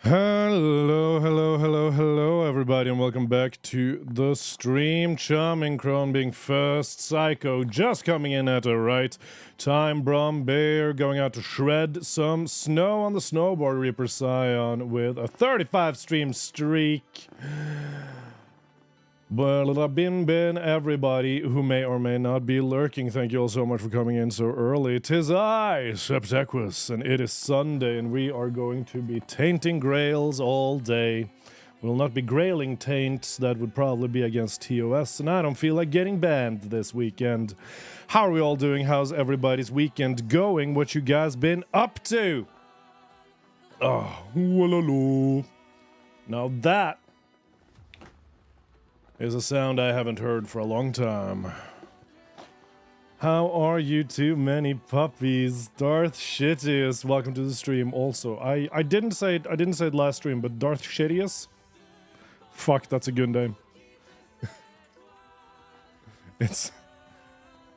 Hello, everybody, and welcome back to the stream. Charming Chrome being first, Psycho just coming in at the right time, Brom Bear going out to shred some snow on the snowboard, Reaper Scion with a 35 stream streak. Well, bin everybody who may or may not be lurking. Thank you all so much for coming in so early. 'Tis I, Septequus, and it is Sunday, and we are going to be tainting grails all day. We'll not be grailing taints, that would probably be against TOS, and I don't feel like getting banned this weekend. How are we all doing? How's everybody's weekend going? What you guys been up to? Oh, walalo. Now that is a sound I haven't heard for a long time. How are you two many puppies? Darth Shittius, welcome to the stream also. I didn't say it last stream, but Darth Shittius? Fuck, that's a good name. It's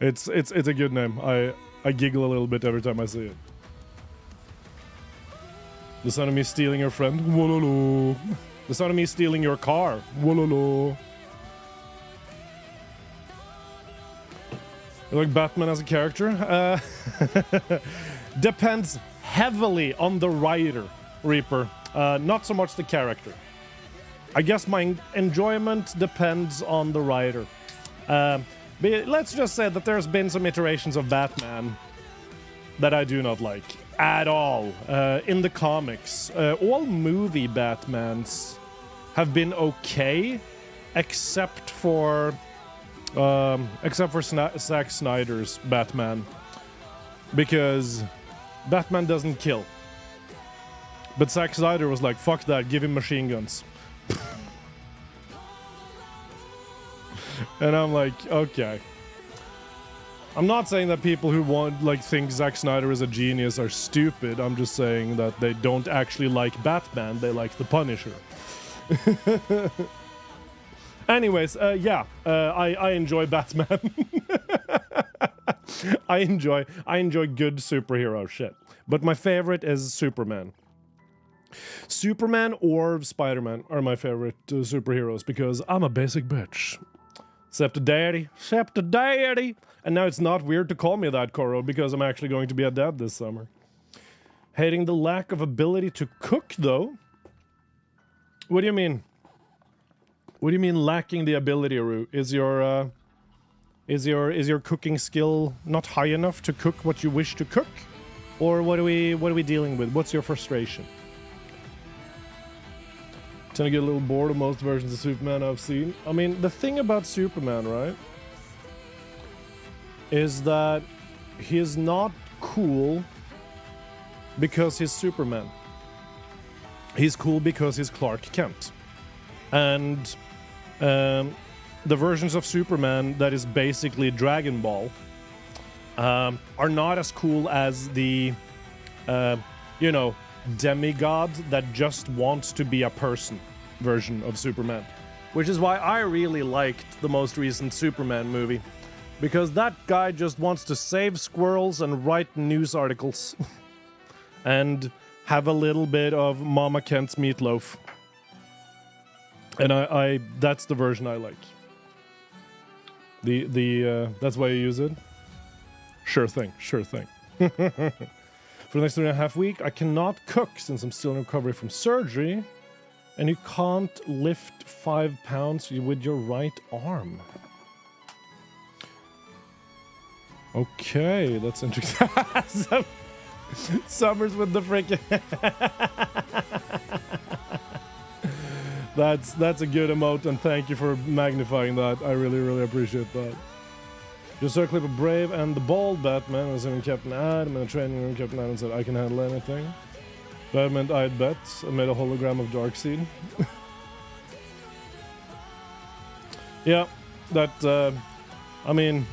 a good name. I giggle a little bit every time I see it. The sound of me stealing your friend? Wololo. The sound of me stealing your car? Wololo. You like Batman as a character? Depends heavily on the writer, Reaper. Not so much the character. I guess my enjoyment depends on the writer. But let's just say that there's been some iterations of Batman that I do not like at all. In the comics, all movie Batmans have been okay, except for Zack Snyder's Batman, because Batman doesn't kill. But Zack Snyder was like, fuck that, give him machine guns. And I'm like, okay. I'm not saying that people who think Zack Snyder is a genius are stupid. I'm just saying that they don't actually like Batman, they like the Punisher. Anyways, I enjoy Batman. I enjoy good superhero shit. But my favorite is Superman. Superman or Spider-Man are my favorite superheroes because I'm a basic bitch. Except daddy. And now it's not weird to call me that, Koro, because I'm actually going to be a dad this summer. Hating the lack of ability to cook, though? What do you mean? What do you mean lacking the ability, Rue? Is your cooking skill not high enough to cook what you wish to cook? Or what are we dealing with? What's your frustration? Tend to get a little bored of most versions of Superman I've seen. I mean, the thing about Superman, right, is that he is not cool because he's Superman. He's cool because he's Clark Kent. And the versions of Superman that is basically Dragon Ball are not as cool as the, demigod that just wants to be a person version of Superman. Which is why I really liked the most recent Superman movie. Because that guy just wants to save squirrels and write news articles. And have a little bit of Mama Kent's meatloaf. And I that's the version I like. That's why you use it? Sure thing. For the next 3.5 weeks, I cannot cook since I'm still in recovery from surgery. And you can't lift 5 pounds with your right arm. Okay, that's interesting. Summers with the freaking... That's a good emote, and thank you for magnifying that. I really appreciate that. Just saw a clip of Brave and the bald Batman. I was in Captain Adam in the training room. Captain Adam said, I can handle anything. Batman I'd bet. I made a hologram of Darkseid. Yeah, that, I mean...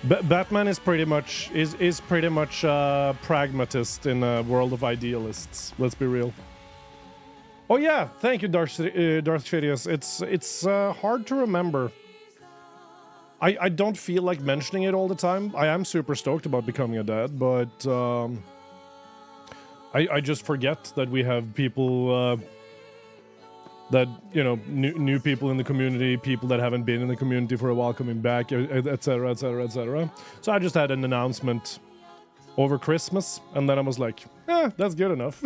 Batman is pretty much pragmatist in a world of idealists. Let's be real. Oh yeah, thank you, Darth Shittius. It's hard to remember. I don't feel like mentioning it all the time. I am super stoked about becoming a dad, but I just forget that we have people that, you know, new people in the community, people that haven't been in the community for a while coming back, etc., etc., etc. So I just had an announcement over Christmas, and then I was like, that's good enough.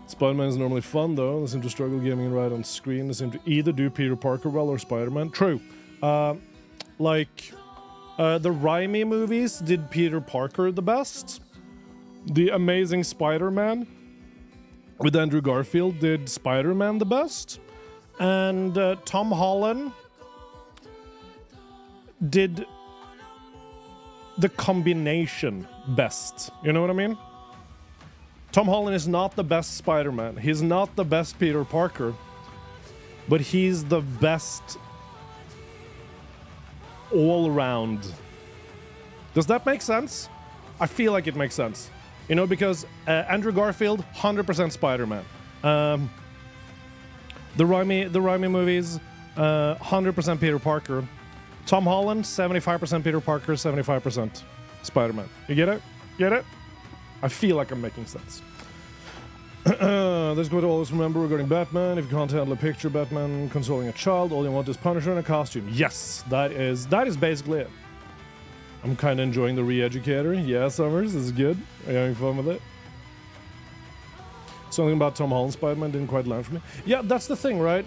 Spider-Man is normally fun, though. They seem to struggle gaming right on screen. They seem to either do Peter Parker well or Spider-Man. True. The Raimi movies did Peter Parker the best. The Amazing Spider-Man with Andrew Garfield did Spider-Man the best. And Tom Holland did the combination best. You know what I mean? Tom Holland is not the best Spider-Man. He's not the best Peter Parker. But he's the best all around. Does that make sense? I feel like it makes sense. You know, because Andrew Garfield, 100% Spider-Man. The Raimi movies, 100% Peter Parker. Tom Holland, 75% Peter Parker, 75% Spider-Man. You get it? Get it? I feel like I'm making sense. There's what to always remember regarding Batman. If you can't handle a picture, Batman consoling a child, all you want is Punisher in a costume. Yes, that is basically it. I'm kind of enjoying the re-educator. Yeah, Summers, this is good. Are you having fun with it? Something about Tom Holland's Spider-Man didn't quite land for me. Yeah, that's the thing, right?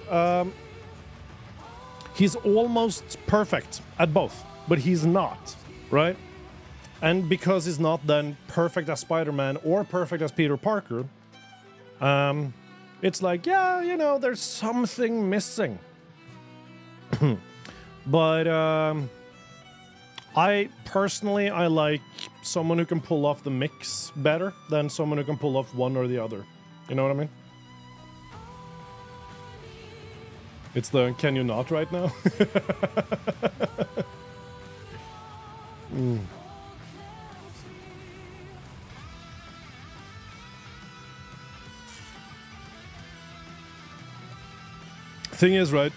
He's almost perfect at both, but he's not, right? And because he's not then perfect as Spider-Man or perfect as Peter Parker, it's like, yeah, you know, there's something missing. But I like someone who can pull off the mix better than someone who can pull off one or the other. You know what I mean? It's the can you not right now? Thing is, right?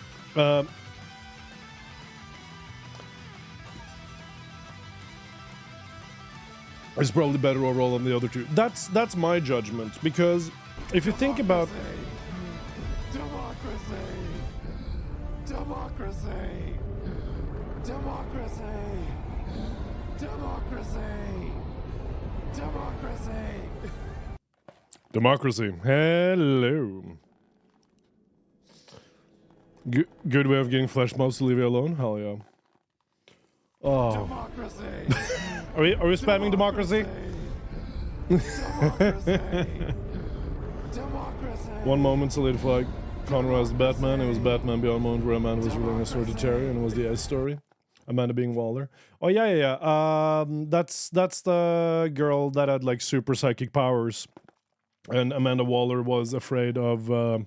It's probably better overall than the other two. That's my judgment, because if you think about democracy. Hello. Good way of getting flesh mobs to leave you alone? Hell yeah. Oh. Democracy. Are we spamming democracy? One moment solidified Conroy as Batman. It was Batman Beyond moment where Amanda was revealing a sword to Terry, and it was the Ace story. Amanda being Waller. Oh yeah. That's the girl that had like super psychic powers, and Amanda Waller was afraid of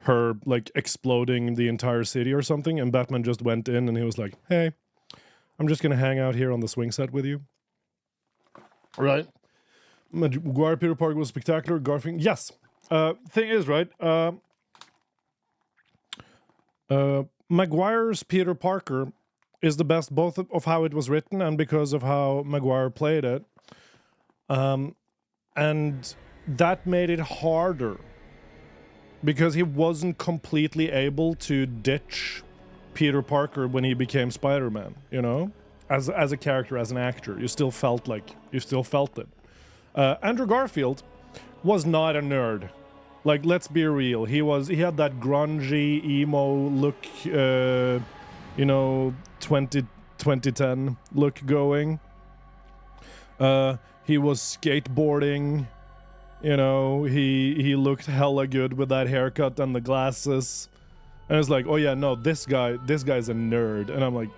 her like exploding the entire city or something, and Batman just went in and he was like, "Hey, I'm just gonna hang out here on the swing set with you." Right? Maguire Peter Parker was spectacular. Garfield, yes. Thing is, right? Maguire's Peter Parker is the best both of how it was written and because of how Maguire played it. And that made it harder because he wasn't completely able to ditch Peter Parker when he became Spider-Man, you know? As a character, as an actor, you still felt it. Andrew Garfield was not a nerd. Like, let's be real. He had that grungy, emo look, 2010 look going. He was skateboarding. You know, he looked hella good with that haircut and the glasses. And it's like, oh yeah, no, this guy's a nerd. And I'm like,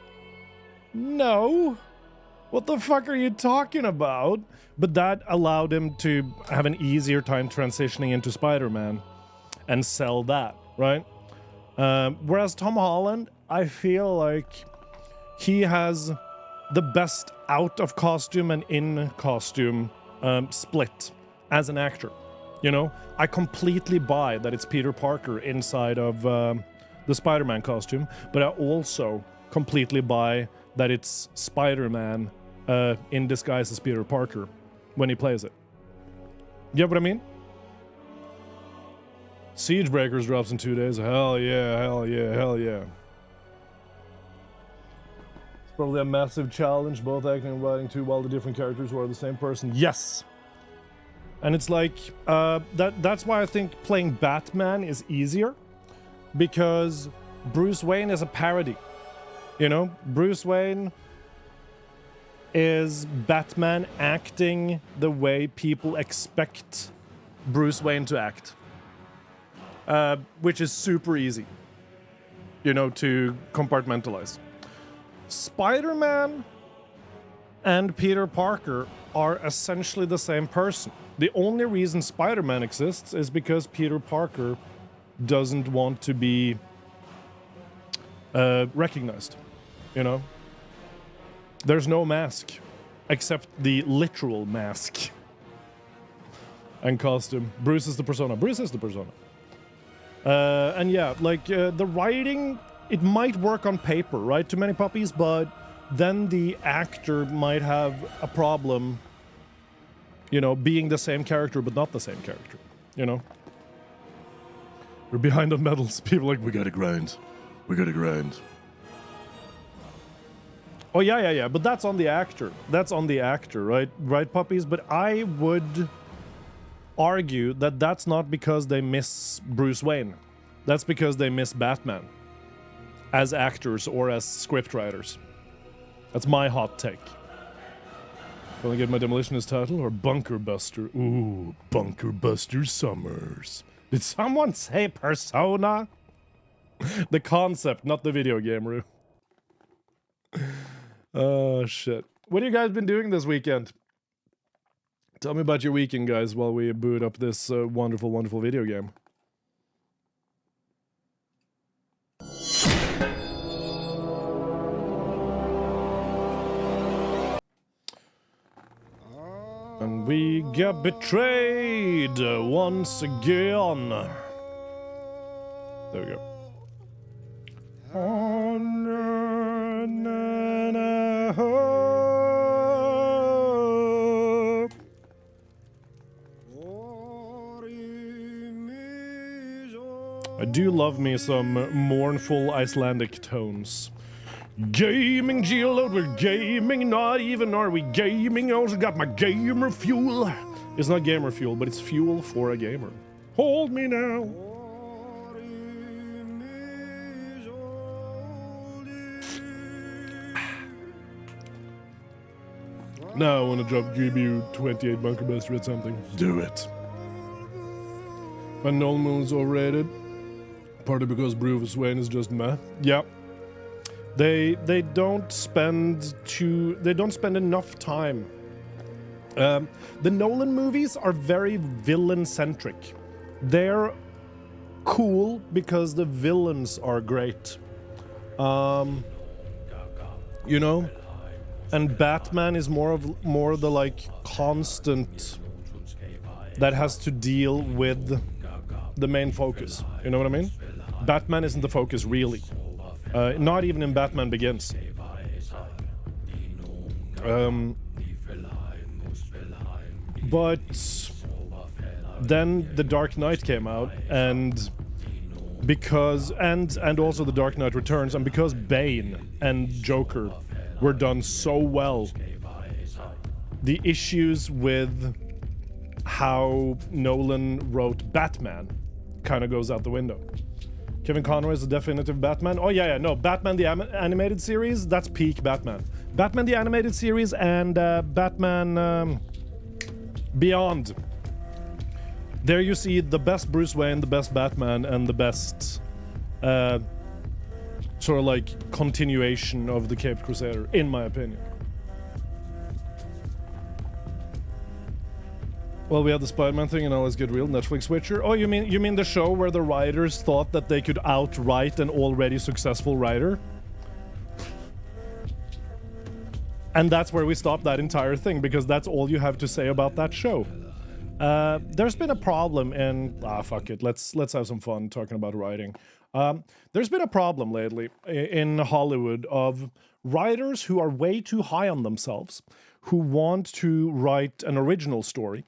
no. What the fuck are you talking about? But that allowed him to have an easier time transitioning into Spider-Man and sell that, right? Whereas Tom Holland, I feel like he has the best out of costume and in costume split as an actor. You know, I completely buy that it's Peter Parker inside of the Spider-Man costume, but I also completely buy that it's Spider-Man in disguise as Peter Parker when he plays it. You get what I mean? Siege Breakers drops in 2 days. Hell yeah, hell yeah, hell yeah. It's probably a massive challenge, both acting and writing two wildly different characters who are the same person. Yes! And it's like, that's why I think playing Batman is easier. Because Bruce Wayne is a parody. You know? Bruce Wayne is Batman acting the way people expect Bruce Wayne to act. Which is super easy, you know, to compartmentalize. Spider-Man and Peter Parker are essentially the same person. The only reason Spider-Man exists is because Peter Parker doesn't want to be recognized, you know? There's no mask, except the literal mask and costume. Bruce is the persona. Bruce is the persona. And yeah, like, the writing, it might work on paper, right? Too many puppies, but then the actor might have a problem, you know, being the same character, but not the same character, you know? We're behind on medals. People are like, we gotta grind. We gotta grind. Oh, yeah, but that's on the actor. That's on the actor, right? Right, puppies? But I would argue that that's not because they miss Bruce Wayne. That's because they miss Batman as actors or as scriptwriters. That's my hot take. Gonna give my Demolitionist title or Bunker Buster? Ooh, Bunker Buster Summers. Did someone say Persona? The concept, not the video game, Rue. Oh, shit. What have you guys been doing this weekend? Tell me about your weekend, guys, while we boot up this wonderful, wonderful video game. And we get betrayed once again. There we go. Oh, na, na, na, oh. I do love me some mournful Icelandic tones. Gaming geoload, we're gaming, not even are we gaming. I also got my gamer fuel. It's not gamer fuel, but it's fuel for a gamer. Hold me now. Now I want to give you 28 Bunker Buster at something. Do it. My Nolan Moon's overrated. Partly because Bruce Wayne is just meh. Yeah. They don't spend enough time. The Nolan movies are very villain-centric. They're cool because the villains are great. You know? And Batman is more the like constant that has to deal with the main focus. You know what I mean? Batman isn't the focus really. Not even in Batman Begins. But then The Dark Knight came out, and because and also The Dark Knight Returns, and because Bane and Joker were done so well, the issues with how Nolan wrote Batman kind of goes out the window. Kevin Conroy is the definitive Batman. Oh yeah, no, Batman the animated series, that's peak Batman. Batman the animated series and Batman Beyond. There you see the best Bruce Wayne, the best Batman, and the best sort of like continuation of the Caped Crusader, in my opinion. Well, we had the Spider-Man thing and now let's get real. Netflix switcher. Oh, you mean the show where the writers thought that they could outright an already successful writer? And that's where we stopped that entire thing, because that's all you have to say about that show. There's been a problem in fuck it. Let's have some fun talking about writing. There's been a problem lately in Hollywood of writers who are way too high on themselves, who want to write an original story.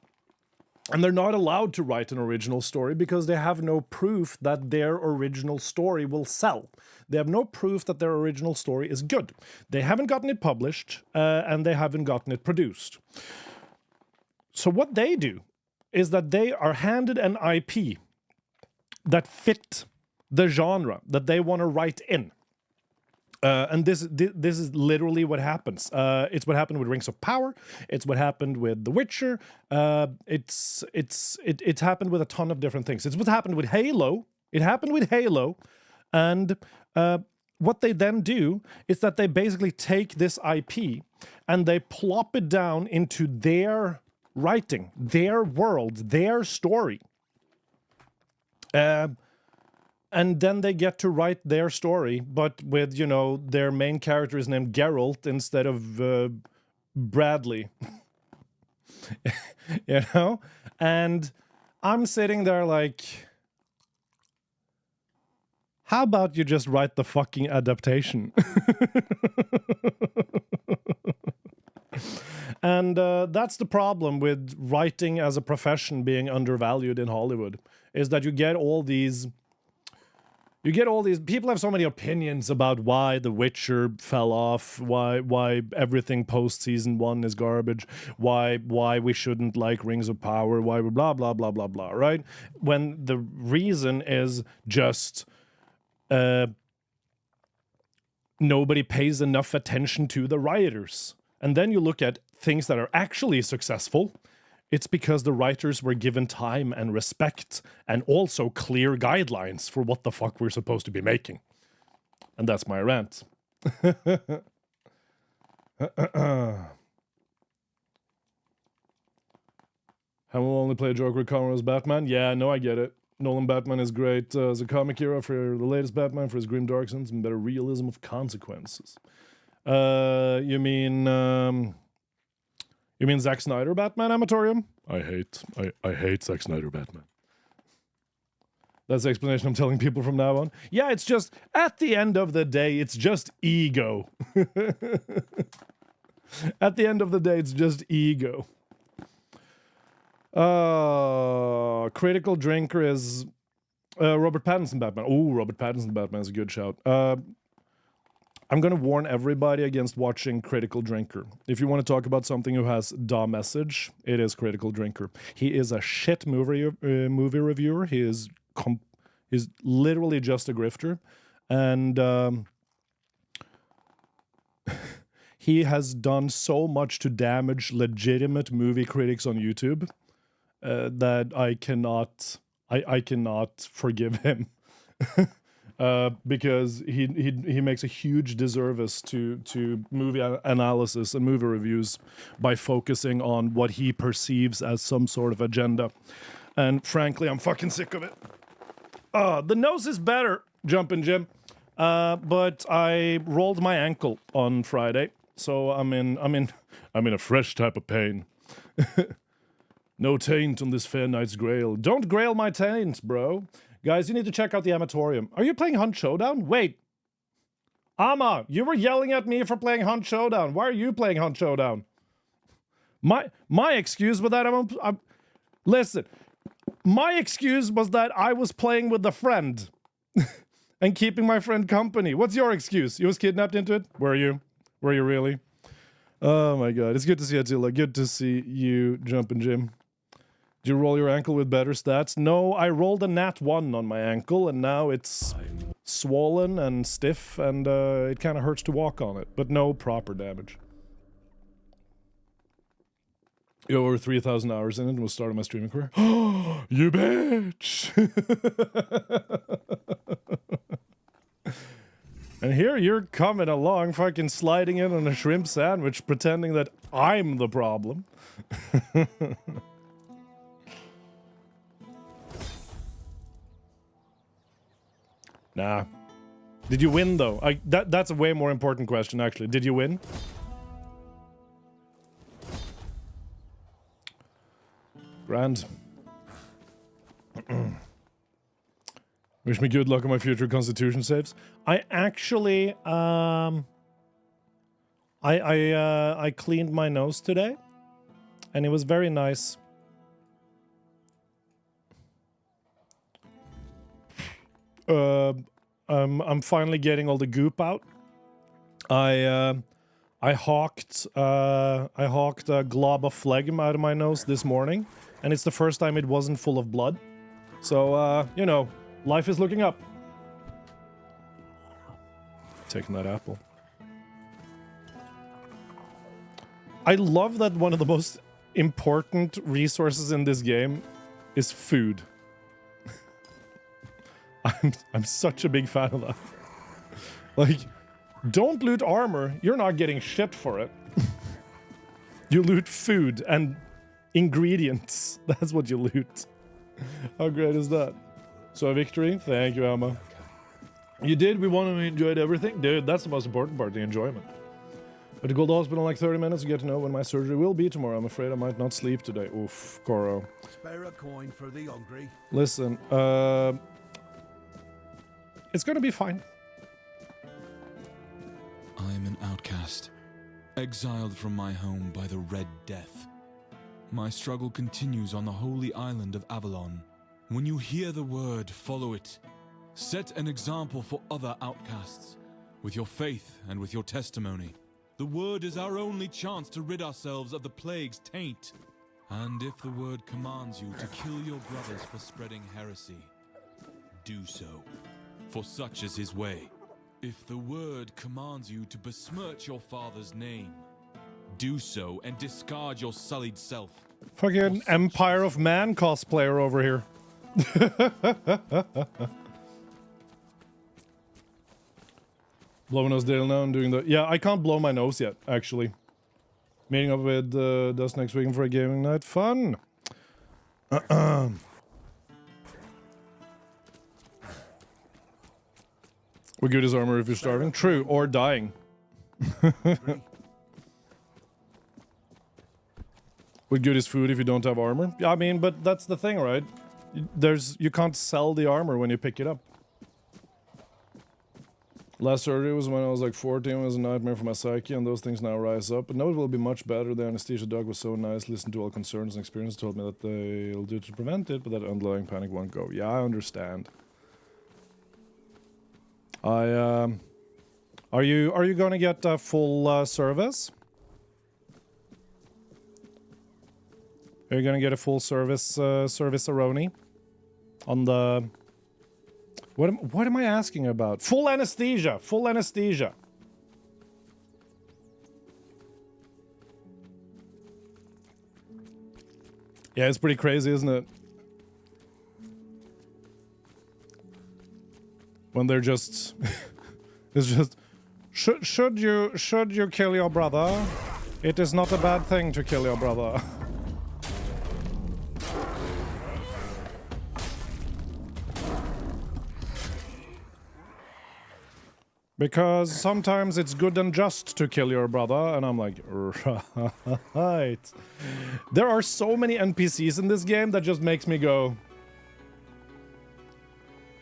And they're not allowed to write an original story because they have no proof that their original story will sell. They have no proof that their original story is good. They haven't gotten it published, and they haven't gotten it produced. So what they do is that they are handed an IP that fit the genre that they want to write in. And this is literally what happens. It's what happened with Rings of Power. It's what happened with The Witcher. It's happened with a ton of different things. It's what happened with Halo. It happened with Halo, and what they then do is that they basically take this IP and they plop it down into their writing, their world, their story. And then they get to write their story, but with, you know, their main character is named Geralt instead of Bradley. You know? And I'm sitting there like, how about you just write the fucking adaptation? And that's the problem with writing as a profession being undervalued in Hollywood, is that you get all these people have so many opinions about why The Witcher fell off, why everything post season 1 is garbage, why we shouldn't like Rings of Power, why blah blah blah blah blah, right? When the reason is just nobody pays enough attention to the writers. And then you look at things that are actually successful. It's because the writers were given time and respect and also clear guidelines for what the fuck we're supposed to be making. And that's my rant. Have we only played Joker with Conroy's Batman? Yeah, no, I get it. Nolan Batman is great as a comic hero for the latest Batman, for his grim dark sense and better realism of consequences. You mean Zack Snyder Batman, Amatorium? I hate Zack Snyder Batman. That's the explanation I'm telling people from now on. Yeah, it's just, at the end of the day, it's just ego. At the end of the day, it's just ego. Critical Drinker is Robert Pattinson Batman. Oh, Robert Pattinson Batman is a good shout. I'm going to warn everybody against watching Critical Drinker. If you want to talk about something who has da message, it is Critical Drinker. He is a shit movie reviewer. He is literally just a grifter. And he has done so much to damage legitimate movie critics on YouTube that I cannot forgive him. Because he makes a huge disservice to movie analysis and movie reviews by focusing on what he perceives as some sort of agenda. And frankly, I'm fucking sick of it. The nose is better, Jumpin' Jim. But I rolled my ankle on Friday, so I'm in a fresh type of pain. No taint on this fair knight's grail. Don't grail my taint, bro. Guys, you need to check out the Amatorium. Are you playing Hunt Showdown? Wait. Ama, you were yelling at me for playing Hunt Showdown. Why are you playing Hunt Showdown? My excuse was that listen. My excuse was that I was playing with a friend and keeping my friend company. What's your excuse? You was kidnapped into it? Were you? Were you really? Oh my god. It's good to see you, Attila. Good to see you, Jumpin' Jim. Did you roll your ankle with better stats? No, I rolled a nat 1 on my ankle, and now it's swollen and stiff, and it kind of hurts to walk on it, but no proper damage. You're over 3,000 hours in it and we'll start my streaming career. You bitch! And here you're coming along, fucking sliding in on a shrimp sandwich, pretending that I'm the problem. Nah. Did you win, though? That's a way more important question, actually. Did you win? Grand. Wish me good luck on my future Constitution saves. I actually, I cleaned my nose today, and it was very nice. I'm finally getting all the goop out. I hawked a glob of phlegm out of my nose this morning, and it's the first time it wasn't full of blood. So, you know, life is looking up. Taking that apple. I love that one of the most important resources in this game is food. I'm such a big fan of that. Like, don't loot armor. You're not getting shit for it. You loot food and ingredients. That's what you loot. How great is that? So a victory. Thank you, Emma. You did. We won and we enjoyed everything. Dude, that's the most important part, the enjoyment. But to go to the hospital in like 30 minutes to get to know when my surgery will be tomorrow. I'm afraid I might not sleep today. Oof, Coro. Spare a coin for the hungry. Listen, it's gonna be fine. I am an outcast, exiled from my home by the Red Death. My struggle continues on the holy island of Avalon. When you hear the word, follow it. Set an example for other outcasts, with your faith and with your testimony. The word is our only chance to rid ourselves of the plague's taint. And if the word commands you to kill your brothers for spreading heresy, do so, for such is his way. If the word commands you to besmirch your father's name, do so and discard your sullied self. Fucking Empire of Man cosplayer over here. Blowing nose Dale now and doing the... Yeah, I can't blow my nose yet, actually. Meeting up with Dust next weekend for a gaming night. Fun! What good is armor if you're starving? True, or dying. What good is food if you don't have armor? Yeah, I mean, but that's the thing, right? You can't sell the armor when you pick it up. Last surgery was when I was like 14, it was a nightmare for my psyche, and those things now rise up. But now it will be much better. The anesthesia doc was so nice, listened to all concerns and experience, told me that they'll do to prevent it, but that underlying panic won't go. Yeah, I understand. Are you gonna get a full service? Are you gonna get a full service service Aroni? On the... What am I asking about? Full anesthesia! Full anesthesia! Yeah, it's pretty crazy, isn't it? When they're just... it's just... Should you kill your brother? It is not a bad thing to kill your brother. Because sometimes it's good and just to kill your brother, and I'm like, right. There are so many NPCs in this game that just makes me go,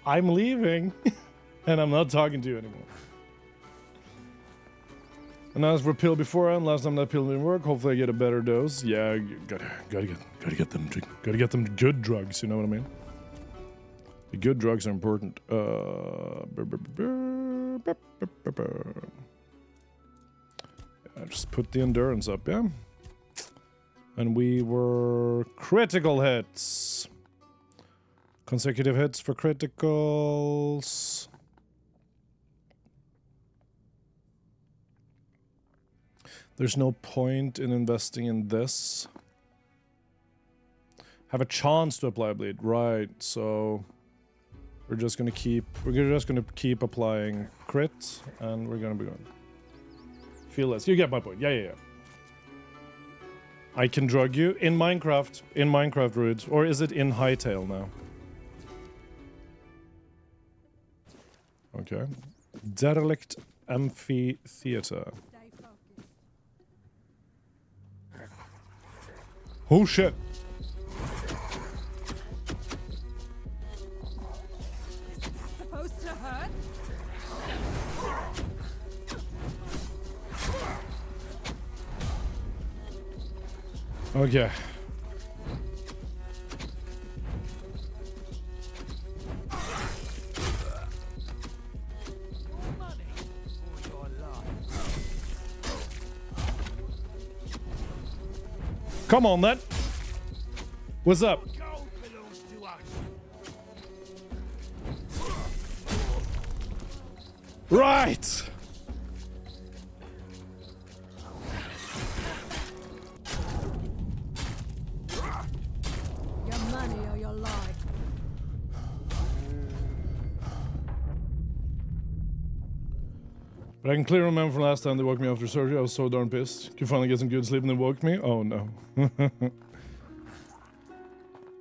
I'm leaving, and I'm not talking to you anymore. And as for pill before, and last time that pill didn't work, hopefully I get a better dose. Yeah, gotta get them good drugs, you know what I mean? The good drugs are important. Yeah, just put the endurance up, yeah? And we were critical hits. Consecutive hits for criticals. There's no point in investing in this. Have a chance to apply bleed, right? So we're just gonna keep applying crit, and we're gonna be going. Feel less. You get my point. Yeah. I can drug you in Minecraft Rude, or is it in Hightail now? Okay. Derelict Amphitheater. Oh shit! to hurt? Okay. Come on, then. What's up? Right. Your money or your life? But I can clearly remember from last time they woke me after surgery. I was so darn pissed. Could finally get some good sleep and they woke me. Oh no.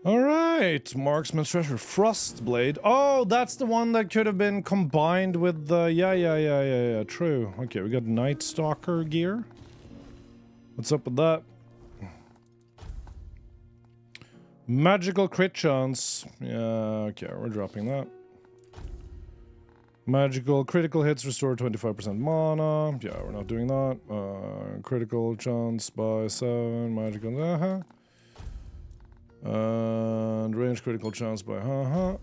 Alright, Marksman's Treasure. Frostblade. Oh, that's the one that could have been combined with the... Yeah, true. Okay, we got Night Stalker gear. What's up with that? Magical crit chance. Yeah, okay, we're dropping that. Magical critical hits restore 25% mana. Yeah, we're not doing that. Critical chance by 7. Magical. And range critical chance by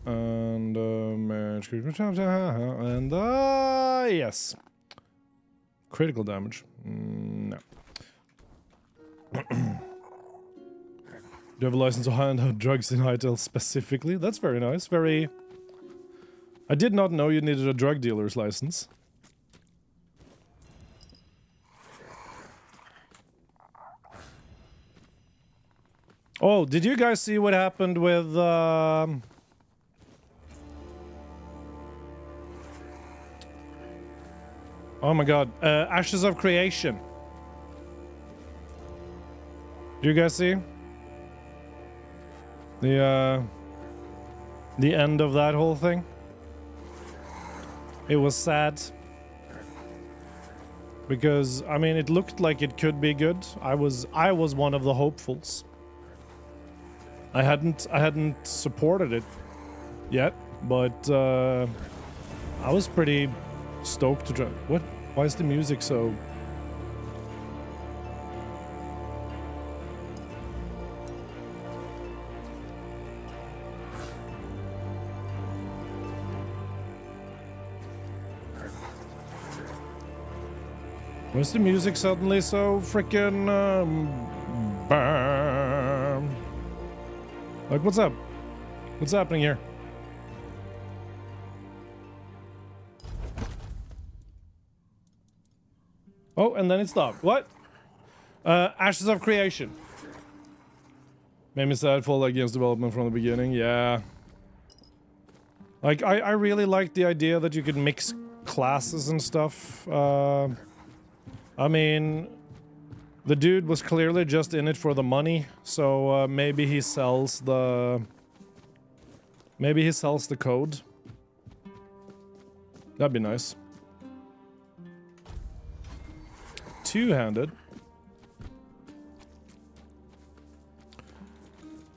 and range critical chance and yes, critical damage. No. Do you have a license to hand out drugs in Hytale specifically? That's very nice. Very. I did not know you needed a drug dealer's license. Oh, did you guys see what happened with, oh my god, Ashes of Creation? Do you guys see? The end of that whole thing? It was sad. Because, I mean, it looked like it could be good. I was one of the hopefuls. I hadn't supported it yet, but I was pretty stoked to try. What? Why is the music so? Why is the music suddenly so freaking bam? Like, what's up? What's happening here? Oh, and then it stopped. What? Ashes of Creation. Made me sad for like games development from the beginning. Yeah. Like, I really liked the idea that you could mix classes and stuff. I mean, the dude was clearly just in it for the money, so maybe he sells the... Maybe he sells the code. That'd be nice. Two-handed.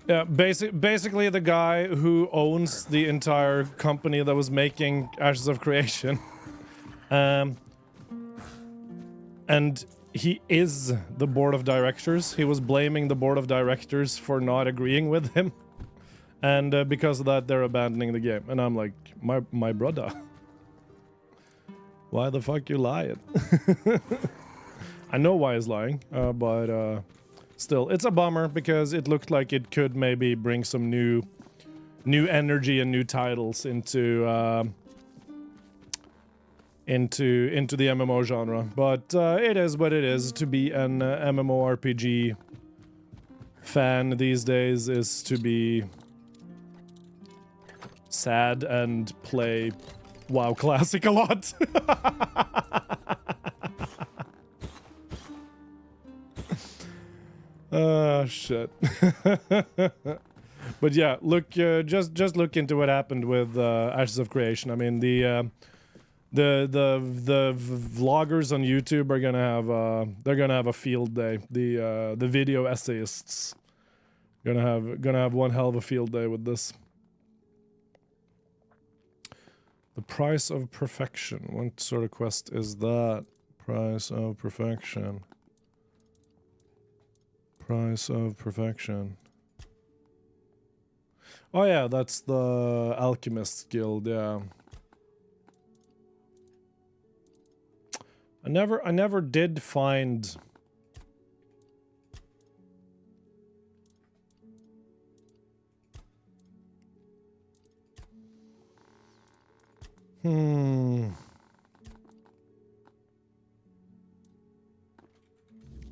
Yeah, basically the guy who owns the entire company that was making Ashes of Creation. And he is the board of directors. He was blaming the board of directors for not agreeing with him. And because of that, they're abandoning the game. And I'm like, my brother. Why the fuck you lying? I know why he's lying, but still, it's a bummer because it looked like it could maybe bring some new energy and new titles into the MMO genre. But it is what it is. To be an MMORPG fan these days is to be sad and play WoW Classic a lot. Shit. But yeah, look, just look into what happened with Ashes of Creation. I mean, the vloggers on YouTube are gonna have a field day. The video essayists gonna have one hell of a field day with this. The price of perfection. What sort of quest is that? Price of perfection. Price of perfection. Oh yeah, that's the Alchemist Guild, yeah. I never did find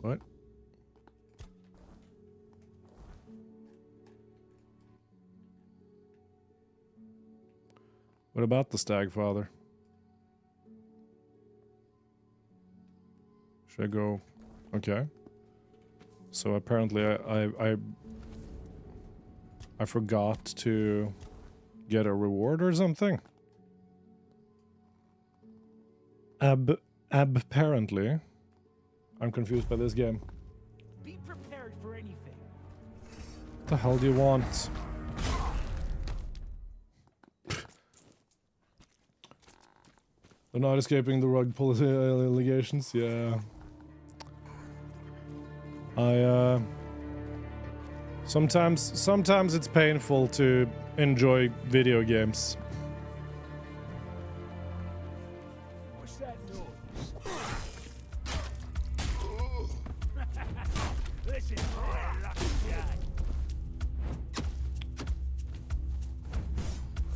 What? What about the Stagfather? Should I go? Okay. So apparently I forgot to get a reward or something. Apparently. I'm confused by this game. Be prepared for anything. What the hell do you want? They're not escaping the rug pull allegations, yeah. Sometimes it's painful to enjoy video games. What's that noise? Listen, lucky guy.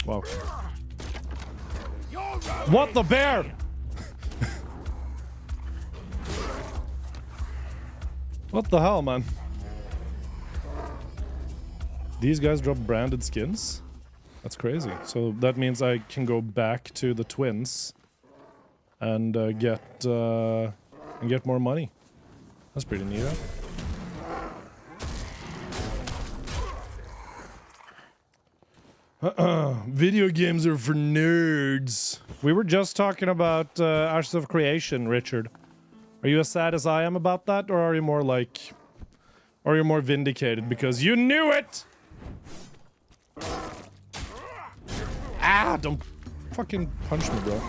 Wow. What the bear? What the hell, man? These guys drop branded skins? That's crazy. So that means I can go back to the twins and get more money. That's pretty neat, huh? Video games are for nerds. We were just talking about Ashes of Creation, Richard. Are you as sad as I am about that, or are you more like... Or are you more vindicated because you knew it? Ah, don't fucking punch me, bro.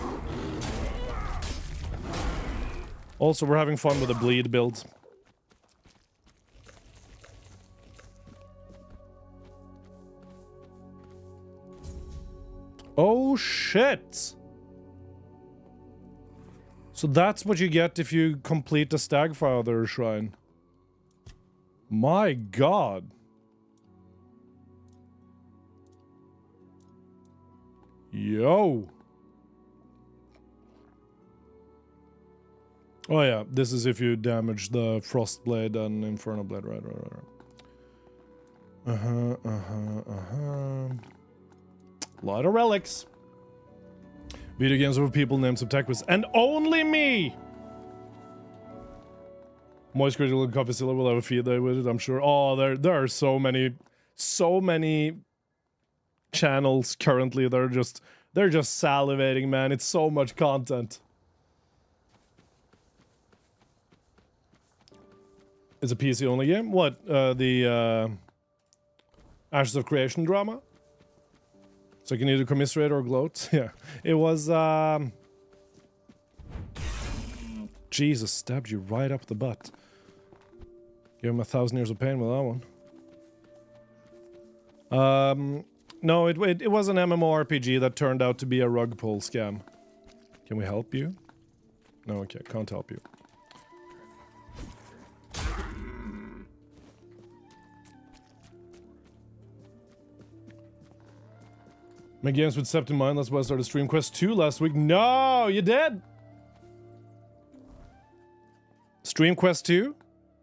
Also, we're having fun with the bleed build. Oh, shit! So that's what you get if you complete the Stagfather Shrine. My god. Yo. Oh yeah, this is if you damage the Frost Blade and Inferno Blade, right. Lot of relics. Video games of people named Subtequus, and only me! Moist Critical and Coffeezilla will have a feed day with it, I'm sure. Oh, there are so many channels currently that are they're just salivating, man. It's so much content. It's a PC only game? What? The Ashes of Creation drama? So you can either commiserate or gloat? Yeah. It was Jesus, stabbed you right up the butt. Give him 1,000 years of pain with that one. No, it was an MMORPG that turned out to be a rug pull scam. Can we help you? No, okay, can't help you. My games with Sept in mind, that's why I started Stream Quest 2 last week. No, you did! Stream Quest 2?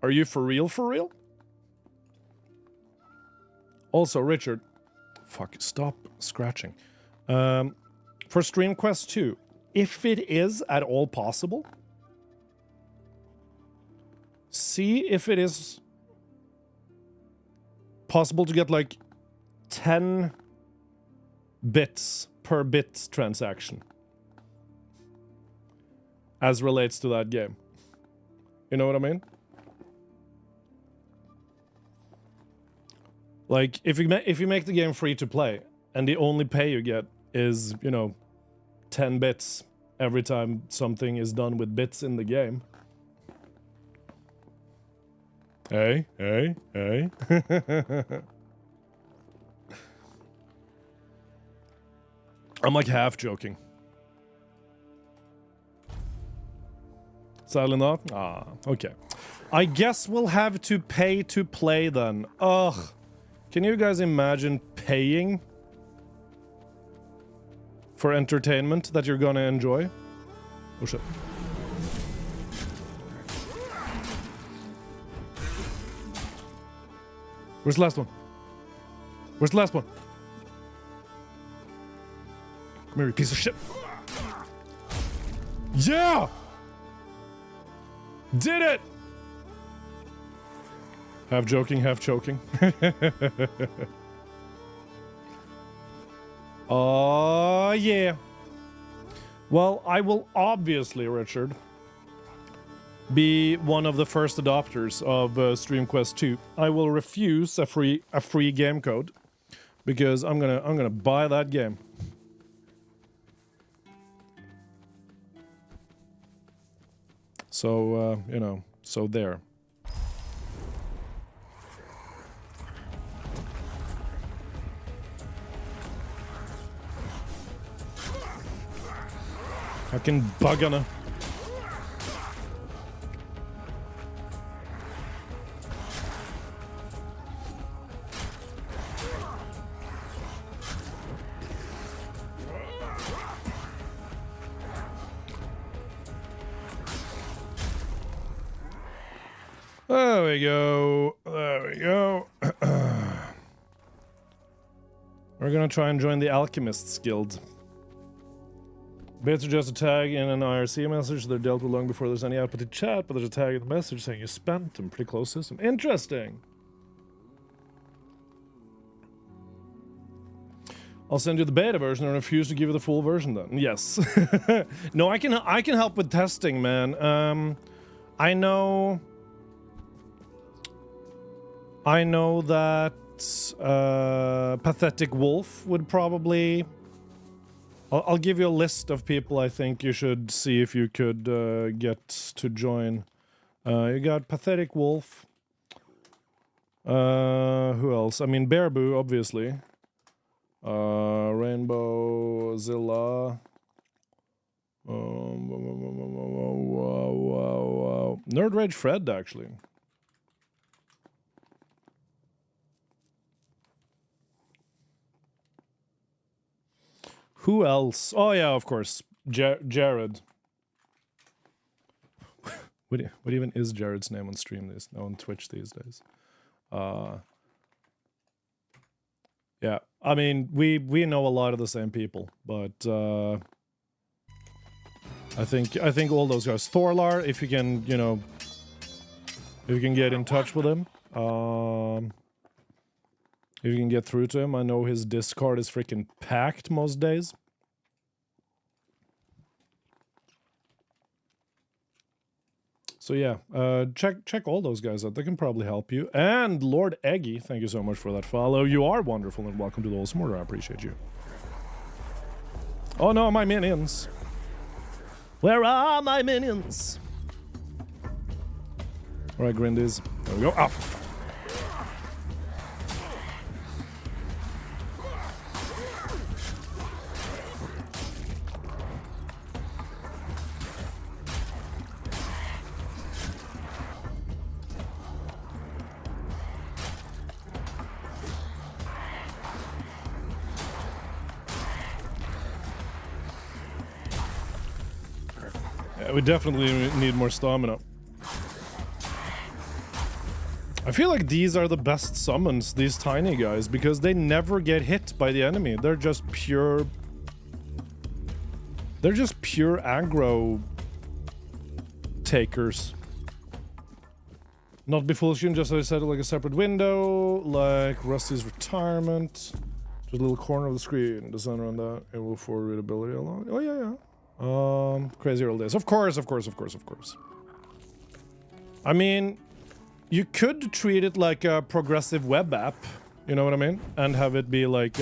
Are you for real, for real? Also, Richard... Fuck, stop scratching. For Stream Quest 2, if it is at all possible, see if it is possible to get like 10 bits per bit transaction as relates to that game. You know what I mean? Like, if you make the game free to play, and the only pay you get is, you know, 10 bits every time something is done with bits in the game. Hey. I'm like half joking. Sadly not? Ah, okay. I guess we'll have to pay to play then. Ugh. Can you guys imagine paying for entertainment that you're gonna enjoy? Oh shit. Where's the last one? Where's the last one? Come here, you piece of shit. Yeah! Did it! Half joking, half choking. Oh, yeah. Well, I will obviously, Richard, be one of the first adopters of StreamQuest 2. I will refuse a free game code because I'm gonna buy that game. So you know, so there. Fucking bugger. There we go. There we go. We're gonna try and join the Alchemists Guild. Bits are just a tag in an IRC message. They're dealt with long before there's any output to chat, but there's a tag in the message saying you spent them. Pretty close system. Interesting. I'll send you the beta version and refuse to give you the full version then. Yes. No, I can help with testing, man. I know that Pathetic Wolf would probably... I'll give you a list of people I think you should see if you could get to join. You got Pathetic Wolf. Who else? I mean, Bearboo, obviously. Rainbow Zilla. Nerd Rage Fred, actually. Who else? Oh yeah, of course, Jared. What even is Jared's name on stream on Twitch these days? Yeah, I mean we know a lot of the same people, but I think all those guys. Thorlar, if you can, you know, if you can get in touch with him, if you can get through to him. I know his Discord is freaking packed most days. So yeah, check all those guys out. They can probably help you. And Lord Eggy, thank you so much for that follow. You are wonderful and welcome to the Awesome Order. I appreciate you. Oh no, my minions. Where are my minions? Alright, Grindies. There we go. Ah. We definitely need more stamina. I feel like these are the best summons, these tiny guys, because they never get hit by the enemy. They're just pure... They're just pure aggro takers. Not be foolish, just as I said, like a separate window, like Rusty's retirement. Just a little corner of the screen. Design around that. It will forward readability along. Oh yeah, yeah. Crazy old days. Of course. I mean, you could treat it like a progressive web app, you know what I mean? And have it be like,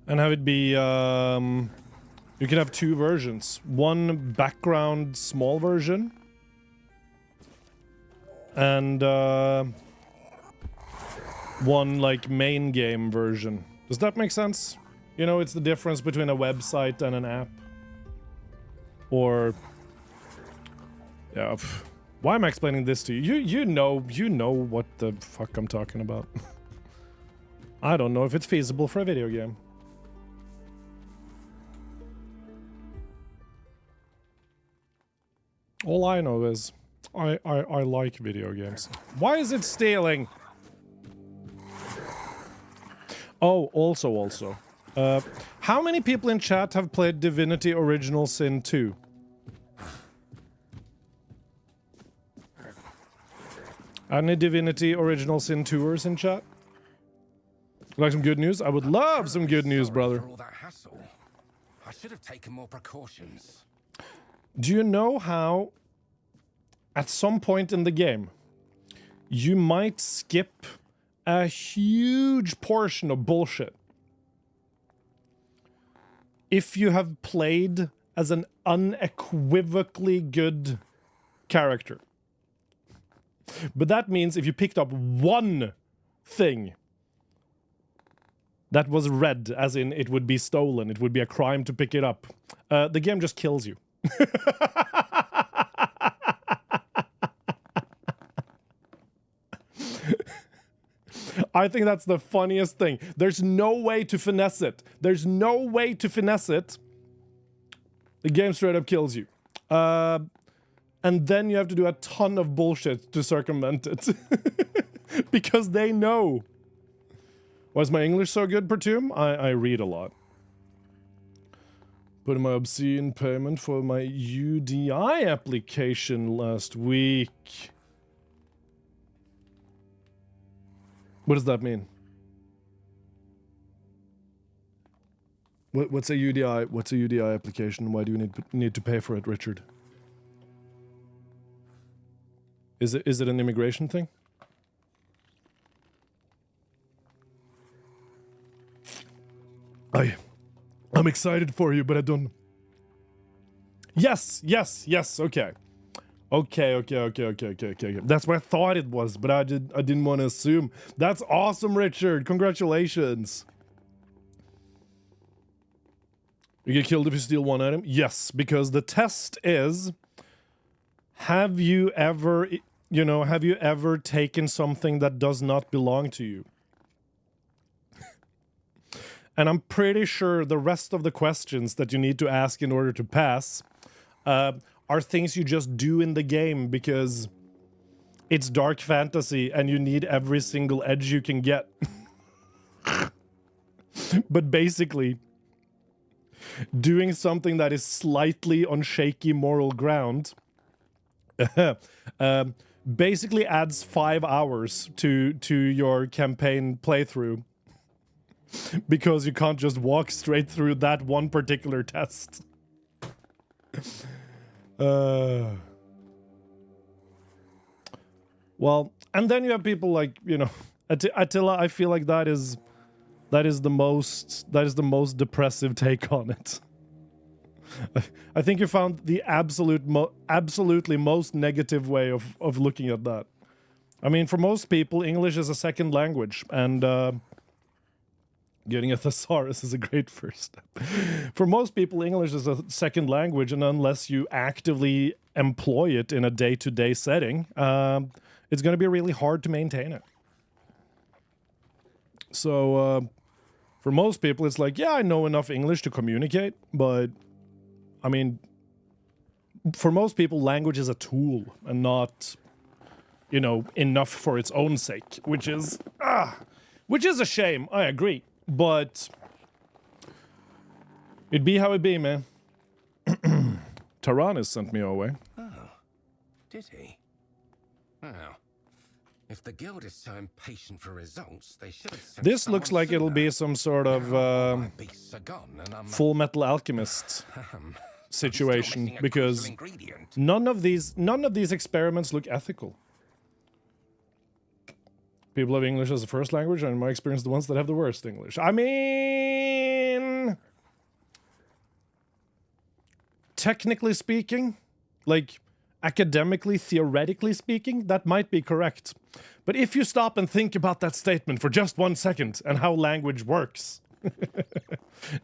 And have it be, you can have two versions. One background small version. And, one, like, main game version. Does that make sense? You know, it's the difference between a website and an app. Or... yeah, why am I explaining this to you? You know what the fuck I'm talking about. I don't know if it's feasible for a video game. All I know is I like video games. Why is it stealing? Oh, also. How many people in chat have played Divinity Original Sin 2? Any Divinity Original Sin 2ers in chat? Like some good news? I would love some good news, brother. For all that hassle. I should have taken more precautions. Do you know how, at some point in the game, you might skip a huge portion of bullshit if you have played as an unequivocally good character? But that means if you picked up one thing that was red, as in it would be stolen, it would be a crime to pick it up, the game just kills you. I think that's the funniest thing. There's no way to finesse it. There's no way to finesse it. The game straight up kills you. And then you have to do a ton of bullshit to circumvent it. Because they know. Why is my English so good, Pertum? I read a lot. Put in my obscene payment for my UDI application last week. What does that mean? What's a UDI? What's a UDI application? Why do you need to pay for it, Richard? Is it an immigration thing? I'm excited for you, but I don't. Yes, okay. Okay. That's what I thought it was, but I didn't want to assume. That's awesome, Richard. Congratulations. You get killed if you steal one item? Yes, because the test is, have you ever taken something that does not belong to you? And I'm pretty sure the rest of the questions that you need to ask in order to pass are things you just do in the game because it's dark fantasy and you need every single edge you can get. But basically, doing something that is slightly on shaky moral ground basically adds 5 hours to your campaign playthrough. Because you can't just walk straight through that one particular test. Well, and then you have people like, you know, Attila. I feel like that is the most depressive take on it. I think you found the absolutely most negative way of looking at that. I mean, for most people, English is a second language, and getting a thesaurus is a great first step. For most people, English is a second language, and unless you actively employ it in a day-to-day setting, it's going to be really hard to maintain it. So, for most people, it's like, yeah, I know enough English to communicate, but, I mean, for most people, language is a tool and not, you know, enough for its own sake, which is a shame, I agree. But it be how it be, man. Taranis sent me away. Oh, did he? Well, if the guild is so impatient for results, they should have sent This looks someone like it'll sooner. be some sort of My beasts are gone, and I'm Full Metal Alchemist situation, missing a because crucial ingredient. none of these experiments look ethical. People have English as a first language, and in my experience, the ones that have the worst English. I mean, technically speaking, like academically, theoretically speaking, that might be correct. But if you stop and think about that statement for just 1 second and how language works,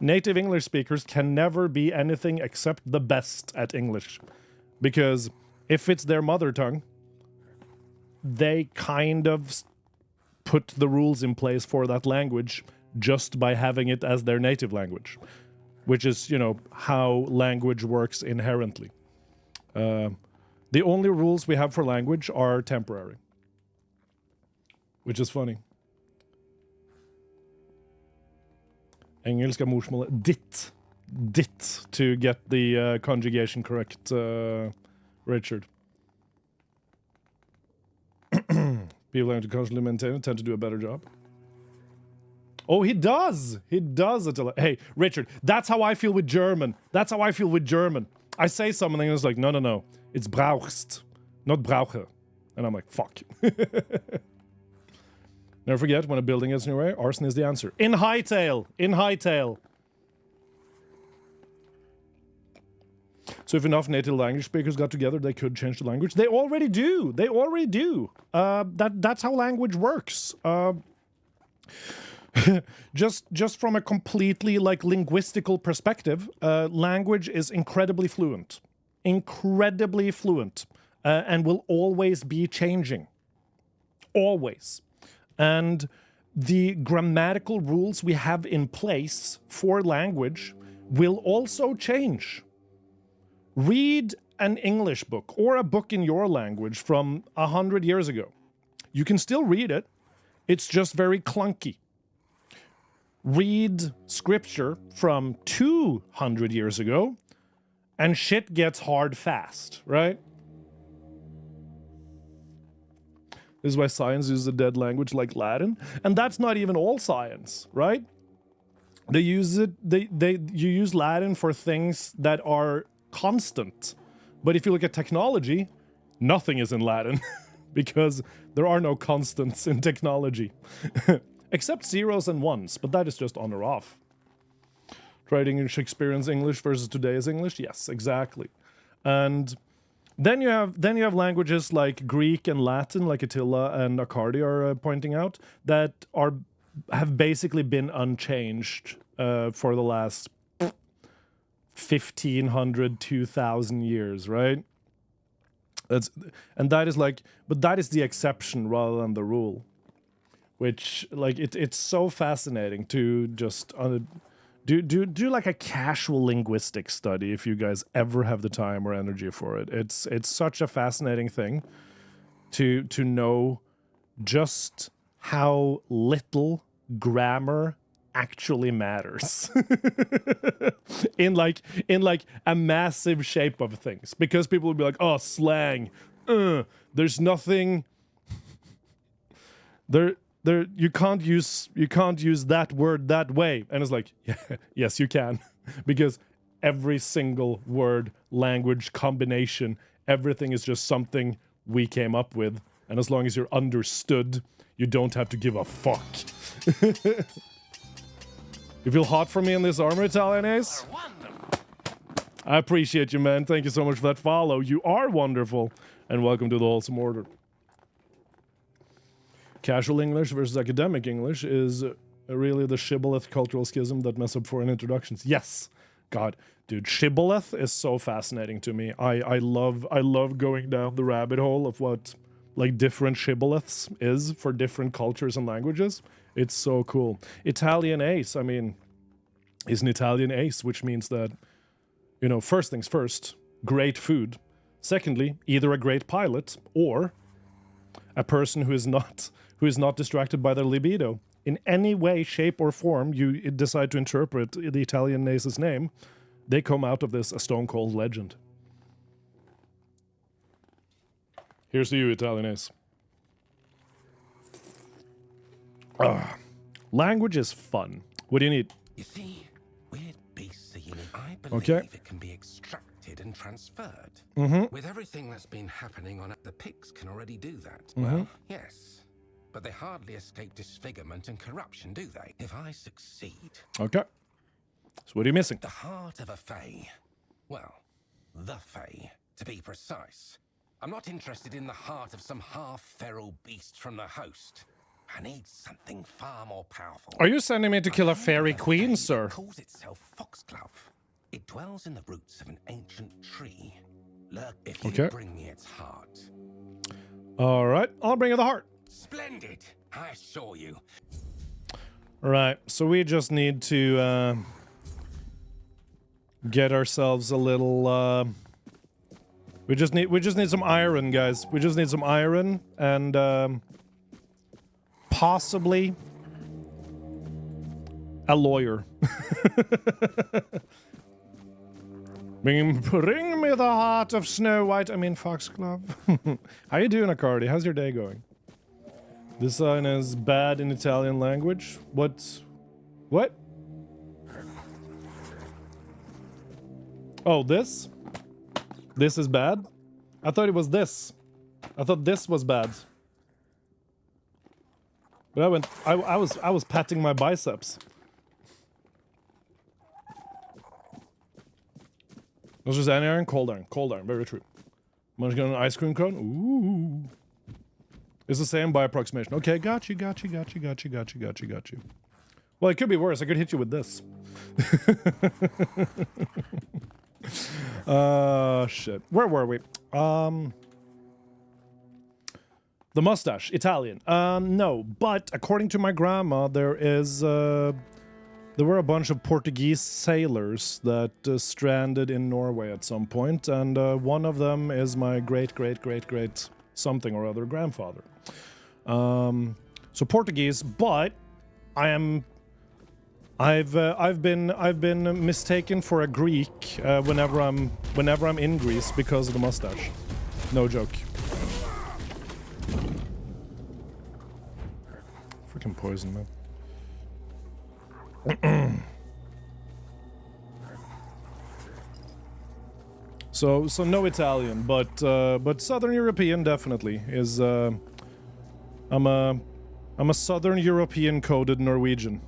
native English speakers can never be anything except the best at English. Because if it's their mother tongue, they kind of put the rules in place for that language just by having it as their native language, which is, you know, how language works inherently. The only rules we have for language are temporary, which is funny. Engelska morsmålet ditt to get the conjugation correct, Richard. People who constantly maintain it tend to do a better job. Oh, he does! He does it. Hey, Richard, that's how I feel with German. That's how I feel with German. I say something and it's like, no. It's brauchst, not brauche. And I'm like, fuck. Never forget, when a building gets in your way, arson is the answer. In Hightail! So if enough native language speakers got together, they could change the language. They already do. That's how language works. Just from a completely like linguistical perspective, language is incredibly fluent, and will always be changing, always. And the grammatical rules we have in place for language will also change. Read an English book or a book in your language from 100 years ago. You can still read it. It's just very clunky. Read scripture from 200 years ago, and shit gets hard fast, right? This is why science uses a dead language like Latin, and that's not even all science, right? They use it. You use Latin for things that are constant, but if you look at technology, nothing is in Latin because there are no constants in technology. Except zeros and ones, but that is just on or off. Writing in Shakespearean's English versus today's English? Yes, exactly. And then you have languages like Greek and Latin, like Attila and Akardi are pointing out, that have basically been unchanged for the last 1,500, 2,000 years, right? But that is the exception rather than the rule. Which, like, it's so fascinating to just do like a casual linguistic study if you guys ever have the time or energy for it. It's such a fascinating thing to know just how little grammar actually matters in like a massive shape of things, because people will be like, oh, slang, there's nothing there. You can't use that word that way. And it's like, yeah, yes, you can. Because every single word, language, combination, everything is just something we came up with. And as long as you're understood, you don't have to give a fuck. You feel hot for me in this armor, Italian Ace? I appreciate you, man. Thank you so much for that follow. You are wonderful. And welcome to the Wholesome Order. Casual English versus academic English is really the shibboleth cultural schism that mess up foreign introductions. Yes. God, dude, shibboleth is so fascinating to me. I love going down the rabbit hole of what like different shibboleths is for different cultures and languages. It's so cool. Italian ace, I mean, is an Italian ace, which means that, you know, first things first, great food. Secondly, either a great pilot or a person who is not distracted by their libido. In any way, shape, or form you decide to interpret the Italian ace's name, they come out of this a stone cold legend. Here's to you, Italian ace. Language is fun. What do you need? You see, weird beasts are unique. I believe it can be extracted and transferred. With everything that's been happening on it, the pigs can already do that. Well, yes. But they hardly escape disfigurement and corruption, do they? If I succeed... Okay. So what are you missing? The heart of a fae. Well, The Fae, to be precise. I'm not interested in the heart of some half-feral beast from the host. I need something far more powerful. Are you sending me to kill a fairy queen, sir? It calls itself Foxglove. It dwells in the roots of an ancient tree. Look, if you bring me its heart. All right, I'll bring you the heart. Splendid, I assure you. Right, so we just need to get ourselves a little. We just need some iron, guys. We just need some iron and possibly a lawyer. Bring me the heart of Snow White. I mean, Foxglove. How you doing, Accardi? How's your day going? This sign is bad in Italian language. What? Oh, this? This is bad? I thought it was this. I thought this was bad. But I was patting my biceps. This was any iron? Cold iron, very true. Munchkin on an ice cream cone? Ooh. It's the same by approximation. Okay, got you. Well, it could be worse. I could hit you with this. Shit. Where were we? The mustache, Italian. No, but according to my grandma, there were a bunch of Portuguese sailors that stranded in Norway at some point, and one of them is my great something or other grandfather. So Portuguese, but I've been mistaken for a Greek whenever I'm in Greece because of the mustache. No joke. Freaking poison, man. So no Italian, but Southern European definitely is. I'm a Southern European coded Norwegian,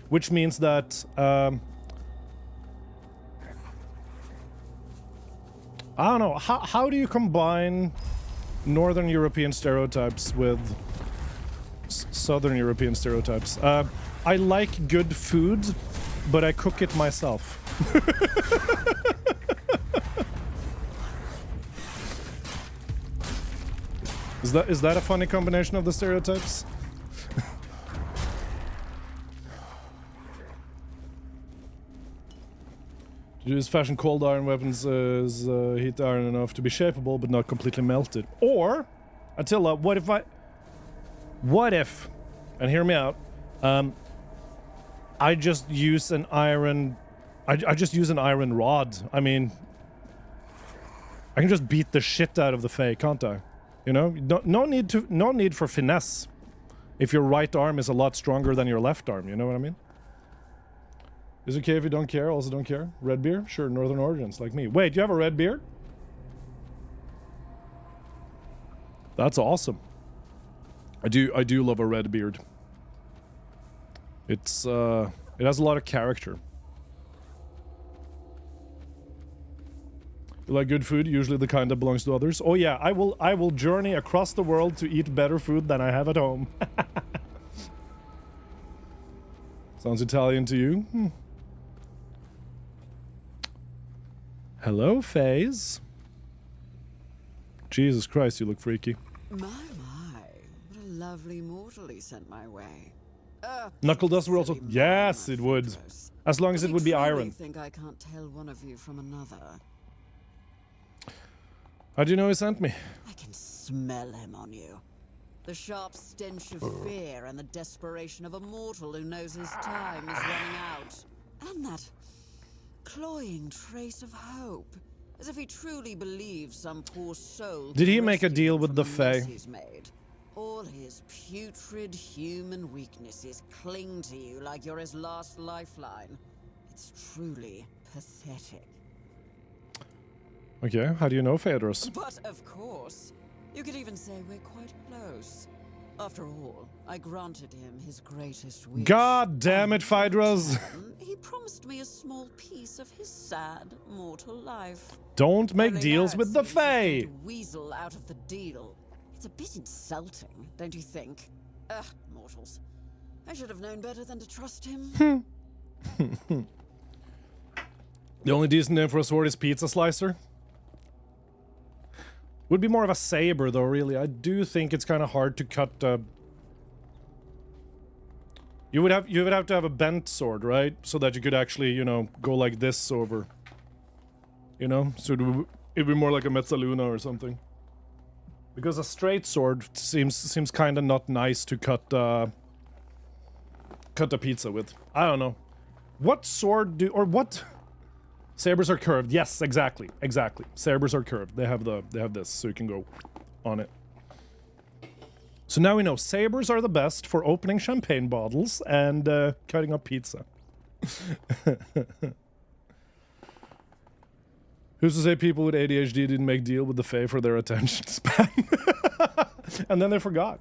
which means that I don't know how do you combine Northern European stereotypes with Southern European stereotypes. I like good food, but I cook it myself. Is that a funny combination of the stereotypes? To use fashion cold iron weapons is heat iron enough to be shapeable but not completely melted. Or, Attila, what if, and hear me out, I just use an iron, I just use an iron rod. I mean, I can just beat the shit out of the Fae, can't I? You know, no need for finesse. If your right arm is a lot stronger than your left arm, you know what I mean? Is it okay if you don't care? Also don't care? Red beard? Sure, Northern Origins, like me. Wait, you have a red beard? That's awesome. I do love a red beard. It's it has a lot of character. You like good food, usually the kind that belongs to others. Oh yeah, I will journey across the world to eat better food than I have at home. Sounds Italian to you? Hmm. Hello, FaZe. Jesus Christ, you look freaky. My, what a lovely mortal he sent my way. Knuckle Dust would also... Yes, it would. As long as it would be iron. I think I can't tell one of you from another. How do you know he sent me? I can smell him on you. The sharp stench of fear and the desperation of a mortal who knows his time is running out. And that cloying trace of hope. As if he truly believes some poor soul... Did he make a deal with the Fae? All his putrid human weaknesses cling to you like you're his last lifeline. It's truly pathetic. Okay, how do you know Phaedrus? But of course, you could even say we're quite close. After all, I granted him his greatest wish. God damn it, Phaedras. He promised me a small piece of his sad mortal life. Don't make Only deals now it with the seems he's going Fae. to weasel out of the deal. It's a bit insulting, don't you think? Ugh, mortals. I should have known better than to trust him. The only decent name for a sword is Pizza Slicer. Would be more of a saber, though, really. I do think it's kind of hard to cut... You would have to have a bent sword, right? So that you could actually, you know, go like this over. You know? So it'd be more like a Mezzaluna or something. Because a straight sword seems kind of not nice to cut the pizza with. I don't know. What sword do... Or what... Sabers are curved. Yes, exactly. Exactly. Sabers are curved. They have this, so you can go on it. So now we know sabers are the best for opening champagne bottles and cutting up pizza. Who's to say people with ADHD didn't make deal with the Fae for their attention span? And then they forgot.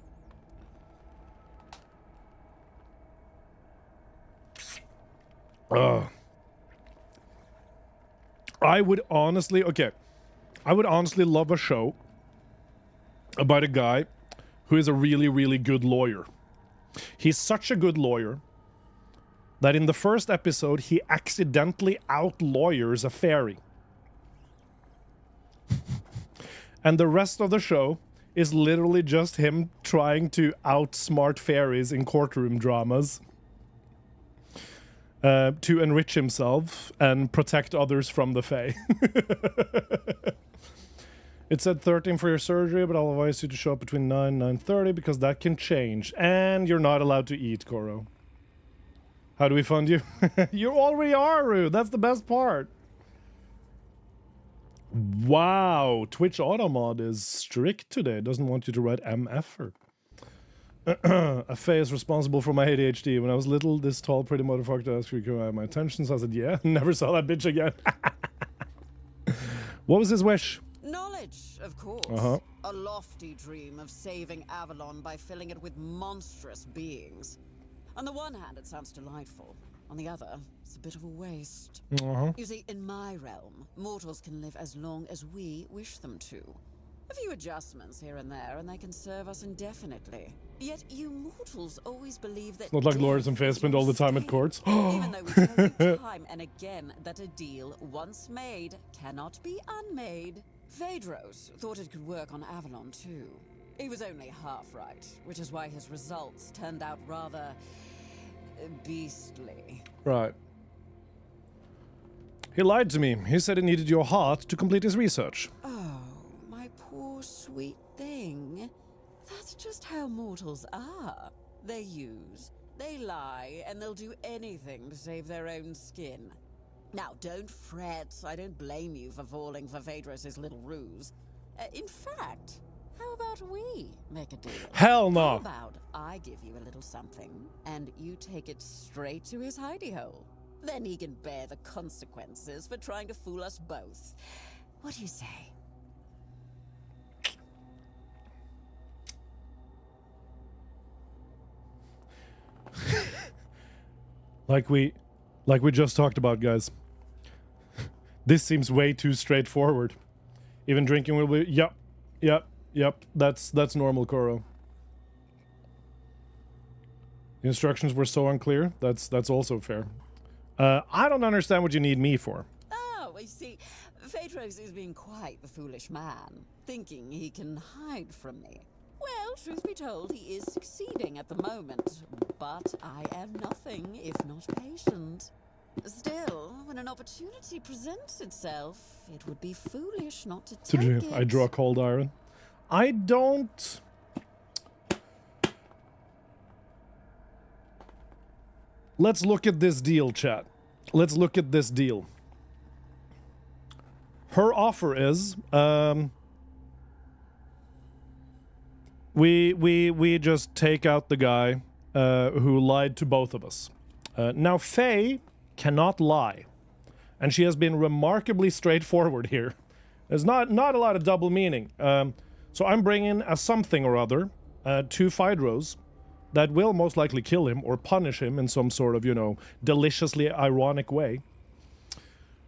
I would honestly love a show about a guy who is a really, really good lawyer. He's such a good lawyer that in the first episode, he accidentally out-lawyers a fairy. And the rest of the show is literally just him trying to outsmart fairies in courtroom dramas. To enrich himself and protect others from the Fae. It said 13 for your surgery, but I'll advise you to show up between 9 and 9:30 because that can change. And you're not allowed to eat, Koro. How do we fund you? You already are, Rue. That's the best part. Wow. Twitch Automod is strict today. Doesn't want you to write MFer. A Fae is responsible for my ADHD. When I was little, this tall, pretty motherfucker asked me to have my attention, so I said, yeah, never saw that bitch again. What was his wish? Knowledge, of course. A lofty dream of saving Avalon by filling it with monstrous beings. On the one hand, it sounds delightful. On the other, it's a bit of a waste. You see, in my realm, mortals can live as long as we wish them to. A few adjustments here and there, and they can serve us indefinitely. Yet you mortals always believe that... It's not like lawyers and Fae spend all the time at courts. Even though we tell you time and again that a deal once made cannot be unmade. Phaedros thought it could work on Avalon too. He was only half right, which is why his results turned out rather... beastly. Right. He lied to me. He said he needed your heart to complete his research. Oh, my poor sweet thing. That's just how mortals are. They use, they lie, and they'll do anything to save their own skin. Now, don't fret. I don't blame you for falling for Phaedros' little ruse. In fact, how about we make a deal? Hell no. How about I give you a little something, and you take it straight to his hidey hole? Then he can bear the consequences for trying to fool us both. What do you say? Like we just talked about, guys. This seems way too straightforward. Even drinking will be... Yep. That's normal, Koro. The instructions were so unclear. That's also fair. I don't understand what you need me for. Oh, I see. Phaedros is being quite the foolish man, thinking he can hide from me. Well, truth be told, he is succeeding at the moment, but I am nothing if not patient. Still, when an opportunity presents itself, it would be foolish not to take it. I draw cold iron. I don't... Let's look at this deal, chat. Let's look at this deal. Her offer is, we just take out the guy who lied to both of us. Now, Faye cannot lie, and she has been remarkably straightforward here. There's not a lot of double meaning. So I'm bringing a something or other to Phaedros that will most likely kill him or punish him in some sort of, you know, deliciously ironic way.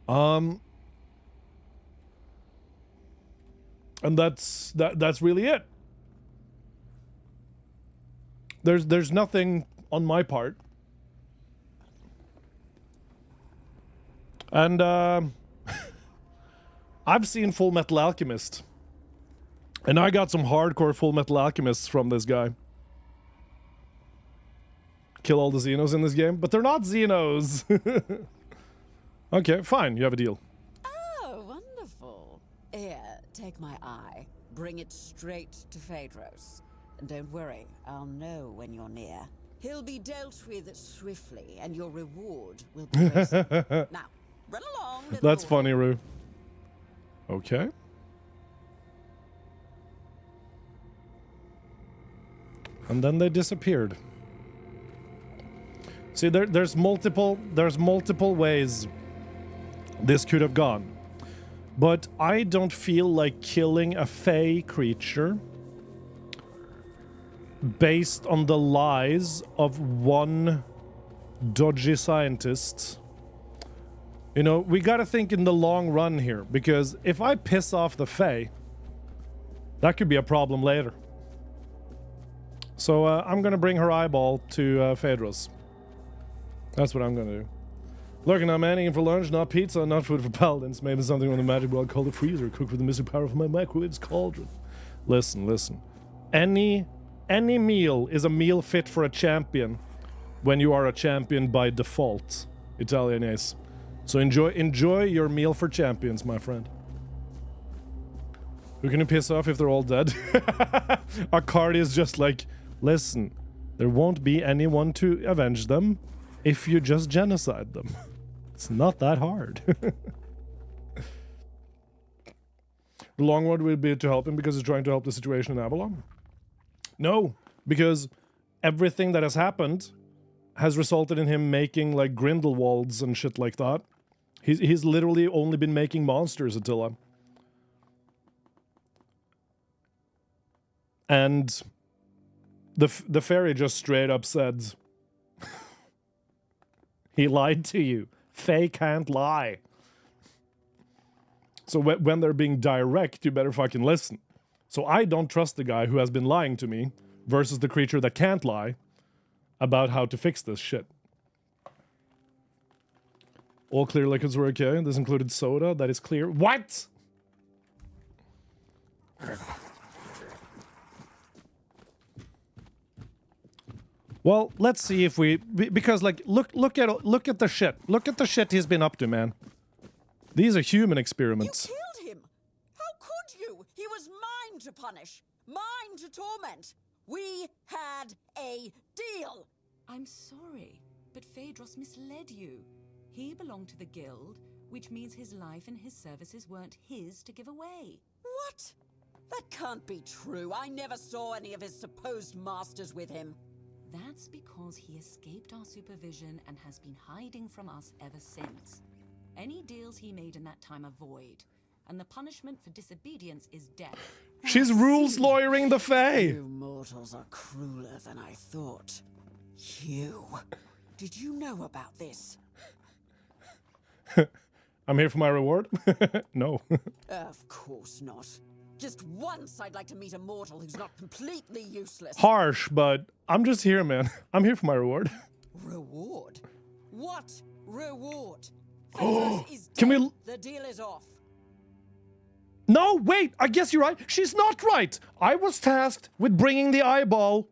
And that's really it. There's nothing on my part. And I've seen Full Metal Alchemist. And I got some hardcore Full Metal Alchemists from this guy. Kill all the Xenos in this game, but they're not Xenos. Okay, fine, you have a deal. Oh, wonderful. Here, take my eye. Bring it straight to Phaedros. And don't worry, I'll know when you're near. He'll be dealt with swiftly, and your reward will be racing. Now, run along, little That's orphan. funny, Rue. Okay. And then they disappeared. See, there's multiple ways this could have gone. But I don't feel like killing a Fey creature based on the lies of one dodgy scientist. You know, we gotta think in the long run here, because if I piss off the Fey, that could be a problem later. So I'm gonna bring her eyeball to Phaedros. That's what I'm gonna do. Look, I'm eating for lunch, not pizza, not food for paladins. Maybe something on the magic world called a freezer, cooked with the mystic power of my microwave's cauldron. Listen. Any meal is a meal fit for a champion when you are a champion by default, Italian ace. So enjoy your meal for champions, my friend. Who can you piss off if they're all dead? Akari is just like, listen, there won't be anyone to avenge them if you just genocide them. It's not that hard. The long road will be to help him because he's trying to help the situation in Avalon? No, because everything that has happened has resulted in him making like Grindelwalds and shit like that. He's literally only been making monsters, Attila. And the fairy just straight up said, he lied to you. Faye can't lie. So when they're being direct, you better fucking listen. So I don't trust the guy who has been lying to me versus the creature that can't lie about how to fix this shit. All clear liquids were okay. This included soda. That is clear. What? Well, let's see if we, because like look at the shit. Look at the shit he's been up to, man. These are human experiments. You killed him! How could you? He was mine to punish, mine to torment. We had a deal. I'm sorry, but Phaedros misled you. He belonged to the guild, which means his life and his services weren't his to give away. What? That can't be true. I never saw any of his supposed masters with him. That's because he escaped our supervision and has been hiding from us ever since. Any deals he made in that time are void, and the punishment for disobedience is death. She's rules lawyering the Fae. You mortals are crueler than I thought. You. Did you know about this? I'm here for my reward? No. Of course not. Just once I'd like to meet a mortal who's not completely useless. Harsh, but I'm just here, man. I'm here for my reward. Reward? What reward? Phaedros is dead. Can we... The deal is off. No, wait, I guess you're right. She's not right. I was tasked with bringing the eyeball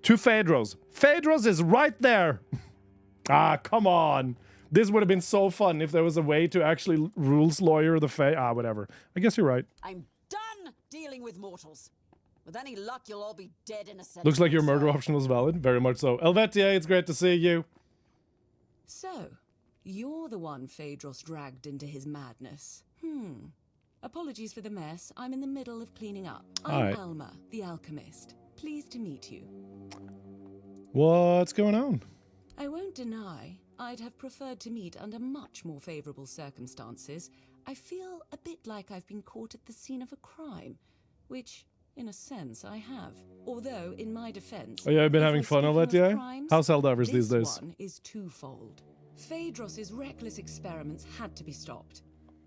to Phaedros. Phaedros is right there. Ah, come on. This would have been so fun if there was a way to actually rules lawyer the Fae. Ah, whatever. I guess you're right. I'm done dealing with mortals. With any luck, you'll all be dead in a second. Looks like your murder option was valid. Very much so. Helvetia, it's great to see you. So, you're the one Phaedros dragged into his madness. Apologies for the mess. I'm in the middle of cleaning up. I'm Hi. Alma, the alchemist. Pleased to meet you. What's going on? I won't deny, I'd have preferred to meet under much more favorable circumstances. I feel a bit like I've been caught at the scene of a crime, which In a sense, I have. Although, in my defense... Oh yeah, I've been if having we're fun of speaking it, yeah? crimes, How's Helldivers these days? This one is twofold. Phaedros's reckless experiments had to be stopped.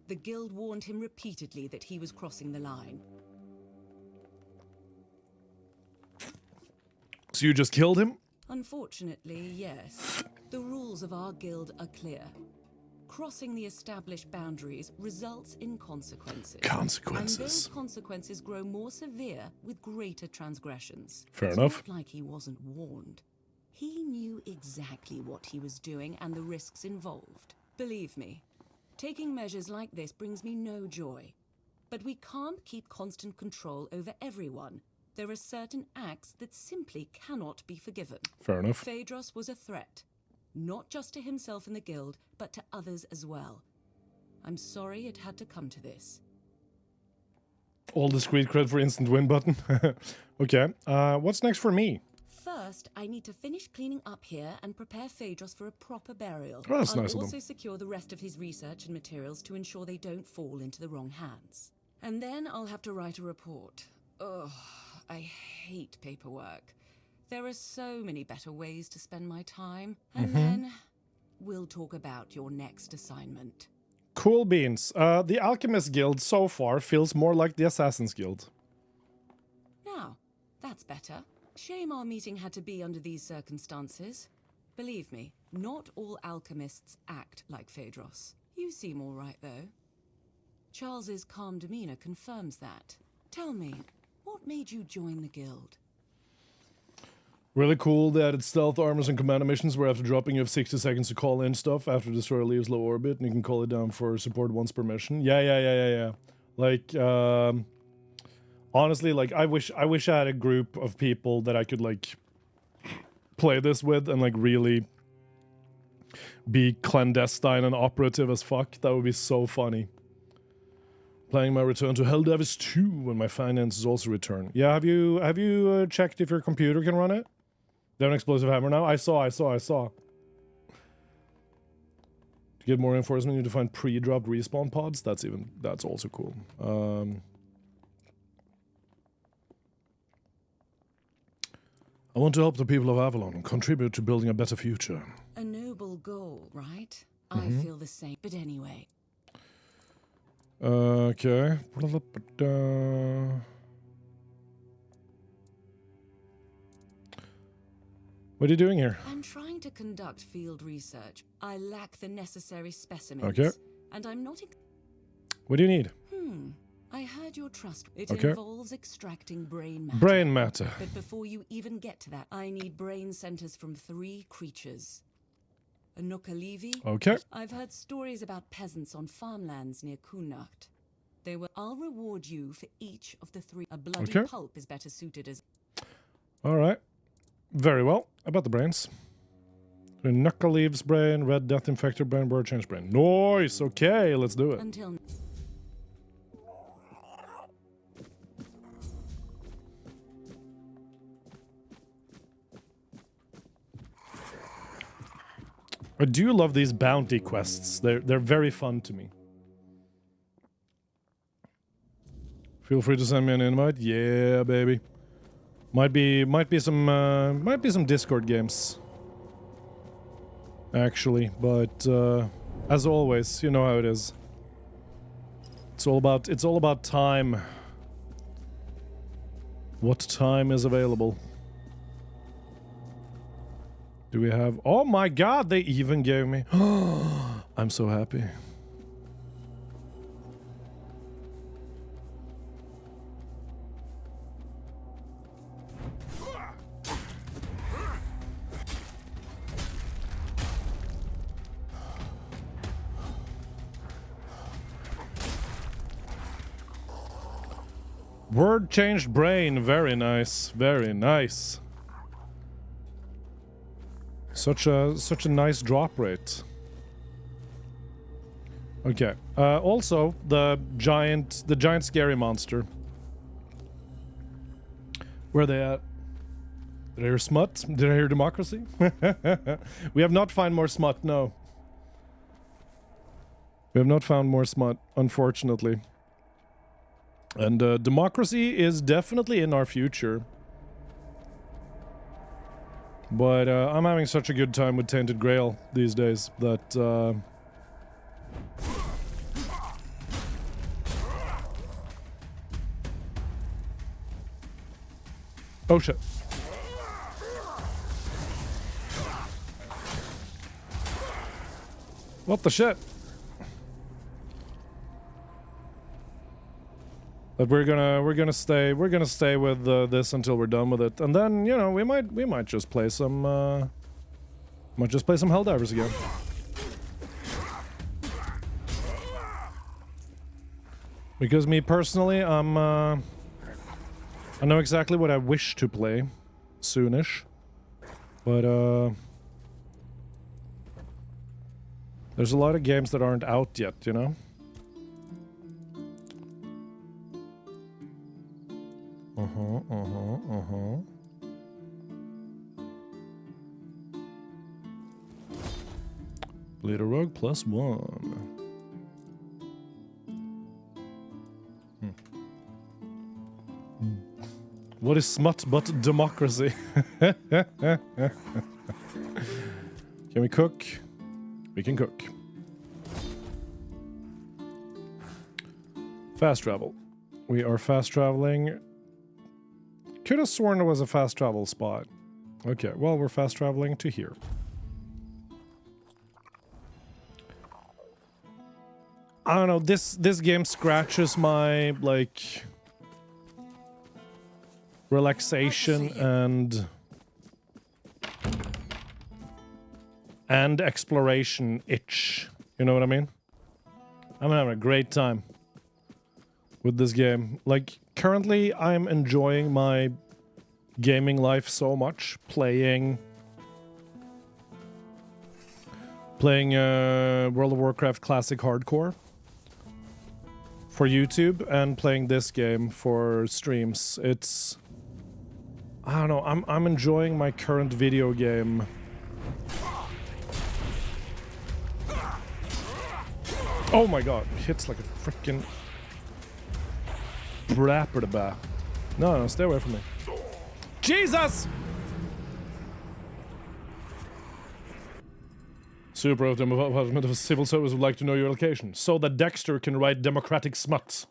The guild warned him repeatedly that he was crossing the line. So you just killed him? Unfortunately, yes. The rules of our guild are clear. Crossing the established boundaries results in consequences. Consequences. And those consequences grow more severe with greater transgressions. Fair It's enough. not like he wasn't warned. He knew exactly what he was doing and the risks involved. Believe me, taking measures like this brings me no joy. But we can't keep constant control over everyone. There are certain acts that simply cannot be forgiven. Fair enough. Phaedros was a threat. Not just to himself and the guild, but to others as well. I'm sorry it had to come to this. All discreet cred for instant win button. Okay, what's next for me? First, I need to finish cleaning up here and prepare Phaedros for a proper burial. Oh, that's I'll nice of them. also secure the rest of his research and materials to ensure they don't fall into the wrong hands. And then I'll have to write a report. Ugh, I hate paperwork. There are so many better ways to spend my time. And then we'll talk about your next assignment. Cool beans. The Alchemist Guild so far feels more like the Assassin's Guild. Now, that's better. Shame our meeting had to be under these circumstances. Believe me, not all alchemists act like Phaedros. You seem all right, though. Charles's calm demeanor confirms that. Tell me, what made you join the guild? Really cool. They added stealth armors and commando missions where after dropping you have 60 seconds to call in stuff after the destroyer leaves low orbit and you can call it down for support once per mission. Yeah. Like, honestly, like, I wish I had a group of people that I could, like, play this with and, like, really be clandestine and operative as fuck. That would be so funny. Planning my return to Helldivers 2 when my finances also return. Yeah, have you checked if your computer can run it? They have an explosive hammer now? I saw. To get more enforcement, you need to find pre-dropped respawn pods. That's also cool. I want to help the people of Avalon and contribute to building a better future. A noble goal, right? I feel the same. But anyway. Okay. What are you doing here? I'm trying to conduct field research. I lack the necessary specimens. Okay. And I'm not... What do you need? I heard your trust. It Okay. involves extracting brain matter. Brain matter. But before you even get to that, I need brain centers from 3 creatures. A Nokalevi. Okay. I've heard stories about peasants on farmlands near Kunacht. I'll reward you for each of the 3. A bloody Okay. pulp is better suited as... All right. Very well. About the brains. Knuckle Leaves brain, Red Death Infector brain, Bird Change brain. Nice! Okay, let's do it. Until... I do love these bounty quests. They're very fun to me. Feel free to send me an invite. Yeah, baby. Might be some Discord games. Actually, but as always, you know how it is. It's all about time. What time is available? Do we have... Oh my god, they even gave me... I'm so happy. Word changed brain. Very nice. Very nice. Such a nice drop rate. Okay. Also, the giant scary monster. Where are they at? Did I hear smut? Did I hear democracy? We have not found more smut, no. We have not found more smut, unfortunately. And democracy is definitely in our future. But I'm having such a good time with Tainted Grail these days that... Oh shit. What the shit? But we're gonna stay with this until we're done with it, and then you know we might just play some Helldivers again. Because me personally, I know exactly what I wish to play soonish, but there's a lot of games that aren't out yet, you know. Bleed a Rogue +1. What is smut but democracy? Can we cook? We can cook. Fast travel. We are fast traveling. Could have sworn there was a fast travel spot. Okay, well, we're fast traveling to here. I don't know, this game scratches my, like, relaxation and exploration itch. You know what I mean? I'm having a great time with this game. Like, currently I'm enjoying my gaming life so much, playing World of Warcraft Classic Hardcore for YouTube and playing this game for streams. It's, I don't know, I'm enjoying my current video game. Oh my god, hits like a freaking brapper to bat. No, stay away from me. Jesus! Super Department of Civil Service would like to know your location, so that Dexter can write democratic smuts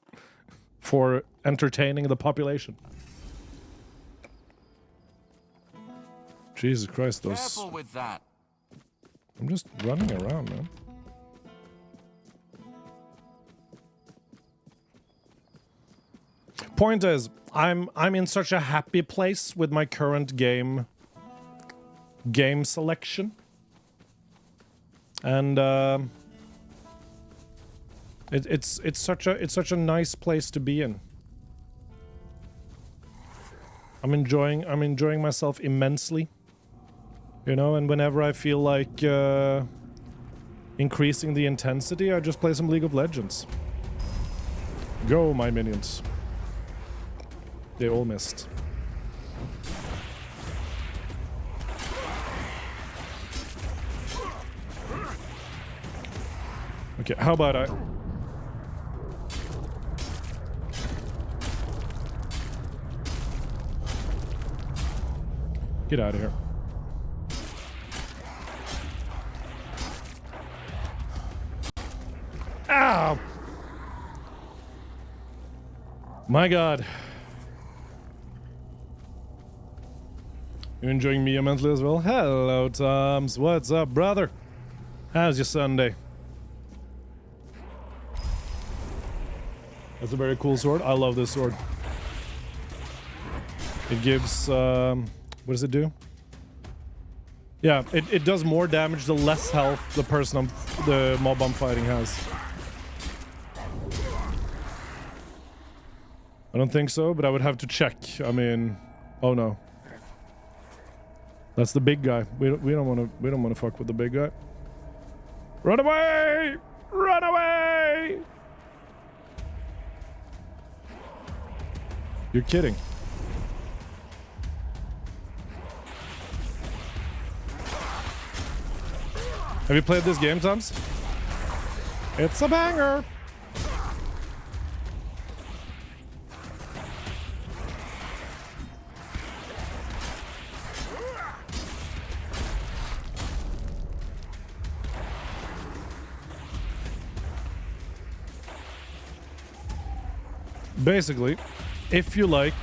for entertaining the population. Jesus Christ, those... Careful with that. I'm just running around, man. Point is, I'm in such a happy place with my current game selection. And it's such a nice place to be in. I'm enjoying myself immensely. You know, and whenever I feel like increasing the intensity, I just play some League of Legends. Go, my minions. They all missed. Okay, how about I... Get out of here. Ow! My god. You enjoying me immensely as well? Hello, Toms. What's up, brother? How's your Sunday? That's a very cool sword. I love this sword. It gives, what does it do? Yeah, it does more damage the less health the mob I'm fighting has. I don't think so, but I would have to check. I mean, oh no. That's the big guy. We don't want to fuck with the big guy. Run away! Run away! You're kidding. Have you played this game, Toms? It's a banger. Basically, if you like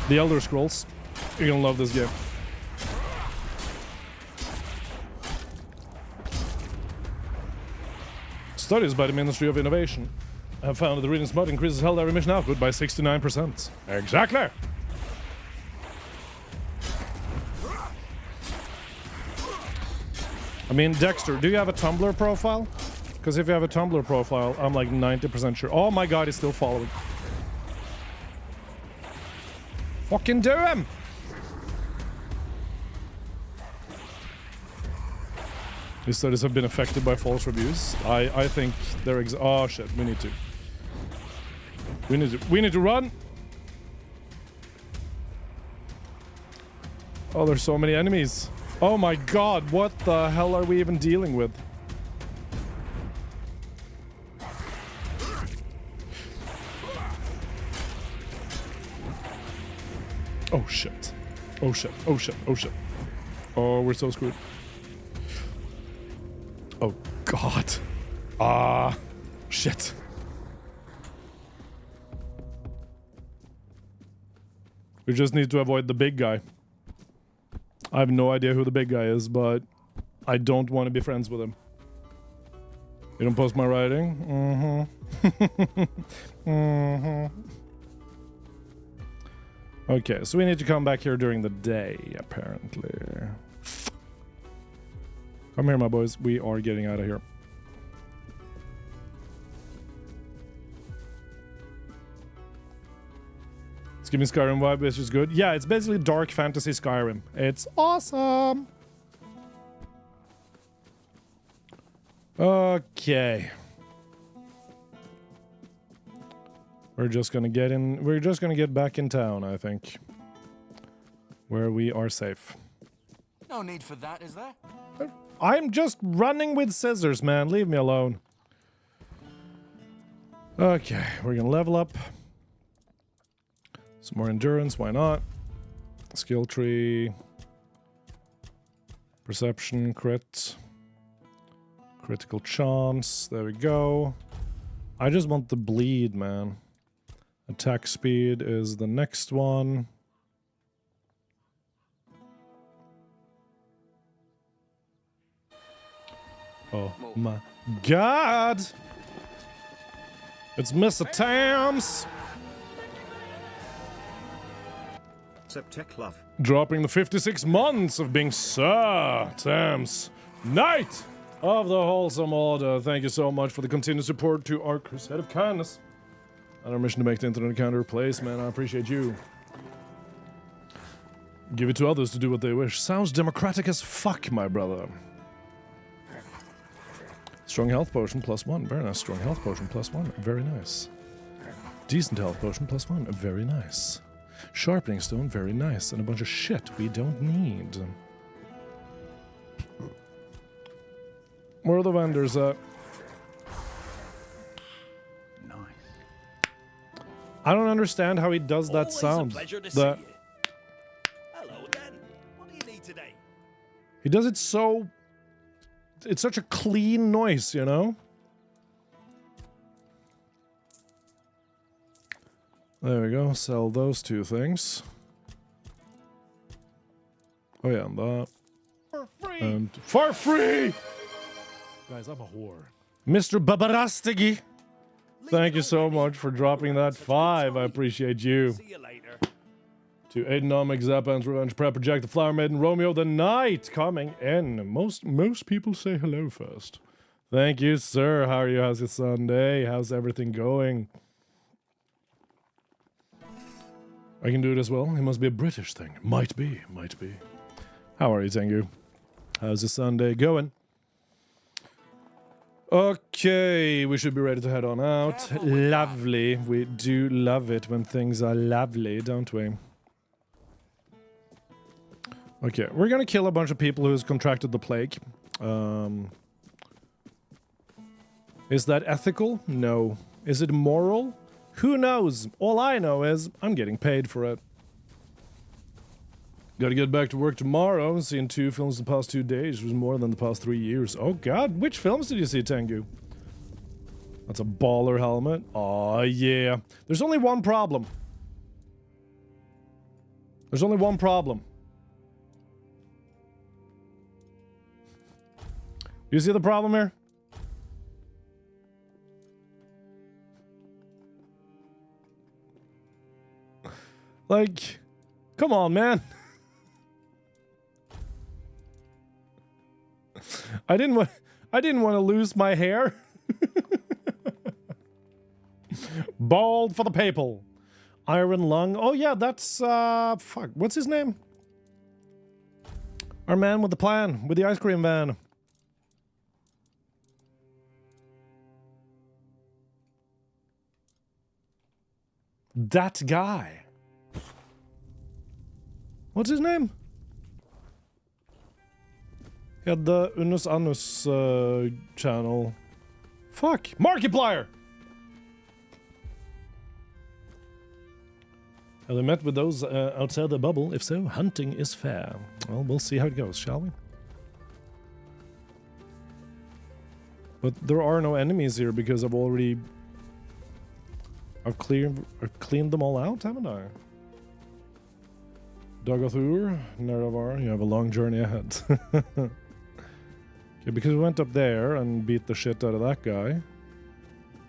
the Elder Scrolls, you're gonna love this game. Studies by the Ministry of Innovation have found that the reading smut increases hell area mission output by 69%. Exactly! I mean, Dexter, do you have a Tumblr profile? Because if you have a Tumblr profile, I'm like 90% sure. Oh my god, he's still following. Fucking do him! These studies have been affected by false reviews. I think they're oh shit, we need to run! Oh, there's so many enemies. Oh my god, what the hell are we even dealing with? Oh shit. Oh shit. Oh shit. Oh shit. Oh, we're so screwed. Oh god. Shit. We just need to avoid the big guy. I have no idea who the big guy is, but I don't want to be friends with him. You don't post my writing? Okay, so we need to come back here during the day, apparently. Come here, my boys. We are getting out of here. It's giving Skyrim vibe, which is good. Yeah, it's basically dark fantasy Skyrim. It's awesome! Okay. We're just gonna get back in town, I think. Where we are safe. No need for that, is there? I'm just running with scissors, man. Leave me alone. Okay, we're gonna level up. Some more endurance, why not? Skill tree. Perception, crit. Critical chance, there we go. I just want the bleed, man. Attack speed is the next one. Oh my god! It's Mr. Tams! Love. Dropping the 56 months of being Sir Tams, Knight of the Wholesome Order. Thank you so much for the continued support to our Crusade of Kindness and our mission to make the internet counter a place, man. I appreciate you. Give it to others to do what they wish. Sounds democratic as fuck, my brother. Strong health potion +1. Very nice. Strong health potion +1. Very nice. Decent health potion +1. Very nice. Sharpening stone. Very nice. And a bunch of shit we don't need. Where are the vendors at? Nice. I don't understand how he does that sound. Pleasure to see you. Hello, then. What do you need today? He does it so... It's such a clean noise, you know? There we go. Sell those two things. Oh yeah, and that. For free. And for free! Guys, I'm a whore. Mr. Babarastigi! Thank you so much for dropping that 5. I appreciate you. See you later. To Aidenomic, Zappan's Revenge, Prepper Jack, the Flower Maiden, Romeo the Knight coming in. Most people say hello first. Thank you, sir. How are you? How's your Sunday? How's everything going? I can do it as well. It must be a British thing. Might be. How are you, Tengu? How's your Sunday going? Okay, we should be ready to head on out. Lovely. We do love it when things are lovely, don't we? Okay, we're gonna kill a bunch of people who's contracted the plague. Is that ethical? No. Is it moral? Who knows? All I know is I'm getting paid for it. Gotta get back to work tomorrow. Seen 2 films the past 2 days. It was more than the past 3 years. Oh god, which films did you see, Tengu? That's a baller helmet. Oh yeah. There's only one problem. There's only one problem. You see the problem here? Like, come on, man. I didn't want to lose my hair. Bald for the people. Iron lung. Oh yeah, that's fuck. What's his name? Our man with the plan, with the ice cream van. That guy. What's his name? He had the Unus Annus channel. Fuck! Markiplier! Have they met with those outside the bubble? If so, hunting is fair. Well, we'll see how it goes, shall we? But there are no enemies here because I've cleaned them all out, haven't I? Dagathur, Neravar, you have a long journey ahead. Okay, because we went up there and beat the shit out of that guy.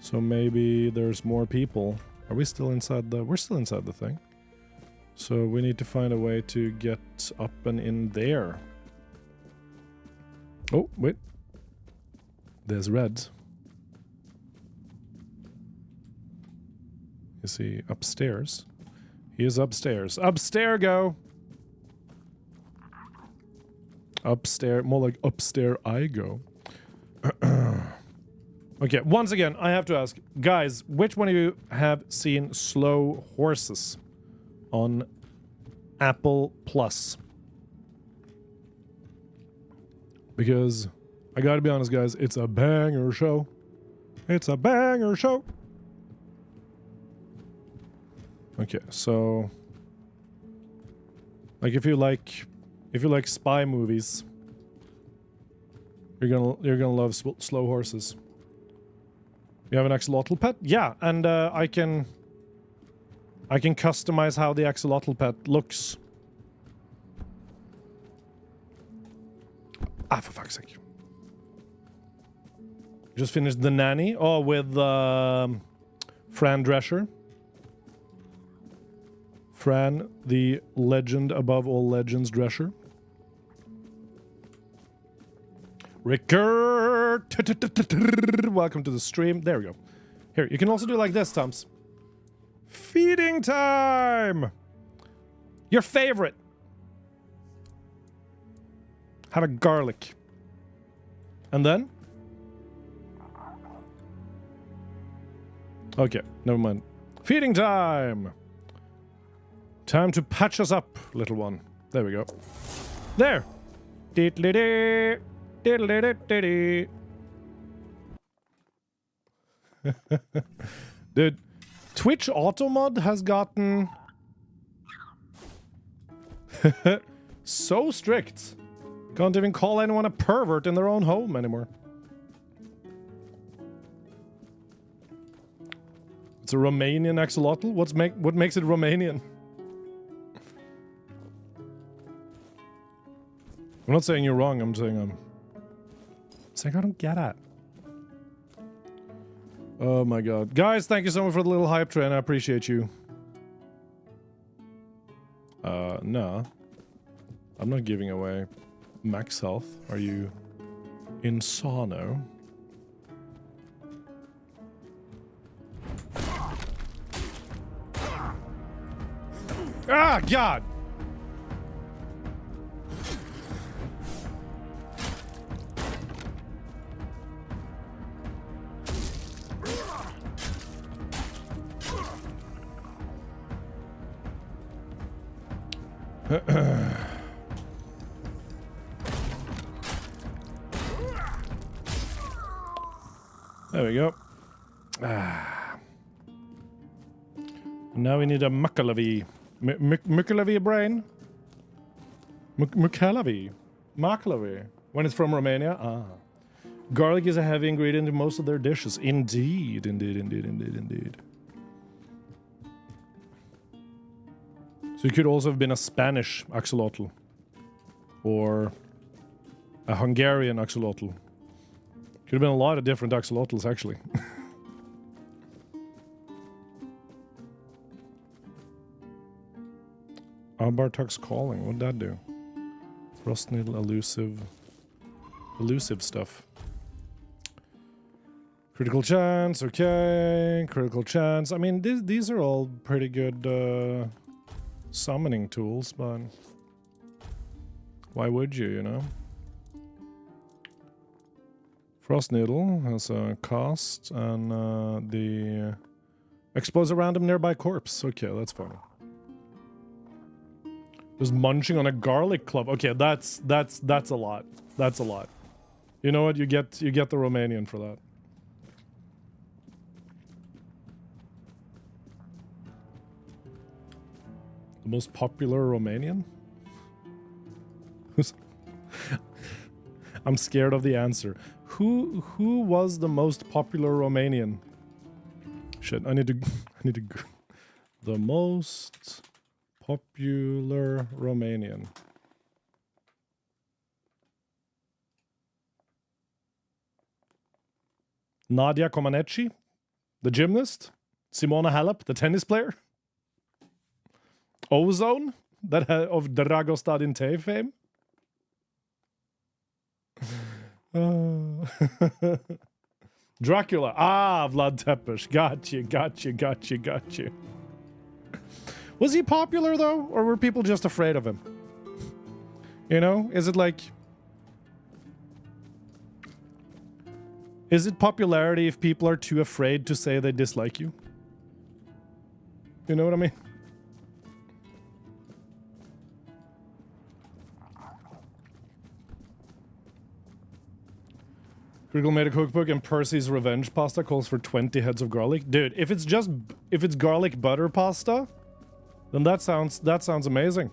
So maybe there's more people. Are we still inside the... We're still inside the thing. So we need to find a way to get up and in there. Oh, wait. There's red. Is he upstairs? He is upstairs. Upstairs go! Upstairs, more like upstairs I go. Okay, once again, I have to ask, guys, which one of you have seen slow horses on Apple Plus? Because I gotta be honest, guys, it's a banger show. It's a banger show. Okay, so like if you like spy movies, you're gonna love slow horses. You have an axolotl pet? Yeah, and I can customize how the axolotl pet looks. Ah, for fuck's sake. Just finished The Nanny. Oh, with Fran Drescher. Fran, the legend above all legends, Drescher. Rickard! Welcome to the stream. There we go. Here, you can also do like this, Tums. Feeding time! Your favorite. Have a garlic. And then? Okay, never mind. Feeding time! Time to patch us up, little one. There we go. There! Diddly-dee! Diddly-dee-dee-dee! Dude, Twitch Automod has gotten so strict. Can't even call anyone a pervert in their own home anymore. It's a Romanian axolotl? What makes it Romanian? I'm not saying you're wrong, I'm saying I don't get it. Oh my god. Guys, thank you so much for the little hype train, I appreciate you. No. I'm not giving away max health. Are you insano? Ah, god! There we go. Now we need a Muckalavi. Muckalavi brain? Muckalavi. Muckalavi. When it's from Romania? Ah. Garlic is a heavy ingredient in most of their dishes. Indeed, indeed, indeed, indeed, indeed. So it could also have been a Spanish axolotl. Or a Hungarian axolotl. Could have been a lot of different axolotls, actually. Bartuk's calling. What'd that do? Frost needle, elusive stuff. Critical chance, okay. Critical chance. I mean, these are all pretty good summoning tools, but why would you, you know? Frost needle has a cost, and the expose a random nearby corpse. Okay, that's funny. Just munching on a garlic clove. Okay, that's a lot. That's a lot. You know what? You get the Romanian for that. The most popular Romanian? I'm scared of the answer. Who was the most popular Romanian? Shit, I need to the most popular Romanian. Nadia Comaneci, the gymnast. Simona Halep, the tennis player. Ozone, that of Dragostad in Tay fame. Dracula. Ah, Vlad Tepes. Got you. Was he popular, though? Or were people just afraid of him? You know? Is it like... Is it popularity if people are too afraid to say they dislike you? You know what I mean? Griggle made a cookbook and Percy's revenge pasta calls for 20 heads of garlic. Dude, if it's garlic butter pasta, then that sounds amazing.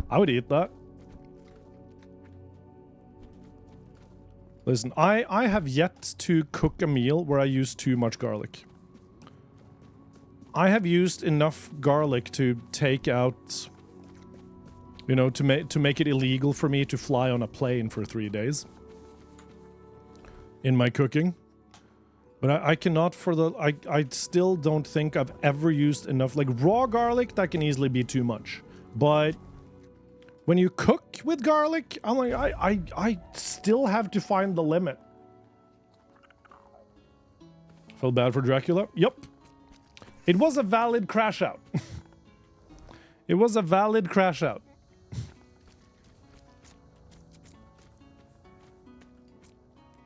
I would eat that. Listen, I have yet to cook a meal where I use too much garlic. I have used enough garlic to take out, you know, to make it illegal for me to fly on a plane for 3 days. In my cooking. But I cannot I still don't think I've ever used enough. Like raw garlic, that can easily be too much. But when you cook with garlic, I'm like, I still have to find the limit. Felt bad for Dracula? Yup. It was a valid crash out. It was a valid crash out.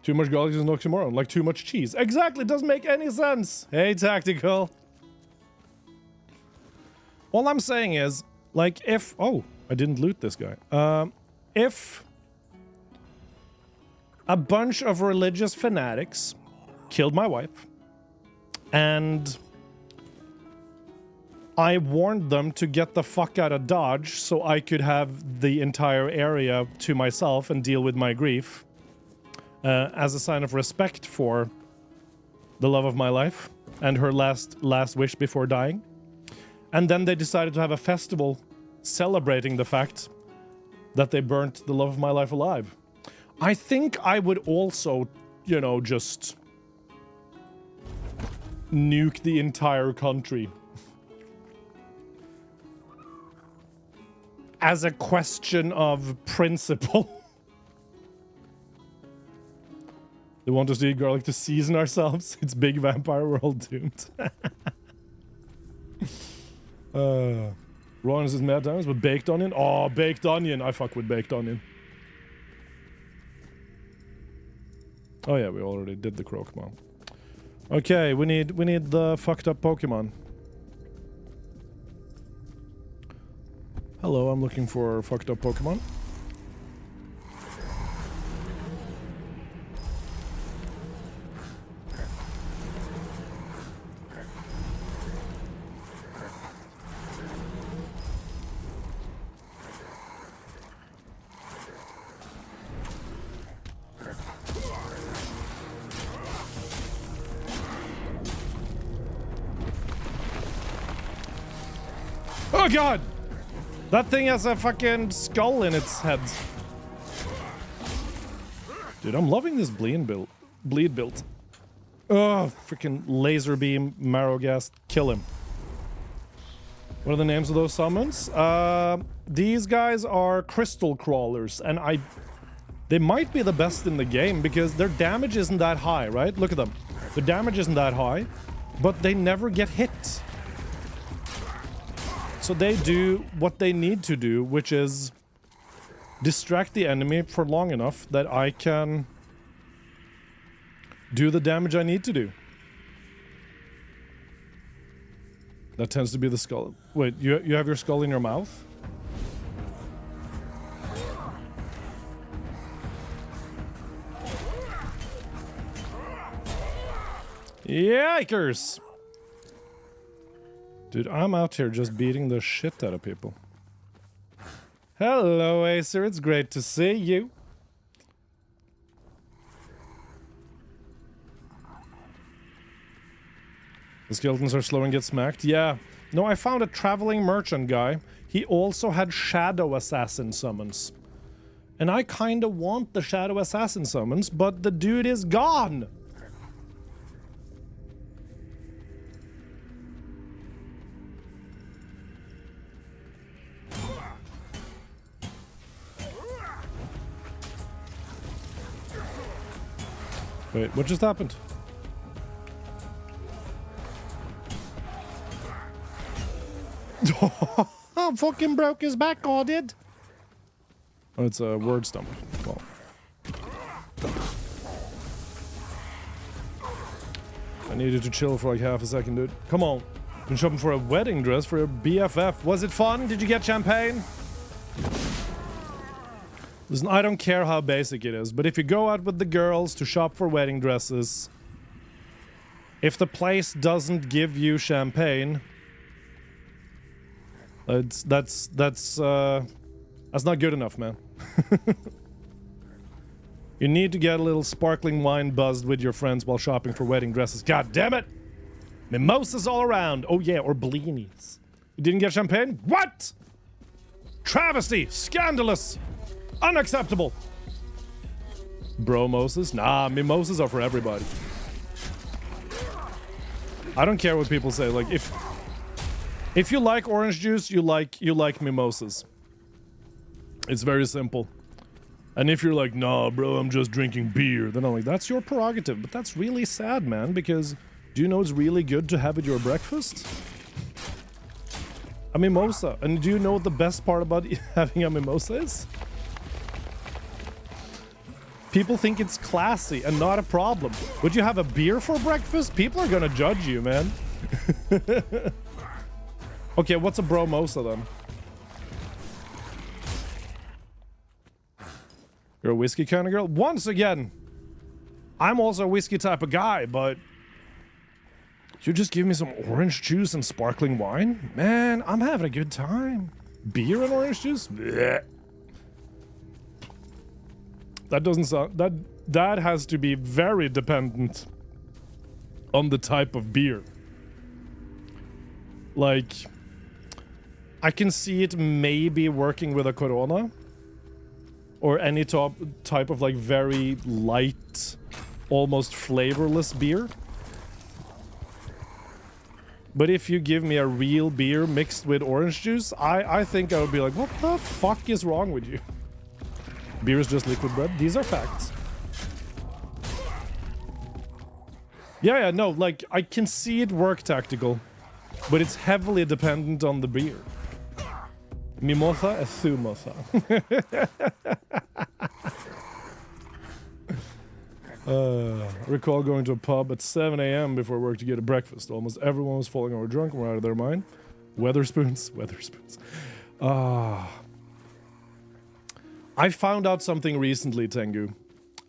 Too much garlic is an oxymoron, like too much cheese. Exactly, it doesn't make any sense. Hey, Tactical. All I'm saying is, like, if... Oh, I didn't loot this guy. If a bunch of religious fanatics killed my wife, and I warned them to get the fuck out of Dodge so I could have the entire area to myself and deal with my grief, as a sign of respect for the love of my life and her last wish before dying. And then they decided to have a festival celebrating the fact that they burnt the love of my life alive. I think I would also, you know, just nuke the entire country. As a question of principle. They want us to eat garlic to season ourselves. It's big vampire, we're all doomed. Ron is mad times with baked onion. Oh, baked onion. I fuck with baked onion. Oh yeah, we already did the Croakmon. Okay, we need the fucked up Pokemon. Hello, I'm looking for fucked up Pokemon. Oh god! That thing has a fucking skull in its head. Dude, I'm loving this bleed build. Oh, freaking laser beam, marrow gas, kill him. What are the names of those summons? These guys are crystal crawlers, and they might be the best in the game because their damage isn't that high, right? Look at them. The damage isn't that high, but they never get hit. So they do what they need to do, which is distract the enemy for long enough that I can do the damage I need to do. That tends to be the skull. Wait, you have your skull in your mouth? Yikers! Dude, I'm out here just beating the shit out of people. Hello, Acer. It's great to see you. The skeletons are slow and get smacked. Yeah. No, I found a traveling merchant guy. He also had shadow assassin summons. And I kinda want the shadow assassin summons, but the dude is gone! Wait, what just happened? I fucking broke his back, I did. Oh, it's a word stump. Well. I needed to chill for like half a second, dude. Come on. Been shopping for a wedding dress for your BFF. Was it fun? Did you get champagne? Listen, I don't care how basic it is, but if you go out with the girls to shop for wedding dresses, if the place doesn't give you champagne, that's not good enough, man. You need to get a little sparkling wine buzzed with your friends while shopping for wedding dresses. God damn it! Mimosas all around. Oh yeah, or blinis. You didn't get champagne? What? Travesty! Scandalous! Unacceptable! Bromoses? Nah, mimosas are for everybody. I don't care what people say. Like, if you like orange juice, you like mimosas. It's very simple. And if you're like, nah, bro, I'm just drinking beer, then I'm like, that's your prerogative. But that's really sad, man, because do you know it's really good to have at your breakfast? A mimosa. And do you know what the best part about having a mimosa is? People think it's classy and not a problem. Would you have a beer for breakfast? People are gonna judge you, man. Okay, what's a bromosa then? You're a whiskey kind of girl? Once again, I'm also a whiskey type of guy, but you just give me some orange juice and sparkling wine? Man, I'm having a good time. Beer and orange juice? Blech. That doesn't sound... That has to be very dependent on the type of beer. Like, I can see it maybe working with a Corona. Or any type of like very light, almost flavorless beer. But if you give me a real beer mixed with orange juice, I think I would be like, what the fuck is wrong with you? Beer is just liquid bread. These are facts. Yeah, no, like, I can see it work tactical, but it's heavily dependent on the beer. Mimosa és thumosa. Recall going to a pub at 7 a.m. before work to get a breakfast. Almost everyone was falling over drunk and were out of their mind. Weatherspoons. I found out something recently, Tengu,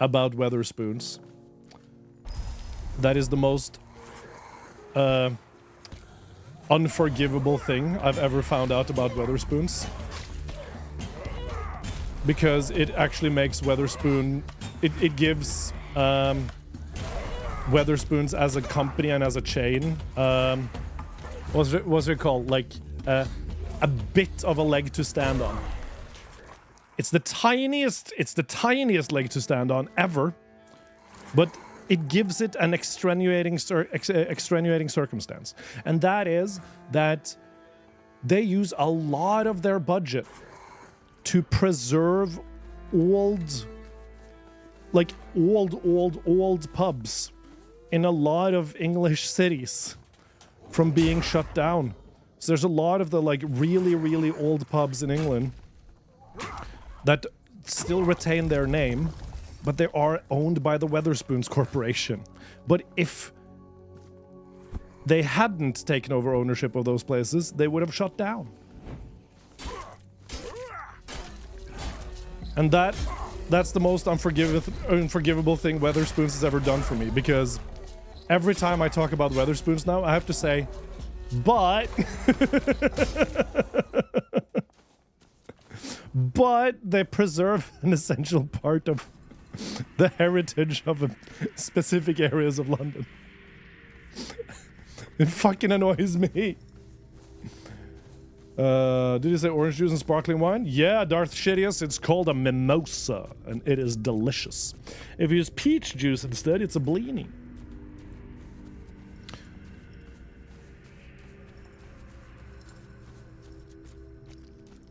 about Weatherspoons. That is the most unforgivable thing I've ever found out about Weatherspoons. Because it actually makes Weatherspoon... It gives Weatherspoons as a company and as a chain... what's it called? Like, a bit of a leg to stand on. It's the tiniest leg to stand on ever, but it gives it an extenuating circumstance. And that is that they use a lot of their budget to preserve old pubs in a lot of English cities from being shut down. So there's a lot of the like really, really old pubs in England that still retain their name, but they are owned by the Wetherspoons Corporation. But if they hadn't taken over ownership of those places, they would have shut down. And that's the most unforgivable thing Wetherspoons has ever done for me, because every time I talk about Wetherspoons now, I have to say, but... but they preserve an essential part of the heritage of specific areas of London. It fucking annoys me. Did you say orange juice and sparkling wine? Yeah, Darth Shidius, it's called a mimosa, and it is delicious. If you use peach juice instead, it's a blini.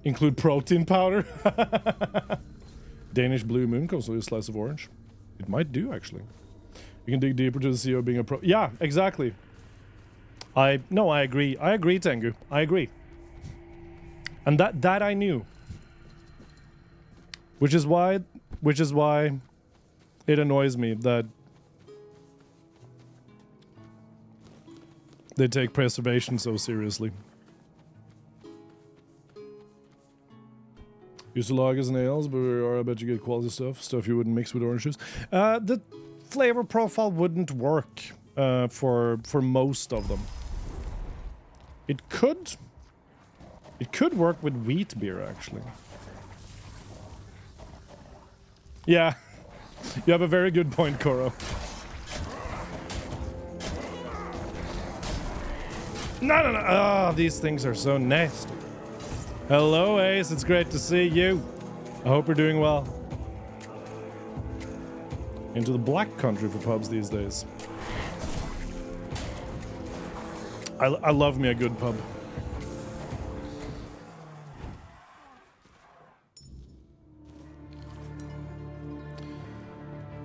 Include protein powder? Danish Blue Moon comes with a slice of orange. It might do, actually. You can dig deeper to the CEO being a pro... Yeah, exactly. I agree. I agree, Tengu. I agree. And that I knew. Which is why it annoys me that they take preservation so seriously. Used to lagers and ales, but I bet you get quality stuff you wouldn't mix with orange juice. The flavor profile wouldn't work for most of them. It could work with wheat beer, actually. Yeah, you have a very good point, Koro. No. Ah, these things are so nasty. Hello, Ace. It's great to see you. I hope you're doing well. Into the black country for pubs these days. I love me a good pub.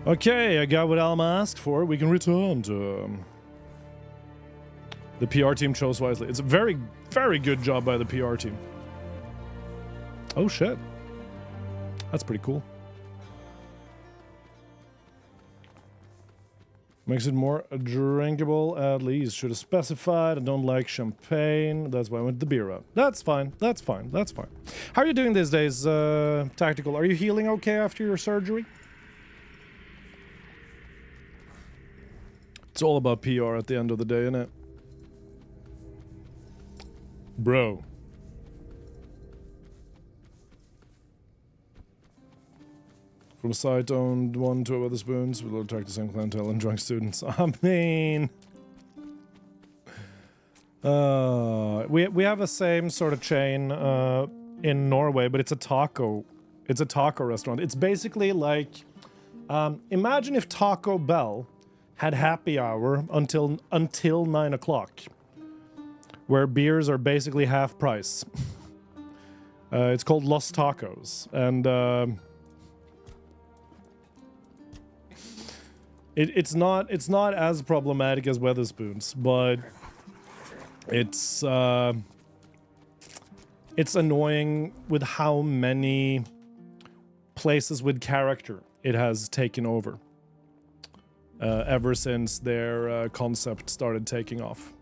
Okay, I got what Alma asked for. We can return to... the PR team chose wisely. It's a very, very good job by the PR team. Oh shit. That's pretty cool. Makes it more drinkable at least. Should have specified I don't like champagne. That's why I went the beer route. That's fine. That's fine. That's fine. How are you doing these days, Tactical? Are you healing okay after your surgery? It's all about PR at the end of the day, isn't it? Bro. From site-owned one to Wetherspoons, we'll attract the same clientele and drunk students. I mean... we have a same sort of chain in Norway, but it's a taco. It's a taco restaurant. It's basically like... imagine if Taco Bell had happy hour until 9 o'clock, where beers are basically half price. It's called Los Tacos, and it's not as problematic as Wetherspoons, but it's annoying with how many places with character it has taken over. Ever since their concept started taking off.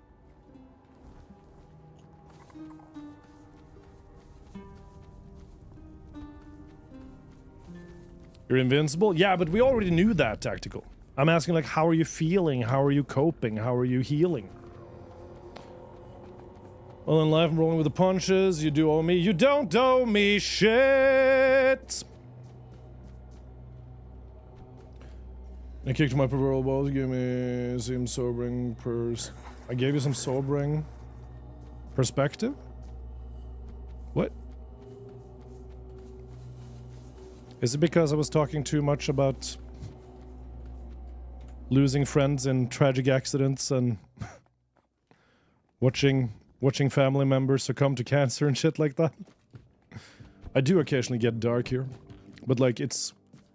You're invincible? Yeah, but we already knew that, Tactical. I'm asking, like, how are you feeling? How are you coping? How are you healing? Well, in life, I'm rolling with the punches. You do owe me. You don't owe me shit! I kicked my proverbial ball to give me some sobering I gave you some sobering perspective? What? Is it because I was talking too much about losing friends in tragic accidents and watching family members succumb to cancer and shit like that? I do occasionally get dark here, but like it's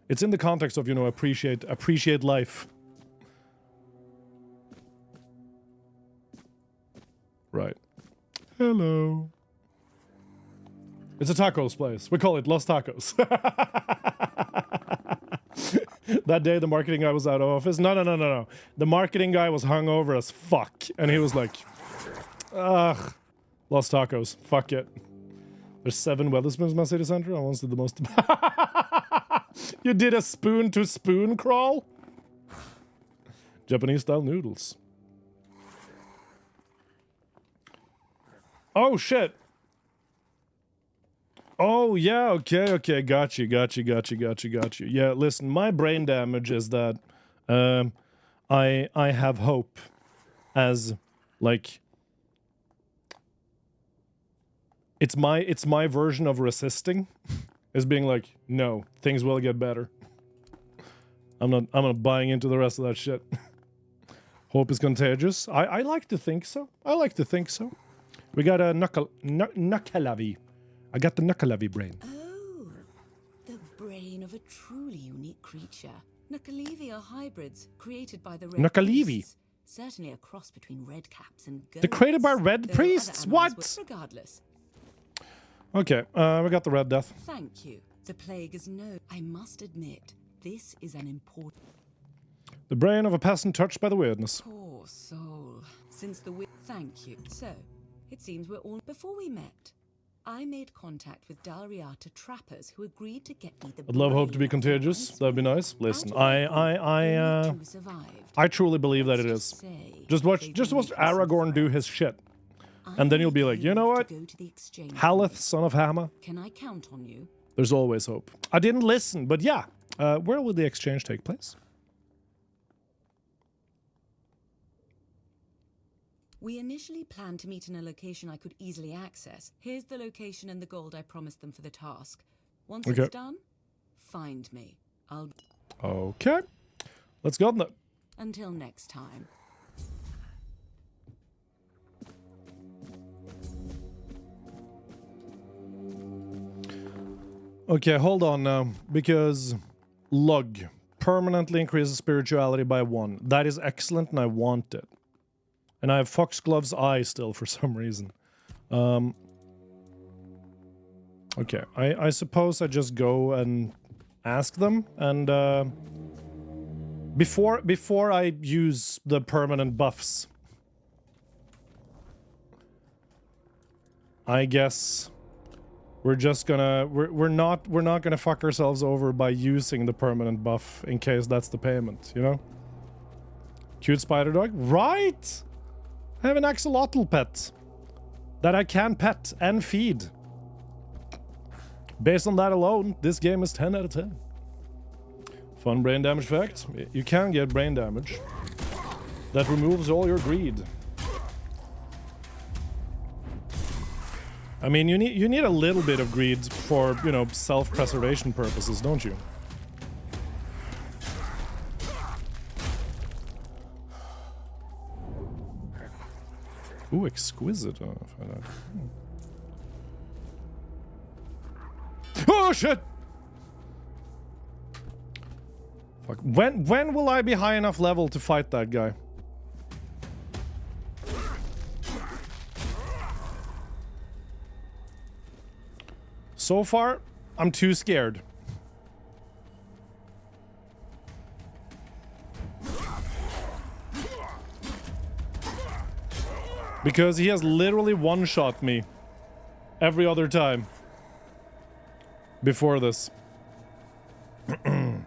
in the context of, you know, appreciate life. Right. Hello. It's a tacos place. We call it Los Tacos. That day the marketing guy was out of office. No. The marketing guy was hungover as fuck. And he was like, ugh, Los Tacos. Fuck it. There's 7 Weatherspoons in my city center. I once did the most. You did a spoon-to-spoon crawl? Japanese-style noodles. Oh, shit. Oh, yeah, okay. Got you. Yeah, listen, my brain damage is that I have hope as, like... It's my version of resisting, is being like, no, things will get better. I'm not buying into the rest of that shit. Hope is contagious. I like to think so. We got a Knuckleavy. I got the Knuckleavy brain. Oh, the brain of a truly unique creature. Knuckleavy are hybrids created by the red Knuckleavy? priests. Certainly a cross between red caps and goats. They're created by red Though other priests? animals What? Regardless. Okay, we got the Red Death. Thank you. The plague is no. I must admit, this is an important. The brain of a peasant touched by the weirdness. Poor soul. Since the Thank you. So, it seems we're all. Before we met, I made contact with Dalriata trappers who agreed to get me the. I'd love hope to be contagious. That'd be nice. Listen, I truly believe that it is. Just watch Aragorn do his shit. And then you'll be like, you know what? Haleth, son of Hammer. Can I count on you? There's always hope. I didn't listen, but yeah. Where will the exchange take place? We initially planned to meet in a location I could easily access. Here's the location and the gold I promised them for the task. Once it's done, find me. I'll... Okay. Let's go then. Until next time. Okay, hold on now, because Lug permanently increases spirituality by 1. That is excellent, and I want it. And I have Foxglove's eye still for some reason. Okay, I suppose I just go and ask them, and before I use the permanent buffs, I guess. We're just gonna we're not gonna fuck ourselves over by using the permanent buff in case that's the payment, you know? Cute spider dog, right? I have an axolotl pet that I can pet and feed. Based on that alone, this game is 10 out of 10. Fun brain damage fact: you can get brain damage that removes all your greed. I mean, you need a little bit of greed for, you know, self-preservation purposes, don't you? Ooh, exquisite. Oh shit! Fuck. When will I be high enough level to fight that guy? So far, I'm too scared. Because he has literally one-shot me every other time before this. They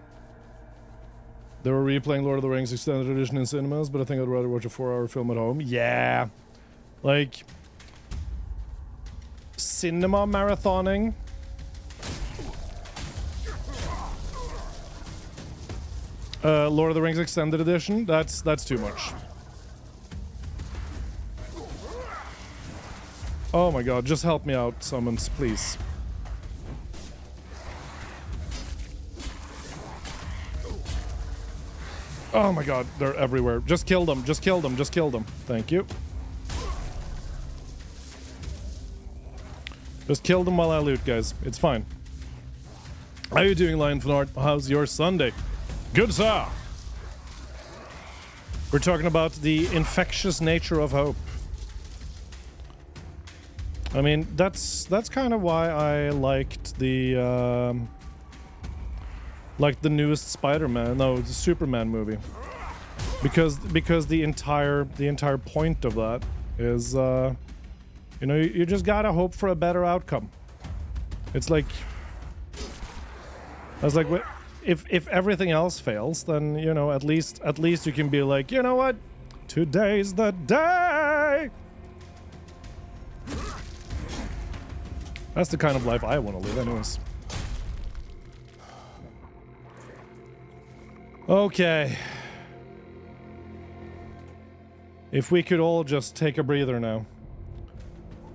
were replaying Lord of the Rings Extended Edition in cinemas, but I think I'd rather watch a 4-hour film at home. Yeah. Like, cinema marathoning. Lord of the Rings Extended Edition, that's too much. Oh my god, just help me out, summons, please. Oh my god, they're everywhere. Just kill them, just kill them, just kill them. Thank you. Just kill them while I loot, guys. It's fine. How are you doing, Lion Fanart? How's your Sunday? Good, sir. We're talking about the infectious nature of hope. I mean, that's kind of why I liked the newest Spider-Man, no, the Superman movie, because the entire point of that is, you know, you just gotta hope for a better outcome. It's like, I was like, if everything else fails, then, you know, at least you can be like, you know what, today's the day. That's the kind of life I want to live, anyways. Okay. If we could all just take a breather now.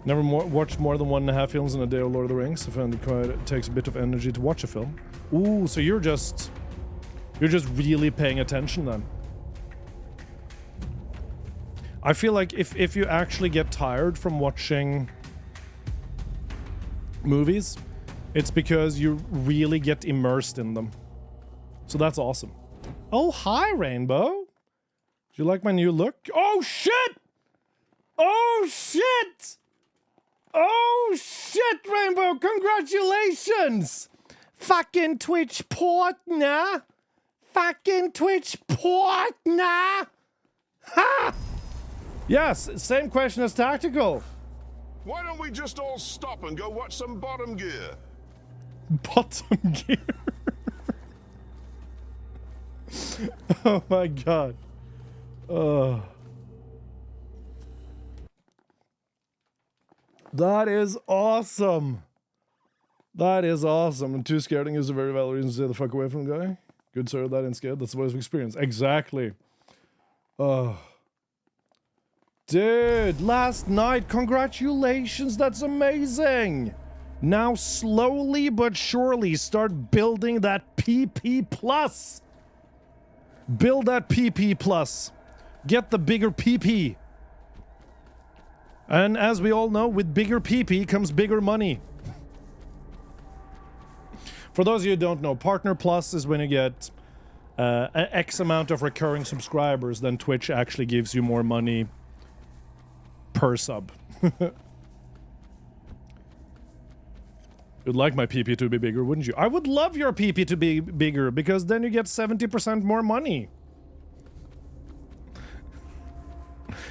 Never watched more than 1.5 films in a day of Lord of the Rings. I found it takes a bit of energy to watch a film. Ooh, so you're just really paying attention then. I feel like if you actually get tired from watching movies, it's because you really get immersed in them. So that's awesome. Oh, hi, Rainbow. Do you like my new look? Oh, shit! Oh, shit! Oh, shit, Rainbow! Congratulations! Fucking Twitch partner! Fucking Twitch partner! Ha! Yes, same question as Tactical. Why don't we just all stop and go watch some Bottom Gear? Bottom Gear? Oh my god. That is awesome. That is awesome. And too scared is a very valid reason to stay the fuck away from the guy. Good sir, that ain't scared. That's the voice of experience. Exactly. Dude, last night, congratulations, that's amazing! Now slowly but surely start building that PP+. Build that PP+. Get the bigger PP. And as we all know, with bigger PP comes bigger money. For those of you who don't know, Partner Plus is when you get an X amount of recurring subscribers, then Twitch actually gives you more money per sub. You'd like my PP to be bigger, wouldn't you? I would love your PP to be bigger, because then you get 70% more money.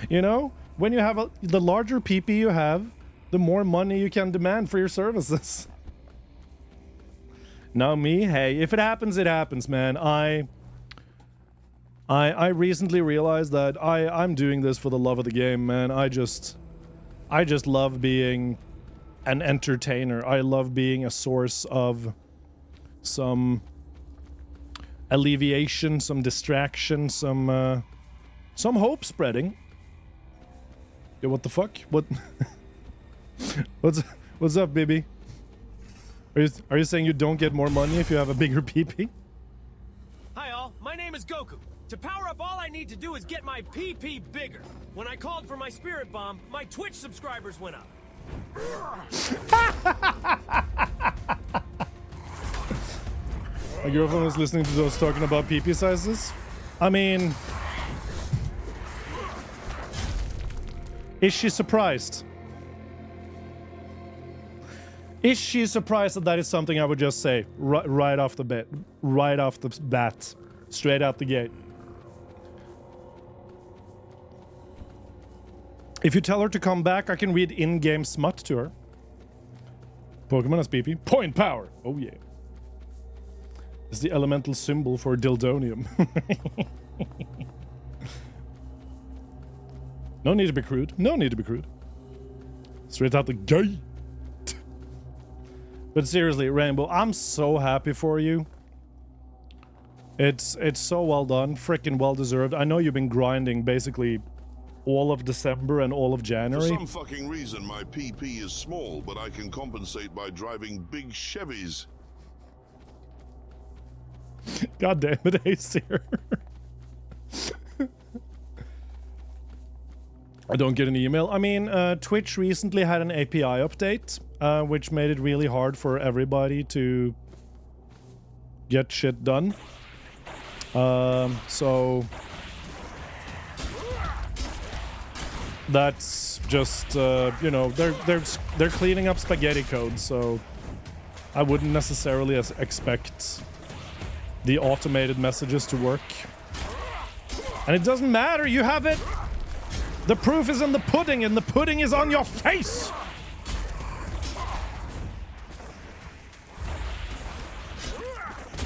You know? When you have the larger PP you have, the more money you can demand for your services. Now me, hey, if it happens, it happens, man. I recently realized that I'm doing this for the love of the game, man. I just love being an entertainer. I love being a source of some alleviation, some distraction, some hope spreading. Yo, what the fuck? What? What's up, baby? Are you saying you don't get more money if you have a bigger PP? Hi all, my name is Goku. To power up, all I need to do is get my PP bigger. When I called for my spirit bomb, my Twitch subscribers went up. My girlfriend was listening to those talking about PP sizes. I mean, is she surprised? Is she surprised that that is something I would just say right off the bat, straight out the gate? If you tell her to come back, I can read in-game smut to her. Pokemon has PP. Point power! Oh yeah. It's the elemental symbol for Dildonium. No need to be crude. No need to be crude. Straight out the gate. But seriously, Rainbow, I'm so happy for you. It's so well done. Freaking well deserved. I know you've been grinding basically all of December and all of For January. some fucking reason, my PP is small, but I can compensate by driving big Chevys. God damn it, Ace here. I don't get an email. I mean, Twitch recently had an API update, which made it really hard for everybody to get shit done. So that's just you know, they're cleaning up spaghetti code, so I wouldn't necessarily expect the automated messages to work. And it doesn't matter, you have it. The proof is in the pudding, and the pudding is on your face.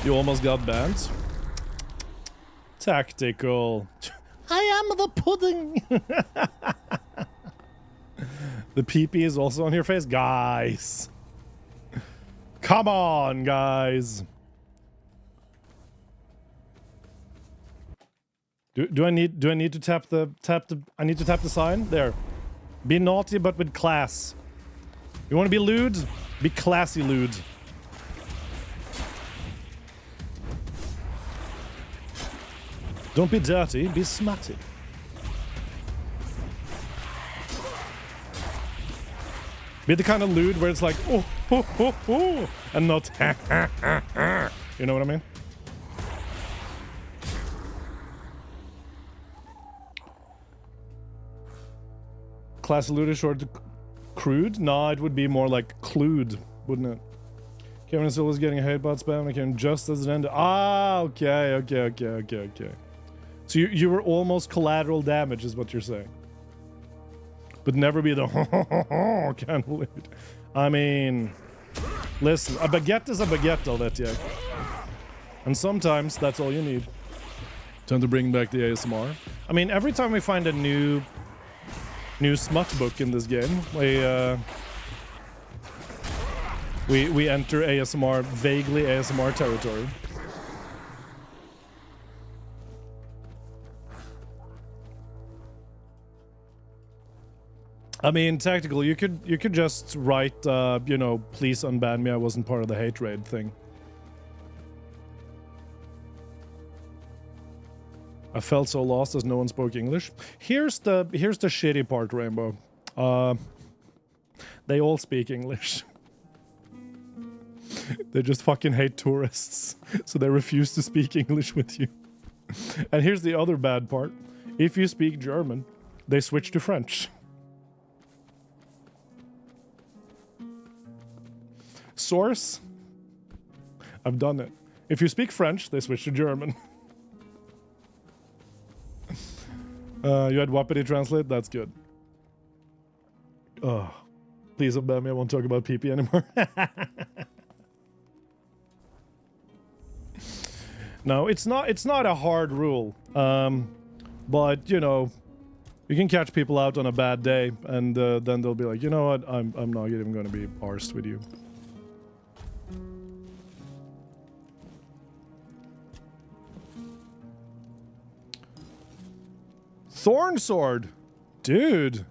You almost got banned. Tactical. I am the pudding. The PP is also on your face, guys. Come on, guys. Do I need to tap the I need to tap the sign? There. Be naughty but with class. You want to be lewd? Be classy lewd. Don't be dirty, be smutty. Be the kind of lewd where it's like, oh, and not, you know what I mean? Classy lewd is short to crude? Nah, it would be more like clued, wouldn't it? Kevin Silva is getting a hate bot spam. I came just as it ended. Ah, okay. So you were almost collateral damage, is what you're saying. But never be the kind of lewd. I mean, listen, a baguette is a baguette, I'll let you. And sometimes that's all you need. Time to bring back the ASMR. I mean, every time we find a new smut book in this game, we enter ASMR, vaguely ASMR territory. I mean, tactical, you could just write, you know, please unban me, I wasn't part of the hate raid thing. I felt so lost as no one spoke English. Here's the shitty part, Rainbow. They all speak English. They just fucking hate tourists, so they refuse to speak English with you. And here's the other bad part. If you speak German, they switch to French. Source? I've done it. If you speak French, they switch to German. You had Wapiti translate? That's good. Oh, please unban me. I won't talk about PP anymore. No, it's not a hard rule. But you know, you can catch people out on a bad day, and then they'll be like, you know what? I'm not even going to be arsed with you. Thorn sword, dude.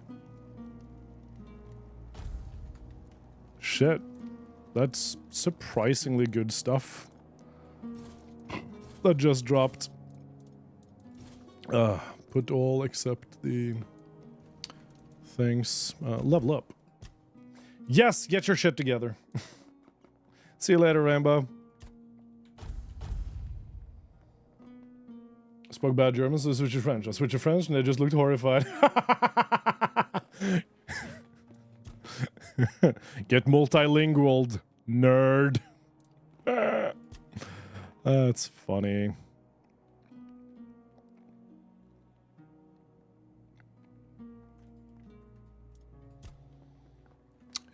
Shit, that's surprisingly good stuff. That just dropped. Put all except the things. Level up. Yes, get your shit together. See you later, Rainbow. Spoke bad German, so I switched to French. I switched to French and they just looked horrified. Get multilingual, nerd. That's funny.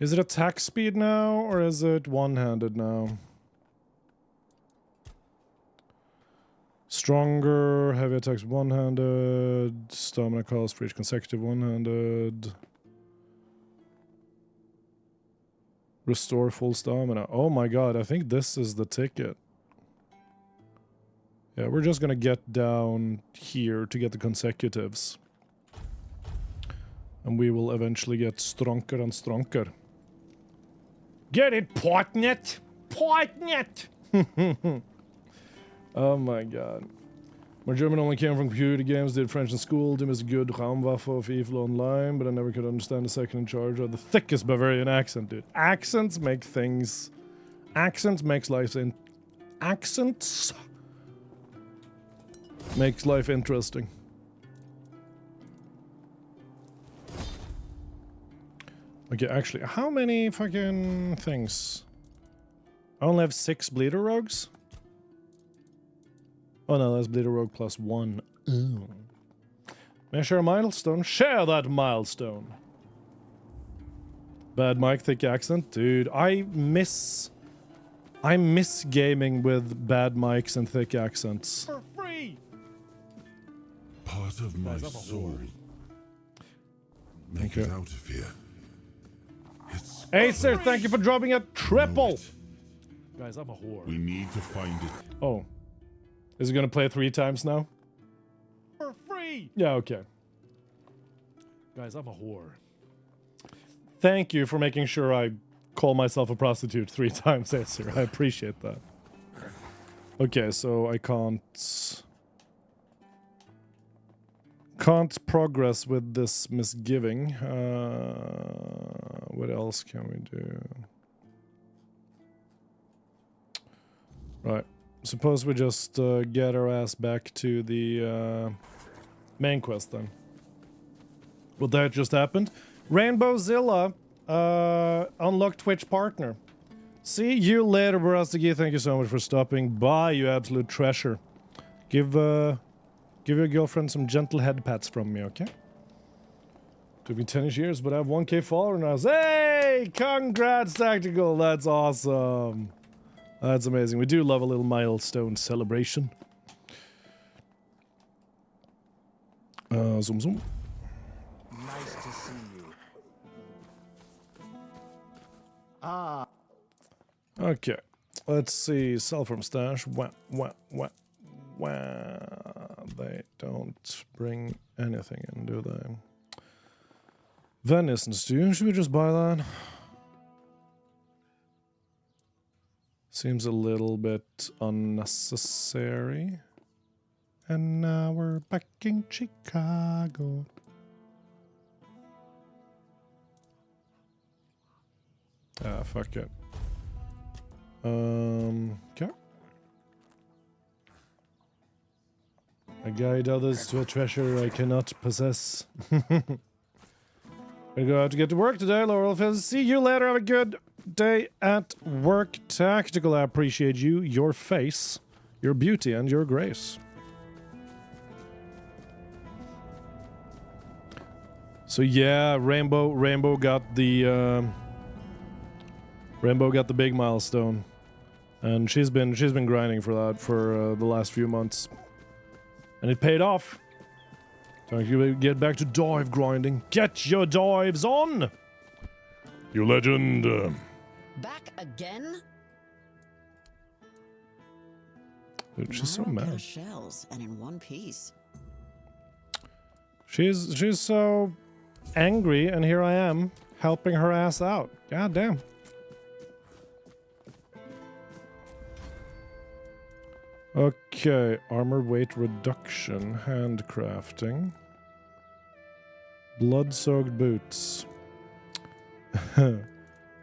Is it attack speed now, or is it one-handed now? Stronger, heavy attacks one-handed, stamina cost for each consecutive one-handed. Restore full stamina. Oh my god, I think this is the ticket. Yeah, we're just gonna get down here to get the consecutives. And we will eventually get stronger and stronger. Get it, Partnet? Partnet! Oh my god. My German only came from computer games, did French in school, did a good Raumwaffe of Evil Online, but I never could understand the second in charge of the thickest Bavarian accent, dude. Accents make things... Accents makes life in... Accents... makes life interesting. Okay, actually, how many fucking things? I only have 6 Bleeder Rogues? Oh no, that's Bleeder Rogue plus 1. Ooh. May I share a milestone? Share that milestone! Bad mic, thick accent? Dude, I miss gaming with bad mics and thick accents. For free! Part of my soul. Make it out of here. It's Acer, thank you for dropping a triple! Guys, I'm a whore. We need to find it. Oh. Is it gonna play 3 times now? For free! Yeah, okay. Guys, I'm a whore. Thank you for making sure I call myself a prostitute 3 times, Acer. I appreciate that. Okay, so I can't progress with this misgiving. What else can we do? Right. Suppose we just get our ass back to the main quest then. Well, that just happened. Rainbowzilla unlocked Twitch partner. See you later, Barastagi. Thank you so much for stopping by, you absolute treasure. Give your girlfriend some gentle head pats from me, okay? Took me 10 years, but I have 1K follower now. Hey! Congrats, Tactical! That's awesome. That's amazing. We do love a little milestone celebration. Zoom zoom. Nice to see you. Okay. Let's see. Sell from stash. Wah, wah, wah, wah. They don't bring anything in, do they? Venison stew. Should we just buy that? Seems a little bit unnecessary. And now we're back in Chicago. Ah, fuck it. Okay. I guide others to a treasure I cannot possess. I go out to get to work today, Laurel. See you later. Have a good day at work. Tactical. I appreciate you, your face, your beauty, and your grace. So yeah, Rainbow got the big milestone, and she's been grinding for that for the last few months, and it paid off. So you get back to dive grinding. Get your dives on, you legend. Back again? Dude, she's so mad. Shells and in one piece. She's so angry, and here I am helping her ass out. God damn. Okay, armor weight reduction, handcrafting, blood-soaked boots.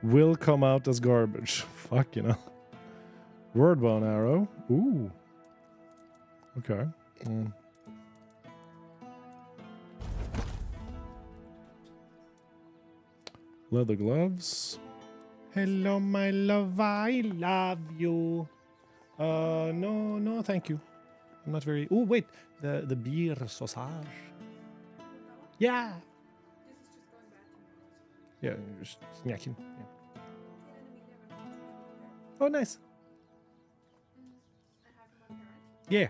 Will come out as garbage. Fuck, you know. Word bone arrow. Ooh. Okay. Leather gloves. Hello, my love. I love you. No, thank you. I'm not very... Oh, wait. The beer sausage. Yeah. Yeah, just snacking. Yeah. Oh, nice. Yeah.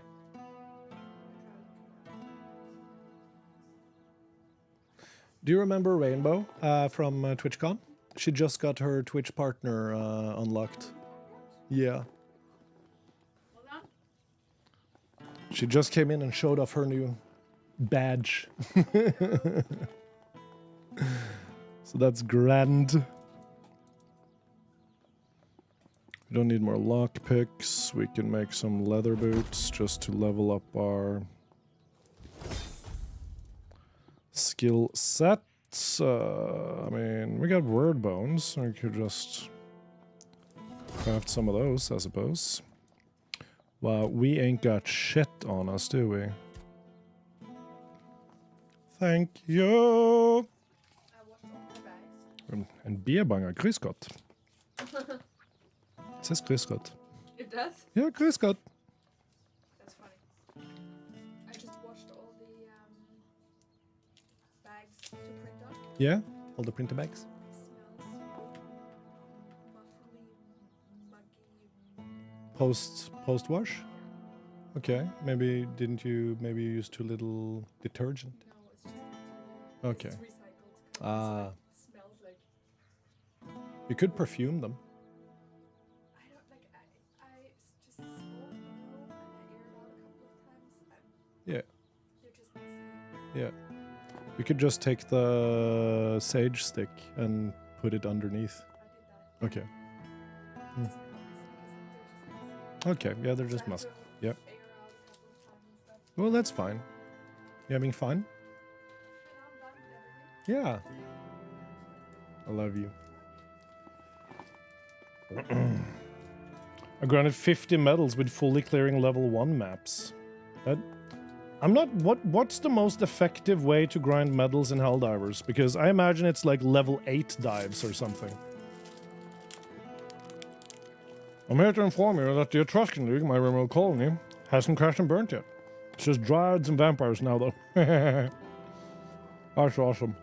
Do you remember Rainbow from TwitchCon? She just got her Twitch partner unlocked. Yeah. She just came in and showed off her new badge. So that's grand. We don't need more lockpicks. We can make some leather boots just to level up our skill sets. I mean, we got word bones. We could just craft some of those, I suppose. Wow, we ain't got shit on us, do we? Thank you! En bierbanger, grüß Gott. It says grüß Gott. It does? Yeah, grüß Gott. That's funny. I just washed all the bags to print on. Yeah, all the printer bags. It smells muffly, muggy. Post wash? Okay, maybe didn't you use too little detergent? No, it's just Okay. it's recycled. Ah. It smells like You could perfume them. I just smoked the room and I aired out a couple of times. Yeah. They're just messy. Yeah. You could just take the sage stick and put it underneath. I did that. Okay. Just because they're just messy. Okay, yeah, they're just Tried musk. to Yep. air out a couple of times and stuff. Well, that's fine. You having fun? And I'm done with everything. Yeah. I love you. I granted 50 medals with fully clearing level 1 maps. What's the most effective way to grind medals in Helldivers? Because I imagine it's like level 8 dives or something. I'm here to inform you that the Etruscan League, my remote colony, hasn't crashed and burnt yet. It's just dryads and vampires now, though. That's awesome.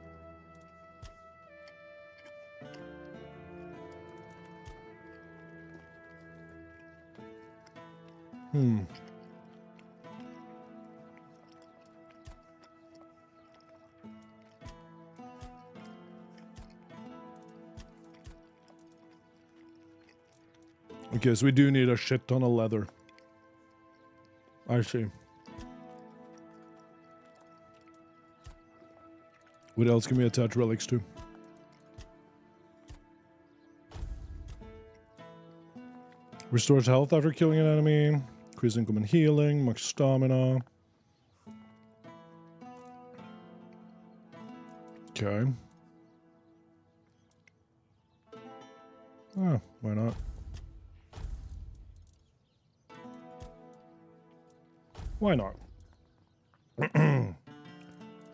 Okay, so we do need a shit ton of leather. I see. What else can we attach relics to? Restores health after killing an enemy. Increase income and healing. Max stamina. Okay. Ah, why not? Why not?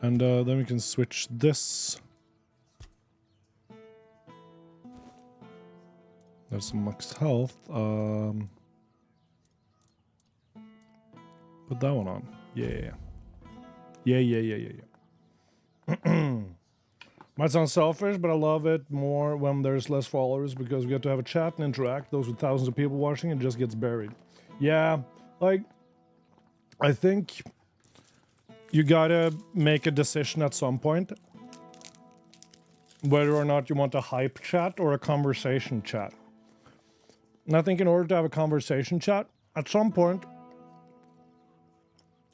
And then we can switch this. There's some max health. Put that one on. Yeah. Yeah. Might sound selfish, but I love it more when there's less followers because we get to have a chat and interact. Those with thousands of people watching, it just gets buried. Yeah, like, I think you gotta make a decision at some point whether or not you want a hype chat or a conversation chat. And I think in order to have a conversation chat, at some point,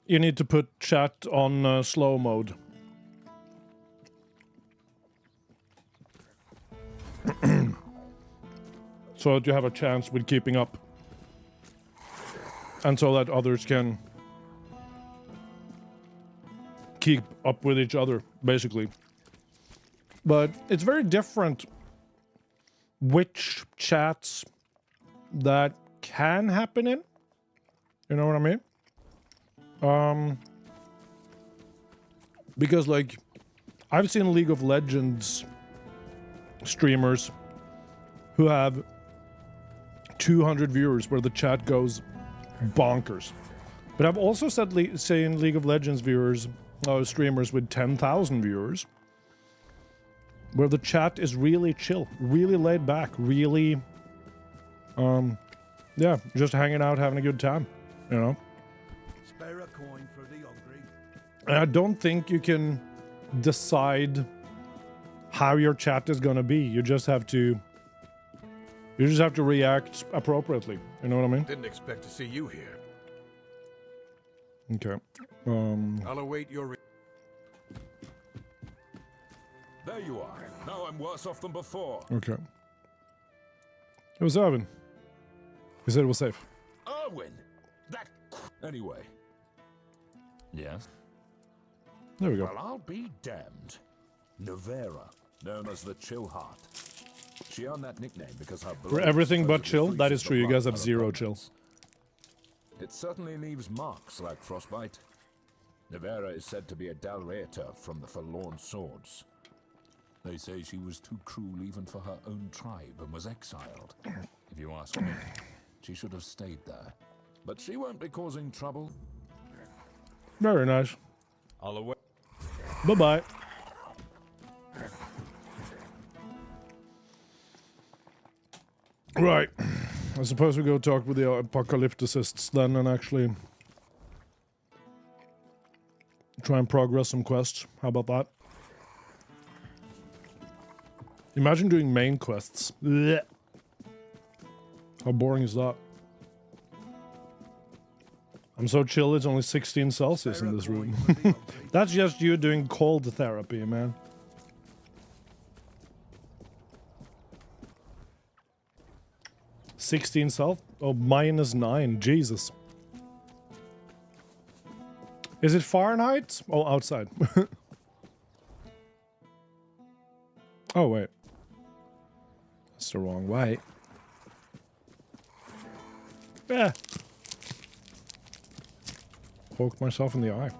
you need to put chat on slow mode. So that you have a chance with keeping up. And so that others can keep up with each other, basically. But it's very different which chats that can happen in. You know what I mean? Because, like, I've seen League of Legends streamers who have 200 viewers where the chat goes bonkers. But I've also seen League of Legends viewers, streamers with 10,000 viewers, where the chat is really chill, really laid back, really, yeah, just hanging out, having a good time, you know? Spare a coin for the hungry. And I don't think you can decide how your chat is gonna be. You just have to react appropriately. You know what I mean? Didn't expect to see you here. Okay. I'll await your There you are. Now I'm worse off than before. Okay. It was Irvin. He said it was safe. Erwin! That... Anyway. Yes? There we go. Well, I'll be damned. Nevera, known as the Chillheart. She earned that nickname because her blood... For everything but chill? freezes That is the true, you blood guys have of her 0 opponents. chill. It certainly leaves marks like frostbite. Nevera is said to be a Dalrator from the Forlorn Swords. They say she was too cruel even for her own tribe and was exiled. If you ask me, she should have stayed there. But she won't be causing trouble. Very nice. I'll away. Bye-bye. Right. I suppose we go talk with the apocalypticists then and actually try and progress some quests. How about that? Imagine doing main quests. Blech. How boring is that? I'm so chill, it's only 16 Celsius in this room. That's just you doing cold therapy, man. -16 Oh, -9. Jesus. Is it Fahrenheit? Oh, outside. Oh, wait. That's the wrong way. Yeah. Poked myself in the eye.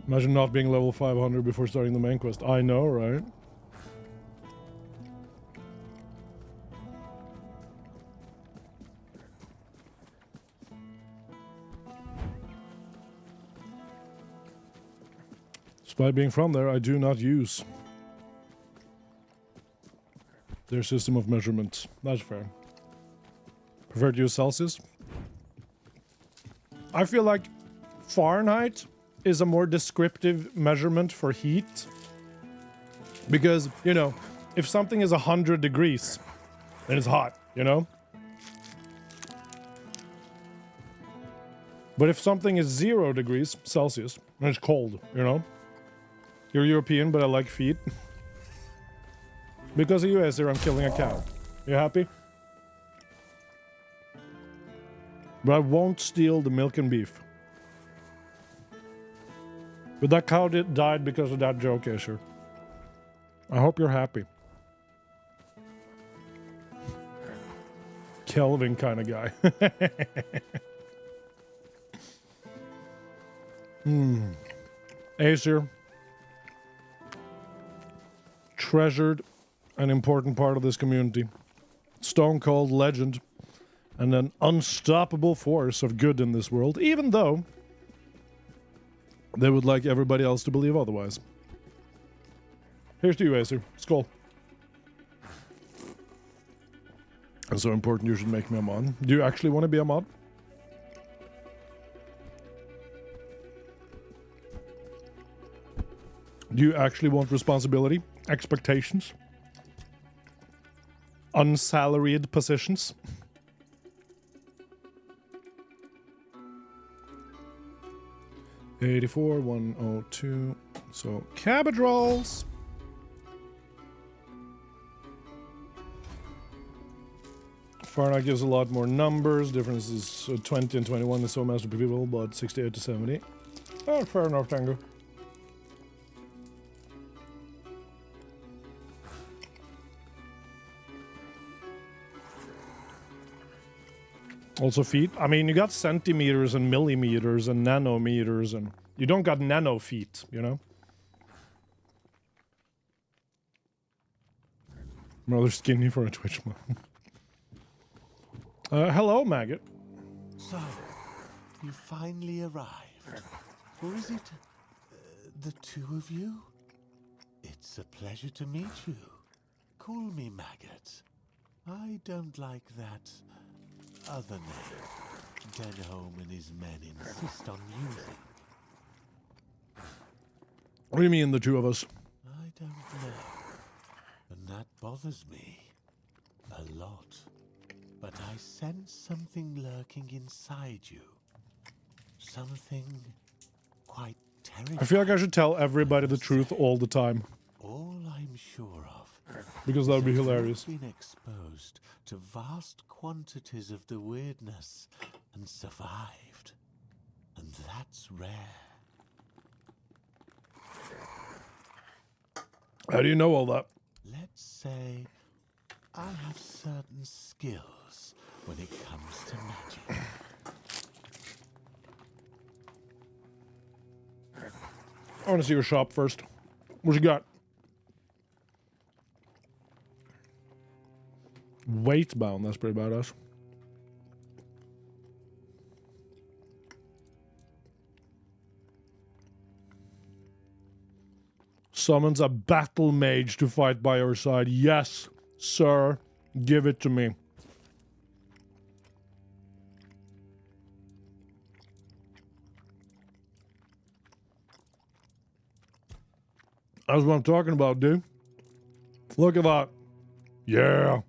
Imagine not being level 500 before starting the main quest. I know, right? Despite being from there, I do not use their system of measurements. That's fair. Prefer to use Celsius. I feel like Fahrenheit is a more descriptive measurement for heat. Because, you know, if something is 100 degrees, then it's hot, you know? But if something is 0 degrees Celsius, then it's cold, you know? You're European, but I like feet. Because of you, Acer, I'm killing a cow. You happy? But I won't steal the milk and beef. But that cow died because of that joke, Acer. I hope you're happy. Kelvin kind of guy. Acer. Treasured an important part of this community. Stone cold legend. And an unstoppable force of good in this world, even though they would like everybody else to believe otherwise. Here's to you, Acer. Skull. It's so important you should make me a mod. Do you actually want to be a mod? Do you actually want responsibility? Expectations? Unsalaried positions? $84, 102. So, cabbage rolls. Fahrenheit gives a lot more numbers. Difference is 20 and 21 is so master people, but 68 to 70. Oh, fair enough, Tango. Also feet. I mean, you got centimeters and millimeters and nanometers, and you don't got nano feet, you know? I'm rather skinny for a Twitch mod. Hello, maggot. So, you finally arrived. Or is it the two of you? It's a pleasure to meet you. Call me maggot. I don't like that other name Denholm and his men insist on using. What do you mean, the two of us? I don't know. And that bothers me a lot. But I sense something lurking inside you. Something quite I feel like I should tell everybody the truth all the time. All I'm sure of, because that would be hilarious. You've been exposed to vast quantities of the weirdness and survived, and that's rare. How do you know all that? Let's say I have certain skills when it comes to magic. I want to see your shop first. What you got? Weight bound, that's pretty badass. Summons a battle mage to fight by your side. Yes, sir. Give it to me. That's what I'm talking about, dude. Look at that. Yeah.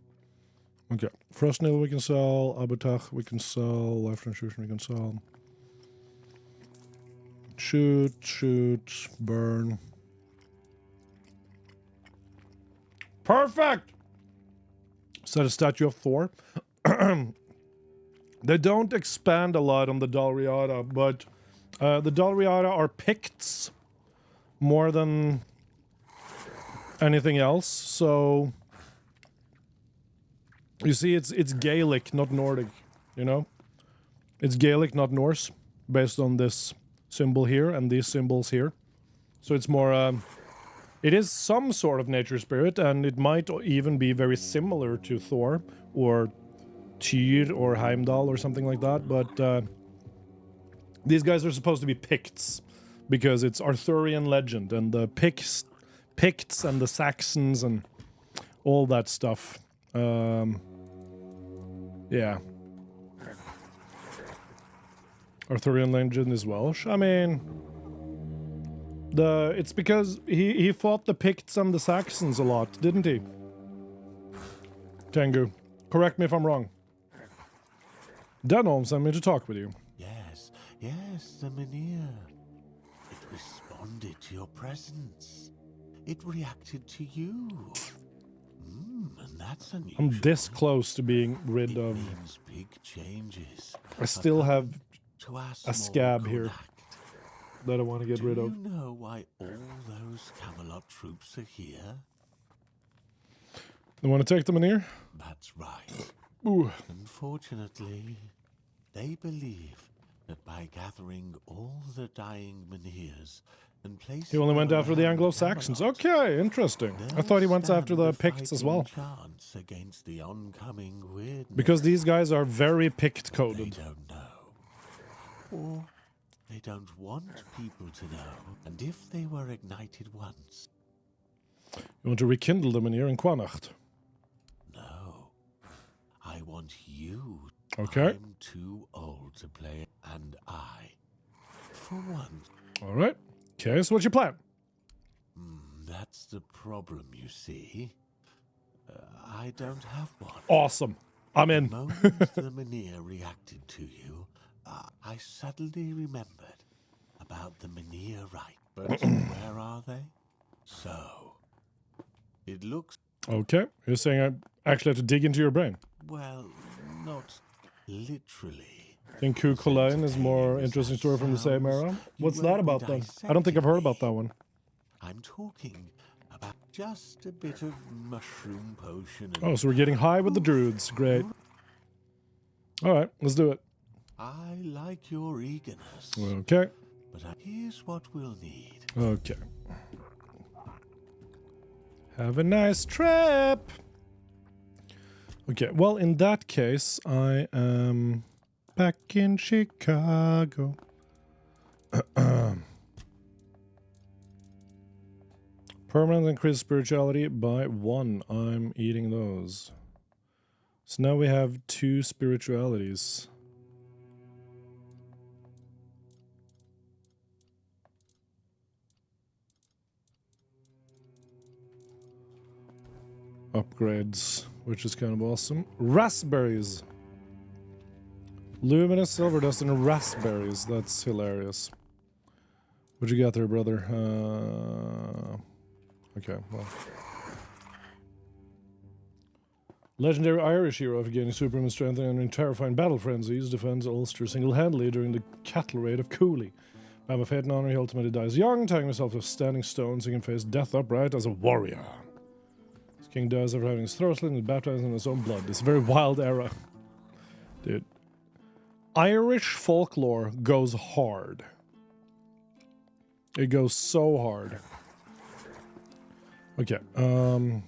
Okay. Frost Nail we can sell. Abatach we can sell. Life Transfusion we can sell. Shoot. Burn. Perfect! Set a statue of Thor. They don't expand a lot on the Dalriada, but the Dalriada are Picts more than anything else, so you see it's Gaelic, not Nordic, you know? It's Gaelic, not Norse, based on this symbol here and these symbols here. So it's more it is some sort of nature spirit, and it might even be very similar to Thor or Tyr or Heimdall or something like that, but these guys are supposed to be Picts because it's Arthurian legend, and the Picts and the Saxons and all that stuff. Yeah. Arthurian legend is Welsh. I mean, it's because he fought the Picts and the Saxons a lot, didn't he? Tengu, correct me if I'm wrong. Denholm sent me to talk with you. Yes, the Mynir. It responded to your presence. It reacted to you. And that's unusual. I'm this close to being rid of... means big changes. I still have a scab here that I want to get rid of. Do you know why all those Camelot troops are here? They want to take the Mynir? That's right. Ooh. Unfortunately, they believe that by gathering all the dying Mynirs and placing He only went them after the around Anglo-Saxons. Camelot, Okay, interesting. I thought he went after the Picts as well. Chance against the oncoming weirdness. Because these guys are very Pict-coded. They don't know. Or they don't want people to know. And if they were ignited once... You want to rekindle them in here in Quanacht? No. I want you. Okay. I'm too old to play, and for once... Alright. Okay, so what's your plan? That's the problem, you see. I don't have one. Awesome. I'm in. The moment the Mynir reacted to you, I suddenly remembered about the Mynir right. But where are they? So, it looks... Okay, you're saying I actually have to dig into your brain. Well, not literally. Think Ku Khulain is more interesting story from the same era? What's that about then? I don't think I've heard about that one. I'm talking about just a bit of mushroom potion. Oh, so we're getting high with the druids. Great. Alright, let's do it. I like your eagerness. Okay. But here's what we'll need. Okay. Have a nice trip! Okay, well, in that case, I am back in Chicago. Permanent increased spirituality by 1. I'm eating those. So now we have 2 spiritualities. Upgrades, which is kind of awesome. Raspberries! Luminous silver dust and raspberries. That's hilarious. What you got there, brother? Okay, well. Legendary Irish hero after gaining superhuman strength and entering terrifying battle frenzies, defends Ulster single-handedly during the cattle raid of Cooley. By my fate and honor, he ultimately dies young, tying himself to a standing stone so he can face death upright as a warrior. His king dies after having his throat slit and baptized in his own blood. It's a very wild era. Dude. Irish folklore goes hard. It goes so hard. Okay, come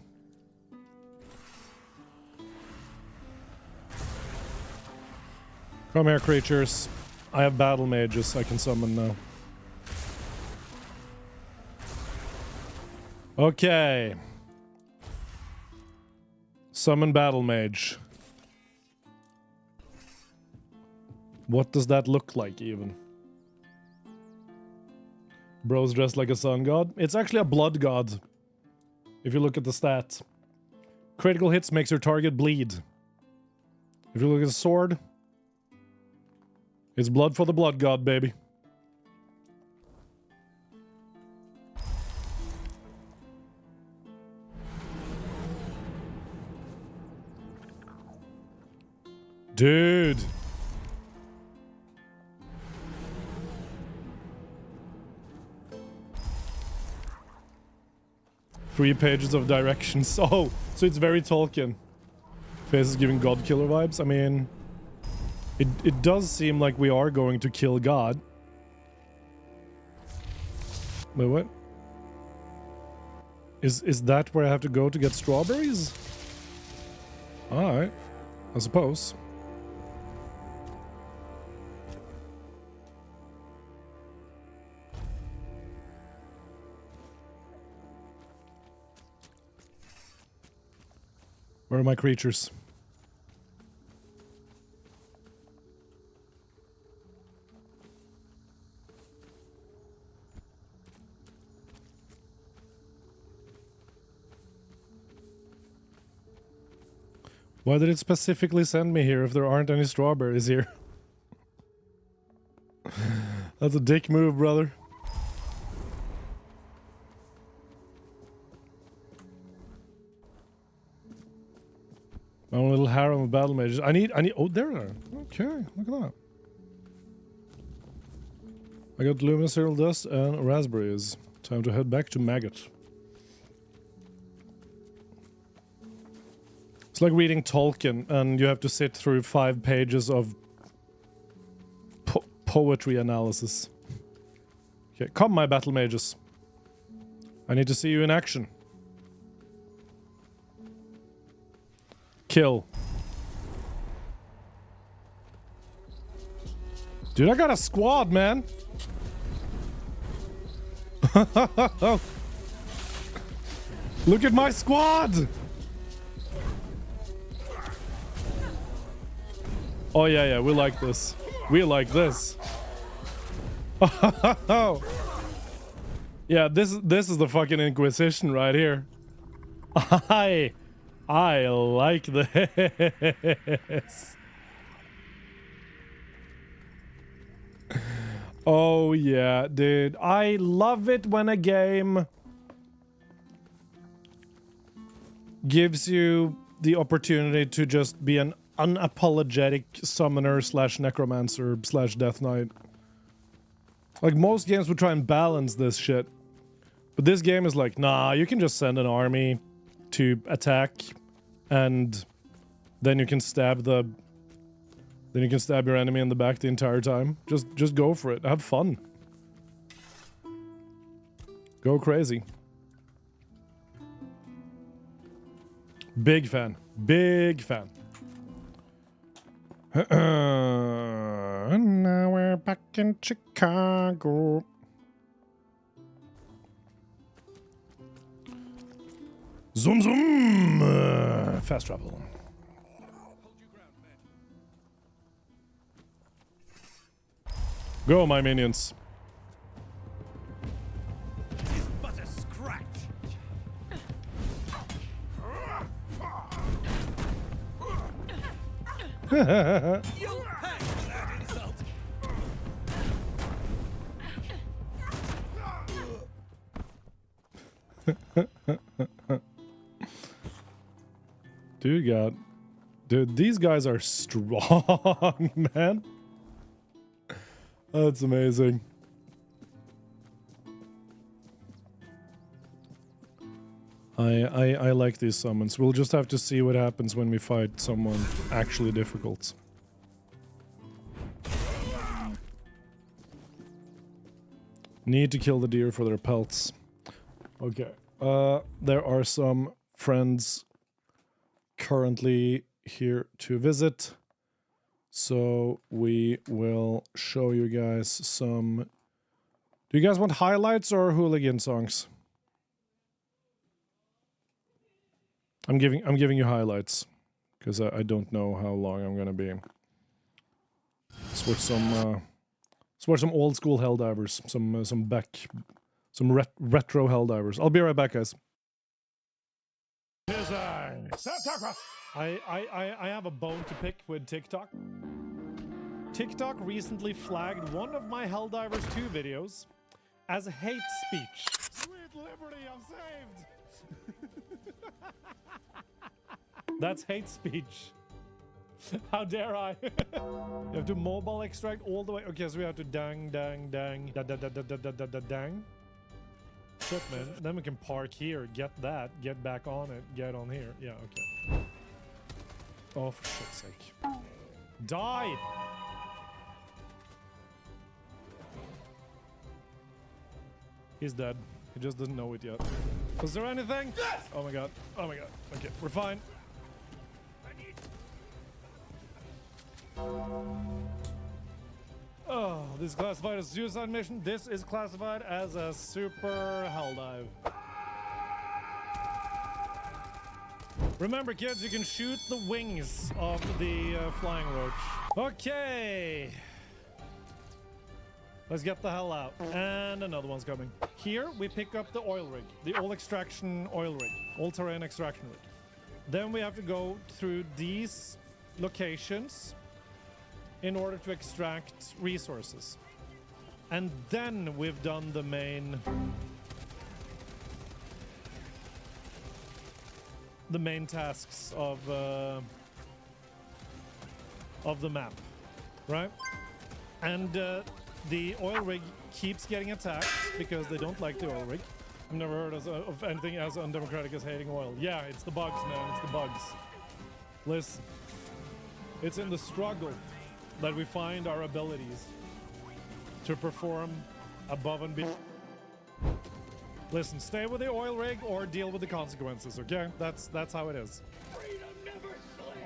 here, creatures. I have battle mages I can summon now. Okay. Summon battle mage. What does that look like, even? Bro's dressed like a sun god. It's actually a blood god. If you look at the stats. Critical hits makes your target bleed. If you look at the sword, it's blood for the blood god, baby. Dude. Three pages of directions. Oh, so it's very Tolkien. Face is giving God killer vibes. I mean, it does seem like we are going to kill God. Wait, what? Is that where I have to go to get strawberries? Alright, I suppose. Where are my creatures? Why did it specifically send me here if there aren't any strawberries here? That's a dick move, brother. My own little harem of battle mages. I need, oh, there they are. Okay, look at that. I got luminous cereal dust and raspberries. Time to head back to Maggot. It's like reading Tolkien and you have to sit through 5 pages of poetry analysis. Okay, come my battle mages. I need to see you in action. Kill. Dude, I got a squad, man. Look at my squad. Oh yeah, we like this. We like this. Yeah, this is the fucking Inquisition right here. I like this. Oh yeah, dude. I love it when a game gives you the opportunity to just be an unapologetic summoner slash necromancer slash death knight. Like most games would try and balance this shit. But this game is like, nah, you can just send an army to attack and then you can stab your enemy in the back the entire time. Just go for it. Have fun. Go crazy. Big fan. Big fan. And now we're back in Chicago. Zoom zoom! Fast travel. Go, my minions. It's but a scratch. You'll pay for that insult. Dude, these guys are strong, man. That's amazing. I like these summons. We'll just have to see what happens when we fight someone actually difficult. Need to kill the deer for their pelts. Okay. There are some friends currently here to visit. So we will show you guys some... Do you guys want highlights or hooligan songs? I'm giving you highlights because I don't know how long I'm gonna be. Let's watch some old school Helldivers, some retro Helldivers. I'll be right back, guys. I have a bone to pick with TikTok. TikTok recently flagged one of my Helldivers 2 videos as hate speech. Sweet liberty, I'm saved! That's hate speech. How dare I? You have to mobile extract all the way. Okay, so we have to dang. Shit, man. Then we can park here, get that, get back on it, get on here. Yeah, okay. Oh, for shit's sake. Die! He's dead. He just doesn't know it yet. Was there anything? Yes! Oh my god. Oh my god. Okay, we're fine. Oh, this is classified as a suicide mission. This is classified as a super helldive. Remember, kids, you can shoot the wings of the flying roach. Okay. Let's get the hell out. And another one's coming. Here, we pick up the oil rig. The all extraction oil rig. All-terrain extraction rig. Then we have to go through these locations in order to extract resources. And then we've done the main tasks of the map, right? And the oil rig keeps getting attacked because they don't like the oil rig. I've never heard of anything as undemocratic as hating oil. Yeah, it's the bugs, man. It's the bugs. Listen, it's in the struggle that we find our abilities to perform above and beyond. Listen, stay with the oil rig or deal with the consequences, okay? That's how it is. Freedom never sleeps.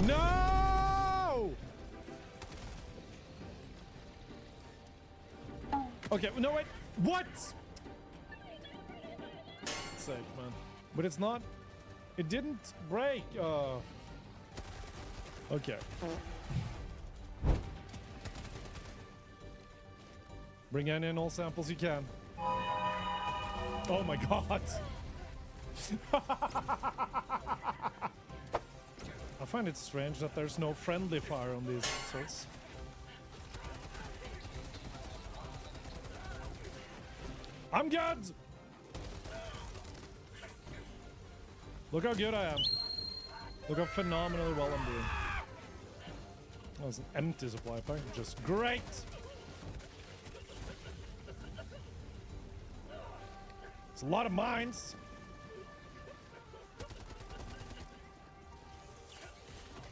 No! Okay, no wait. What? Sake, man. But it's not. It didn't break. Okay. Bring in all samples you can. Oh my god. I find it strange that there's no friendly fire on these sorts. I'm good! Look how good I am. Look how phenomenally well I'm doing. That was an empty supply pack, just great! It's a lot of mines.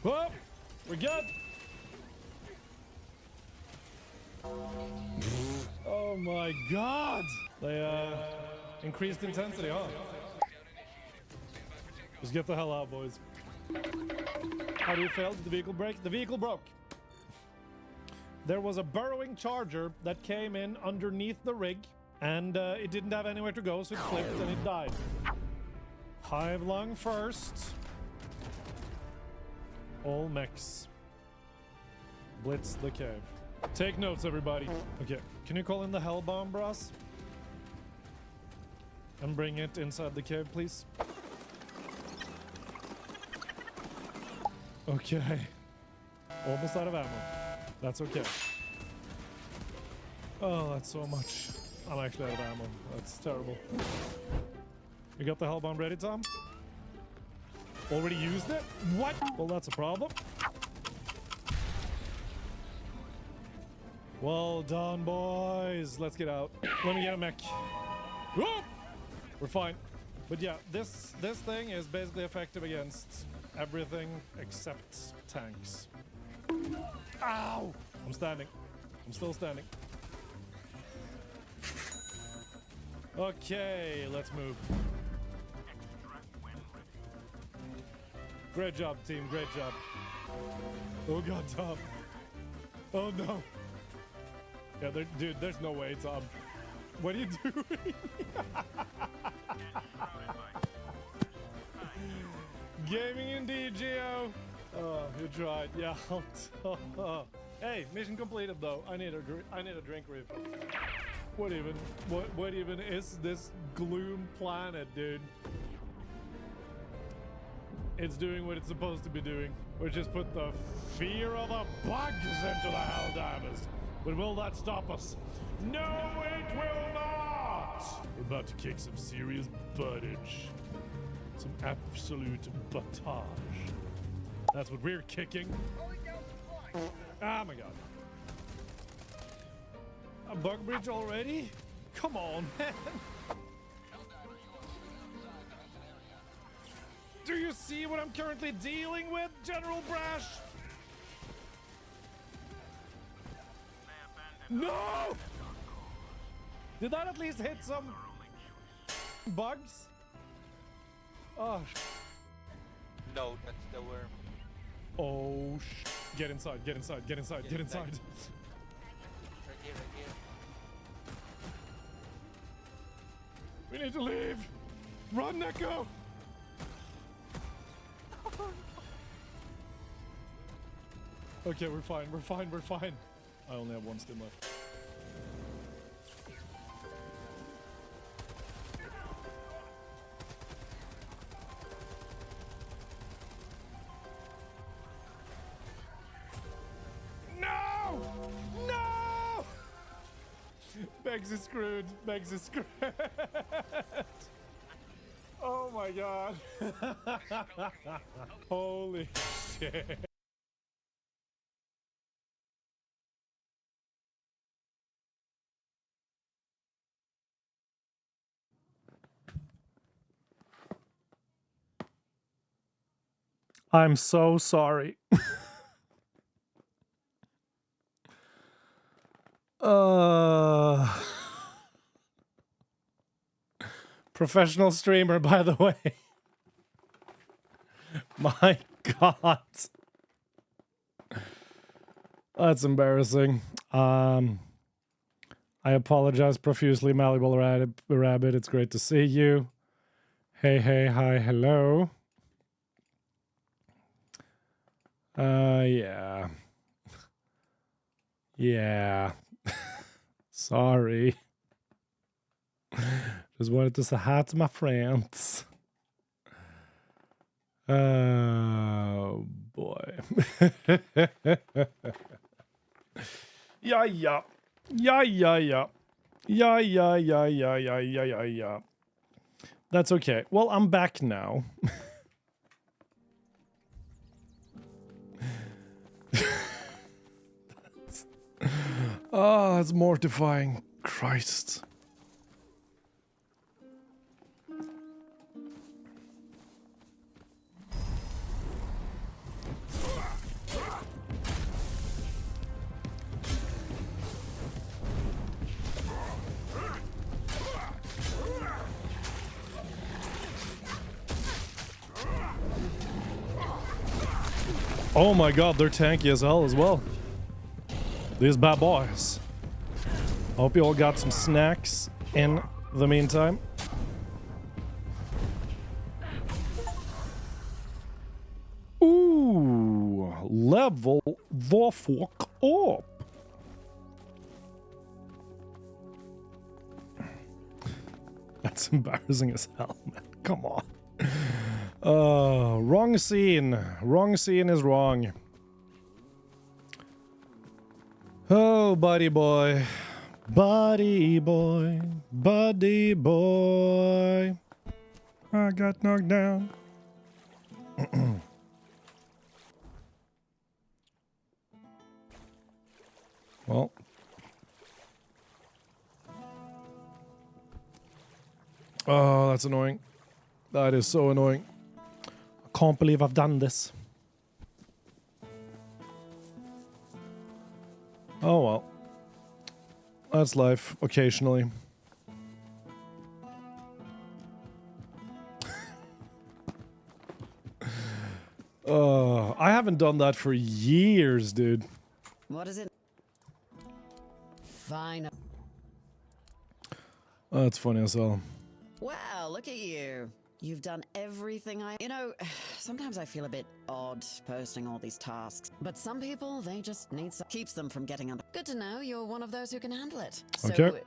Whoa! We're good! Oh my god! They increased intensity, huh? Just get the hell out, boys. How do you fail? Did the vehicle break? The vehicle broke. There was a burrowing charger that came in underneath the rig, and it didn't have anywhere to go, so it flipped and it died. Hive lung first. All mechs. Blitz the cave. Take notes, everybody. Okay, can you call in the hell bomb, bros? And bring it inside the cave, please. Okay. Almost out of ammo. That's okay. Oh, that's so much. I'm actually out of ammo. That's terrible. You got the hellbomb ready, Tom? Already used it? What? Well, that's a problem. Well done, boys. Let's get out. Let me get a mech. Whoa! We're fine. But yeah, this thing is basically effective against everything except tanks. Ow! I'm standing. I'm still standing. Okay, let's move. Great job, team. Great job. Oh god, Tom. Oh no. Yeah, dude, there's no way, Tom. What are you doing? Gaming indeed, Geo. Oh, you tried. Yeah. Hey, mission completed though. I need a drink refill. What even is this gloom planet, dude? It's doing what it's supposed to be doing, which is put the fear of the bugs into the Helldivers. But will that stop us? No, it will not! We're about to kick some serious buttage. Some absolute buttage. That's what we're kicking. Oh my god. A bug bridge already? Come on, man. Do you see what I'm currently dealing with, General Brash? No! Did that at least hit some bugs? Oh, no, that's the worm. Oh, get inside, get inside, get inside, get inside. Right here, right here. We need to leave. Run, Neko. Okay, we're fine, we're fine, we're fine. I only have one stim left. No! No! Begs is screwed. Begs is screwed. Oh my god. Holy shit. I'm so sorry. Professional streamer, by the way. My god. That's embarrassing. I apologize profusely, Malleable Rabbit. It's great to see you. Hey, hey, hi, hello. Yeah. Yeah. Sorry. Just wanted to say hi to my friends. Oh, boy. Yeah, yeah. Yeah, yeah, yeah. Yeah, yeah, yeah, yeah, yeah, yeah, yeah, yeah. That's okay. Well, I'm back now. Oh, that's mortifying. Christ. Oh my god, they're tanky as hell as well. These bad boys. I hope you all got some snacks in the meantime. Ooh, level the fuck up. That's embarrassing as hell, man. Come on. Wrong scene. Wrong scene is wrong. Oh, buddy boy. Buddy boy, buddy boy. I got knocked down. Well. Oh, that's annoying. That is so annoying. I can't believe I've done this. Oh well. That's life, occasionally. I haven't done that for years, dude. What is it? Fine. That's funny as hell. Wow, look at you. You've done everything You know, sometimes I feel a bit odd posting all these tasks. But some people, they just need keeps them from getting under. Good to know you're one of those who can handle it. Okay. So,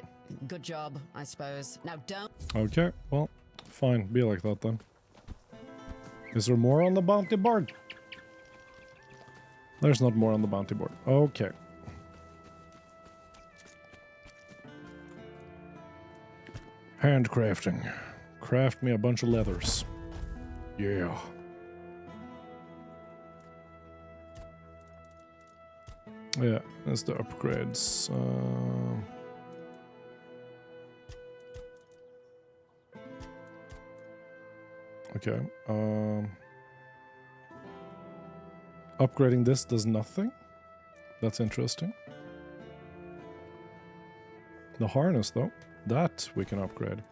good job, I suppose. Now don't... Okay, well, fine. Be like that then. Is there more on the bounty board? There's not more on the bounty board. Okay. Handcrafting. Craft me a bunch of leathers. Yeah. Yeah, that's the upgrades. Okay. Upgrading this does nothing. That's interesting. The harness, though, that we can upgrade.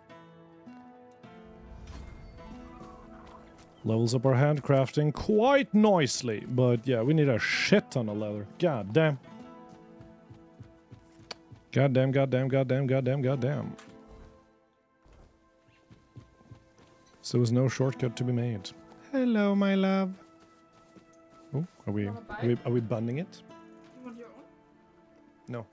Levels up our handcrafting quite nicely, but yeah, we need a shit ton of leather. God damn. God damn, god damn, god damn, god damn, god damn. So there was no shortcut to be made. Hello, my love. Oh, are we banning it? You want your own? No.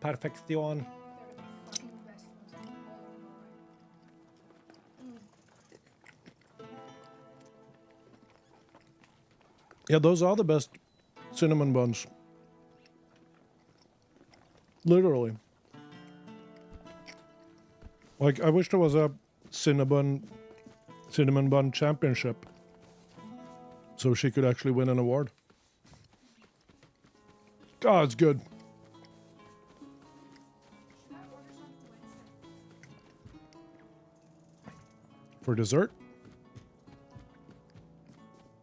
Perfection. Yeah, those are the best cinnamon buns. Literally. Like, I wish there was a cinnamon bun championship, so she could actually win an award. God, it's good. For dessert?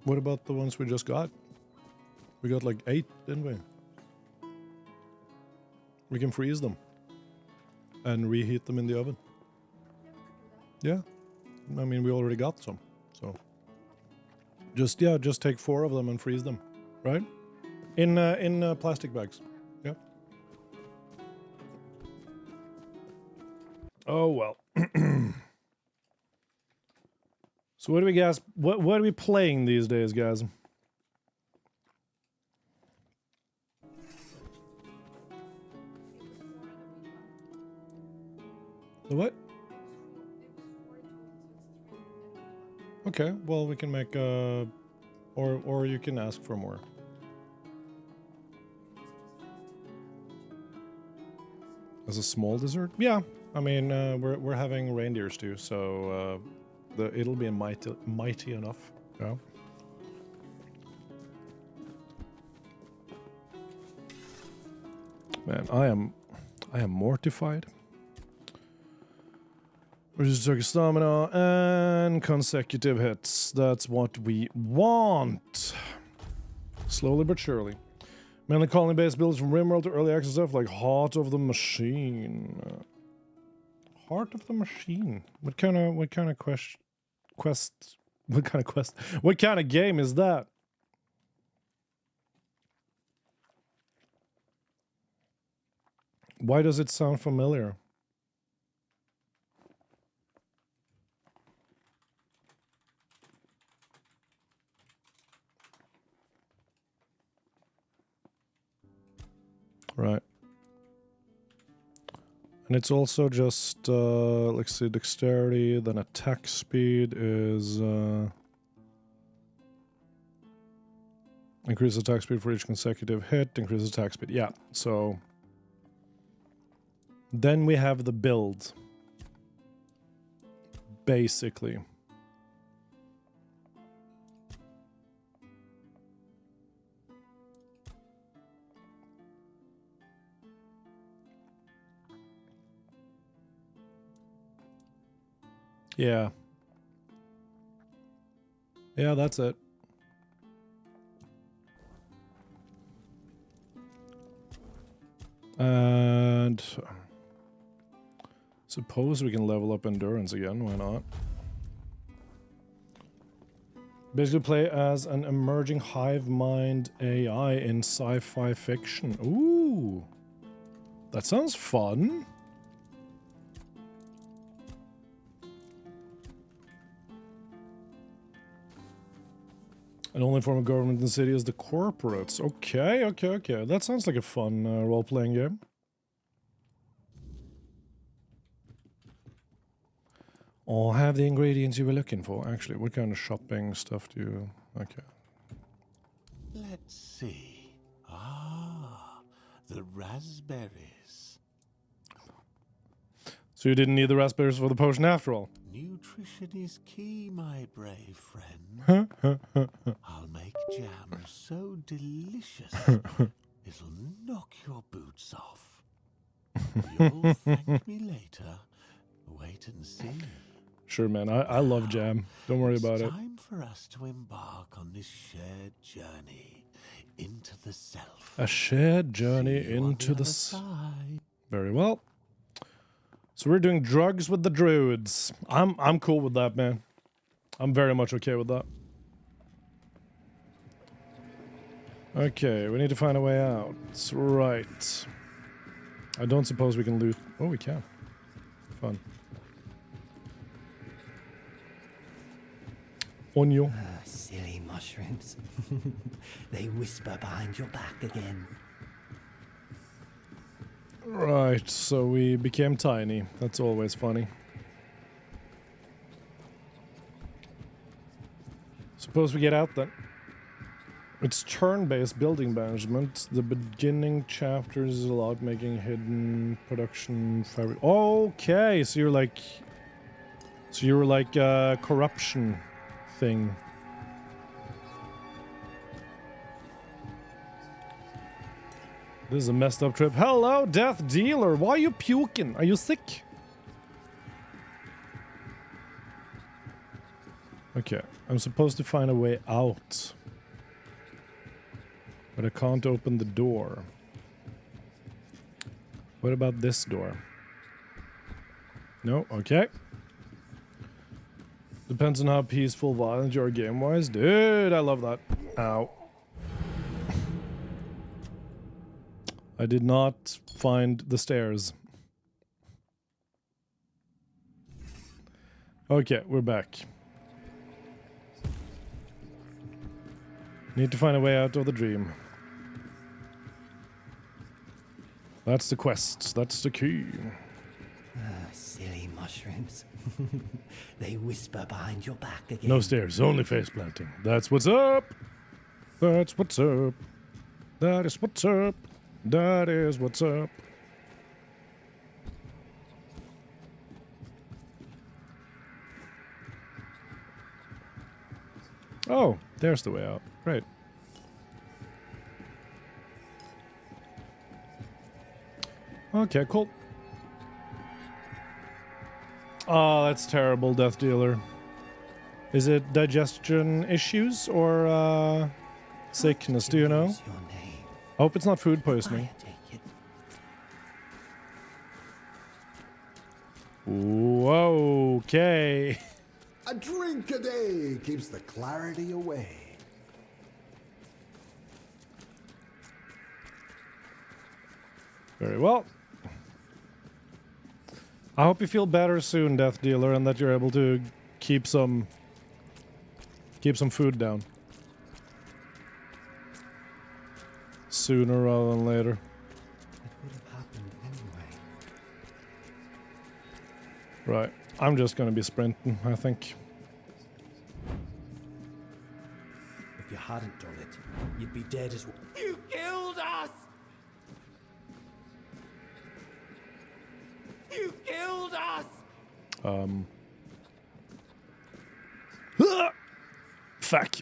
What about the ones we just got? We got like 8, didn't we? We can freeze them and reheat them in the oven. Yeah. I mean, we already got some, so just take 4 of them and freeze them, right? In plastic bags. Yeah. Oh well. So what do we guys? What are we playing these days, guys? The what? Okay, well we can make or you can ask for more. As a small dessert? Yeah, I mean we're having reindeers too, so it'll be mighty enough. Yeah. Man, I am mortified. We just took stamina and consecutive hits. That's what we want. Slowly but surely. Mainly colony-based builds from RimWorld to early access stuff like Heart of the Machine. Heart of the Machine. What kind of game is that? Why does it sound familiar? Right. And it's also just, let's see, dexterity, then attack speed is, Increase attack speed for each consecutive hit. Increase attack speed. Yeah, so... Then we have the build. Basically. Yeah. Yeah, that's it. And suppose we can level up endurance again, why not? Basically play as an emerging hive mind AI in sci-fi fiction. Ooh. That sounds fun. An only form of government in the city is the corporates. Okay, okay, okay. That sounds like a fun role-playing game. I'll have the ingredients you were looking for. Actually, what kind of shopping stuff do you... Okay. Let's see. Ah, the raspberries. So you didn't need the raspberries for the potion after all? Nutrition is key, my brave friend. I'll make jam so delicious it'll knock your boots off. You'll thank me later. Wait and see. Sure, man. I love jam. Don't worry about it. It's time for us to embark on this shared journey into the self. A shared journey into the side. Very well. So we're doing drugs with the druids. I'm cool with that, man. I'm very much okay with that. Okay, we need to find a way out. Right. I don't suppose we can loot... Oh, we can. Fun. Onyo. Silly mushrooms. They whisper behind your back again. Right, so we became tiny. That's always funny. Suppose we get out then. It's turn-based building management. The beginning chapters is allowed making hidden production fabric. Okay, so you're like... So you're like a corruption thing. This is a messed up trip. Hello, Death Dealer. Why are you puking? Are you sick? Okay, I'm supposed to find a way out. But I can't open the door. What about this door? No, okay. Depends on how peaceful, violent you are game-wise. Dude, I love that. Ow. I did not find the stairs. Okay, we're back. Need to find a way out of the dream. That's the quest. That's the key. Silly mushrooms. They whisper behind your back again. No stairs, only face planting. That's what's up. That's what's up. That is what's up. That is what's up. Oh, there's the way out. Great. Okay, cool. Oh, that's terrible, Death Dealer. Is it digestion issues or sickness? Do you know? I hope it's not food poisoning. Whoa, okay. A drink a day keeps the clarity away. Very well. I hope you feel better soon, Death Dealer, and that you're able to keep some food down. Sooner rather than later. It would have happened anyway. Right. I'm just gonna be sprinting, I think. If your hadn't done it, you'd be dead as well. You killed us! You killed us! Fuck.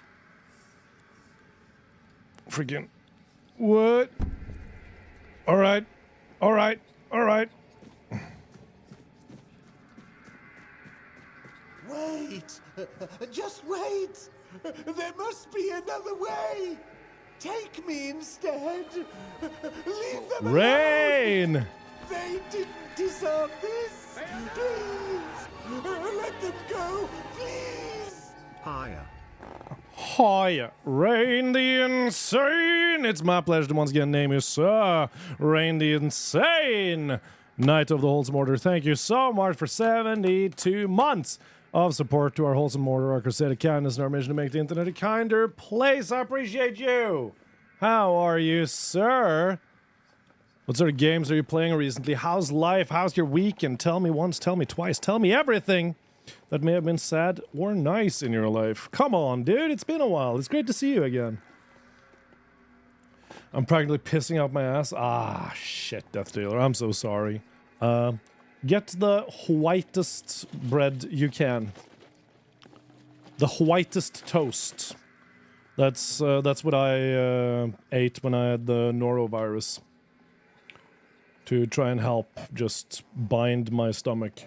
Freaking. What? Alright. Alright. Alright. Wait! Just wait! There must be another way! Take me instead! Leave them Rain! alone! They didn't deserve this! Please! Let them go! Please! Higher. Hi, Rain the Insane! It's my pleasure to once again name you Sir Rain the Insane! Knight of the Wholesome Order, thank you so much for 72 months of support to our Wholesome Order, our crusade of kindness, and our mission to make the internet a kinder place. I appreciate you! How are you, sir? What sort of games are you playing recently? How's life? How's your weekend? Tell me once, tell me twice, tell me everything that may have been sad or nice in your life. Come on, dude, it's been a while. It's great to see you again. I'm practically pissing out my ass. Ah, shit, Death Dealer. I'm so sorry. Get the whitest bread you can. The whitest toast. That's what I ate when I had the norovirus. To try and help just bind my stomach.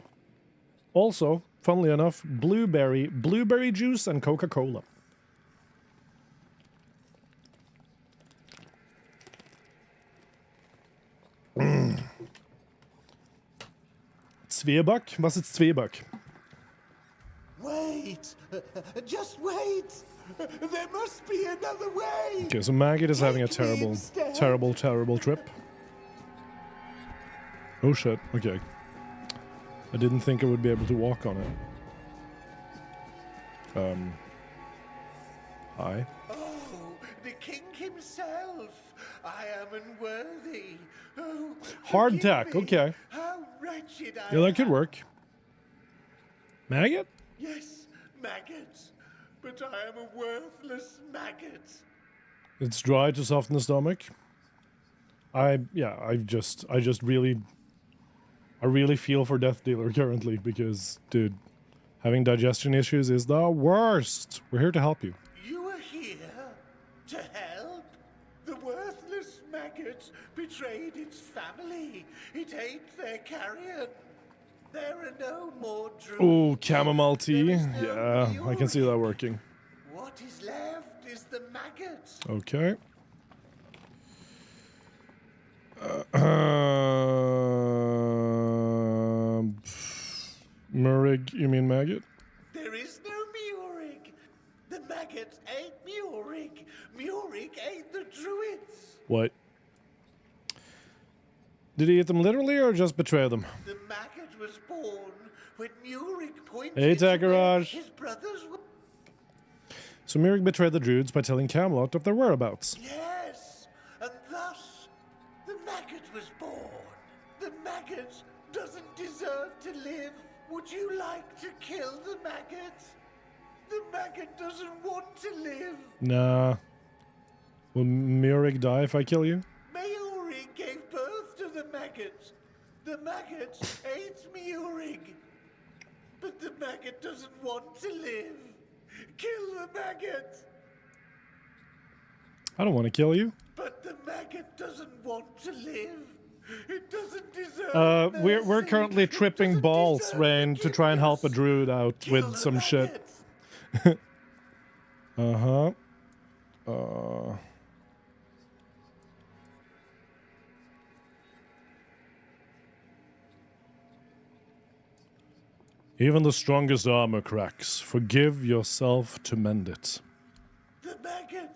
Also, funnily enough, blueberry juice and Coca-Cola. Zwieback? Was ist Zwieback? Wait! Just wait! There must be another way! Okay, so Maggot is having a terrible trip. Oh shit, okay. I didn't think I would be able to walk on it. Hi. Oh, the king himself! I am unworthy. Oh, Hardtack, okay. How wretched I Yeah, that could am. work. Maggot? Yes, maggot. But I am a worthless maggot. It's dry to soften the stomach. I really feel for Death Dealer currently because, dude, having digestion issues is the worst. We're here to help you. You are here to help? The worthless maggot betrayed its family. It ate their carrion. There are no more druids. Oh, chamomile tea. There is no Yeah, I can see that working. What is left is the maggot. Okay. Murig, you mean maggot? There is no Murig. The maggot ate Murig. Murig ate the druids. What? Did he eat them literally or just betray them? The maggot was born when Murig pointed Hey, to where Tagaraj. his brothers were. So Murig betrayed the Druids by telling Camelot of their whereabouts. Yes, and thus the maggot was born. The maggot doesn't deserve to live. Would you like to kill the maggot? The maggot doesn't want to live. Nah. Will Murig die if I kill you? Murig gave birth to the maggot. The maggot ate Murig. But the maggot doesn't want to live. Kill the maggot. I don't want to kill you. But the maggot doesn't want to live. It doesn't deserve We're mercy. currently tripping It balls, doesn't Rain, deserve to try and help a forgiveness. druid out Kill with the some shit. maggot. Even the strongest armor cracks. Forgive yourself to mend it. The maggot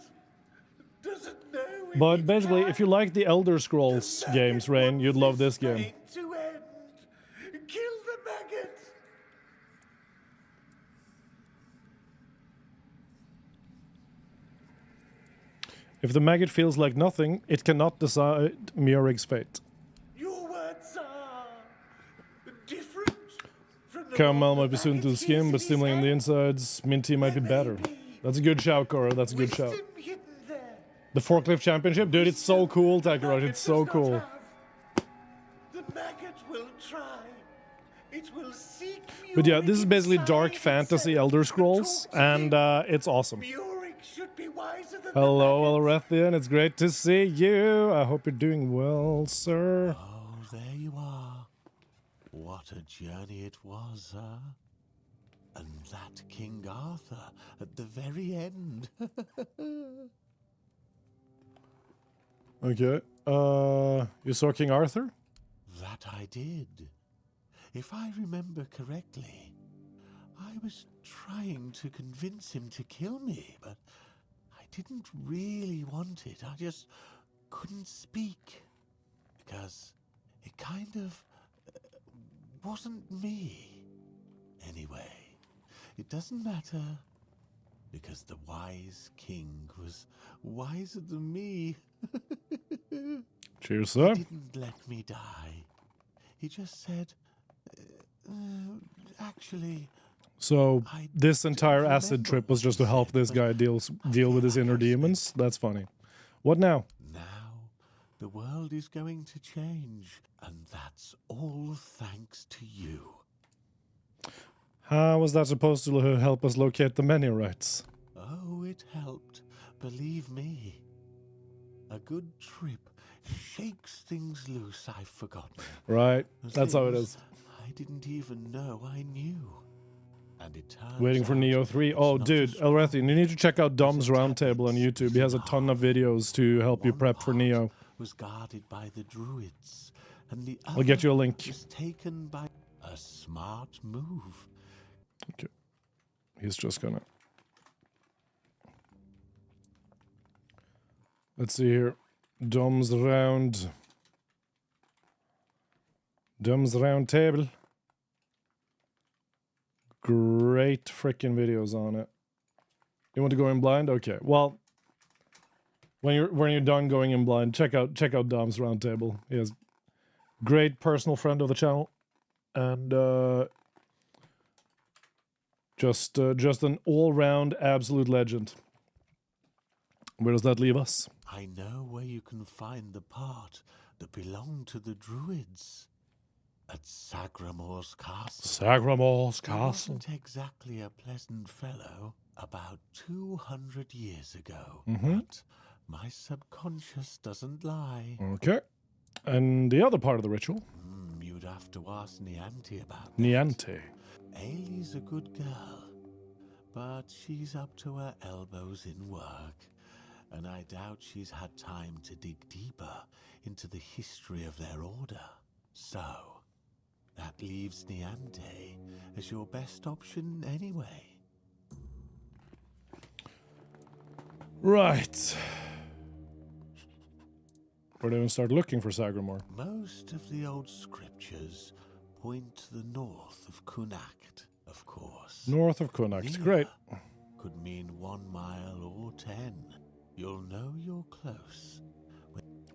doesn't know if But it's basically, time. if you like the Elder Scrolls The games, maggot Rain, you'd wants love this game. pain to end. Kill the maggot. If the maggot feels like nothing, it cannot decide Murig's fate. Your words are different from the Caramel one might be the soon to the maggot skin, hears but in his stimulating the head. insides, mint tea might be There better. may be That's a good shout, Cora. That's a good shout. Wisdom hidden there. The forklift championship? Dude, it's so cool, Takaraj. It's so cool. The maggot will try. It will seek But yeah, this is basically inside dark fantasy itself Elder to Scrolls, talk to and him. it's awesome. Murik should be wiser than Hello, Elrethian. It's great to see you. I hope you're doing well, sir. Oh, there you are. What a journey it was, huh? And that King Arthur at the very end. Okay. You saw King Arthur? That I did. If I remember correctly, I was trying to convince him to kill me, but I didn't really want it. I just couldn't speak because it kind of wasn't me. Anyway, it doesn't matter because the wise king was wiser than me. Cheers, sir. He didn't let me die. He just said, actually... So this entire acid trip was just to help this guy deal with his inner demons? That's funny. What now? Now, the world is going to change, and that's all thanks to you. How was that supposed to help us locate the many rights? Oh, it helped. Believe me. A good trip shakes things loose I've forgotten. Right, that's how it Things is. I didn't even know I knew. And it turns Waiting for out Neo 3. Oh, not dude, as Elrethian, you need to check out Dom's Roundtable on YouTube. He has a ton of videos to help you prep for Neo. was guarded by the druids, and the I'll get you a other link. was taken by a smart move. Okay. He's just gonna... Let's see here. Dom's Round Table. Great freaking videos on it. You want to go in blind? Okay. Well, when you're done going in blind, check out Dom's Roundtable. He has great personal friend of the channel, and just an all-round absolute legend. Where does that leave us? I know where you can find the part that belonged to the druids. At Sagramor's castle. Sagramor's He castle. wasn't exactly a pleasant fellow about 200 years ago. Mhm. But my subconscious doesn't lie. Okay. And the other part of the ritual? You'd have to ask Nianti about that. Niente. Ailey's a good girl, but she's up to her elbows in work, and I doubt she's had time to dig deeper into the history of their order. So, that leaves Niante as your best option anyway. Right. Where do we start looking for Sagramor? Most of the old scriptures point to the north of Kunacht, of course. North of Kunacht. Near Great. Could mean 1 mile or 10. You'll know you're close.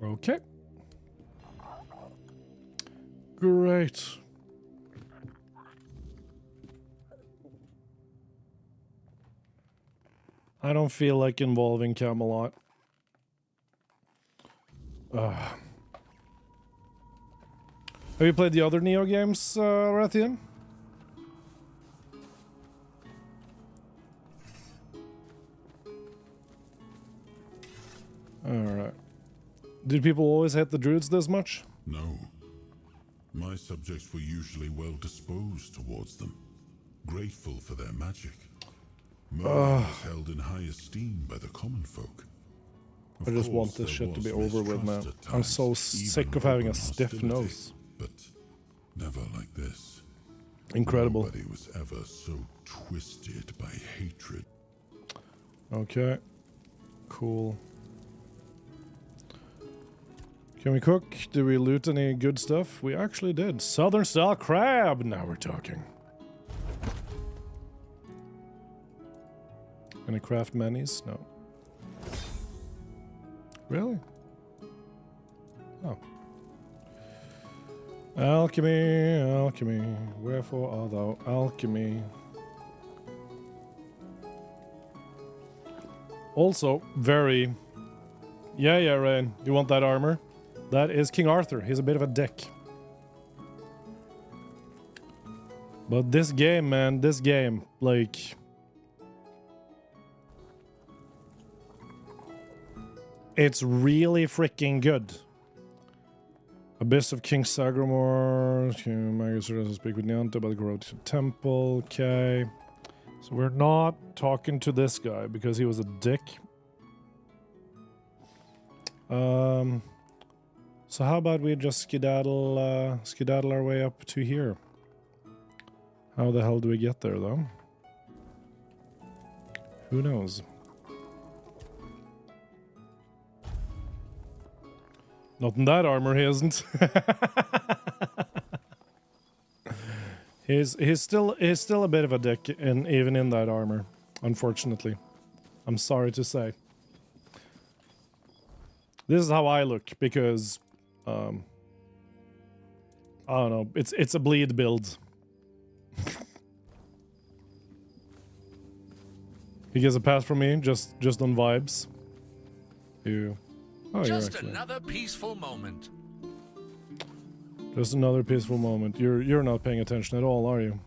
Okay. Great. I don't feel like involving Camelot. Have you played the other Neo games, Rathian? Alright. Did people always hate the druids this much? No. My subjects were usually well disposed towards them, grateful for their magic. Merlin was held in high esteem by the common folk. I just want this shit to be over with, man. I'm so sick of having a stiff nose. But never like this. Incredible. Nobody was ever so twisted by hatred. Okay. Cool. Can we cook? Did we loot any good stuff? We actually did. Southern style crab! Now we're talking. Any craft manis? No. Really? Oh. Alchemy, alchemy. Wherefore art thou alchemy? Also, very... Yeah, Rain. You want that armor? That is King Arthur. He's a bit of a dick. But this game, man, this game, like... It's really freaking good. Abyss of King Sagramore. Magus doesn't speak with Nyanta about the Road to Temple. Okay. So we're not talking to this guy because he was a dick. So how about we just skedaddle our way up to here? How the hell do we get there, though? Who knows? Not in that armor, he isn't. he's still a bit of a dick, even in that armor. Unfortunately, I'm sorry to say. This is how I look because, I don't know. It's a bleed build. He gets a pass from me just on vibes. You. Oh, just another peaceful moment. Just another peaceful moment. You're not paying attention at all, are you?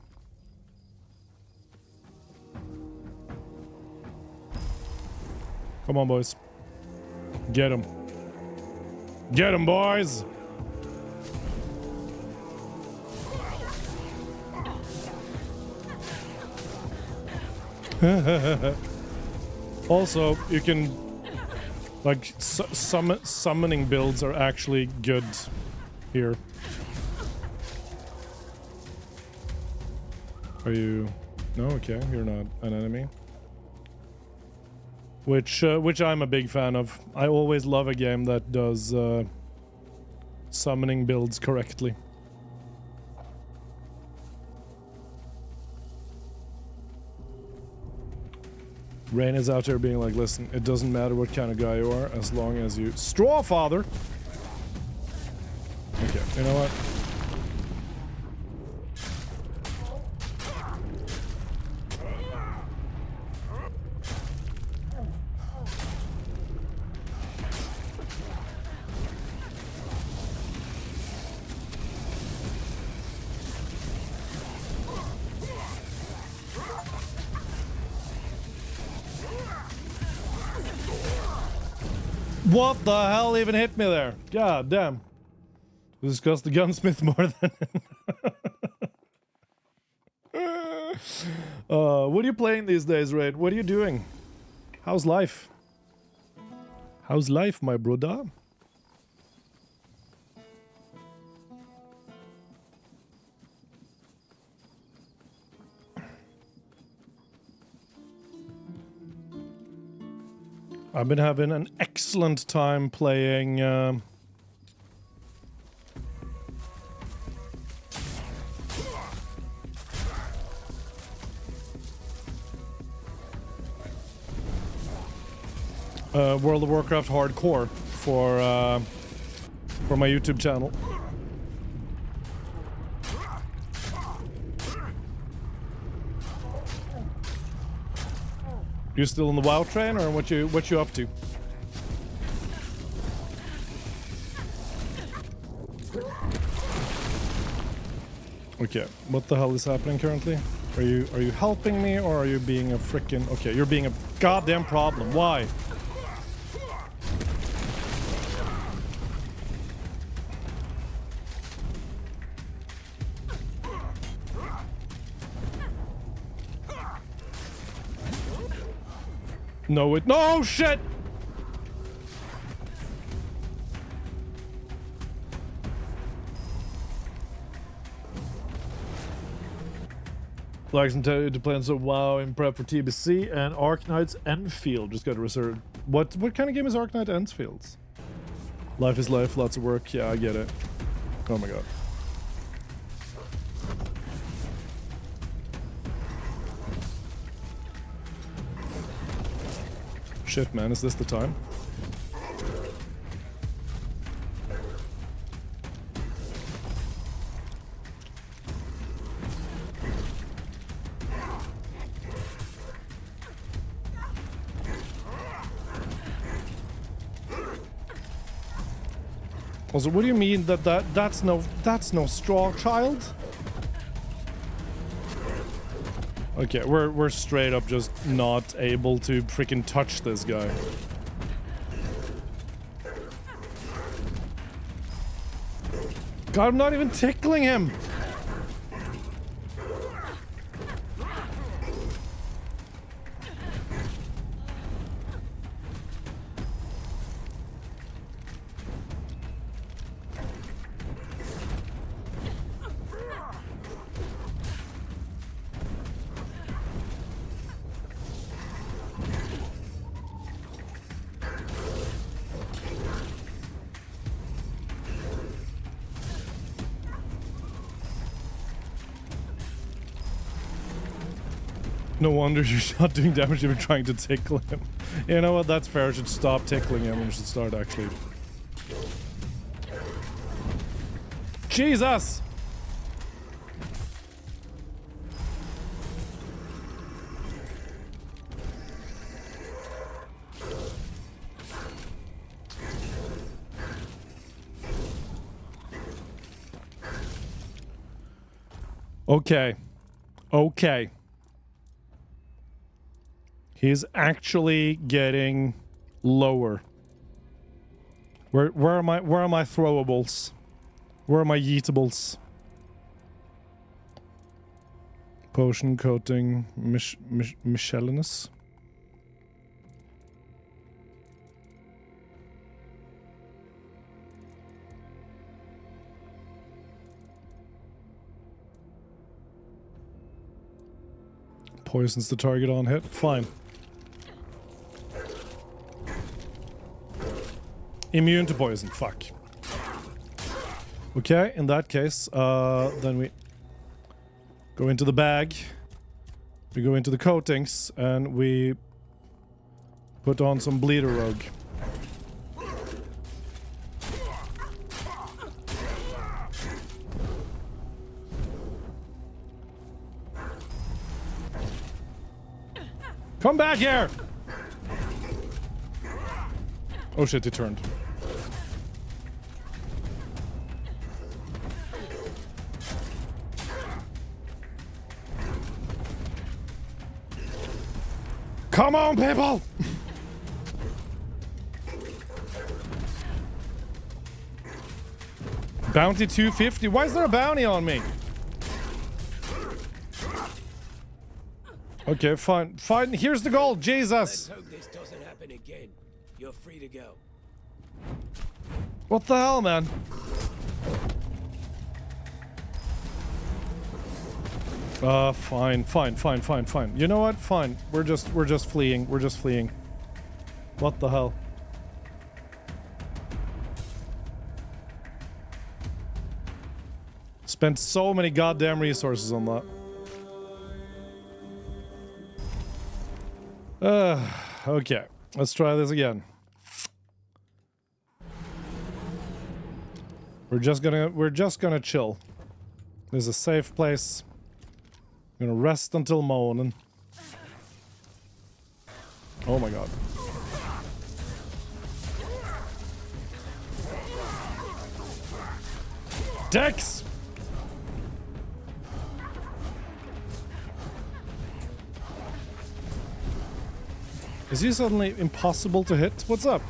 Come on, boys. Get him. Get him, boys! Also, you can... Like, summoning builds are actually good here. Are you... No? Okay, you're not an enemy. Which I'm a big fan of. I always love a game that does summoning builds correctly. Rain is out there being like, listen, it doesn't matter what kind of guy you are, as long as you... Straw Father! Okay, you know what? What the hell even hit me there? God damn. This cost the gunsmith more than... what are you playing these days, Raid? What are you doing? How's life? How's life, my brother? I've been having an excellent time playing World of Warcraft Hardcore for my YouTube channel. You still on the WoW train, or what you up to? Okay, what the hell is happening currently? Are you helping me, or are you being a frickin'... Okay, you're being a goddamn problem. Why? No, no, shit! Likes and tell you to play on WoW in prep for TBC and Arknight's Enfield. Just got to reserve. What kind of game is Arknight Enfields? Life is life, lots of work. Yeah, I get it. Oh my god. Shit, man, is this the time? Also, what do you mean that's no straw child? Okay, we're straight up just not able to freaking touch this guy. God, I'm not even tickling him. No wonder you're not doing damage even trying to tickle him. You know what, that's fair. I should stop tickling him and should start actually. Jesus! Okay. Okay. He's actually getting lower. Where are my throwables? Where are my yeetables? Potion coating Michelinus. Poisons the target on hit. Fine. Immune to poison. Fuck. Okay, in that case, then we go into the bag. We go into the coatings, and we put on some Bleeder Rogue. Come back here! Oh shit, he turned. Come on, people! Bounty 250. Why is there a bounty on me? Okay, fine. Fine. Here's the gold. Jesus. Let's hope this doesn't happen again. You're free to go. What the hell, man? Fine. You know what? Fine. We're just fleeing. We're just fleeing. What the hell? Spent so many goddamn resources on that. Okay. Let's try this again. We're just gonna chill. There's a safe place. I'm gonna rest until morning. Oh my god. Dex! Is he suddenly impossible to hit? What's up?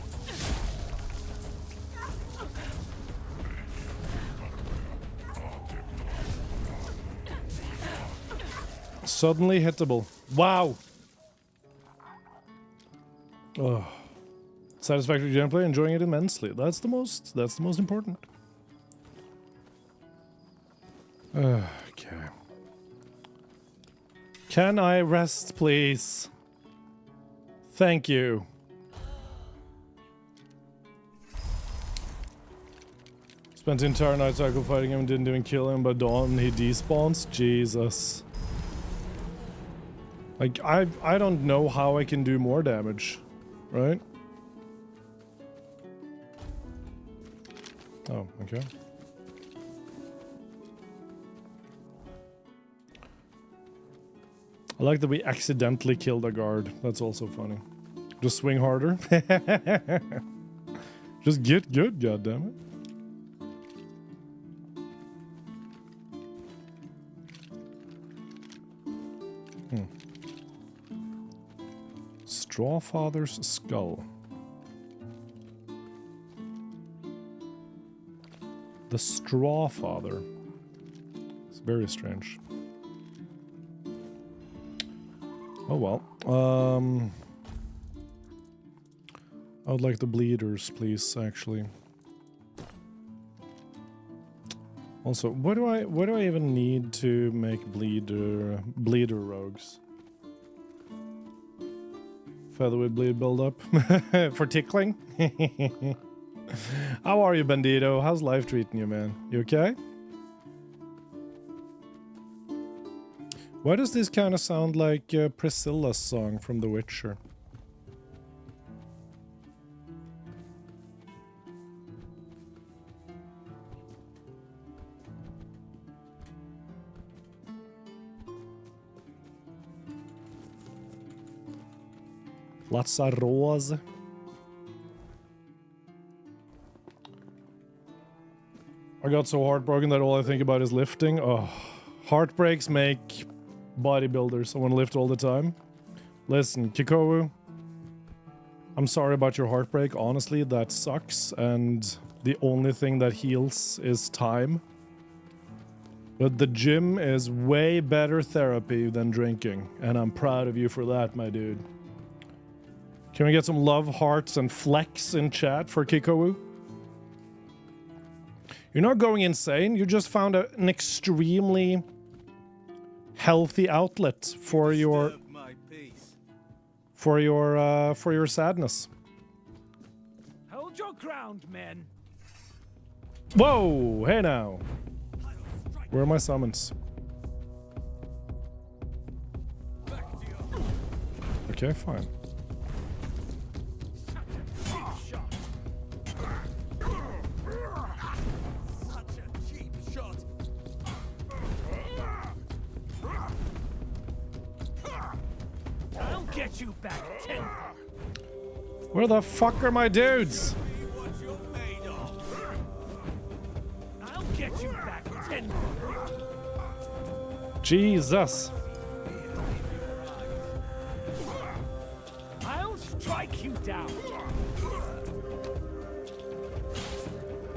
Suddenly hittable. Wow. Oh. Satisfactory gameplay, enjoying it immensely. That's the most important. Okay. Can I rest, please? Thank you. Spent the entire night cycle fighting him, didn't even kill him, but dawn he despawns. Jesus. Like, I don't know how I can do more damage, right? Oh, okay. I like that we accidentally killed a guard. That's also funny. Just swing harder. Just get good, goddammit. Strawfather's skull. The Strawfather. It's very strange. Oh well. I would like the bleeders, please, actually. Also, what do I even need to make bleeder rogues? Featherweight bleed buildup for tickling. How are you, Bandito? How's life treating you, man? You okay? Why does this kind of sound like Priscilla's song from The Witcher? Lazarose. I got so heartbroken that all I think about is lifting. Oh, heartbreaks make bodybuilders. I want to lift all the time. Listen, Kikowu, I'm sorry about your heartbreak. Honestly, that sucks. And the only thing that heals is time. But the gym is way better therapy than drinking. And I'm proud of you for that, my dude. Can we get some love hearts and flex in chat for Kikowu? You're not going insane. You just found an extremely healthy outlet for your sadness. Hold your ground, men. Whoa! Hey now. Where are my summons? Okay, fine. Get you back, tenfold. Where the fuck are my dudes? I'll get you back, tenfold. Jesus. I'll strike you down.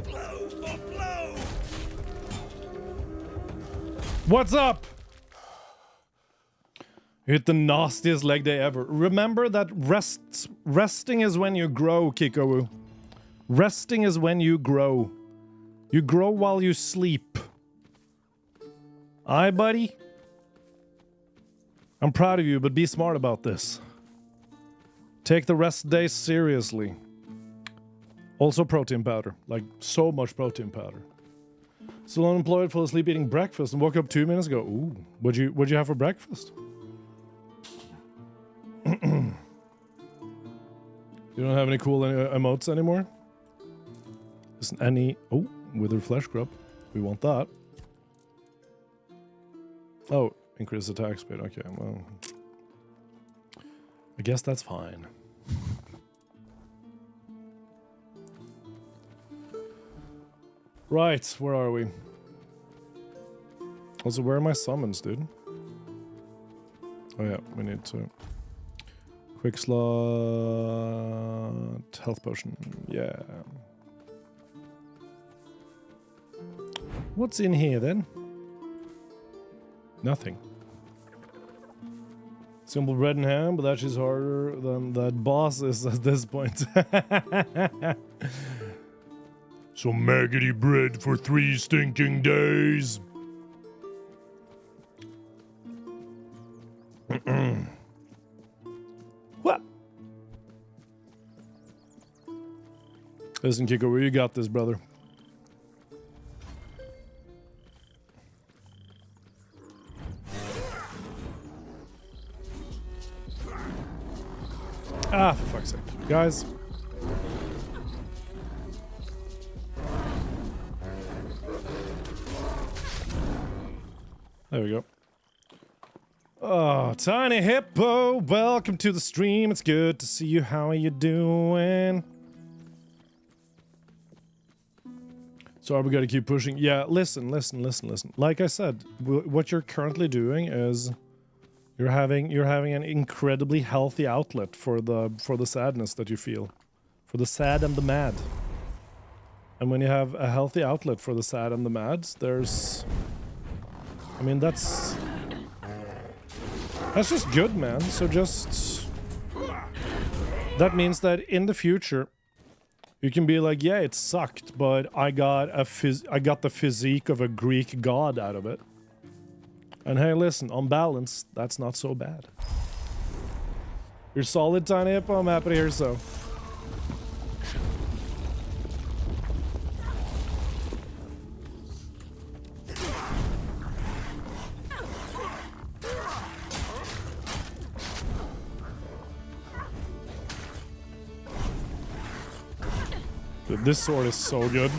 Blow for blow. What's up? Hit the nastiest leg day ever. Remember that resting is when you grow, Kikowu. Resting is when you grow. You grow while you sleep. Aye, buddy? I'm proud of you, but be smart about this. Take the rest days seriously. Also protein powder. Like, so much protein powder. Still unemployed, fell asleep eating breakfast and woke up 2 minutes ago. Ooh, what'd you have for breakfast? You don't have any cool emotes anymore? Isn't any... Oh, withered flesh grub. We want that. Oh, increase attack speed. Okay, well... I guess that's fine. Right, where are we? Also, where are my summons, dude? Oh yeah, we need to... Quick slot... Health potion, yeah. What's in here then? Nothing. Simple bread and ham, but that's just harder than that boss is at this point. Some maggoty bread for 3 stinking days. What? Listen, Kiko, you got this, brother. Ah, for fuck's sake. Guys. There we go. Oh, Tiny Hippo, welcome to the stream. It's good to see you. How are you doing? Sorry, we gotta keep pushing. Yeah, listen. Like I said, what you're currently doing is You're having an incredibly healthy outlet for the sadness that you feel, for the sad and the mad. And when you have a healthy outlet for the sad and the mad, there's, I mean, that's just good, man. So just, that means that in the future, you can be like, yeah, it sucked, but I got the physique of a Greek god out of it. And hey, listen, on balance, that's not so bad. You're solid, Tiny Hippo. I'm happy to hear so. Dude, this sword is so good.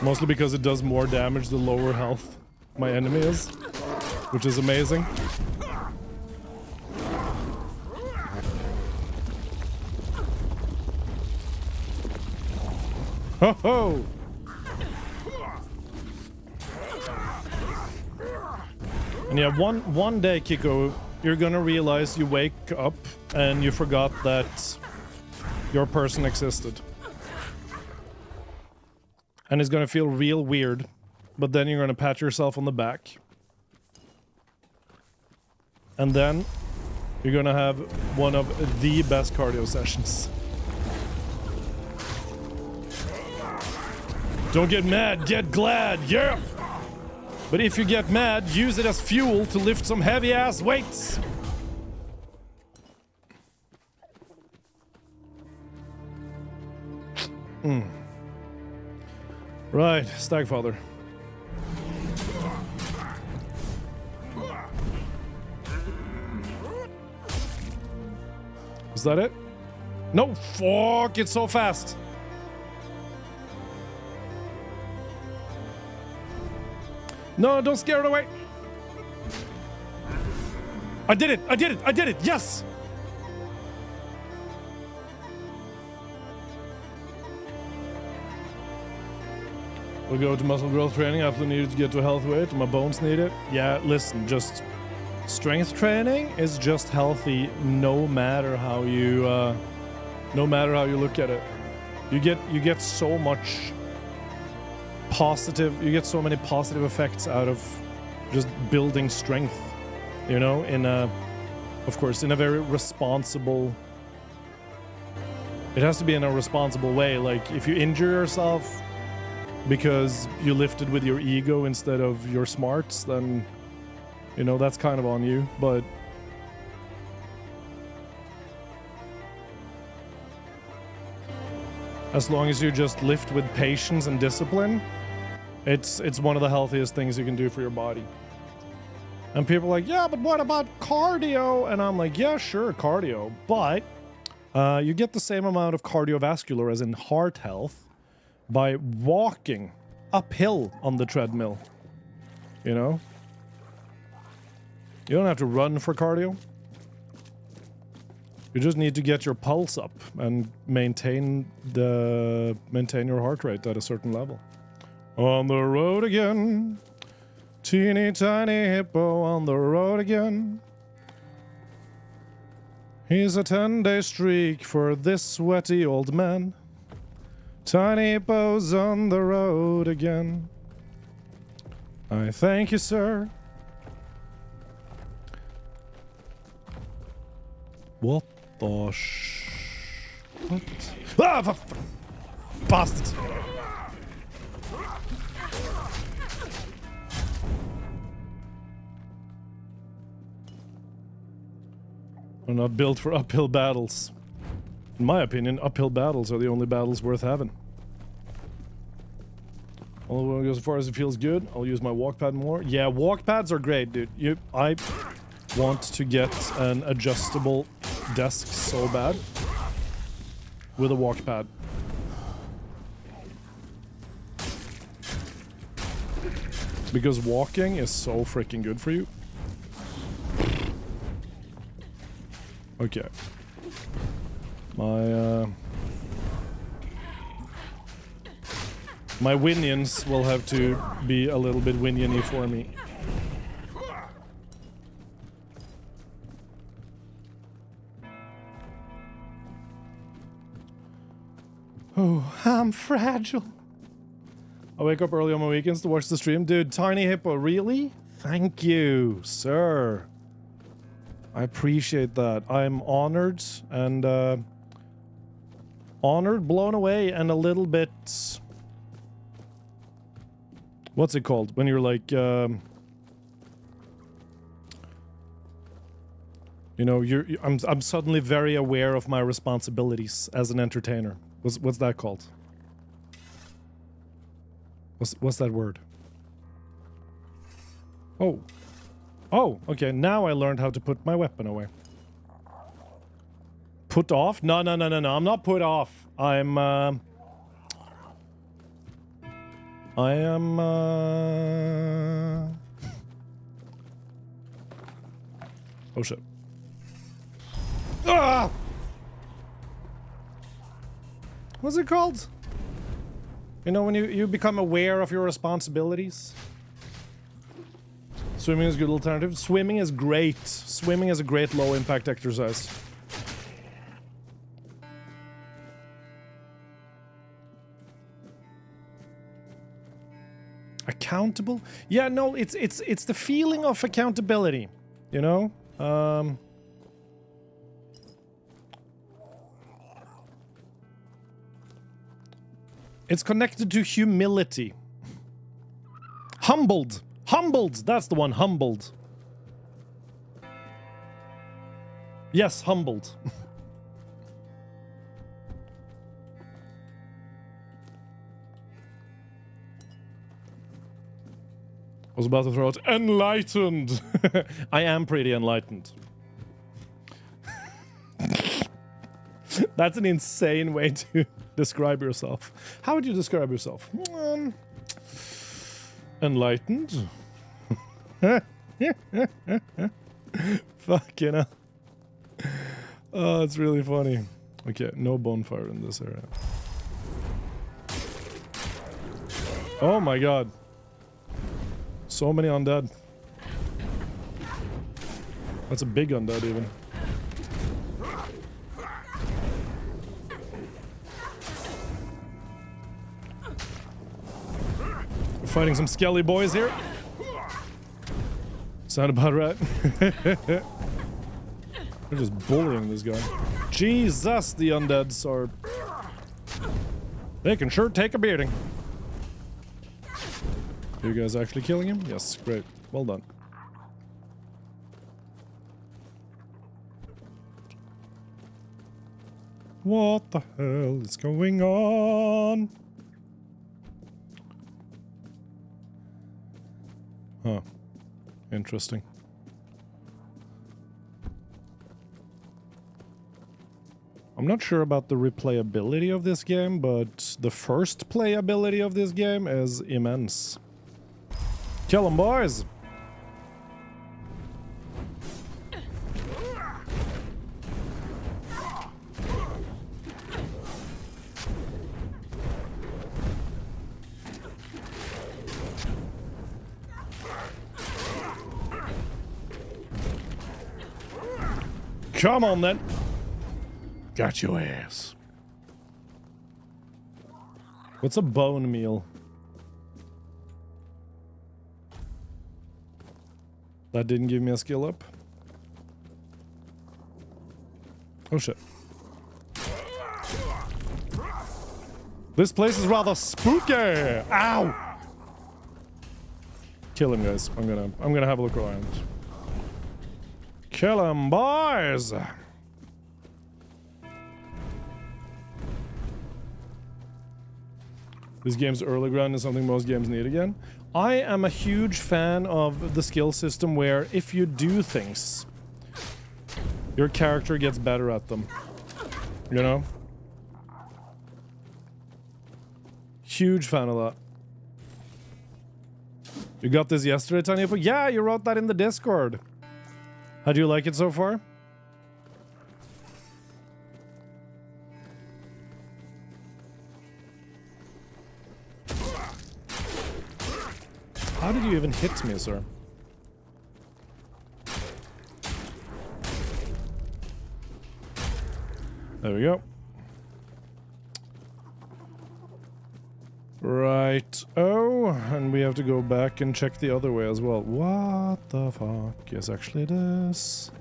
Mostly because it does more damage the lower health my enemy is, which is amazing. Ho ho! And yeah, one day, Kiko, you're gonna realize you wake up and you forgot that your person existed. And it's gonna feel real weird, but then you're gonna pat yourself on the back. And then you're gonna have one of the best cardio sessions. Don't get mad, get glad, yeah! But if you get mad, use it as fuel to lift some heavy-ass weights! Right, Stagfather. Is that it? No, fuck, it's so fast. No, don't scare it away. I did it, I did it, I did it, yes! We'll go to muscle growth training. I absolutely need to get to health weight. My bones need it. Yeah, listen, just strength training is just healthy no matter how you look at it. You get so much positive, you get so many positive effects out of just building strength, you know, of course, in a very responsible, it has to be in a responsible way. Like, if you injure yourself because you lifted with your ego instead of your smarts, then, you know, that's kind of on you, but as long as you just lift with patience and discipline, it's one of the healthiest things you can do for your body. And people are like, yeah, but what about cardio? And I'm like, yeah, sure, cardio, but you get the same amount of cardiovascular as in heart health by walking uphill on the treadmill, you know? You don't have to run for cardio. You just need to get your pulse up and maintain your heart rate at a certain level. On the road again, teeny tiny hippo on the road again. He's a 10-day streak for this sweaty old man. Tiny hippo's on the road again. I thank you, sir. What the what? Ah, bastard! We're not built for uphill battles. In my opinion, uphill battles are the only battles worth having. Although when it goes as far as it feels good, I'll use my walk pad more. Yeah, walk pads are great, dude. I want to get an adjustable desk so bad with a walk pad. Because walking is so freaking good for you. Okay. My winions will have to be a little bit winion-y for me. Oh, I'm fragile. I wake up early on my weekends to watch the stream. Dude, Tiny Hippo, really? Thank you, sir. I appreciate that. I'm honored and, honored, blown away, and a little bit... What's it called? When you're like, you know, I'm suddenly very aware of my responsibilities as an entertainer. What's that called? What's that word? Oh. Oh, okay, now I learned how to put my weapon away. Put off? No, I'm not put off. I am, Oh shit. Ah! What's it called? You know, when you become aware of your responsibilities? Swimming is a good alternative. Swimming is great. Swimming is a great low-impact exercise. Accountable? Yeah, no, it's the feeling of accountability, you know? It's connected to humility. Humbled. Humbled! That's the one, humbled. Yes, humbled. I was about to throw out enlightened. I am pretty enlightened. That's an insane way to describe yourself. How would you describe yourself? Enlightened? Fucking hell. Oh, it's really funny. Okay, no bonfire in this area. Oh my god. So many undead. That's a big undead even. We're fighting some skelly boys here. Sound about right. They're just bullying this guy. Jesus, the undeads are... They can sure take a beating. Are you guys actually killing him? Yes, great. Well done. What the hell is going on? Huh. Interesting. I'm not sure about the replayability of this game, but the first playability of this game is immense. Kill 'em, boys! Come on, then. Got your ass. What's a bone meal? That didn't give me a skill up. Oh shit. This place is rather spooky. Ow! Kill him, guys. I'm gonna have a look around. Kill him, boys! This game's early ground is something most games need again. I am a huge fan of the skill system where if you do things, your character gets better at them. You know? Huge fan of that. You got this yesterday, Tanya? Yeah, you wrote that in the Discord. How do you like it so far? How did you even hit me, sir? There we go. Right. Oh, and we have to go back and check the other way as well. What the fuck is actually this?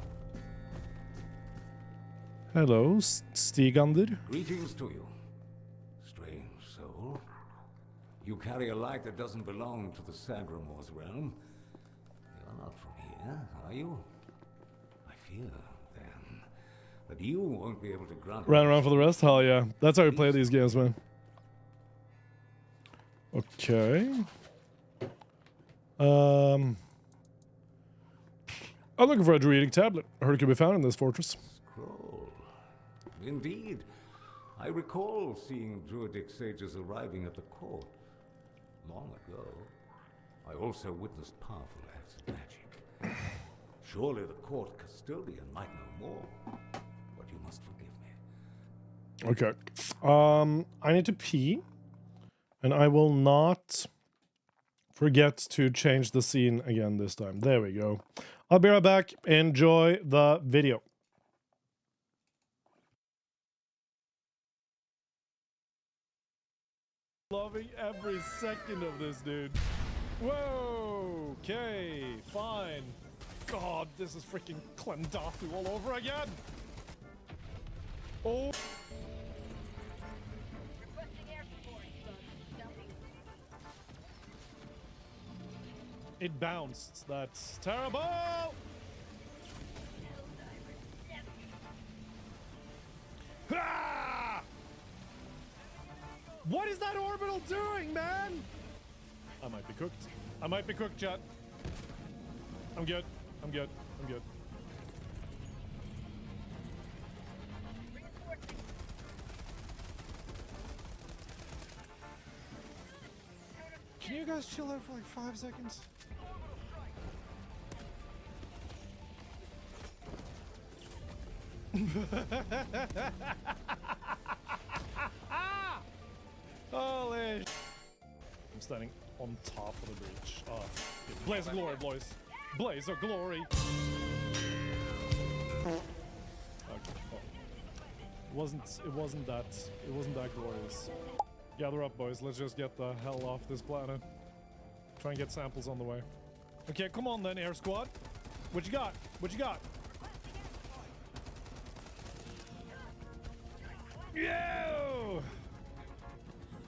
Hello, Stigander. Greetings to you, strange soul. You carry a light that doesn't belong to the Sagramor's realm. You're not from here, are you? I fear, then, that you won't be able to grant... Ran around for the rest? Hell yeah. That's how we play these games, man. Okay. I'm looking for a druidic tablet. I heard it could be found in this fortress. Scroll. Indeed. I recall seeing druidic sages arriving at the court long ago. I also witnessed powerful acts of magic. Surely the court custodian might know more, but you must forgive me. Okay. I need to pee, and I will not forget to change the scene again this time. There we go. I'll be right back. Enjoy the video. Loving every second of this, dude. Whoa. Okay. Fine. God, this is freaking Clendathu all over again. Oh. It bounced. That's terrible. Ah! What is that orbital doing, man? I might be cooked. I might be cooked, chat. I'm good. I'm good. I'm good. Can you guys chill out for like 5 seconds? Holy sh! I'm standing on top of the bridge. Oh, blaze of glory, boys. Blaze of glory. Okay. Oh. It wasn't that glorious. Gather up, boys. Let's just get the hell off this planet. Try and get samples on the way. Okay, come on then, air squad. What you got? What you got? Yo!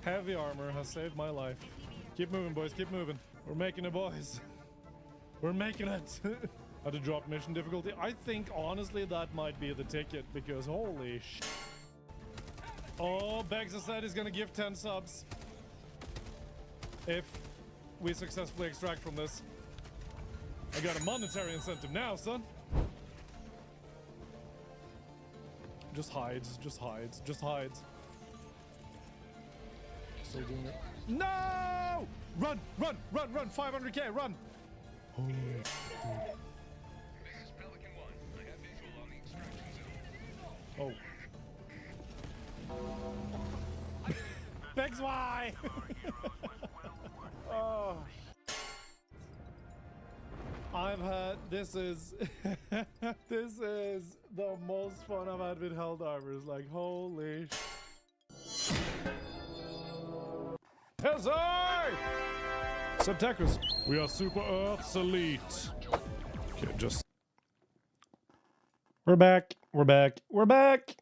Heavy armor has saved my life. Keep moving, boys. Keep moving. We're making it, boys. We're making it. Had to drop mission difficulty. I think, honestly, that might be the ticket, because holy sh... Oh, Beggs has said he's gonna give 10 subs. If we successfully extract from this. I got a monetary incentive now, son. Just hides, just hides, just hides. Still doing it. No! Run, run, run, run! 500k, run! Oh, oh. Begs why? Oh. I've had this is this is the most fun I've had with Helldivers. Like holy Tezai! Subtechers, we are Super Earth's elite. Okay, just we're back. We're back. We're back.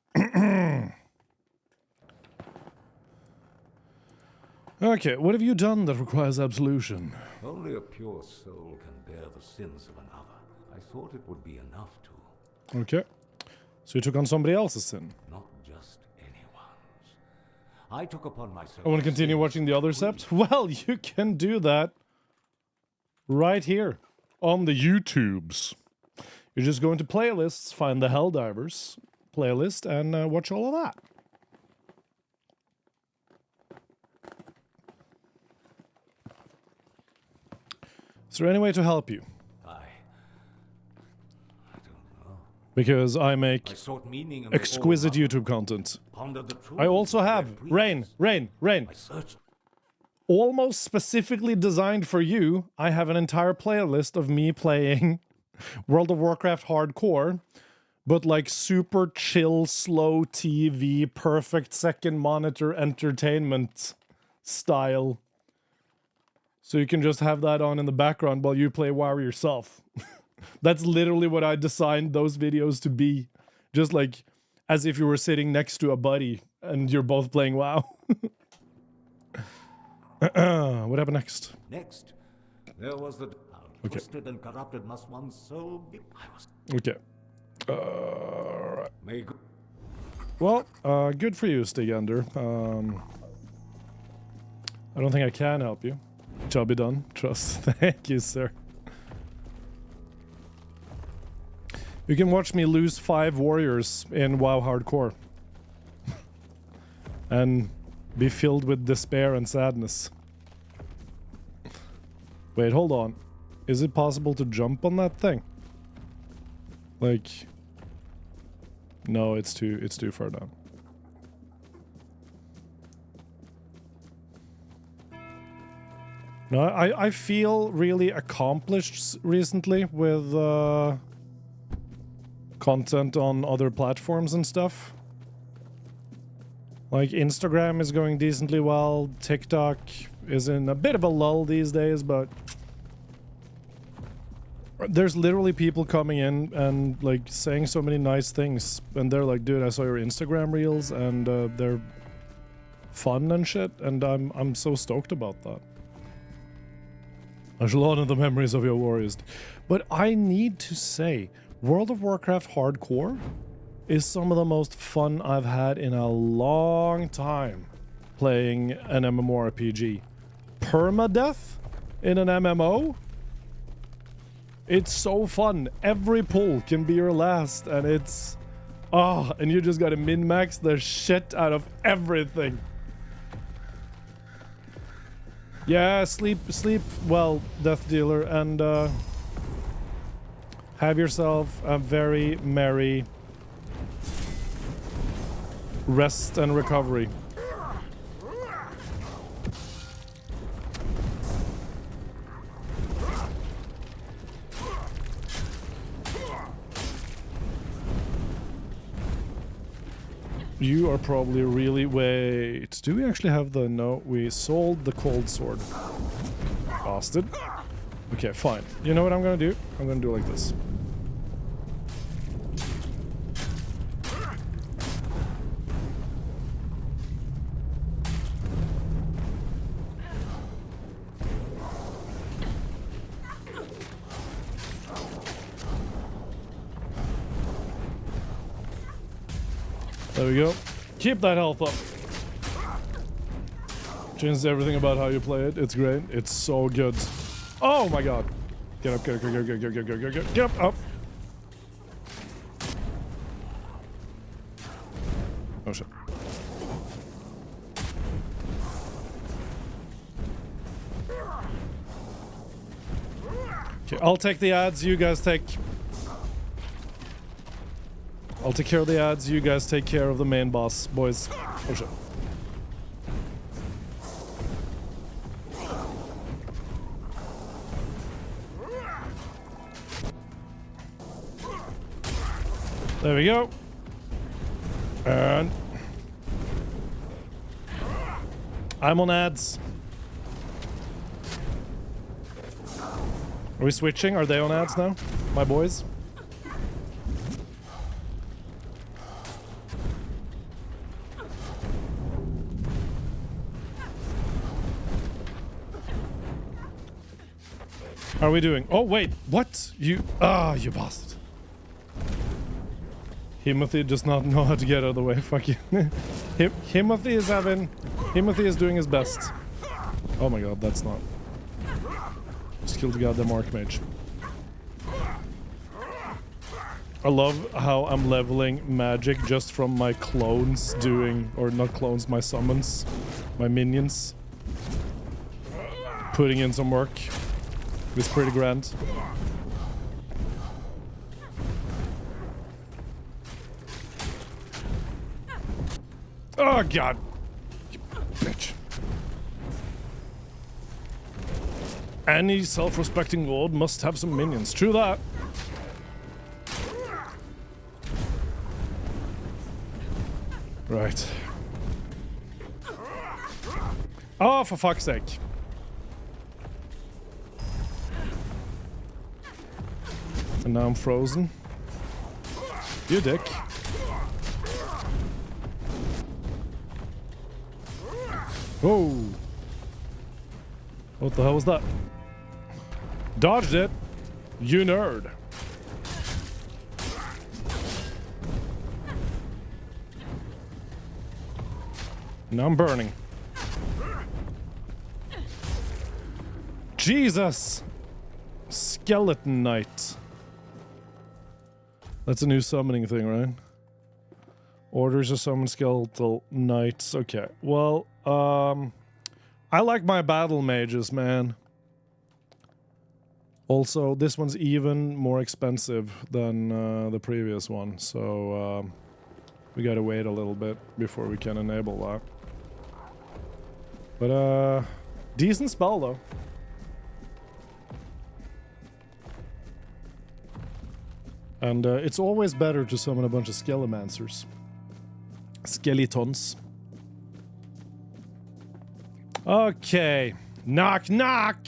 Okay, what have you done that requires absolution? Only a pure soul can bear the sins of another. I thought it would be enough to. Okay. So you took on somebody else's sin? Not just anyone's. I took upon myself... I want to continue watching the other sept? Well, you can do that right here on the YouTubes. You're just going to playlists, find the Helldivers playlist, and watch all of that. Is there any way to help you? I don't know. Because I make meaning exquisite YouTube content. I also have Rain. Almost specifically designed for you, I have an entire playlist of me playing World of Warcraft Hardcore, but like super chill, slow TV, perfect second monitor entertainment style. So you can just have that on in the background while you play WoW yourself. That's literally what I designed those videos to be. Just like as if you were sitting next to a buddy and you're both playing WoW. What happened next? Next, there was the twisted and corrupted must one so be. Okay. Well, good for you, Stigender. I don't think I can help you. Job be done. Trust. Thank you, sir. You can watch me lose 5 warriors in WoW Hardcore. And be filled with despair and sadness. Wait, hold on. Is it possible to jump on that thing? Like... No, it's too far down. No, I feel really accomplished recently with content on other platforms and stuff. Like Instagram is going decently well, TikTok is in a bit of a lull these days, but there's literally people coming in and like saying so many nice things, and they're like, dude, I saw your Instagram reels and they're fun and shit, and I'm so stoked about that. I shall honor the memories of your warriors. But I need to say, World of Warcraft Hardcore is some of the most fun I've had in a long time playing an MMORPG. Permadeath in an MMO? It's so fun. Every pull can be your last, and it's... Oh, and you just gotta min-max the shit out of everything. Yeah, sleep well, Death Dealer, and have yourself a very merry rest and recovery. You are probably really... Wait, do we actually have the... No, we sold the cold sword. Bastard. Okay, fine. You know what I'm gonna do? I'm gonna do it like this. There we go. Keep that health up. Changes everything about how you play it. It's great. It's so good. Oh my god. Get up, get up, get up, get up, get up, get up, get up, get up, up. Oh shit. Okay, I'll take the ads, you guys take... I'll take care of the ads, you guys take care of the main boss, boys. Oh shit. There we go. And... I'm on ads. Are we switching? Are they on ads now? My boys? How are we doing? Oh wait, what? You... Ah, you bastard. Himothy does not know how to get out of the way. Fuck you. Himothy is having... Himothy is doing his best. Oh my god, that's not... Just killed the goddamn Archmage. I love how I'm leveling magic just from my clones doing... Or not clones, my summons. My minions. Putting in some work. It's pretty grand. Oh god! You bitch. Any self-respecting lord must have some minions. True that. Right. Oh, for fuck's sake. And now I'm frozen. You dick. Whoa. What the hell was that? Dodged it. You nerd. Now I'm burning. Jesus! Skeleton Knight. That's a new summoning thing, right? Orders to summon skeletal knights. Okay. Well, I like my battle mages, man. Also, this one's even more expensive than the previous one, so we gotta wait a little bit before we can enable that. But decent spell though. And it's always better to summon a bunch of skelemancers. Skeletons. Okay. Knock, knock!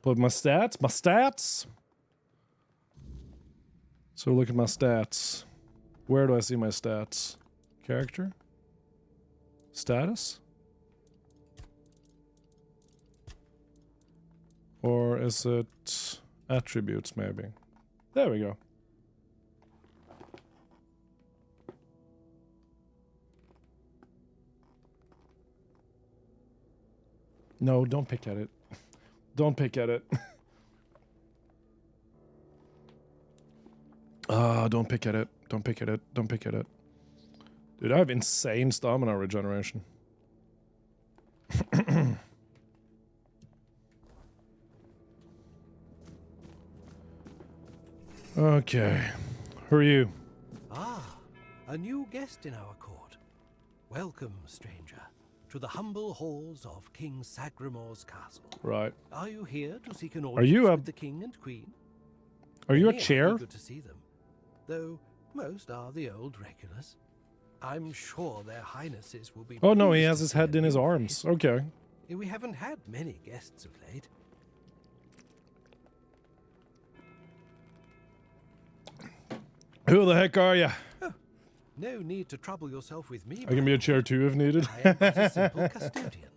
Put my stats. My stats! So look at my stats. Where do I see my stats? Character? Status? Or is it attributes, maybe? There we go. No, don't pick at it. Don't pick at it. Don't pick at it. Don't pick at it. Don't pick at it. Dude, I have insane stamina regeneration. Okay. Who are you? Ah, a new guest in our court. Welcome, stranger, to the humble halls of King Sagremore's castle. Right. Are you here to seek an Are audience you a... with the king and queen? Are you a Many chair? are eager to see them, though most are the old regulars. I'm sure their highnesses will be. Oh no, he pleased has to his see head a in his new arms. face. Okay. We haven't had many guests of late. Who the heck are you? Oh, no need to trouble yourself with me. I can be a chair too if needed. I am but a simple custodian,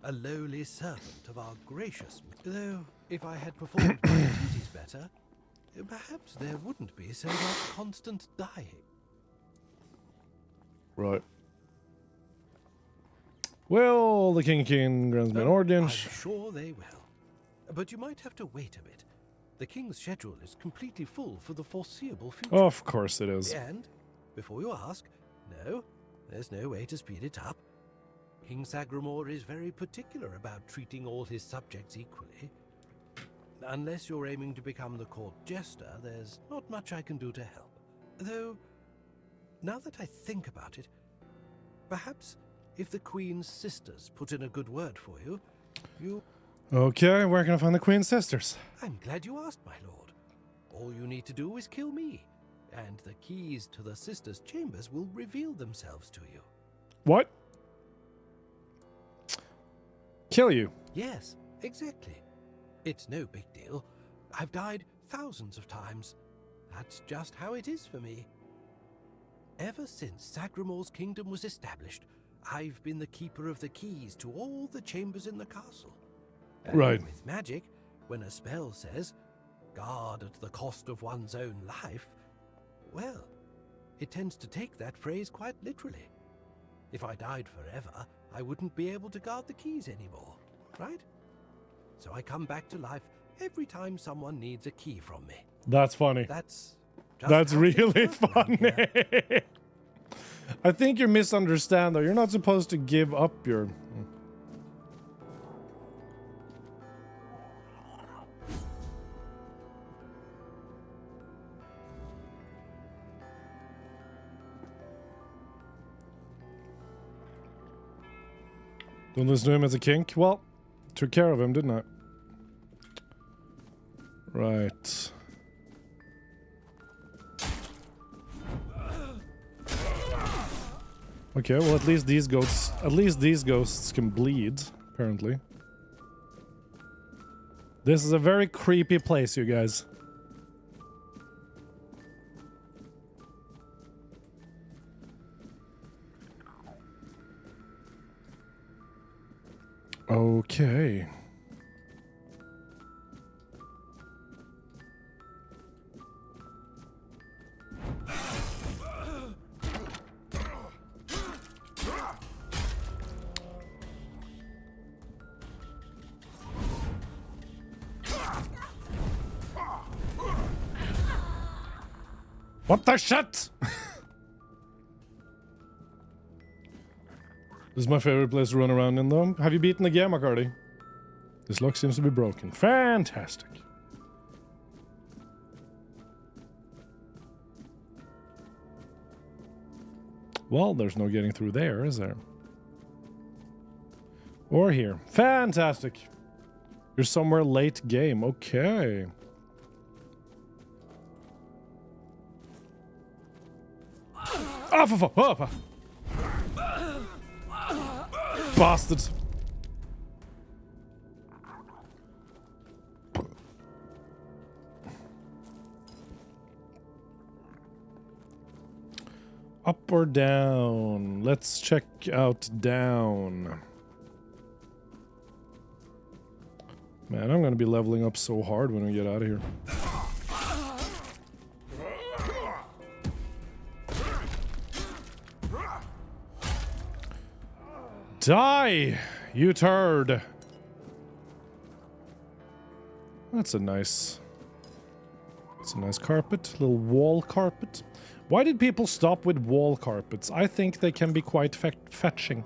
a lowly servant of our gracious. Though, if I had performed my duties better, perhaps there wouldn't be so much constant dying. Right. Well, the king grants me an audience. I'm sure they will. But you might have to wait a bit. The king's schedule is completely full for the foreseeable future. Of course it is. And, before you ask, no, there's no way to speed it up. King Sagremore is very particular about treating all his subjects equally. Unless you're aiming to become the court jester, there's not much I can do to help. Though, now that I think about it, perhaps if the Queen's sisters put in a good word for you, you... Okay, where can I find the Queen's sisters? I'm glad you asked, my lord. All you need to do is kill me, and the keys to the sisters' chambers will reveal themselves to you. What? Kill you? Yes, exactly. It's no big deal. I've died thousands of times. That's just how it is for me. Ever since Sagremore's kingdom was established, I've been the keeper of the keys to all the chambers in the castle. And right. With magic, when a spell says, guard at the cost of one's own life, well, it tends to take that phrase quite literally. If I died forever, I wouldn't be able to guard the keys anymore, right? So I come back to life every time someone needs a key from me. That's funny. That's really funny. I think you misunderstand though. You're not supposed to give up your... Don't listen to him as a kink? Well, took care of him, didn't I? Right. Okay, well at least these ghosts can bleed, apparently. This is a very creepy place, you guys. Okay. What the shit? This is my favorite place to run around in, though. Have you beaten the game, McCarty? This lock seems to be broken. Fantastic. Well, there's no getting through there, is there? Or here. Fantastic. You're somewhere late game. Okay. Oh, bastards. Up or down? Let's check out down. Man, I'm gonna be leveling up so hard when we get out of here. Die, you turd. That's a nice carpet, little wall carpet. Why did people stop with wall carpets? I think they can be quite fetching.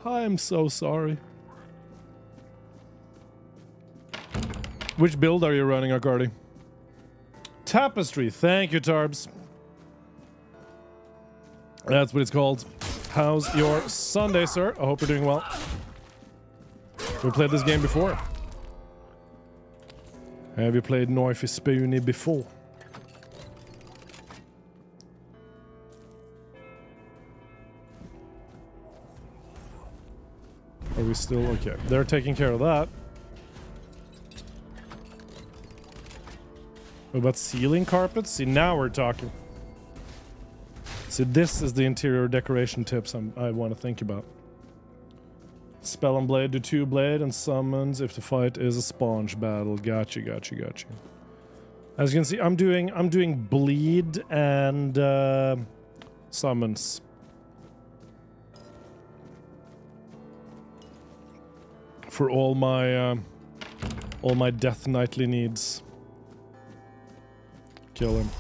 I'm so sorry. Which build are you running, Akardi? Tapestry. Thank you, Tarbs. That's what it's called. How's your Sunday, sir? I hope you're doing well. We played this game before. Have you played Noify Spoony before? Are we still okay? They're taking care of that. What about ceiling carpets? See, now we're talking. See, this is the interior decoration tips I want to think about. Spell and blade, do 2 blade and summons if the fight is a sponge battle. Gotcha. As you can see, I'm doing bleed and summons. For all my death knightly needs. Kill him.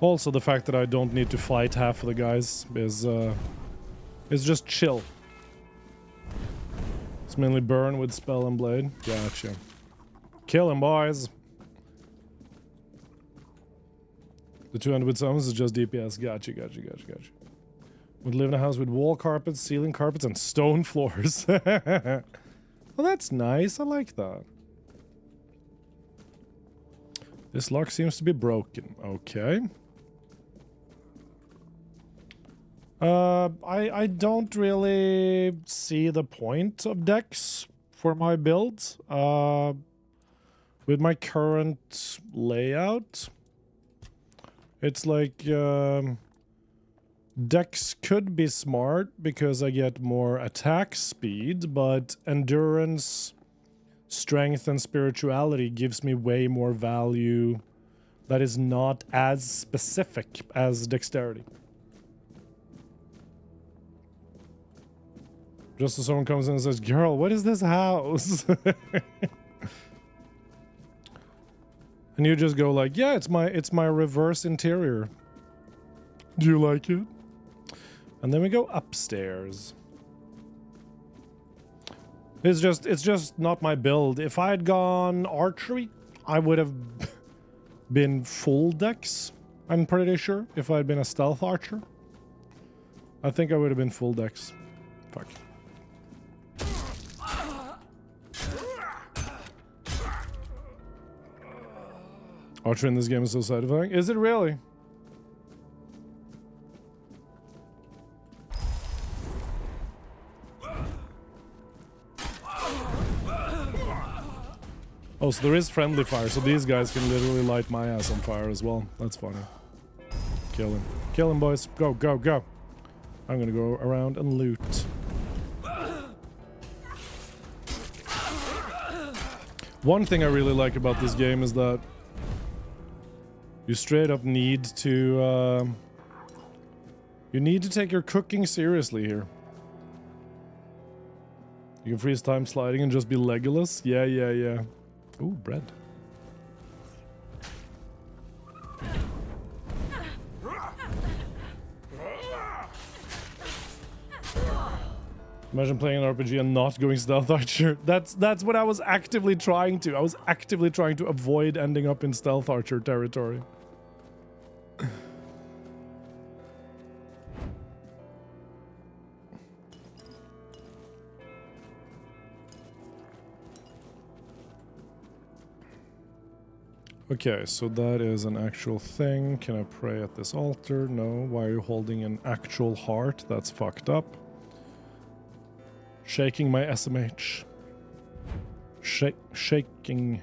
Also, the fact that I don't need to fight half of the guys is just chill. It's mainly burn with spell and blade. Gotcha. Kill him, boys. The 200 with summons is just DPS. Gotcha. Would live in a house with wall carpets, ceiling carpets, and stone floors. Well, that's nice. I like that. This lock seems to be broken. Okay. I don't really see the point of decks for my build. With my current layout, it's like decks could be smart because I get more attack speed, but endurance, strength, and spirituality gives me way more value that is not as specific as dexterity. Just as someone comes in and says, "Girl, what is this house?" And you just go like, "Yeah, it's my reverse interior. Do you like it?" And then we go upstairs. It's just not my build. If I had gone archery, I would have been full dex. I'm pretty sure. If I had been a stealth archer, I think I would have been full dex. Fuck. Archery in this game is so satisfying. Is it really? Oh, so there is friendly fire, so these guys can literally light my ass on fire as well. That's funny. Kill him. Kill him, boys. Go, go, go. I'm gonna go around and loot. One thing I really like about this game is that you straight up need to you need to take your cooking seriously here. You can freeze time sliding and just be Legolas. Yeah, yeah, yeah. Ooh, bread. Imagine playing an RPG and not going stealth archer. That's what I was actively trying to. I was actively trying to avoid ending up in stealth archer territory. Okay, so that is an actual thing. Can I pray at this altar? No. Why are you holding an actual heart? That's fucked up. Shaking my SMH. Shaking.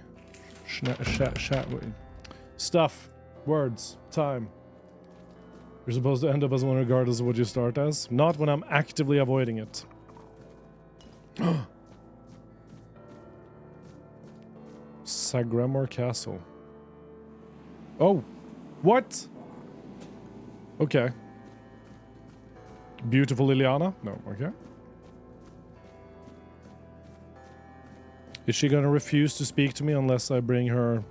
Stuff. Words. Time. You're supposed to end up as one regardless of what you start as. Not when I'm actively avoiding it. Sagramor Castle. Oh, what? Okay. Beautiful Liliana? No, okay. Is she gonna refuse to speak to me unless I bring her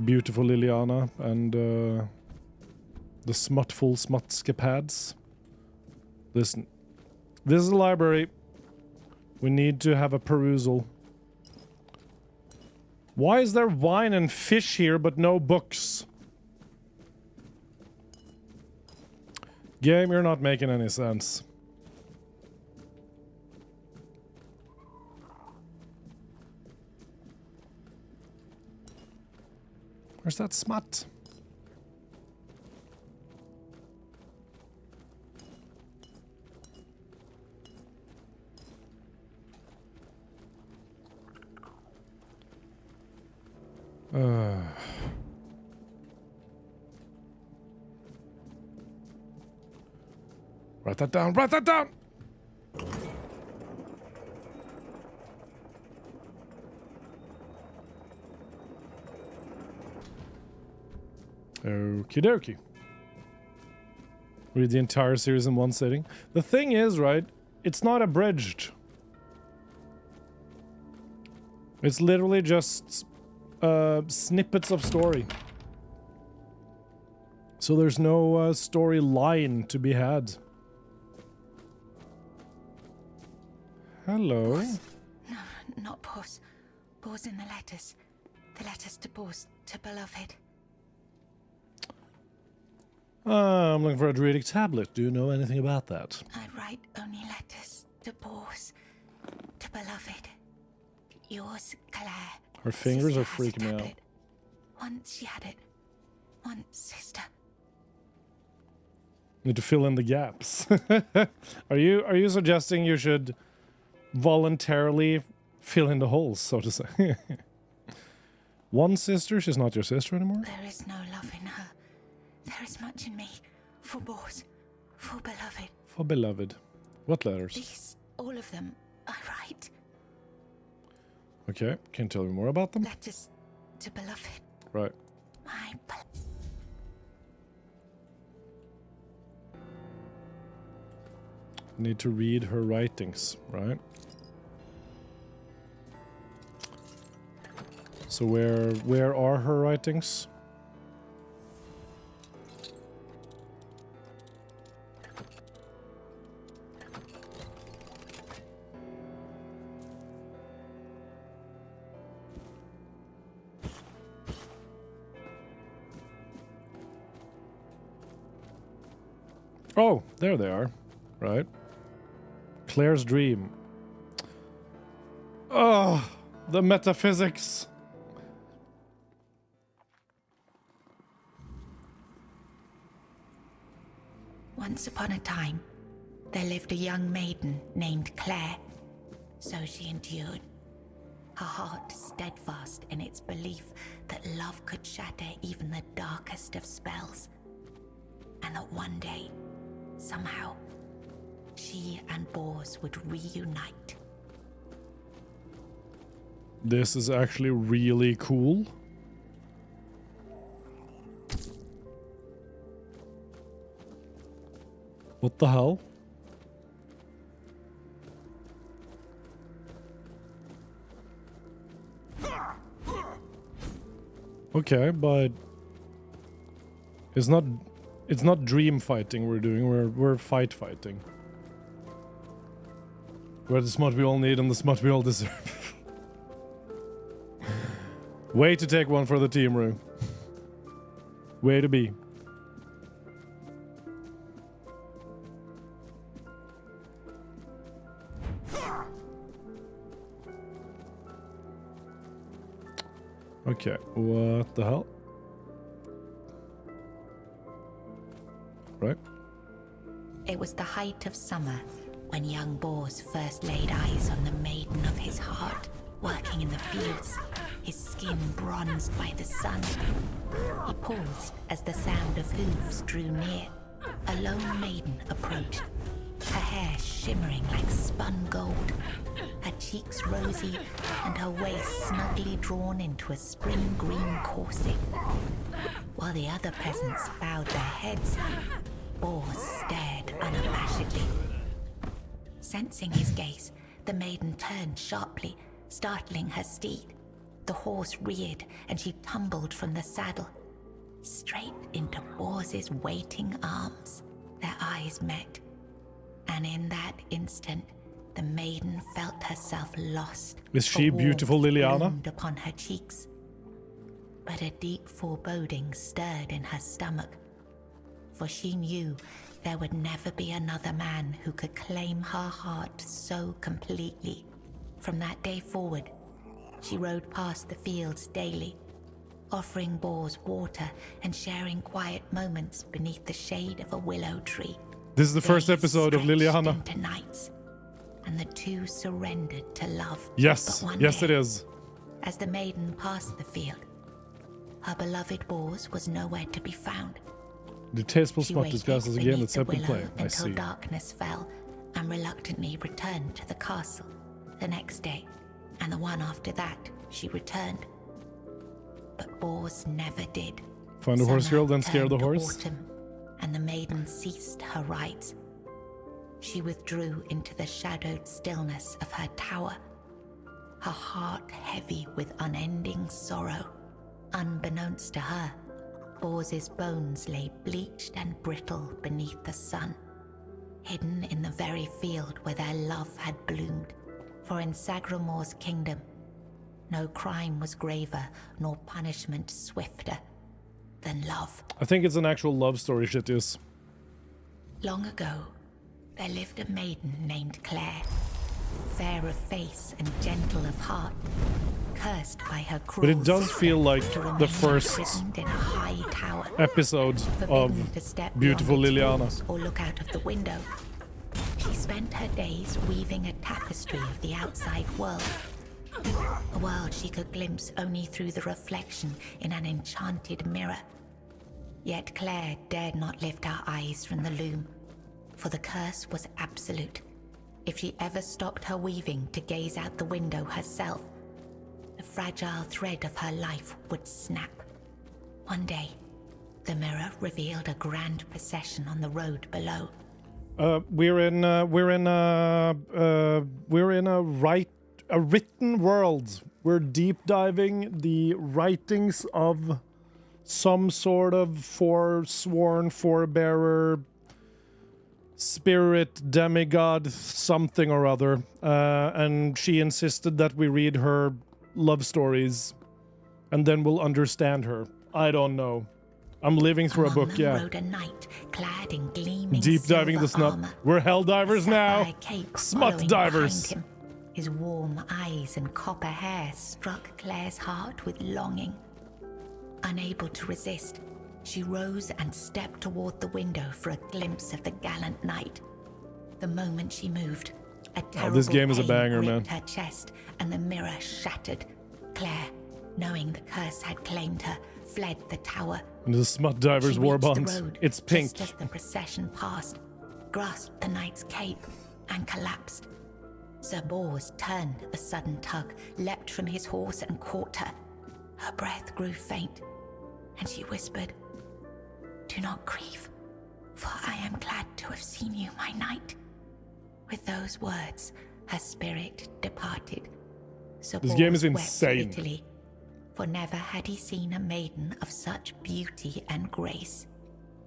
beautiful Liliana and the smutful smutskapads? Listen, this is a library. We need to have a perusal. Why is there wine and fish here but no books? Game, you're not making any sense. Where's that smut? Write that down, write that down! Okie dokie. Read the entire series in one sitting. The thing is, right, it's not abridged. It's literally just snippets of story. So there's no storyline to be had. Hello. Bors. No, not Bors. Bors in the letters. The letters to Bors, to beloved. I'm looking for a druidic tablet. Do you know anything about that? I write only letters to Bors, to beloved. Yours, Claire. Her fingers are freaking me out. Once she had it. Once sister. Need to fill in the gaps. Are you suggesting you should voluntarily fill in the holes, so to say? One sister, she's not your sister anymore? There is no love in her. There is much in me. For Bors. For beloved. For beloved. What letters? These, all of them, I write. Okay, can you tell me more about them? Letters to beloved. Right. My Need to read her writings, right? So where are her writings? Oh, there they are. Right. Claire's dream. Oh, the metaphysics. Once upon a time, there lived a young maiden named Claire. So she endured, her heart steadfast in its belief that love could shatter even the darkest of spells, and that one day, somehow, she and Bors would reunite. This is actually really cool. What the hell? Okay, but it's not dream fighting we're doing, we're fighting. We're the smut we all need and the smut we all deserve. Way to take one for the team, Rue. Way to be. Okay, what the hell? Right. It was the height of summer when young Bors first laid eyes on the maiden of his heart, working in the fields, his skin bronzed by the sun. He paused as the sound of hooves drew near. A lone maiden approached, her hair shimmering like spun gold, her cheeks rosy, and her waist snugly drawn into a spring green corset. While the other peasants bowed their heads, Bors stared unabashedly. Sensing his gaze, the maiden turned sharply, startling her steed. The horse reared, and she tumbled from the saddle, straight into Bors's waiting arms. Their eyes met, and in that instant, the maiden felt herself lost. Is she beautiful, Liliana? Bloomed upon her cheeks, but a deep foreboding stirred in her stomach, for she knew there would never be another man who could claim her heart so completely. From that day forward, she rode past the fields daily, offering Bors water and sharing quiet moments beneath the shade of a willow tree. This is the first episode of Liliana. Into nights, and the two surrendered to love. Yes, yes it is. As the maiden passed the field, her beloved Bors was nowhere to be found. The tasteful She smut waited disguises again beneath at the Separate willow Play. I until see. darkness fell, and reluctantly returned to the castle. The next day, and the one after that, she returned. But Bors never did. Find the horse Summer girl, then scare the turned horse. Autumn, and the maiden ceased her rides. She withdrew into the shadowed stillness of her tower, her heart heavy with unending sorrow. Unbeknownst to her, Bors's bones lay bleached and brittle beneath the sun, hidden in the very field where their love had bloomed. For in Sagramor's kingdom, no crime was graver nor punishment swifter than love. I think it's an actual love story, shit is. Long ago, there lived a maiden named Claire, fair of face and gentle of heart, cursed by her cruel But it does feel like to remain the first imprisoned in a high tower, episode of forbidden to step Beautiful beyond its Liliana. walls or look out of the window. She spent her days weaving a tapestry of the outside world, a world she could glimpse only through the reflection in an enchanted mirror. Yet Claire dared not lift her eyes from the loom, for the curse was absolute. If she ever stopped her weaving to gaze out the window herself, the fragile thread of her life would snap. One day, the mirror revealed a grand procession on the road below. We're in a written world. We're deep diving the writings of some sort of forsworn forebearer, spirit, demigod, something or other. And she insisted that we read her love stories, and then we'll understand her. I don't know. I'm living through a book, yeah. Rode a knight clad in gleaming Deep diving the silver snut. armor, We're hell divers now. sapphire cape Smut following divers. behind him. His warm eyes and copper hair struck Claire's heart with longing. Unable to resist, She rose and stepped toward the window for a glimpse of the gallant knight. The moment she moved, a terrible this game is a pain banger, gripped man. her chest, and the mirror shattered. Claire, knowing the curse had claimed her, fled the tower. And the Smut Divers She War reached the Bonds. road It's pink. just as the procession passed, grasped the knight's cape, and collapsed. Sir Bors turned a sudden tug, leapt from his horse and caught her. Her breath grew faint, and she whispered, "Do not grieve, for I am glad to have seen you, my knight." With those words, her spirit departed. Sir This game is Bors wept insane. bitterly, for never had he seen a maiden of such beauty and grace.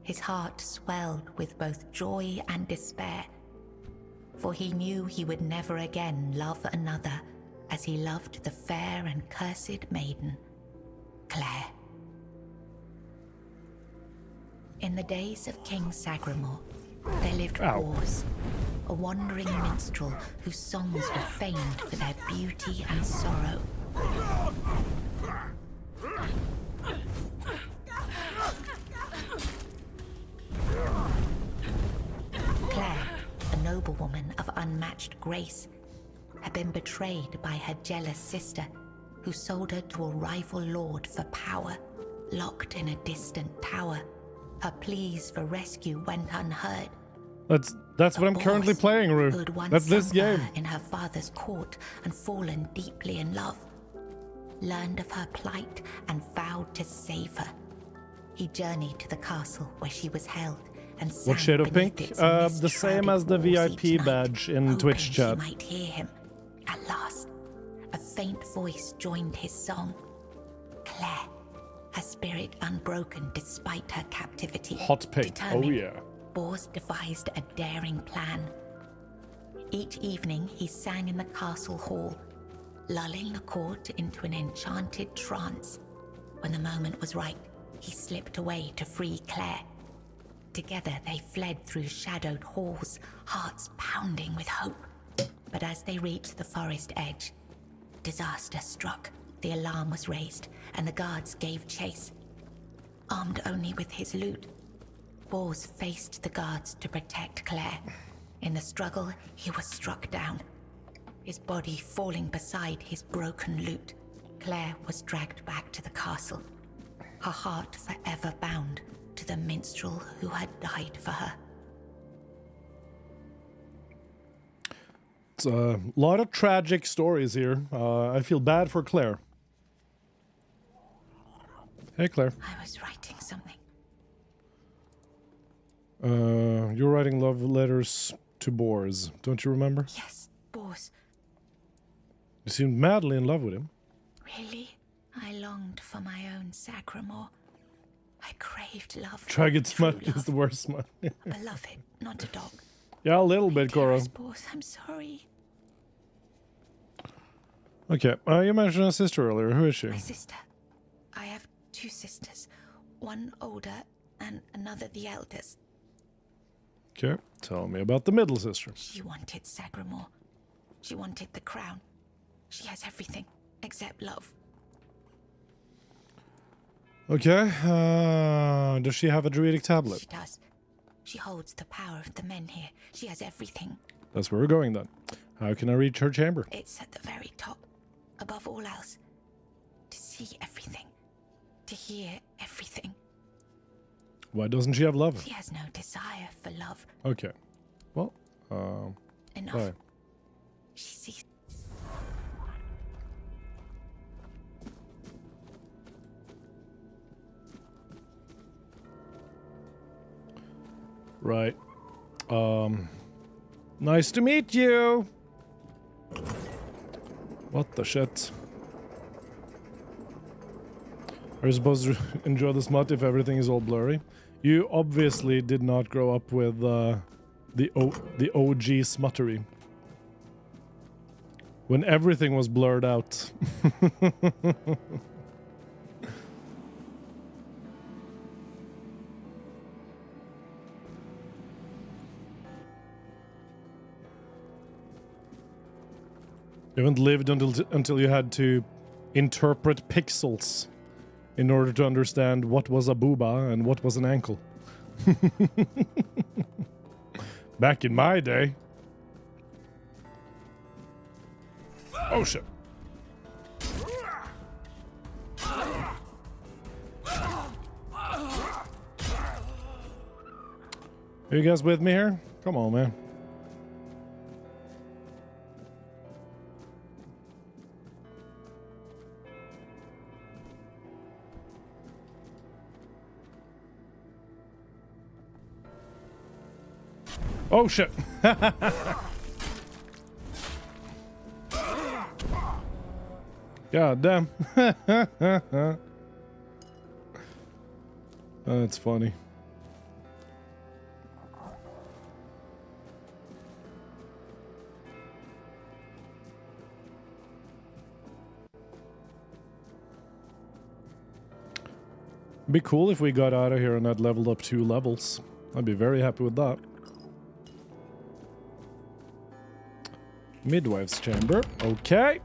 His heart swelled with both joy and despair, for he knew he would never again love another as he loved the fair and cursed maiden, Claire. In the days of King Sagramore, there lived Bors, a wandering minstrel whose songs were famed for their beauty and sorrow. Claire, a noblewoman of unmatched grace, had been betrayed by her jealous sister, who sold her to a rival lord for power. Locked in a distant tower, her pleas for rescue went unheard. That's what I'm currently playing, Rue. Who had once That's this sung for game. her in her father's court and fallen deeply in love, learned of her plight and vowed to save her. He journeyed to the castle where she was held and sang What shade of beneath pink? its The same mist-shrouded as the walls VIP each night, badge in hoping Twitch she chat. might hear him. At last, a faint voice joined his song. Claire, her spirit unbroken despite her captivity. Hot pink. Oh Determined, yeah. Bors devised a daring plan. Each evening he sang in the castle hall, lulling the court into an enchanted trance. When the moment was right, he slipped away to free Claire. Together they fled through shadowed halls, hearts pounding with hope. But as they reached the forest edge, disaster struck. The alarm was raised, and the guards gave chase. Armed only with his lute, Bors faced the guards to protect Claire. In the struggle, he was struck down, his body falling beside his broken lute. Claire was dragged back to the castle, her heart forever bound to the minstrel who had died for her. It's a lot of tragic stories here. I feel bad for Claire. Hey, Claire. I was writing something. You're writing love letters to Bors, don't you remember? Yes, Bors. You seemed madly in love with him. Really? I longed for my own Sagramore. I craved love. Dragon smut is the worst smut. A beloved, not a dog. Yeah, a little bit, Cora. Dearest Bors, I'm sorry. Okay, you mentioned a sister earlier. Who is she? My sister. I have two sisters. One older and another the eldest. Okay, tell me about the middle sister. She wanted Sagramore. She wanted the crown. She has everything except love. Okay, does she have a druidic tablet? She does. She holds the power of the men here. She has everything. That's where we're going then. How can I reach her chamber? It's at the very top, above all else. To see everything. To hear everything. Why doesn't she have love? She has no desire for love. Okay. Well, Enough. bye. She sees. Right. Nice to meet you. What the shit? Are you supposed to enjoy the smut if everything is all blurry? You obviously did not grow up with the OG smuttery. When everything was blurred out. You haven't lived until you had to interpret pixels in order to understand what was a booba and what was an ankle. Back in my day. Oh shit. Are you guys with me here? Come on, man. Oh shit. God damn. That's funny. Be cool if we got out of here and had leveled up 2 levels. I'd be very happy with that. Midwife's chamber. Okay.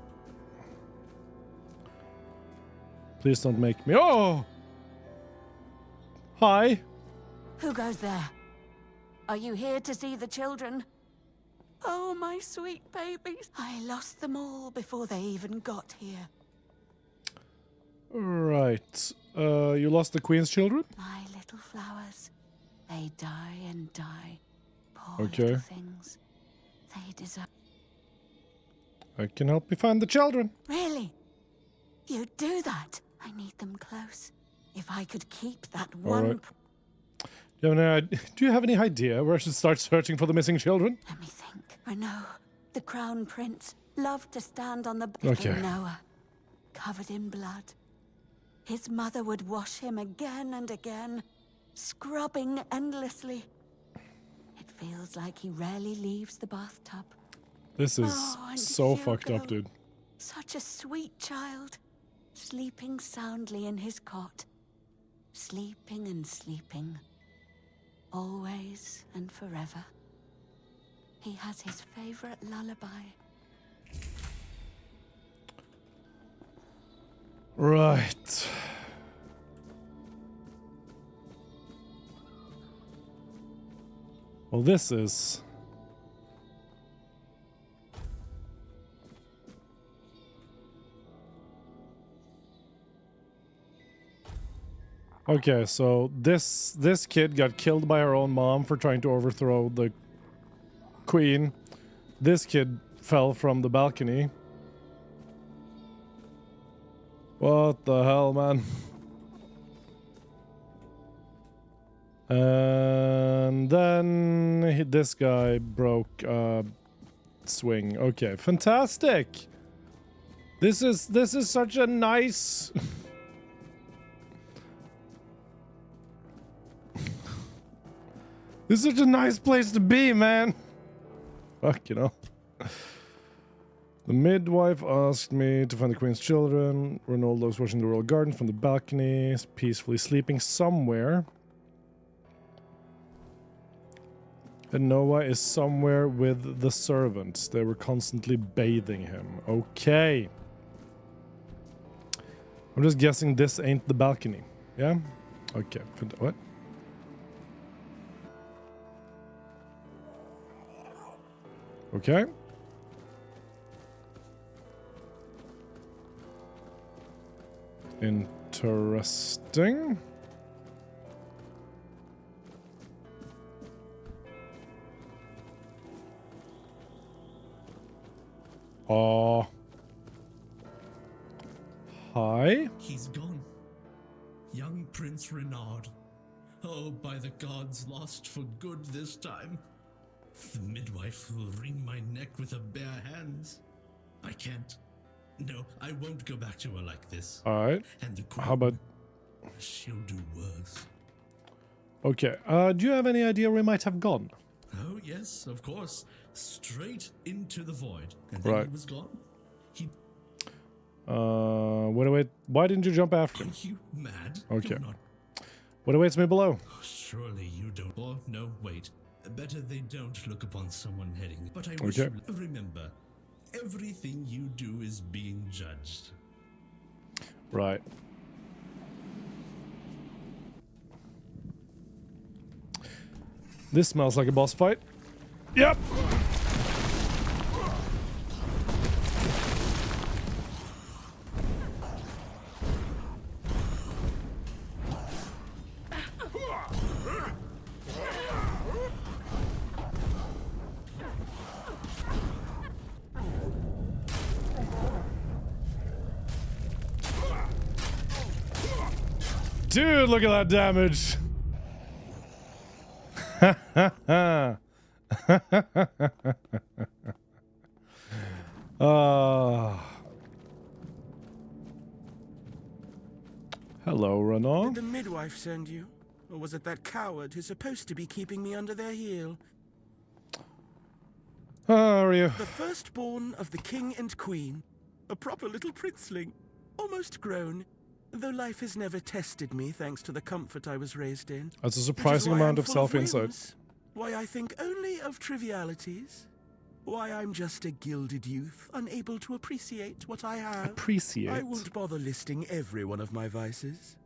Please don't make me. Oh! Hi. Who goes there? Are you here to see the children? Oh, my sweet babies. I lost them all before they even got here. Right. You lost the queen's children? My little flowers. They die and die. Poor Okay. little things. They deserve... I can help you find the children. Really? You do that? I need them close. If I could keep that All one... right. Do you have any idea where I should start searching for the missing children? Let me think. Renaud, the crown prince, loved to stand on the... Okay. Noah, covered in blood. His mother would wash him again and again, scrubbing endlessly. It feels like he rarely leaves the bathtub. This is and so Hugo, fucked up, dude. Such a sweet child, sleeping soundly in his cot. Sleeping and sleeping. Always and forever. He has his favorite lullaby. Right. Well, this is... Okay, so this kid got killed by her own mom for trying to overthrow the queen. This kid fell from the balcony. What the hell, man? And then this guy broke a swing. Okay, fantastic. This is such a nice... This is such a nice place to be, man. Fuck, you know. The midwife asked me to find the queen's children. Ronaldo's watching the royal garden from the balcony, peacefully sleeping somewhere. And Noah is somewhere with the servants. They were constantly bathing him. Okay. I'm just guessing this ain't the balcony. Yeah? Okay. What? Okay. Interesting. Hi? He's gone. Young Prince Renaud. Oh, by the gods, lost for good this time. The midwife will wring my neck with her bare hands. I can't. No, I won't go back to her like this. Alright. And the queen, How about... she'll do worse. Okay, do you have any idea where he might have gone? Oh, yes, of course. Straight into the void. And then Right. he was gone. He... wait, why didn't you jump after him? Are you mad? Okay. You're not... What awaits me below? Surely you don't... Oh, no, wait. Better they don't look upon someone heading. But I wish Okay. you... Remember, everything you do is being judged. Right. This smells like a boss fight. Yep. Dude, look at that damage. Hello, Renault. Did the midwife send you? Or was it that coward who's supposed to be keeping me under their heel? How are you? The firstborn of the king and queen. A proper little princeling. Almost grown. Though life has never tested me thanks to the comfort I was raised in. That's a surprising amount of self-insight. Whims. Why I think only of trivialities. Why I'm just a gilded youth, unable to appreciate what I have. Appreciate? I won't bother listing every one of my vices.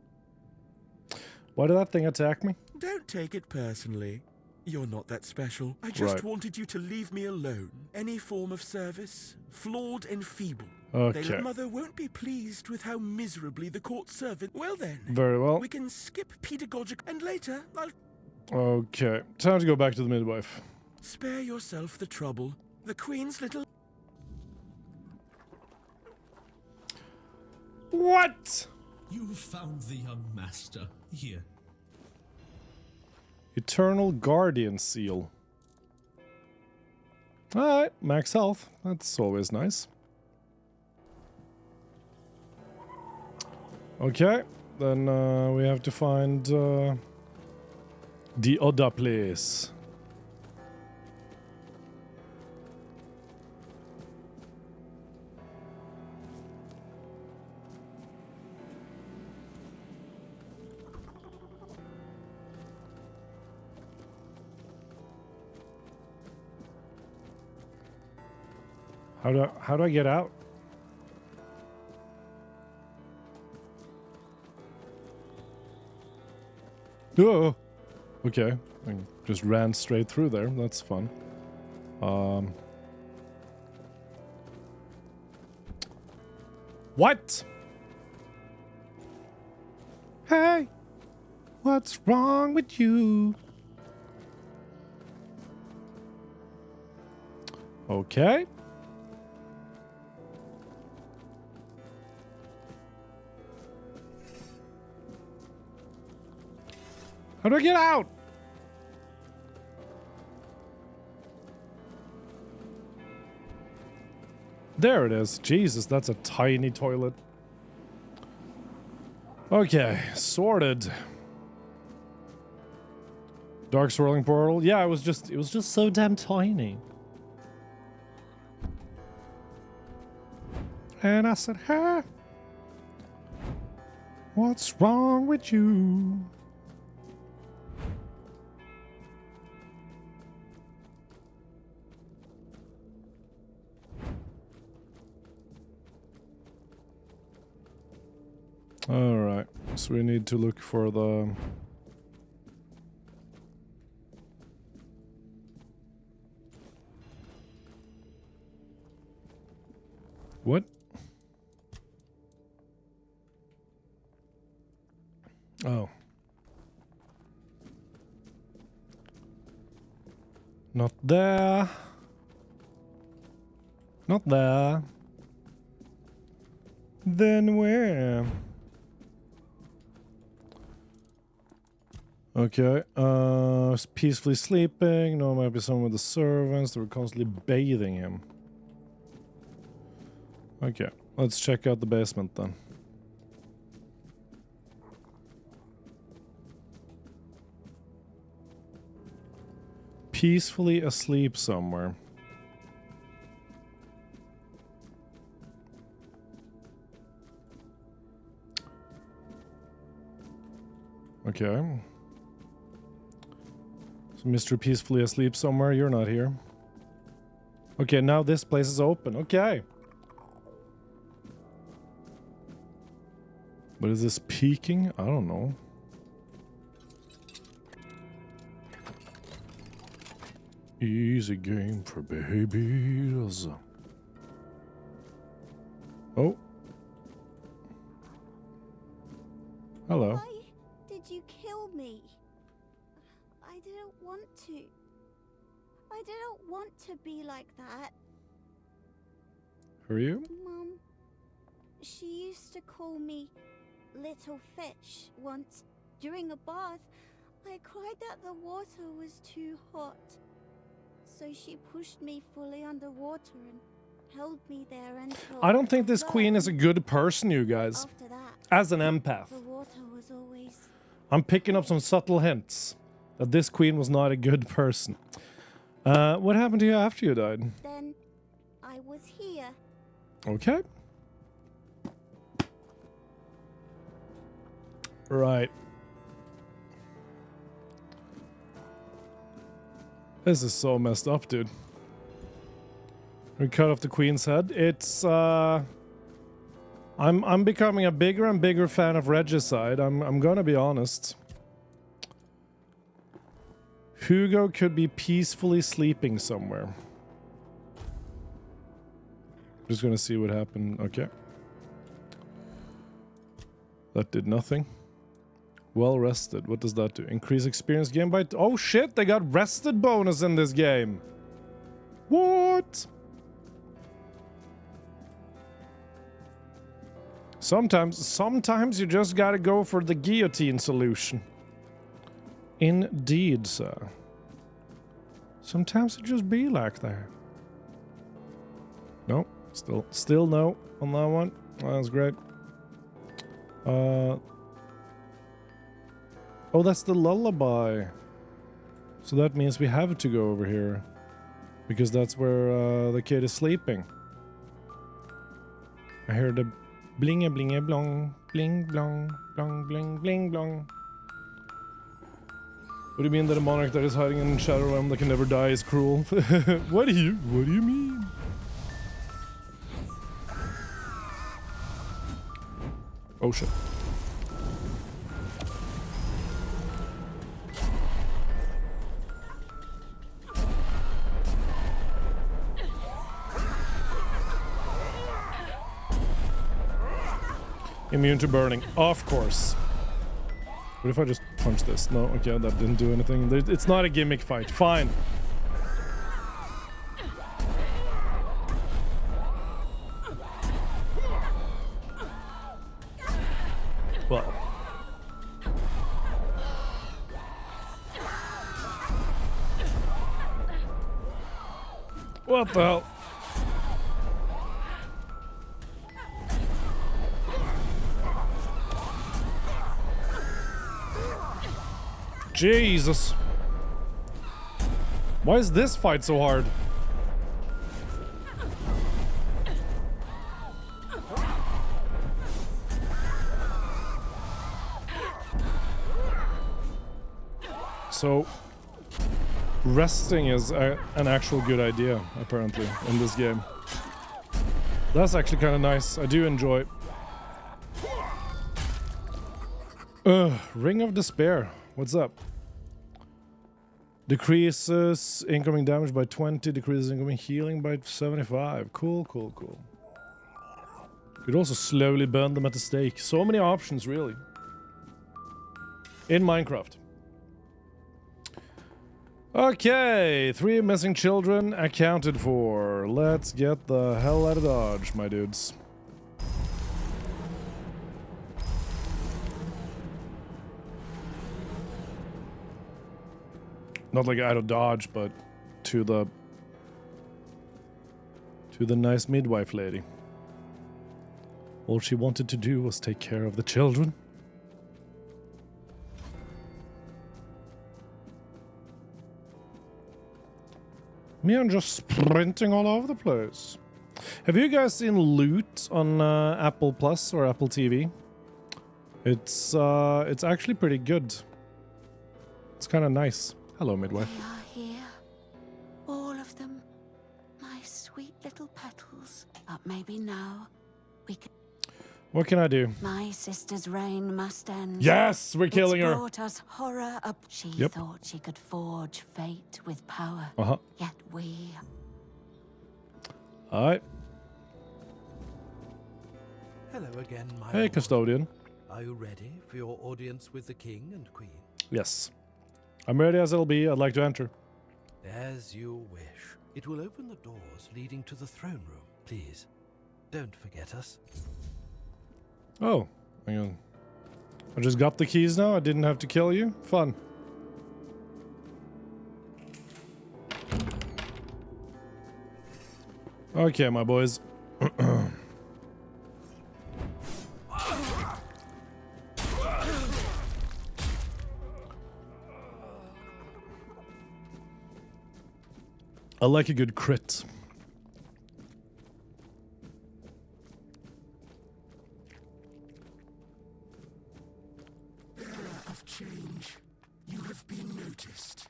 Why did that thing attack me? Don't take it personally. You're not that special. I just wanted you to leave me alone. Any form of service, flawed and feeble. Okay. Their mother won't be pleased with how miserably the court servant... Well then. Very well. We can skip pedagogic and later I'll... Okay. Time to go back to the midwife. Spare yourself the trouble. The queen's little... What? You found the young master. Here. Eternal Guardian Seal. Alright, max health. That's always nice. Okay, then we have to find the other place. How do I get out? Oh, okay. I just ran straight through there. That's fun. What? Hey, what's wrong with you? Okay. How do I get out? There it is. Jesus, that's a tiny toilet. Okay, sorted. Dark swirling portal. Yeah, it was just so damn tiny. And I said, "Hey, what's wrong with you?" Alright, so we need to look for the... What? Oh. Not there. Not there. Then where? Okay, peacefully sleeping. No, it might be someone with the servants. They were constantly bathing him. Okay, let's check out the basement then. Peacefully asleep somewhere. Okay. So Mr. Peacefully asleep somewhere, you're not here. Okay, now this place is open. Okay. But is this peeking? I don't know. Easy game for babies. Oh. Hello. Why did you kill me? I didn't want to. I didn't want to be like that. Who are you? Mum, she used to call me Little Fish once. During a bath, I cried that the water was too hot. So she pushed me fully underwater and held me there until I don't think this queen is a good person, you guys. After that, As an empath, the water was always I'm picking up some subtle hints that this queen was not a good person. What happened to you after you died? then I was here. Okay. Right. This is so messed up, dude. We cut off the queen's head. It's I'm becoming a bigger and bigger fan of regicide. I'm gonna be honest. Hugo could be peacefully sleeping somewhere. Just gonna see what happened. Okay. That did nothing. Well rested. What does that do? Increase experience gain by... Oh shit, they got rested bonus in this game. What? Sometimes you just gotta go for the guillotine solution. Indeed, sir. Sometimes it just be like that. No, still no on that one. Oh, that's great. Oh, that's the lullaby. So that means we have to go over here. Because that's where the kid is sleeping. I hear the blingy blingy blong. Bling blong. Blong bling bling blong. What do you mean that a monarch that is hiding in Shadow Realm that can never die is cruel? What do you mean? Oh shit. Immune to burning, of course. What if I just punch this? No, okay, that didn't do anything. It's not a gimmick fight. Fine. Well. What the hell? Jesus. Why is this fight so hard? So, resting is an actual good idea, apparently, in this game. That's actually kind of nice. I do enjoy it. Ring of Despair. What's up? Decreases incoming damage by 20, decreases incoming healing by 75. Cool, cool, cool. Could also slowly burn them at the stake. So many options, really. In Minecraft. Okay, 3 missing children accounted for. Let's get the hell out of Dodge, my dudes. Not like out of Dodge, but to the nice midwife lady. All she wanted to do was take care of the children. Me, I'm just sprinting all over the place. Have you guys seen Loot on Apple Plus or Apple TV? It's actually pretty good. It's kind of nice. Hello, midwife. They are here. All of them. My sweet little petals. But maybe now we can... What can I do? My sister's reign must end. Yes, we're killing her. It's brought us horror up. She thought she could forge fate with power. Yet we... Alright. Hello again, my Hey, lord. custodian. Are you ready for your audience with the king and queen? Yes. I'm ready as it'll be. I'd like to enter. As you wish. It will open the doors leading to the throne room. Please, don't forget us. Oh, hang on. I just got the keys now. I didn't have to kill you. Fun. Okay, my boys. I like a good crit. Of change, you have been noticed.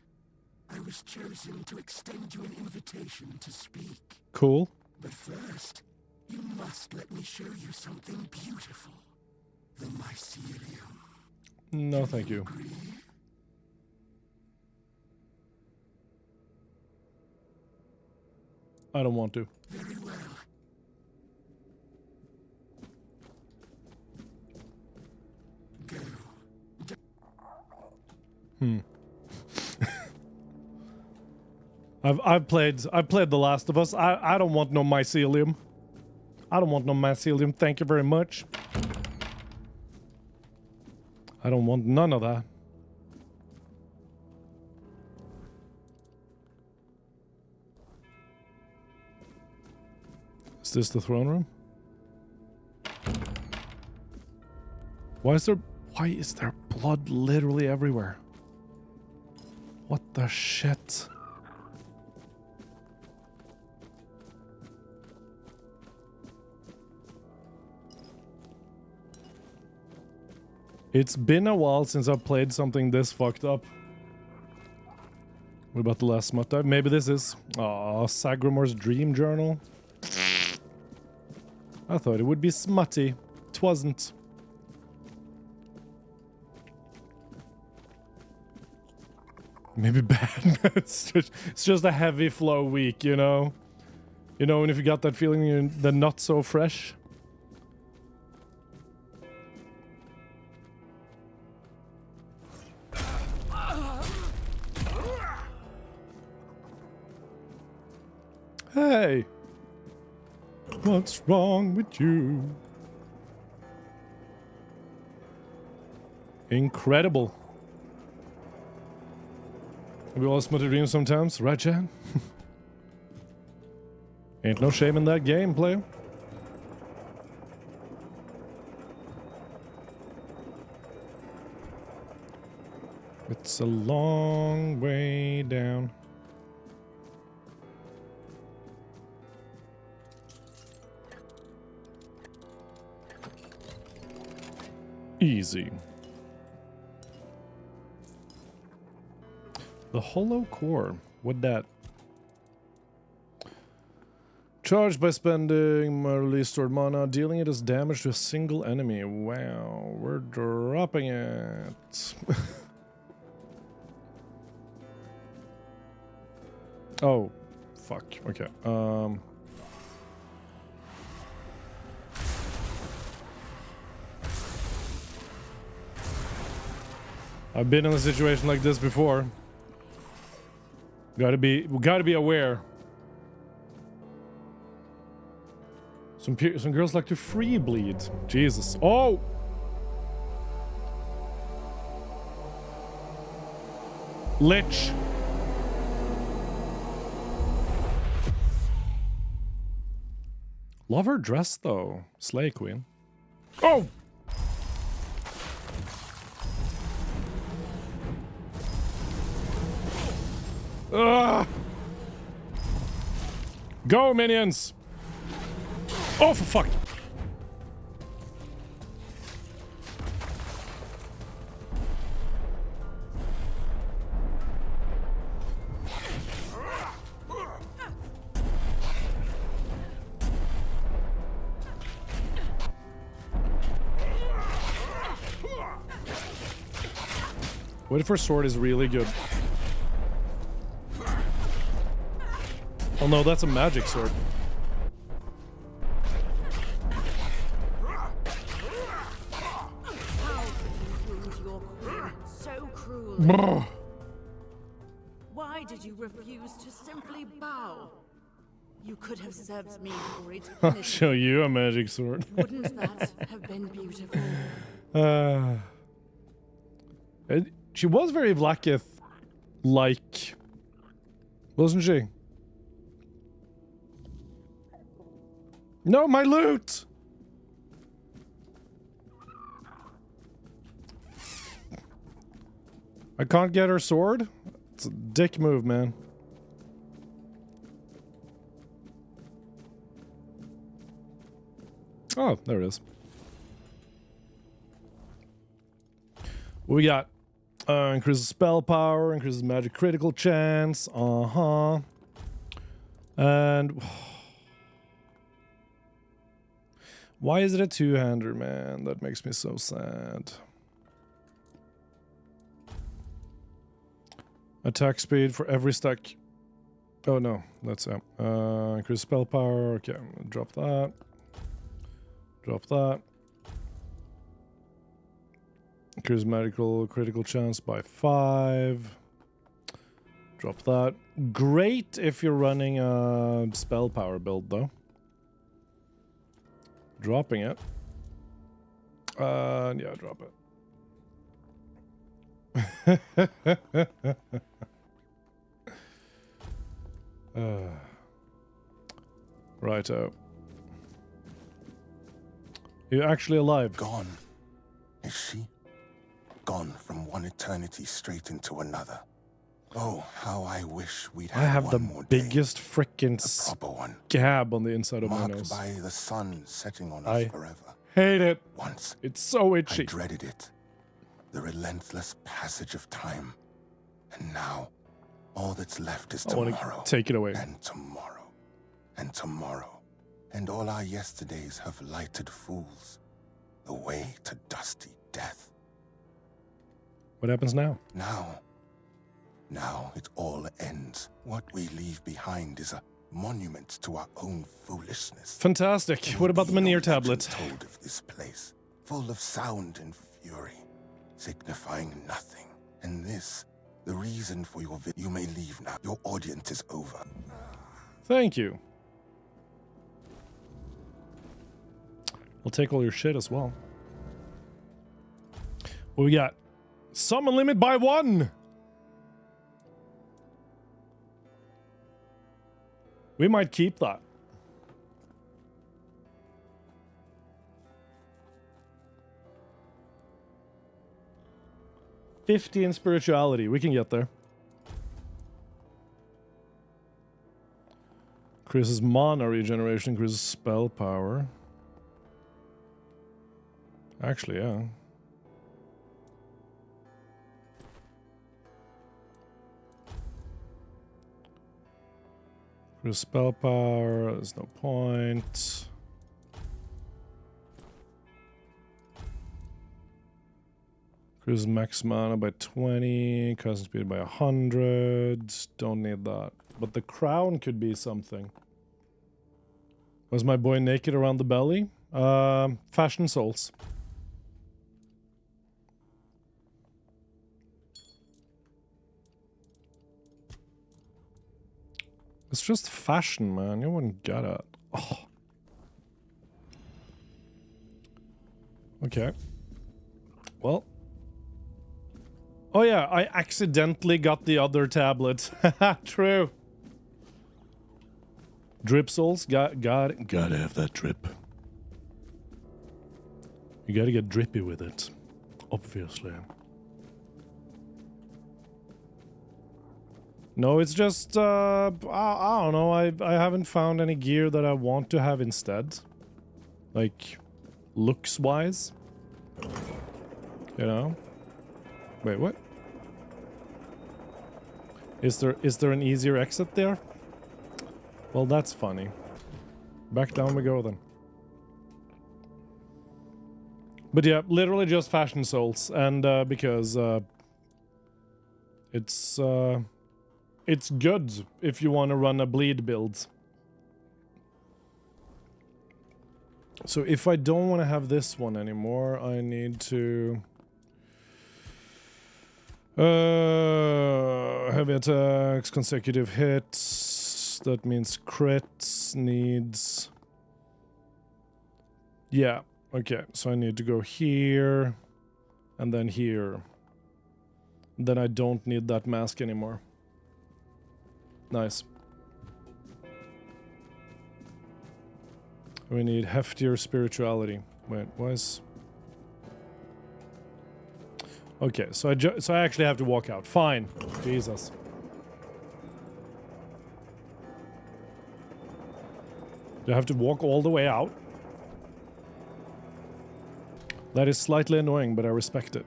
I was chosen to extend you an invitation to speak. Cool. But first, you must let me show you something beautiful. The mycelium. No, thank you. Agree? I don't want to. Very well. I've played The Last of Us. I don't want no mycelium. I don't want no mycelium. Thank you very much. I don't want none of that. Is this the throne room? Why is there blood literally everywhere? What the shit? It's been a while since I've played something this fucked up. What about the last smut dive? Maybe this is. Aw, Sagramor's dream journal. I thought it would be smutty. 'Twasn't. Maybe bad. It's just a heavy flow week, you know? You know, and if you got that feeling you're the not so fresh. Hey! What's wrong with you? Incredible. We all smut a dream sometimes, right, Jan? Ain't no shame in that game, player. It's a long way down. Easy. The hollow core. What that? Charged by spending my release stored mana, dealing it as damage to a single enemy. Wow, we're dropping it. Oh, fuck. Okay. I've been in a situation like this before. We gotta be aware. Some girls like to free bleed. Jesus. Oh! Lich. Love her dress though. Slay Queen. Oh! Ugh. Go, minions! Oh, for fuck! What if her sword is really good? Oh no, that's a magic sword. How could you wound your queen so cruelly? Brr. Why did you refuse to simply bow? You could have served me for I'll eternity. show you a magic sword. Wouldn't that have been beautiful? She was very Vlaakith-like, wasn't she? No, my loot! I can't get her sword? It's a dick move, man. Oh, there it is. What we got? Increases spell power, increases magic critical chance. And why is it a two-hander, man? That makes me so sad. Attack speed for every stack. Oh no, that's increase spell power. Okay, I'm gonna drop that. Drop that. Increase magical critical chance by 5. Drop that. Great if you're running a spell power build, though. Dropping it. Yeah, drop it. Righto. You're actually alive. Gone. Is she? Gone from one eternity straight into another. Oh, how I wish we'd I had have one the more day. biggest freaking scab on the inside of my Marked nose. by the sun setting on us I forever. hate it. Once. It's so itchy. I dreaded it. The relentless passage of time. And now, all that's left is I want tomorrow. to take it away. And tomorrow. And tomorrow. And all our yesterdays have lighted fools. The way to dusty death. What happens now? Now it all ends. What we leave behind is a monument to our own foolishness. Fantastic. What about the Manir tablet? Told of this place, full of sound and fury, signifying nothing. And this, the reason for your you may leave now. Your audience is over. Thank you. I'll take all your shit as well. What we got? Summon limit by 1! We might keep that. $50 in spirituality. We can get there. Increases mana regeneration, increases spell power. Actually, yeah. Increase spell power, there's no point. Increase max mana by 20, casting speed by 100. Don't need that. But the crown could be something. Was my boy naked around the belly? Fashion souls. It's just fashion, man. You wouldn't get it. Oh. Okay. Well. Oh yeah, I accidentally got the other tablet. True. Drip souls, gotta have that drip. You gotta get drippy with it, obviously. No, it's just I don't know. I haven't found any gear that I want to have instead, like looks wise. You know. Wait, what? Is there an easier exit there? Well, that's funny. Back down we go then. But yeah, literally just fashion souls, and because It's good if you want to run a bleed build. So if I don't want to have this one anymore, I need to... heavy attacks, consecutive hits, that means crits, needs... Yeah, okay, so I need to go here, and then here. Then I don't need that mask anymore. Nice. We need heftier spirituality. Wait, was... Okay, so I actually have to walk out. Fine. Jesus. Do I have to walk all the way out? That is slightly annoying, but I respect it.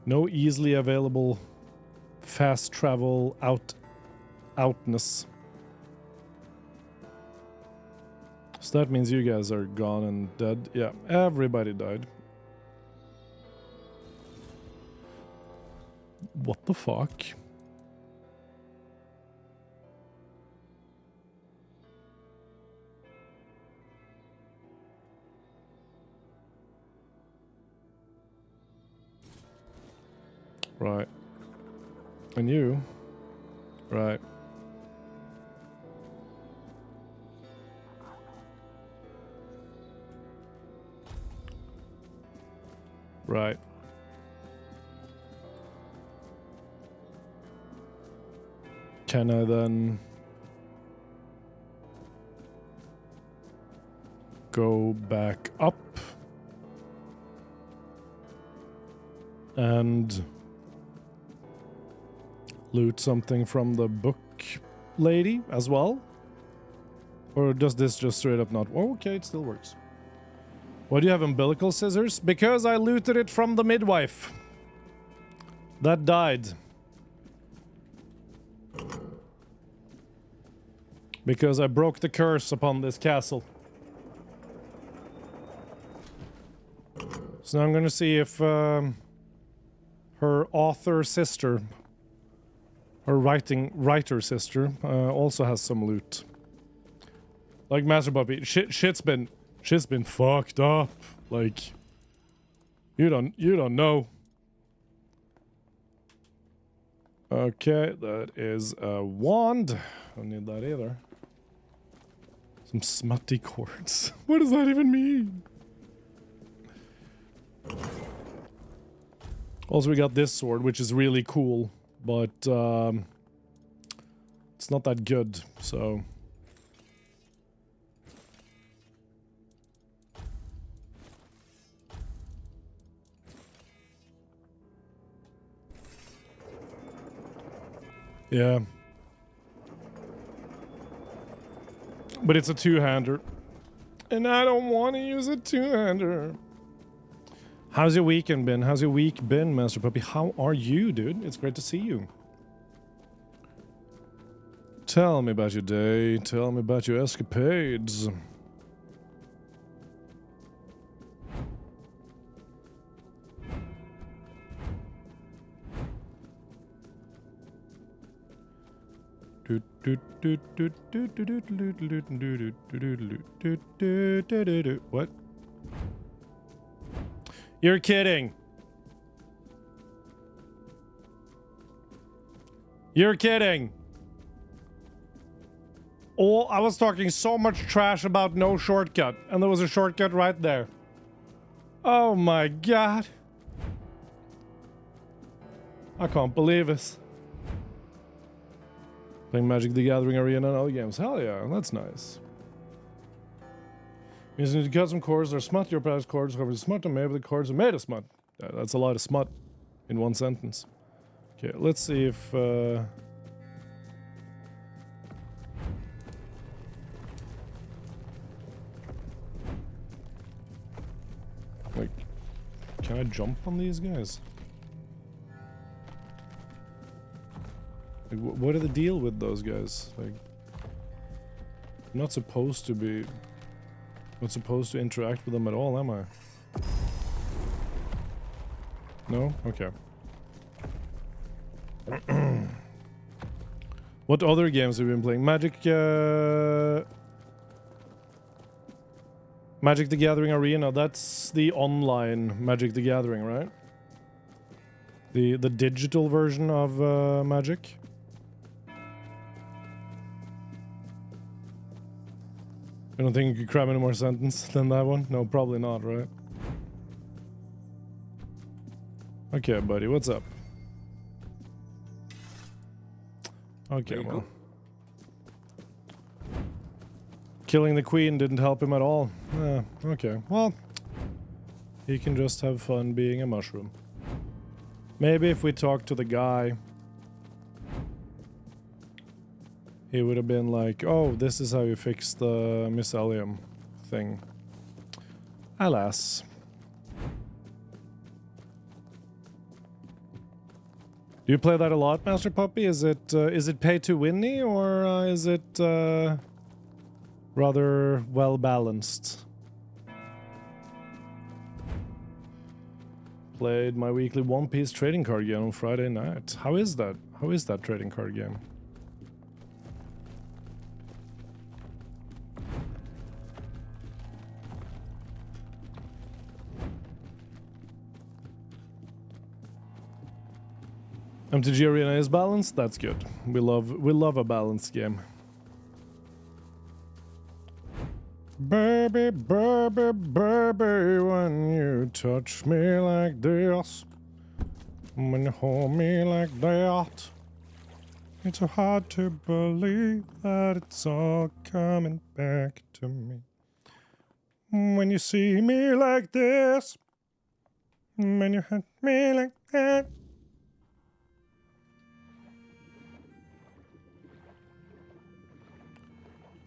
No easily available fast travel outness. So that means you guys are gone and dead. Yeah, everybody died. What the fuck? Right. And you? Right. Right. Can I then go back up and loot something from the book lady as well? Or does this just straight up not? Oh, okay, it still works. Why do you have umbilical scissors? Because I looted it from the midwife. That died. Because I broke the curse upon this castle. So now I'm gonna see if her author sister, her writer sister, also has some loot. Like Master Puppy, shit's been fucked up. Like, you don't know. Okay, that is a wand. Don't need that either. Some smutty cords. What does that even mean? Also, we got this sword, which is really cool, but it's not that good, so... Yeah. But it's a two-hander. And I don't want to use a two-hander. How's your weekend been? How's your week been, Master Puppy? How are you, dude? It's great to see you. Tell me about your day. Tell me about your escapades. What? You're kidding. You're kidding. Oh, I was talking so much trash about no shortcut, and there was a shortcut right there. Oh my god. I can't believe this. Playing Magic the Gathering Arena and other games. Hell yeah, that's nice. Means you need to cut some cords. They're smut. Your past cords cover the smut, and maybe the cords are made of smut. Yeah, that's a lot of smut in one sentence. Okay, let's see if... Like, can I jump on these guys? Like, what are the deal with those guys? Like, I'm not supposed to be... not supposed to interact with them at all, am I? No? Okay. What other games have you been playing? Magic the Gathering Arena, that's the online Magic the Gathering, right? The digital version of Magic? I don't think you could cram any more sentence than that one? No, probably not, right? Okay, buddy, what's up? Okay, well. Killing the queen didn't help him at all. Okay, well. He can just have fun being a mushroom. Maybe if we talked to the guy, he would have been like, oh, this is how you fix the mycelium thing. Alas. Do you play that a lot, Master Puppy? Is it pay to winny, or is it rather well balanced? Played my weekly One Piece trading card game on Friday night. How is that? How is that trading card game? MTG Arena is balanced. That's good. We love a balanced game. Baby, baby, baby, when you touch me like this, when you hold me like that, it's so hard to believe that it's all coming back to me. When you see me like this, when you hurt me like that.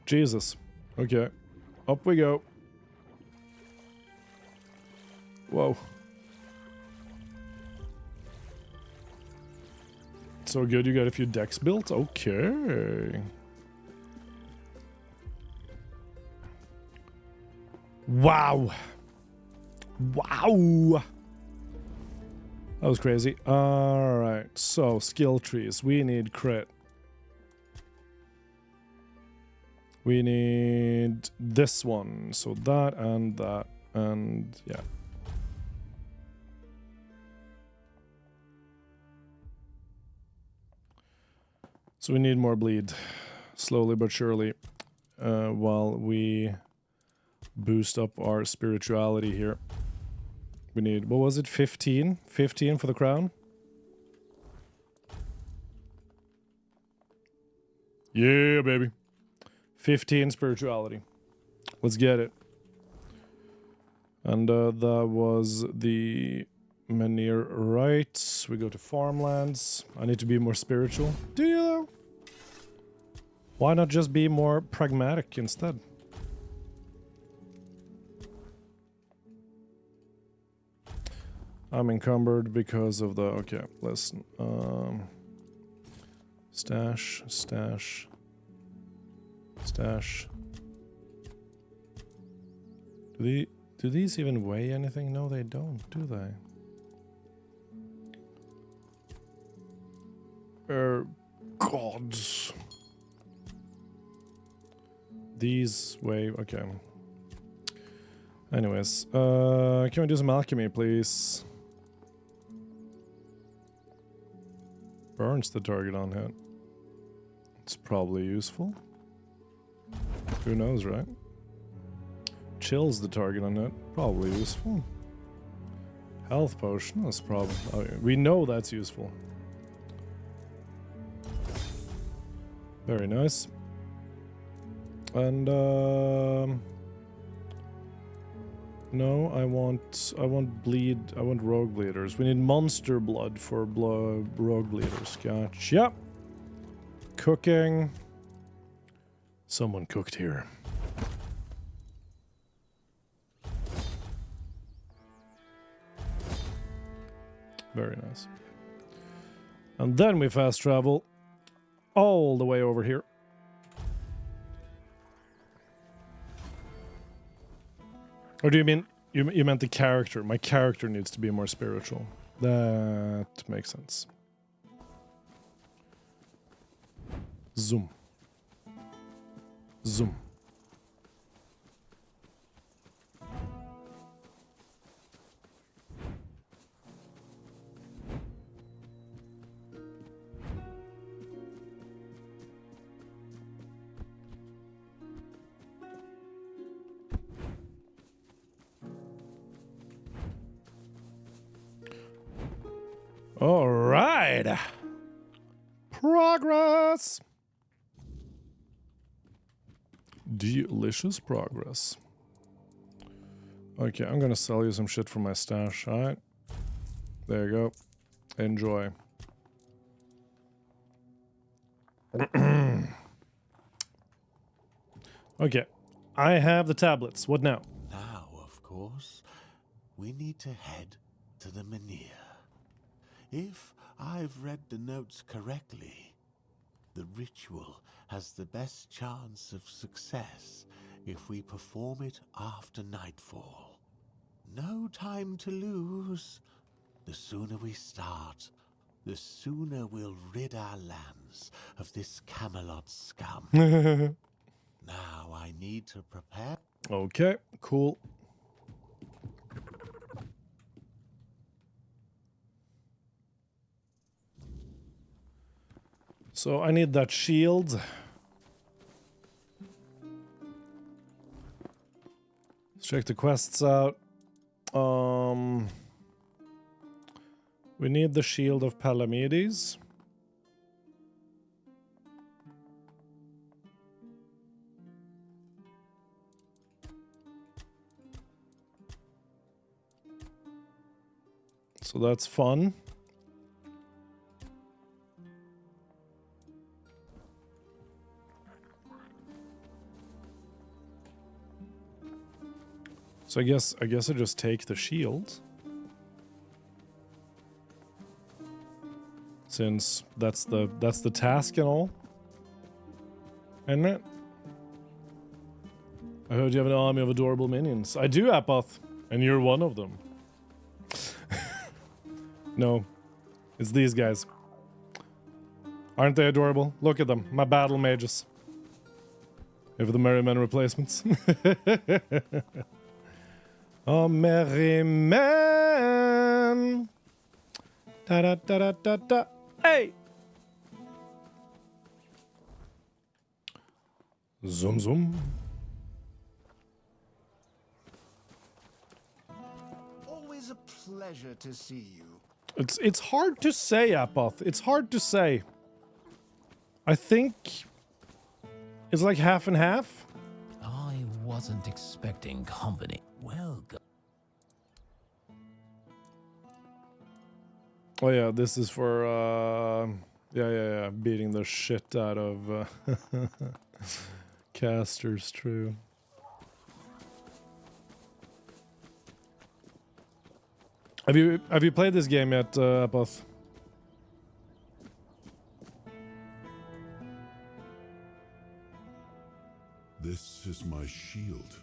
Jesus. Okay. Up we go. Whoa. So good, you got a few decks built? Okay. Wow. Wow. That was crazy. Alright, so skill trees. We need crit. We need this one. So that, and yeah. So we need more bleed, slowly but surely, while we boost up our spirituality here. We need, what was it, 15? 15 for the crown? Yeah, baby. 15 spirituality. Let's get it. And that was the Menhir right. We go to farmlands. I need to be more spiritual. Do you though? Why not just be more pragmatic instead? I'm encumbered because of the... Okay, listen. Stash. Do these even weigh anything? No, they don't, do they? Gods. These weigh... Okay. Anyways, can we do some alchemy, please? Burns the target on hit. It's probably useful. Who knows, right? Chills the target on hit. Probably useful. Health potion, that's probably... Oh, yeah. We know that's useful. Very nice. And no, I want bleed. I want rogue bleeders. We need monster blood for rogue bleeders. Gotcha. Cooking. Someone cooked here. Very nice. And then we fast travel all the way over here. Or do you mean you meant the character? My character needs to be more spiritual. That makes sense. Zoom. Zoom. All right. Progress. Delicious progress. Okay, I'm gonna sell you some shit from my stash. All right. There you go. Enjoy. Okay. I have the tablets. What now? Now, of course, we need to head to the Menhir. If I've read the notes correctly, the ritual has the best chance of success if we perform it after nightfall. No time to lose. The sooner we start, the sooner we'll rid our lands of this Camelot scum. Now I need to prepare. Okay, cool. So I need that shield. Let's check the quests out. We need the shield of Palamedes. So that's fun. So I guess I just take the shield. Since that's the task and all. Isn't it? I heard you have an army of adorable minions. I do, Apoth, and you're one of them. No, it's these guys. Aren't they adorable? Look at them, my battle mages. If the merry men replacements. Oh, merry men. Da da da da da da. Hey. Zoom zoom. Always a pleasure to see you. It's hard to say, Apoth. It's hard to say. I think it's like half and half. I wasn't expecting company. Well, Oh yeah, this is for yeah, beating the shit out of casters, true. Have you played this game yet, Apoth? This is my shield,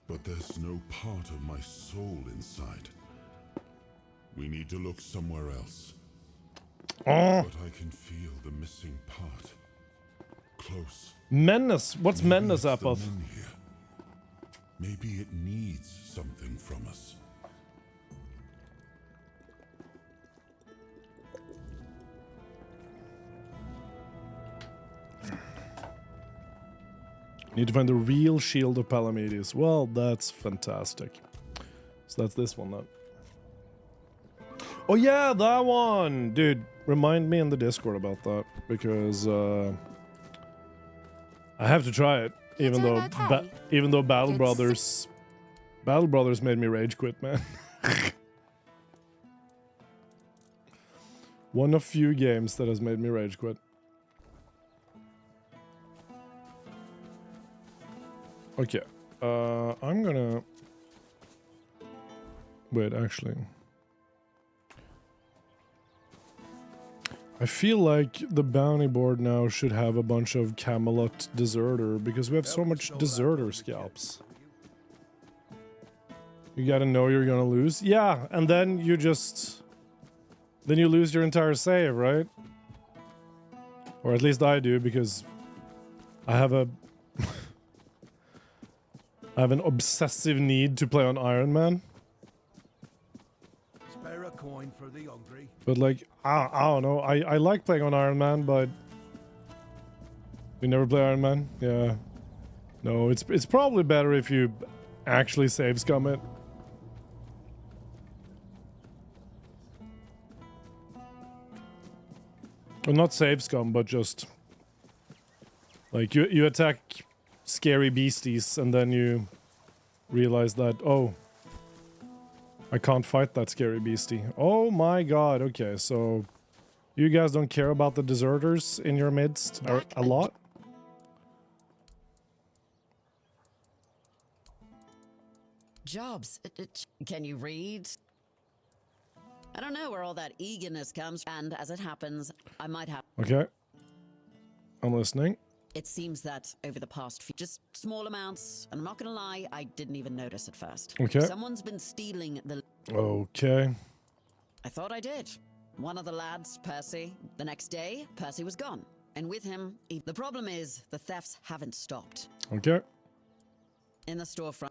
but there's no part of my soul inside. We need to look somewhere else. Oh. But I can feel the missing part. Close. Menace. What's Maybe Menace, it's the Apoth? Menhir. Maybe it needs something from us. Need to find the real shield of Palamedes. Well, that's fantastic. So that's this one, though. Oh yeah, that one! Dude, remind me in the Discord about that. Because, I have to try it. Even though, Battle Brothers made me rage quit, man. One of few games that has made me rage quit. Okay, I'm gonna... Wait, actually... I feel like the bounty board now should have a bunch of Camelot deserter, because we have so much deserter scalps. You gotta know you're gonna lose. Yeah, and then you just then you lose your entire save, right? Or at least I do, because I have a I have an obsessive need to play on Iron Man. Spare a coin for the hungry. But like, I don't know. I like playing on Iron Man, but you never play Iron Man? Yeah. No, it's probably better if you actually save scum it. Well, not save scum, but just like you attack scary beasties and then you realize that, oh, I can't fight that scary beastie. Oh my god, okay, so you guys don't care about the deserters in your midst a lot? Jobs. Can you read? I don't know where all that eagerness comes, and as it happens, I might have... Okay. I'm listening. It seems that over the past few... Just small amounts, and I'm not gonna lie, I didn't even notice at first. Okay. Someone's been stealing the... Okay. I thought I did. One of the lads, Percy. The next day, Percy was gone. And with him, the problem is, the thefts haven't stopped. Okay. In the storefront.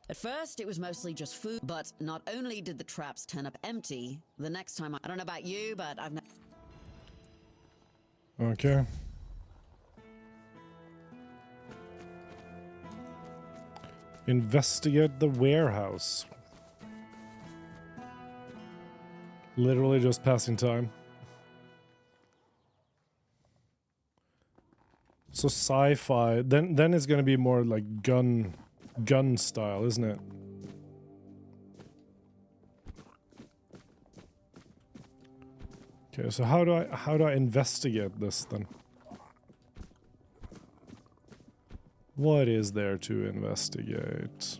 At first, it was mostly just food, but not only did the traps turn up empty, the next time I don't know about you, but I've Okay. Investigate the warehouse. Literally just passing time. So sci-fi, then it's gonna be more like gun style, isn't it? Okay, so how do I investigate this then? What is there to investigate?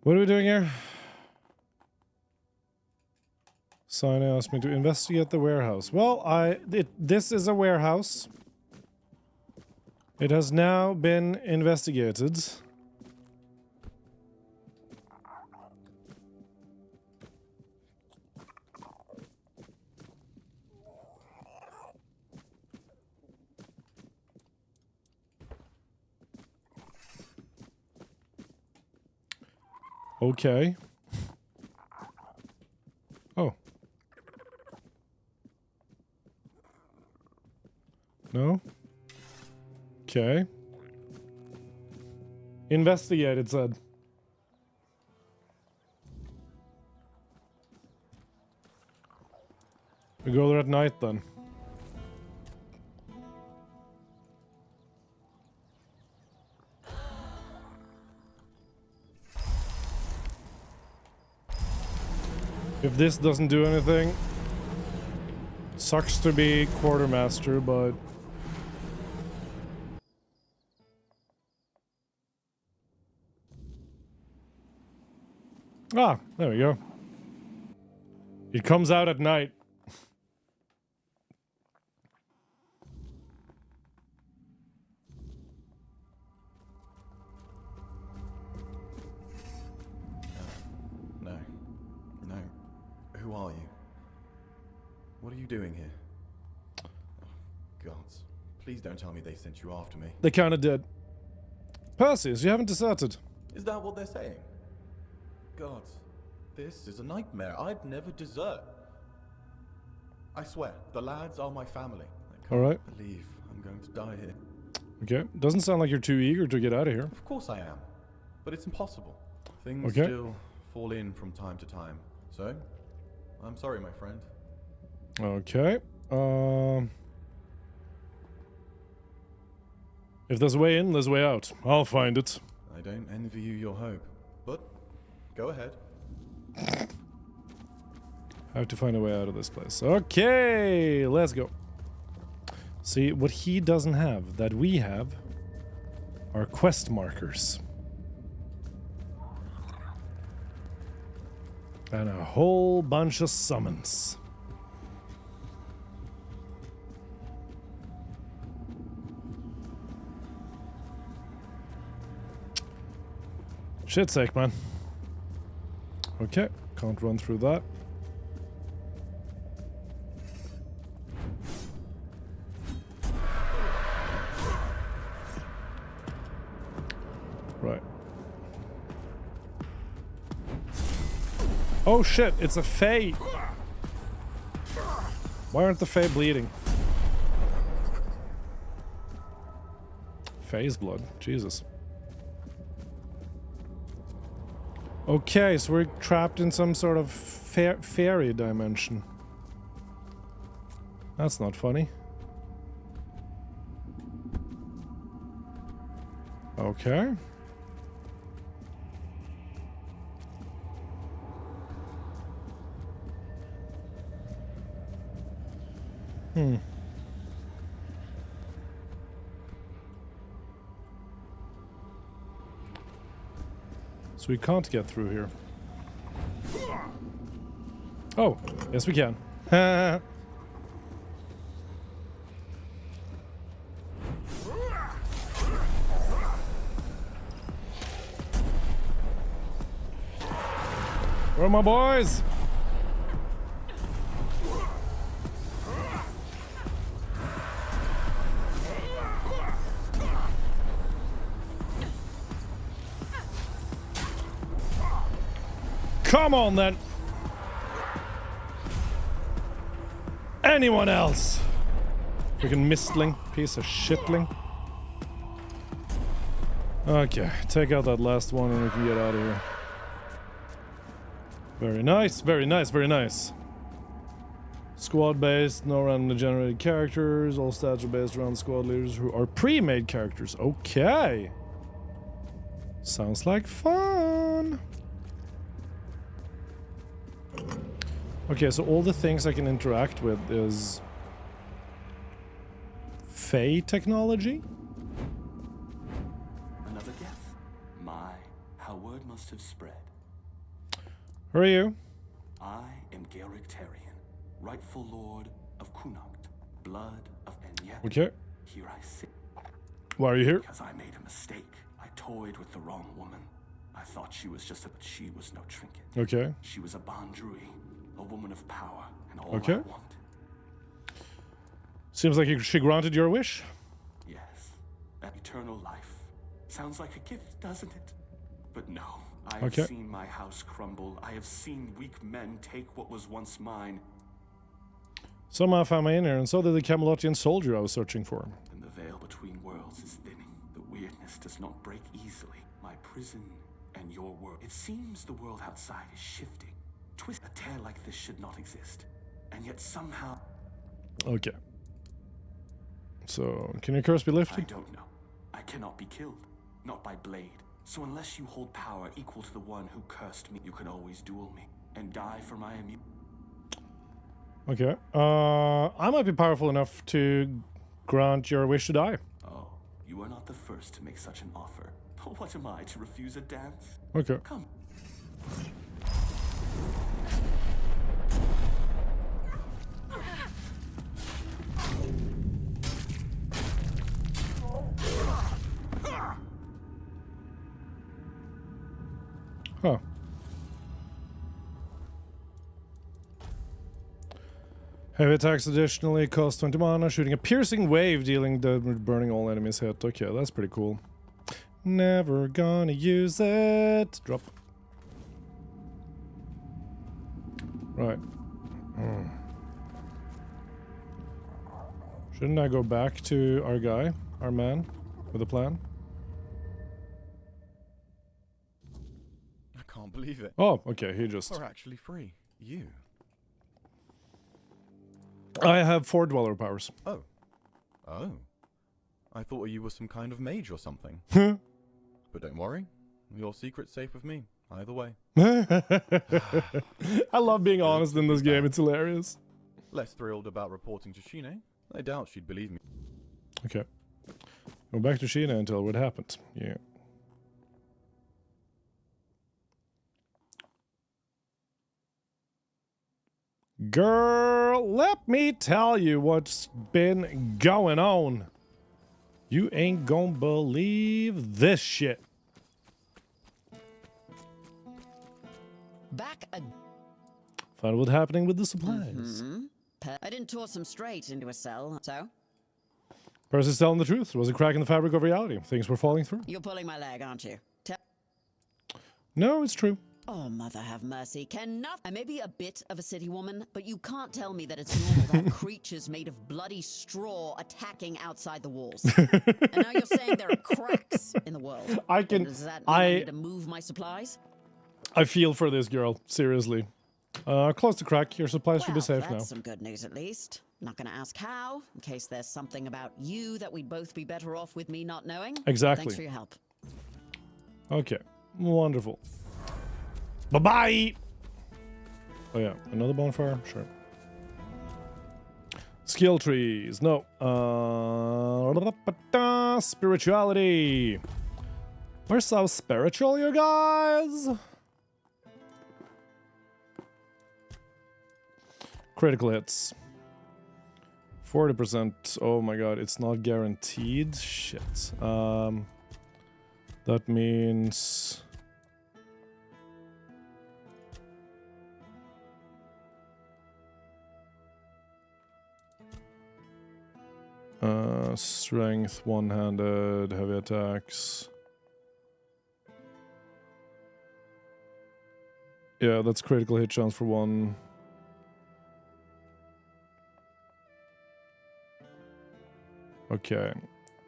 What are we doing here? Sign asked me to investigate the warehouse. Well, this is a warehouse. It has now been investigated. Okay. Oh. No? Okay. Investigate, it said. We go there at night then. If this doesn't do anything, sucks to be quartermaster, but... Ah, there we go. It comes out at night. No. No. Who are you? What are you doing here? Oh, gods. Please don't tell me they sent you after me. They kinda did. Perseus, you haven't deserted. Is that what they're saying? Gods. This is a nightmare. I'd never desert. I swear, the lads are my family. I can't Alright. believe I'm going to die here. Okay, doesn't sound like you're too eager to get out of here. Of course I am. But it's impossible. Things Okay. still fall in from time to time. So, I'm sorry, my friend. Okay. If there's a way in, there's a way out. I'll find it. I don't envy you your hope. But, go ahead. Have to find a way out of this place. Okay, let's go. See, what he doesn't have, that we have, are quest markers. And a whole bunch of summons. Shit's sake, man. Okay, can't run through that. Right. Oh shit, it's a Fae! Why aren't the Fae bleeding? Fae's blood, Jesus. Okay, so we're trapped in some sort of fairy dimension. That's not funny. Okay. So we can't get through here. Oh, yes we can. Where are my boys? Come on then. Anyone else? Freaking mistling, piece of shitling. Okay, take out that last one and we can get out of here. Very nice, very nice, very nice. Squad based, no randomly generated characters. All stats are based around squad leaders who are pre-made characters. Okay. Sounds like fun. Okay, so all the things I can interact with is Fae technology? Another guess. My, how word must have spread. Who are you? I am Garrick Tarian, rightful lord of Kunokt, blood of Enyek. Okay. Here I sit. Why are you here? Because I made a mistake. I toyed with the wrong woman. I thought she was just but she was no trinket. Okay. She was a Bandrui, a woman of power, and all Okay. I want. Seems like she granted your wish. Yes, that eternal life. Sounds like a gift, doesn't it? But no, I have Okay. seen my house crumble. I have seen weak men take what was once mine. Somehow found me in here, and so did the Camelotian soldier I was searching for. And the veil between worlds is thinning. The weirdness does not break easily. My prison and your world. It seems the world outside is shifting. Twist. A tear like this should not exist. And yet somehow... Okay. So, can your curse be lifted? I don't know. I cannot be killed. Not by blade. So unless you hold power equal to the one who cursed me, you can always duel me. And die for my immune. Okay. I might be powerful enough to grant your wish to die. Oh, you are not the first to make such an offer. What am I, to refuse a dance? Okay. Come. Huh. Heavy attacks additionally cost 20 mana, shooting a piercing wave, dealing damage, burning all enemies hit. Okay, that's pretty cool. Never gonna use it. Drop. Right. Shouldn't I go back to our guy, our man, with a plan? I can't believe it. Oh, okay, he just... We're actually free. You. I have 4 dweller powers. Oh. Oh. I thought you were some kind of mage or something. But don't worry. Your secret's safe with me. Either way. I love being honest in this game. It's hilarious. Less thrilled about reporting to Shine. I doubt she'd believe me. Okay. Go back to Sheena and tell what happened. Yeah. Girl, let me tell you what's been going on. You ain't gonna believe this shit. Back a... Find what's happening with the supplies. I didn't toss him straight into a cell, so? Percy's telling the truth. There was a crack in the fabric of reality. Things were falling through. You're pulling my leg, aren't you? No, it's true. Oh, mother have mercy. I may be a bit of a city woman, but you can't tell me that it's normal to have creatures made of bloody straw attacking outside the walls. And now you're saying there are cracks in the world. Does that mean I need to move my supplies? I feel for this girl, seriously. Close the crack. Your supplies should be safe now. That's some good news at least. Not gonna ask how, in case there's something about you that we'd both be better off with me not knowing. Exactly. Thanks for your help. Okay, wonderful. Bye-bye! Oh yeah, another bonfire? Sure. Skill trees. No. Spirituality. We're so spiritual, you guys! Critical hits. 40%. Oh my god, it's not guaranteed. Shit. That means... strength, one-handed, heavy attacks. Yeah, that's critical hit chance for one. Okay,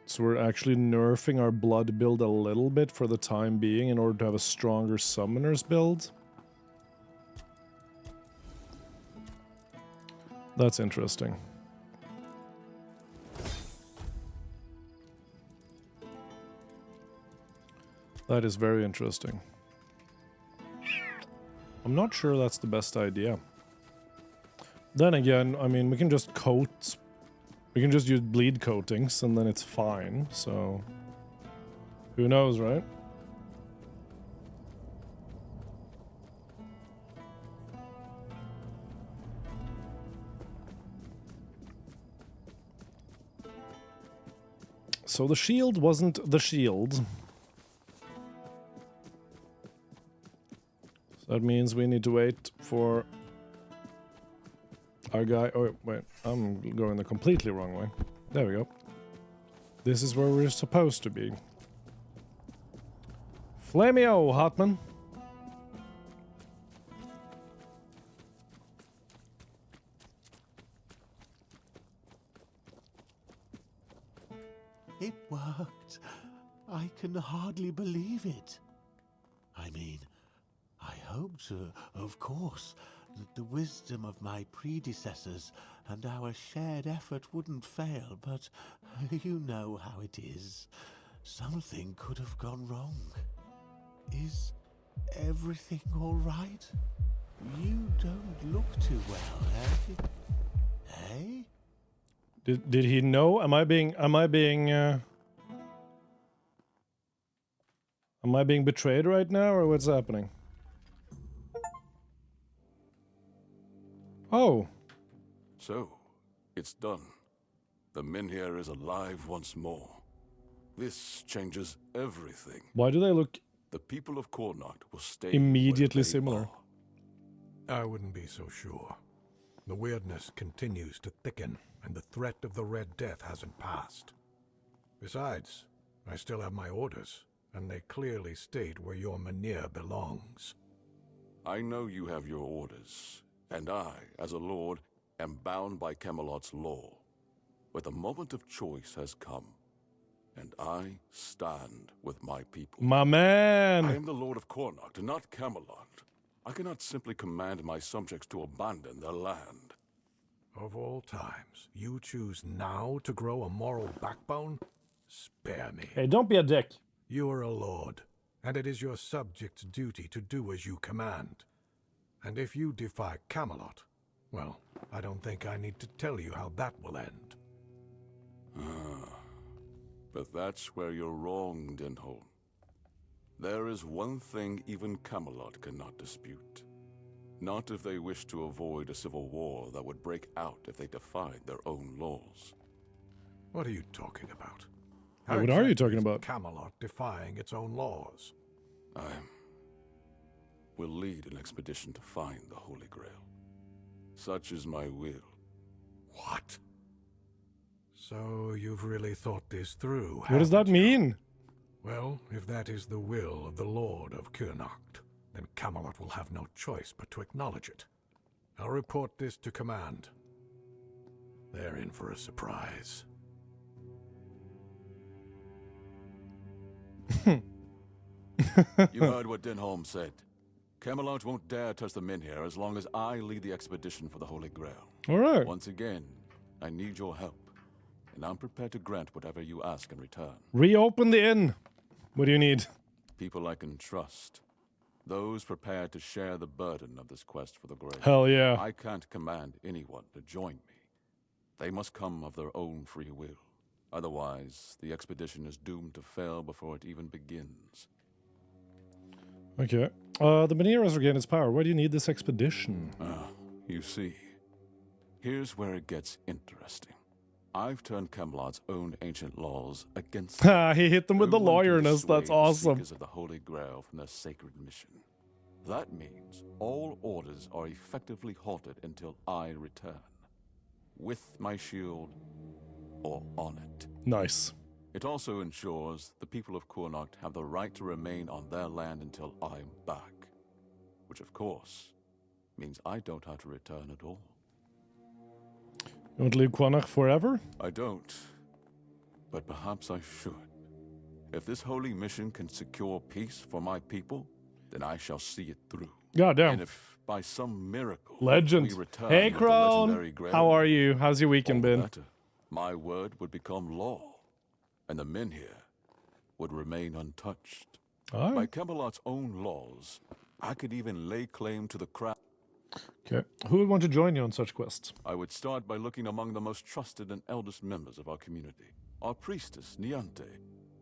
so we're actually nerfing our blood build a little bit for the time being in order to have a stronger summoner's build. That's interesting. That is very interesting. I'm not sure that's the best idea. Then again, I mean, we can just coat... We can just use bleed coatings and then it's fine, so... Who knows, right? So the shield wasn't the shield. So that means we need to wait for our guy. Oh, wait, I'm going the completely wrong way. There we go. This is where we're supposed to be. Flamio, Hotman. It worked. I can hardly believe it. I mean, I hoped, of course, that the wisdom of my predecessors and our shared effort wouldn't fail, but you know how it is. Something could have gone wrong. Is everything all right? You don't look too well, eh? Did he know? Am I being betrayed right now, or what's happening? Oh. So, it's done. The Minhir is alive once more. This changes everything. Why do they look the people of Cornard will stay immediately similar? I wouldn't be so sure. The weirdness continues to thicken, and the threat of the Red Death hasn't passed. Besides, I still have my orders, and they clearly state where your Minhir belongs. I know you have your orders, and I, as a lord, am bound by Camelot's law. But the moment of choice has come, and I stand with my people. My man! I am the Lord of Cornard, not Camelot. I cannot simply command my subjects to abandon their land. Of all times, you choose now to grow a moral backbone? Spare me. Hey, don't be a dick. You are a lord, and it is your subjects' duty to do as you command. And if you defy Camelot, well, I don't think I need to tell you how that will end. But that's where you're wrong, Denholm. There is one thing even Camelot cannot dispute. Not if they wish to avoid a civil war that would break out if they defied their own laws. What are you talking about? What are you talking about? Camelot defying its own laws. will lead an expedition to find the Holy Grail. Such is my will. What? So you've really thought this through, What does that mean? Well, if that is the will of the Lord of Kurnocht, then Camelot will have no choice but to acknowledge it. I'll report this to command. They're in for a surprise. You heard what Denholm said. Camelot won't dare touch the men here as long as I lead the expedition for the Holy Grail. All right. Once again, I need your help, and I'm prepared to grant whatever you ask in return. Reopen the inn. What do you need? People I can trust. Those prepared to share the burden of this quest for the Grail. Hell yeah. I can't command anyone to join me. They must come of their own free will. Otherwise, the expedition is doomed to fail before it even begins. Okay. The Menhir has regained its power. Why do you need this expedition? You see, here's where it gets interesting. I've turned Camelot's own ancient laws against them. He hit them with the No one can lawyerness. That's dissuade the awesome. seekers of the Holy Grail from their sacred mission. That means all orders are effectively halted until I return. With my shield or on it. Nice. It also ensures the people of Kurnocht have the right to remain on their land until I'm back. Which, of course, means I don't have to return at all. You want to leave Kurnocht forever? I don't. But perhaps I should. If this holy mission can secure peace for my people, then I shall see it through. Goddamn. And if by some miracle Legend. we return Hey, with the legendary Crone. Grail, How are you? How's your weekend all the been? better. My word would become law, and the men here would remain untouched. All right. By Camelot's own laws, I could even lay claim to the crown. Okay. Who would want to join you on such quests? I would start by looking among the most trusted and eldest members of our community. Our priestess, Niante,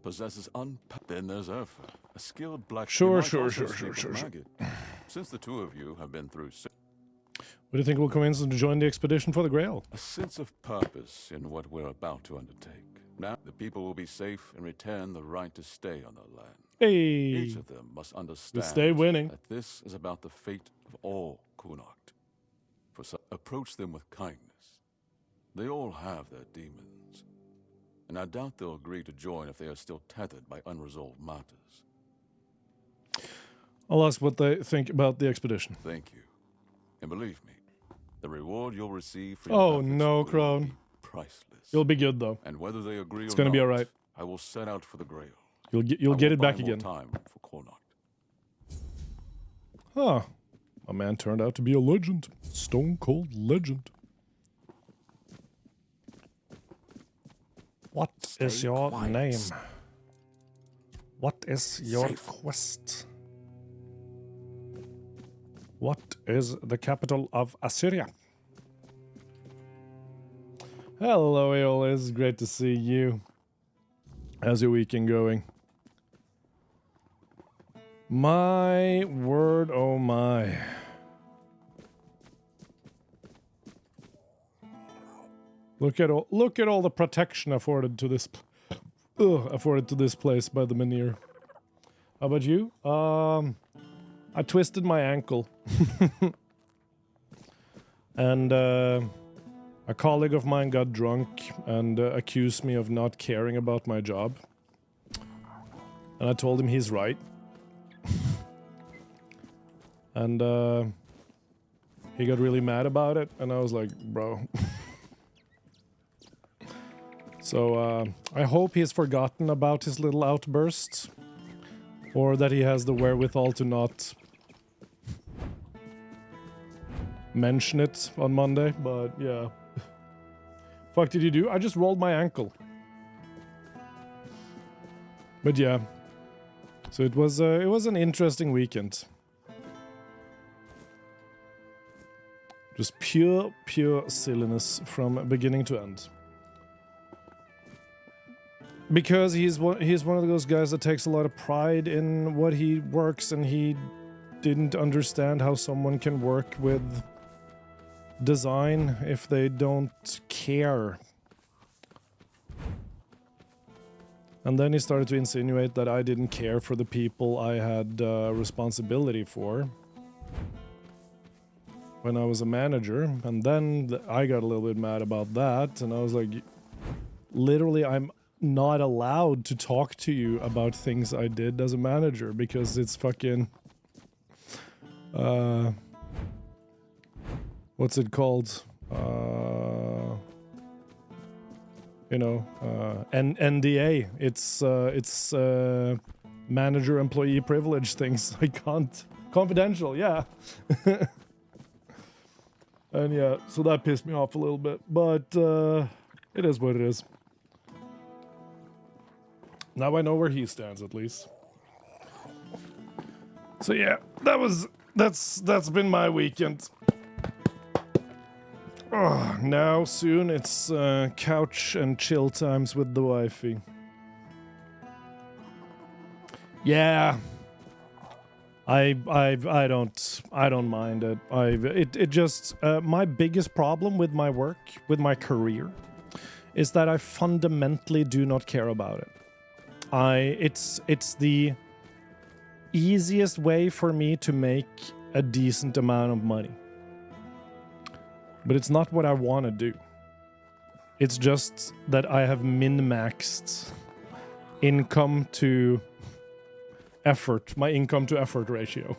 possesses Then there's Urfa, a skilled black... Sure. Since the two of you have been through... What do you think will convince them to join the expedition for the Grail? A sense of purpose in what we're about to undertake. Now, the people will be safe and retain the right to stay on their land. Hey. Each of them must understand stay winning. that this is about the fate of all Kurnocht. For some, approach them with kindness. They all have their demons. And I doubt they'll agree to join if they are still tethered by unresolved matters. I'll ask what they think about the expedition. Thank you. And believe me, the reward you'll receive for your efforts no, will Crone. be priceless. You'll be good, though. And whether they agree It's or gonna not, be all right. I will set out for the Grail. You'll get it back more again. Time for Kurnocht. Huh. A man turned out to be a legend. Stone cold legend. What is your name? What is your quest? What is the capital of Assyria? Hello, Eola. It's great to see you. How's your weekend going? My word, oh my. Look at all the protection afforded to this place by the Menhir. How about you? I twisted my ankle. And a colleague of mine got drunk and accused me of not caring about my job. And I told him he's right. And he got really mad about it, and I was like, bro. So I hope he's forgotten about his little outbursts, or that he has the wherewithal to not mention it on Monday, but yeah. Fuck did you do? I just rolled my ankle. But yeah. So it was an interesting weekend. Just pure silliness from beginning to end. Because he's one of those guys that takes a lot of pride in what he works, and he didn't understand how someone can work with design if they don't care. And then he started to insinuate that I didn't care for the people I had responsibility for. when I was a manager, and then I got a little bit mad about that, and I was like, literally, I'm not allowed to talk to you about things I did as a manager because it's fucking what's it called? NDA. It's manager employee privilege things. I can't. Confidential, yeah. And yeah, so that pissed me off a little bit, but it is what it is. Now I know where he stands, at least. So yeah, that's been my weekend. Oh, now soon it's couch and chill times with the wifey. Yeah, I don't mind it. It just my biggest problem with my work, with my career, is that I fundamentally do not care about it. It's the easiest way for me to make a decent amount of money. But it's not what I want to do. It's just that I have min-maxed income to effort, my income to effort ratio.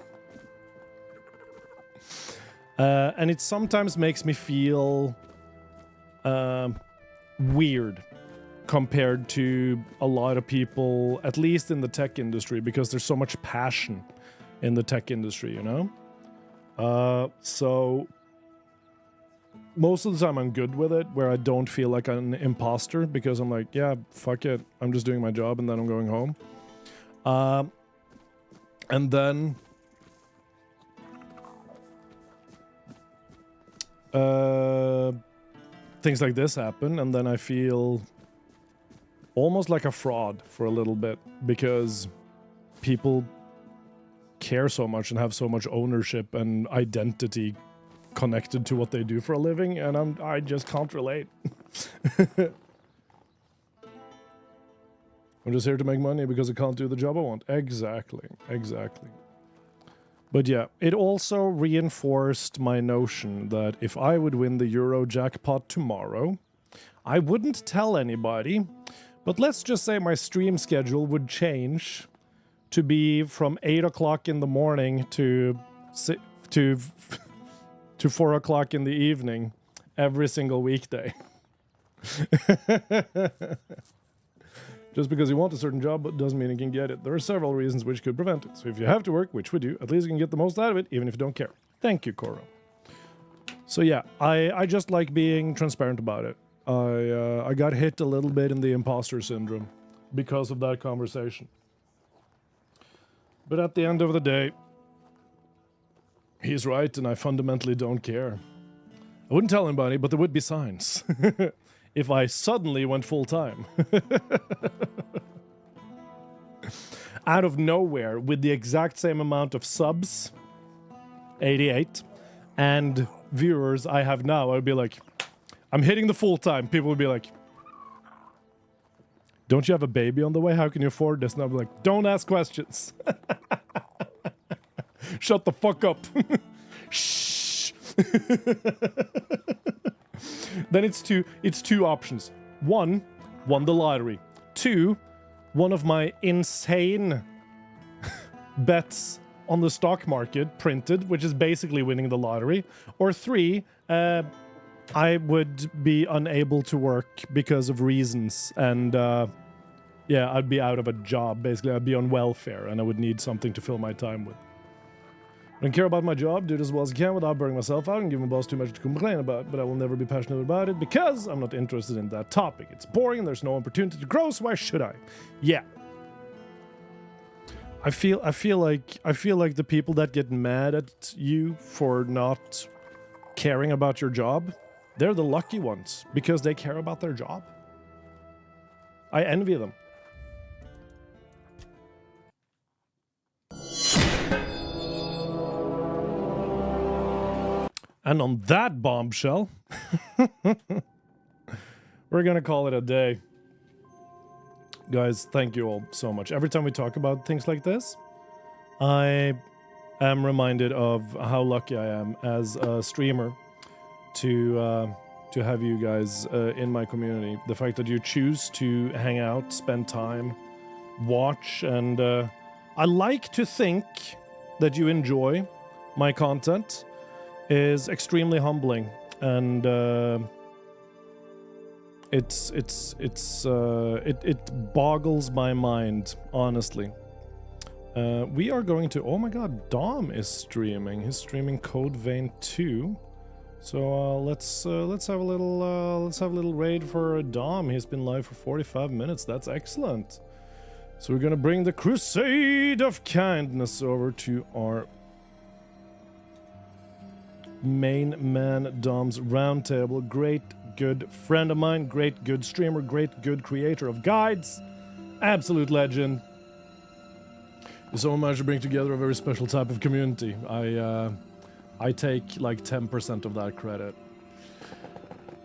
And it sometimes makes me feel weird compared to a lot of people, at least in the tech industry, because there's so much passion in the tech industry, you know? So most of the time I'm good with it, where I don't feel like I'm an imposter, because I'm like, yeah, fuck it, I'm just doing my job and then I'm going home. And then things like this happen, and then I feel almost like a fraud for a little bit, because people care so much and have so much ownership and identity connected to what they do for a living, and I just can't relate. I'm just here to make money because I can't do the job I want. Exactly. But yeah, it also reinforced my notion that if I would win the Euro jackpot tomorrow, I wouldn't tell anybody, but let's just say my stream schedule would change to be from 8 o'clock in the morning to 4 o'clock in the evening every single weekday. Just because you want a certain job but doesn't mean you can get it. There are several reasons which could prevent it. So if you have to work, which we do, at least you can get the most out of it, even if you don't care. Thank you, Koro. So yeah, I just like being transparent about it. I got hit a little bit in the imposter syndrome because of that conversation. But at the end of the day, he's right, and I fundamentally don't care. I wouldn't tell anybody, but there would be signs. If I suddenly went full-time. Out of nowhere, with the exact same amount of subs, 88, and viewers I have now, I would be like, I'm hitting the full-time. People would be like, don't you have a baby on the way? How can you afford this? And I'd be like, don't ask questions. Shut the fuck up. Shh. Then it's two options. One, won the lottery. Two, one of my insane bets on the stock market printed, which is basically winning the lottery. Or three, I would be unable to work because of reasons, and yeah, I'd be out of a job. Basically, I'd be on welfare, and I would need something to fill my time with. I don't care about my job, do it as well as I can without burning myself out and giving my boss too much to complain about, but I will never be passionate about it because I'm not interested in that topic. It's boring and there's no opportunity to grow, so why should I? Yeah. I feel like the people that get mad at you for not caring about your job, they're the lucky ones because they care about their job. I envy them. And on that bombshell, we're gonna call it a day. Guys, thank you all so much. Every time we talk about things like this, I am reminded of how lucky I am as a streamer to have you guys in my community. The fact that you choose to hang out, spend time, watch, and I like to think that you enjoy my content is extremely humbling, and it boggles my mind, honestly. We are going to, oh my god, Dom is streaming. He's streaming Code Vein 2. So let's have a little raid for Dom. He's been live for 45 minutes. That's excellent. So we're gonna bring the Crusade of Kindness over to our main man Dom's roundtable. Great good friend of mine, great good streamer, great good creator of guides, absolute legend. So managed to bring together a very special type of community. I take like 10% of that credit.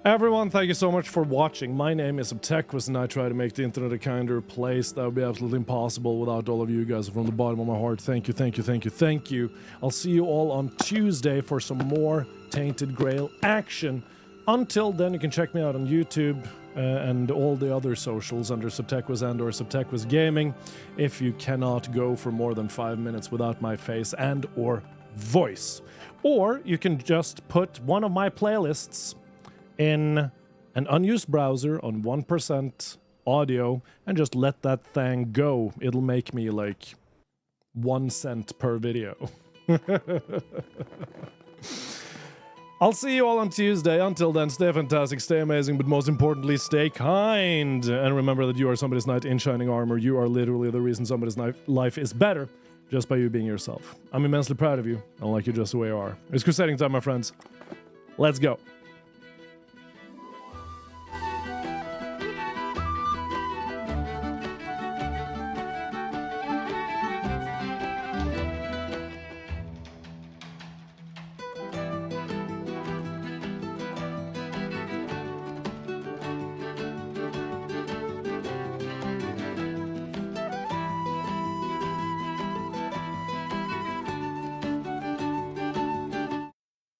Everyone, thank you so much for watching. My name is Subtequus, and I try to make the internet a kinder place. That would be absolutely impossible without all of you guys. From the bottom of my heart, thank you, thank you, thank you, thank you. I'll see you all on Tuesday for some more Tainted Grail action. Until then, you can check me out on YouTube and all the other socials under Subtequus and/or Subtequus Gaming. If you cannot go for more than 5 minutes without my face and/or voice. Or you can just put one of my playlists in an unused browser on 1% audio and just let that thing go. It'll make me like 1 cent per video. I'll see you all on Tuesday. Until then, stay fantastic, stay amazing, but most importantly, stay kind. And remember that you are somebody's knight in shining armor. You are literally the reason somebody's life is better just by you being yourself. I'm immensely proud of you. I like you just the way you are. It's crusading time, my friends. Let's go.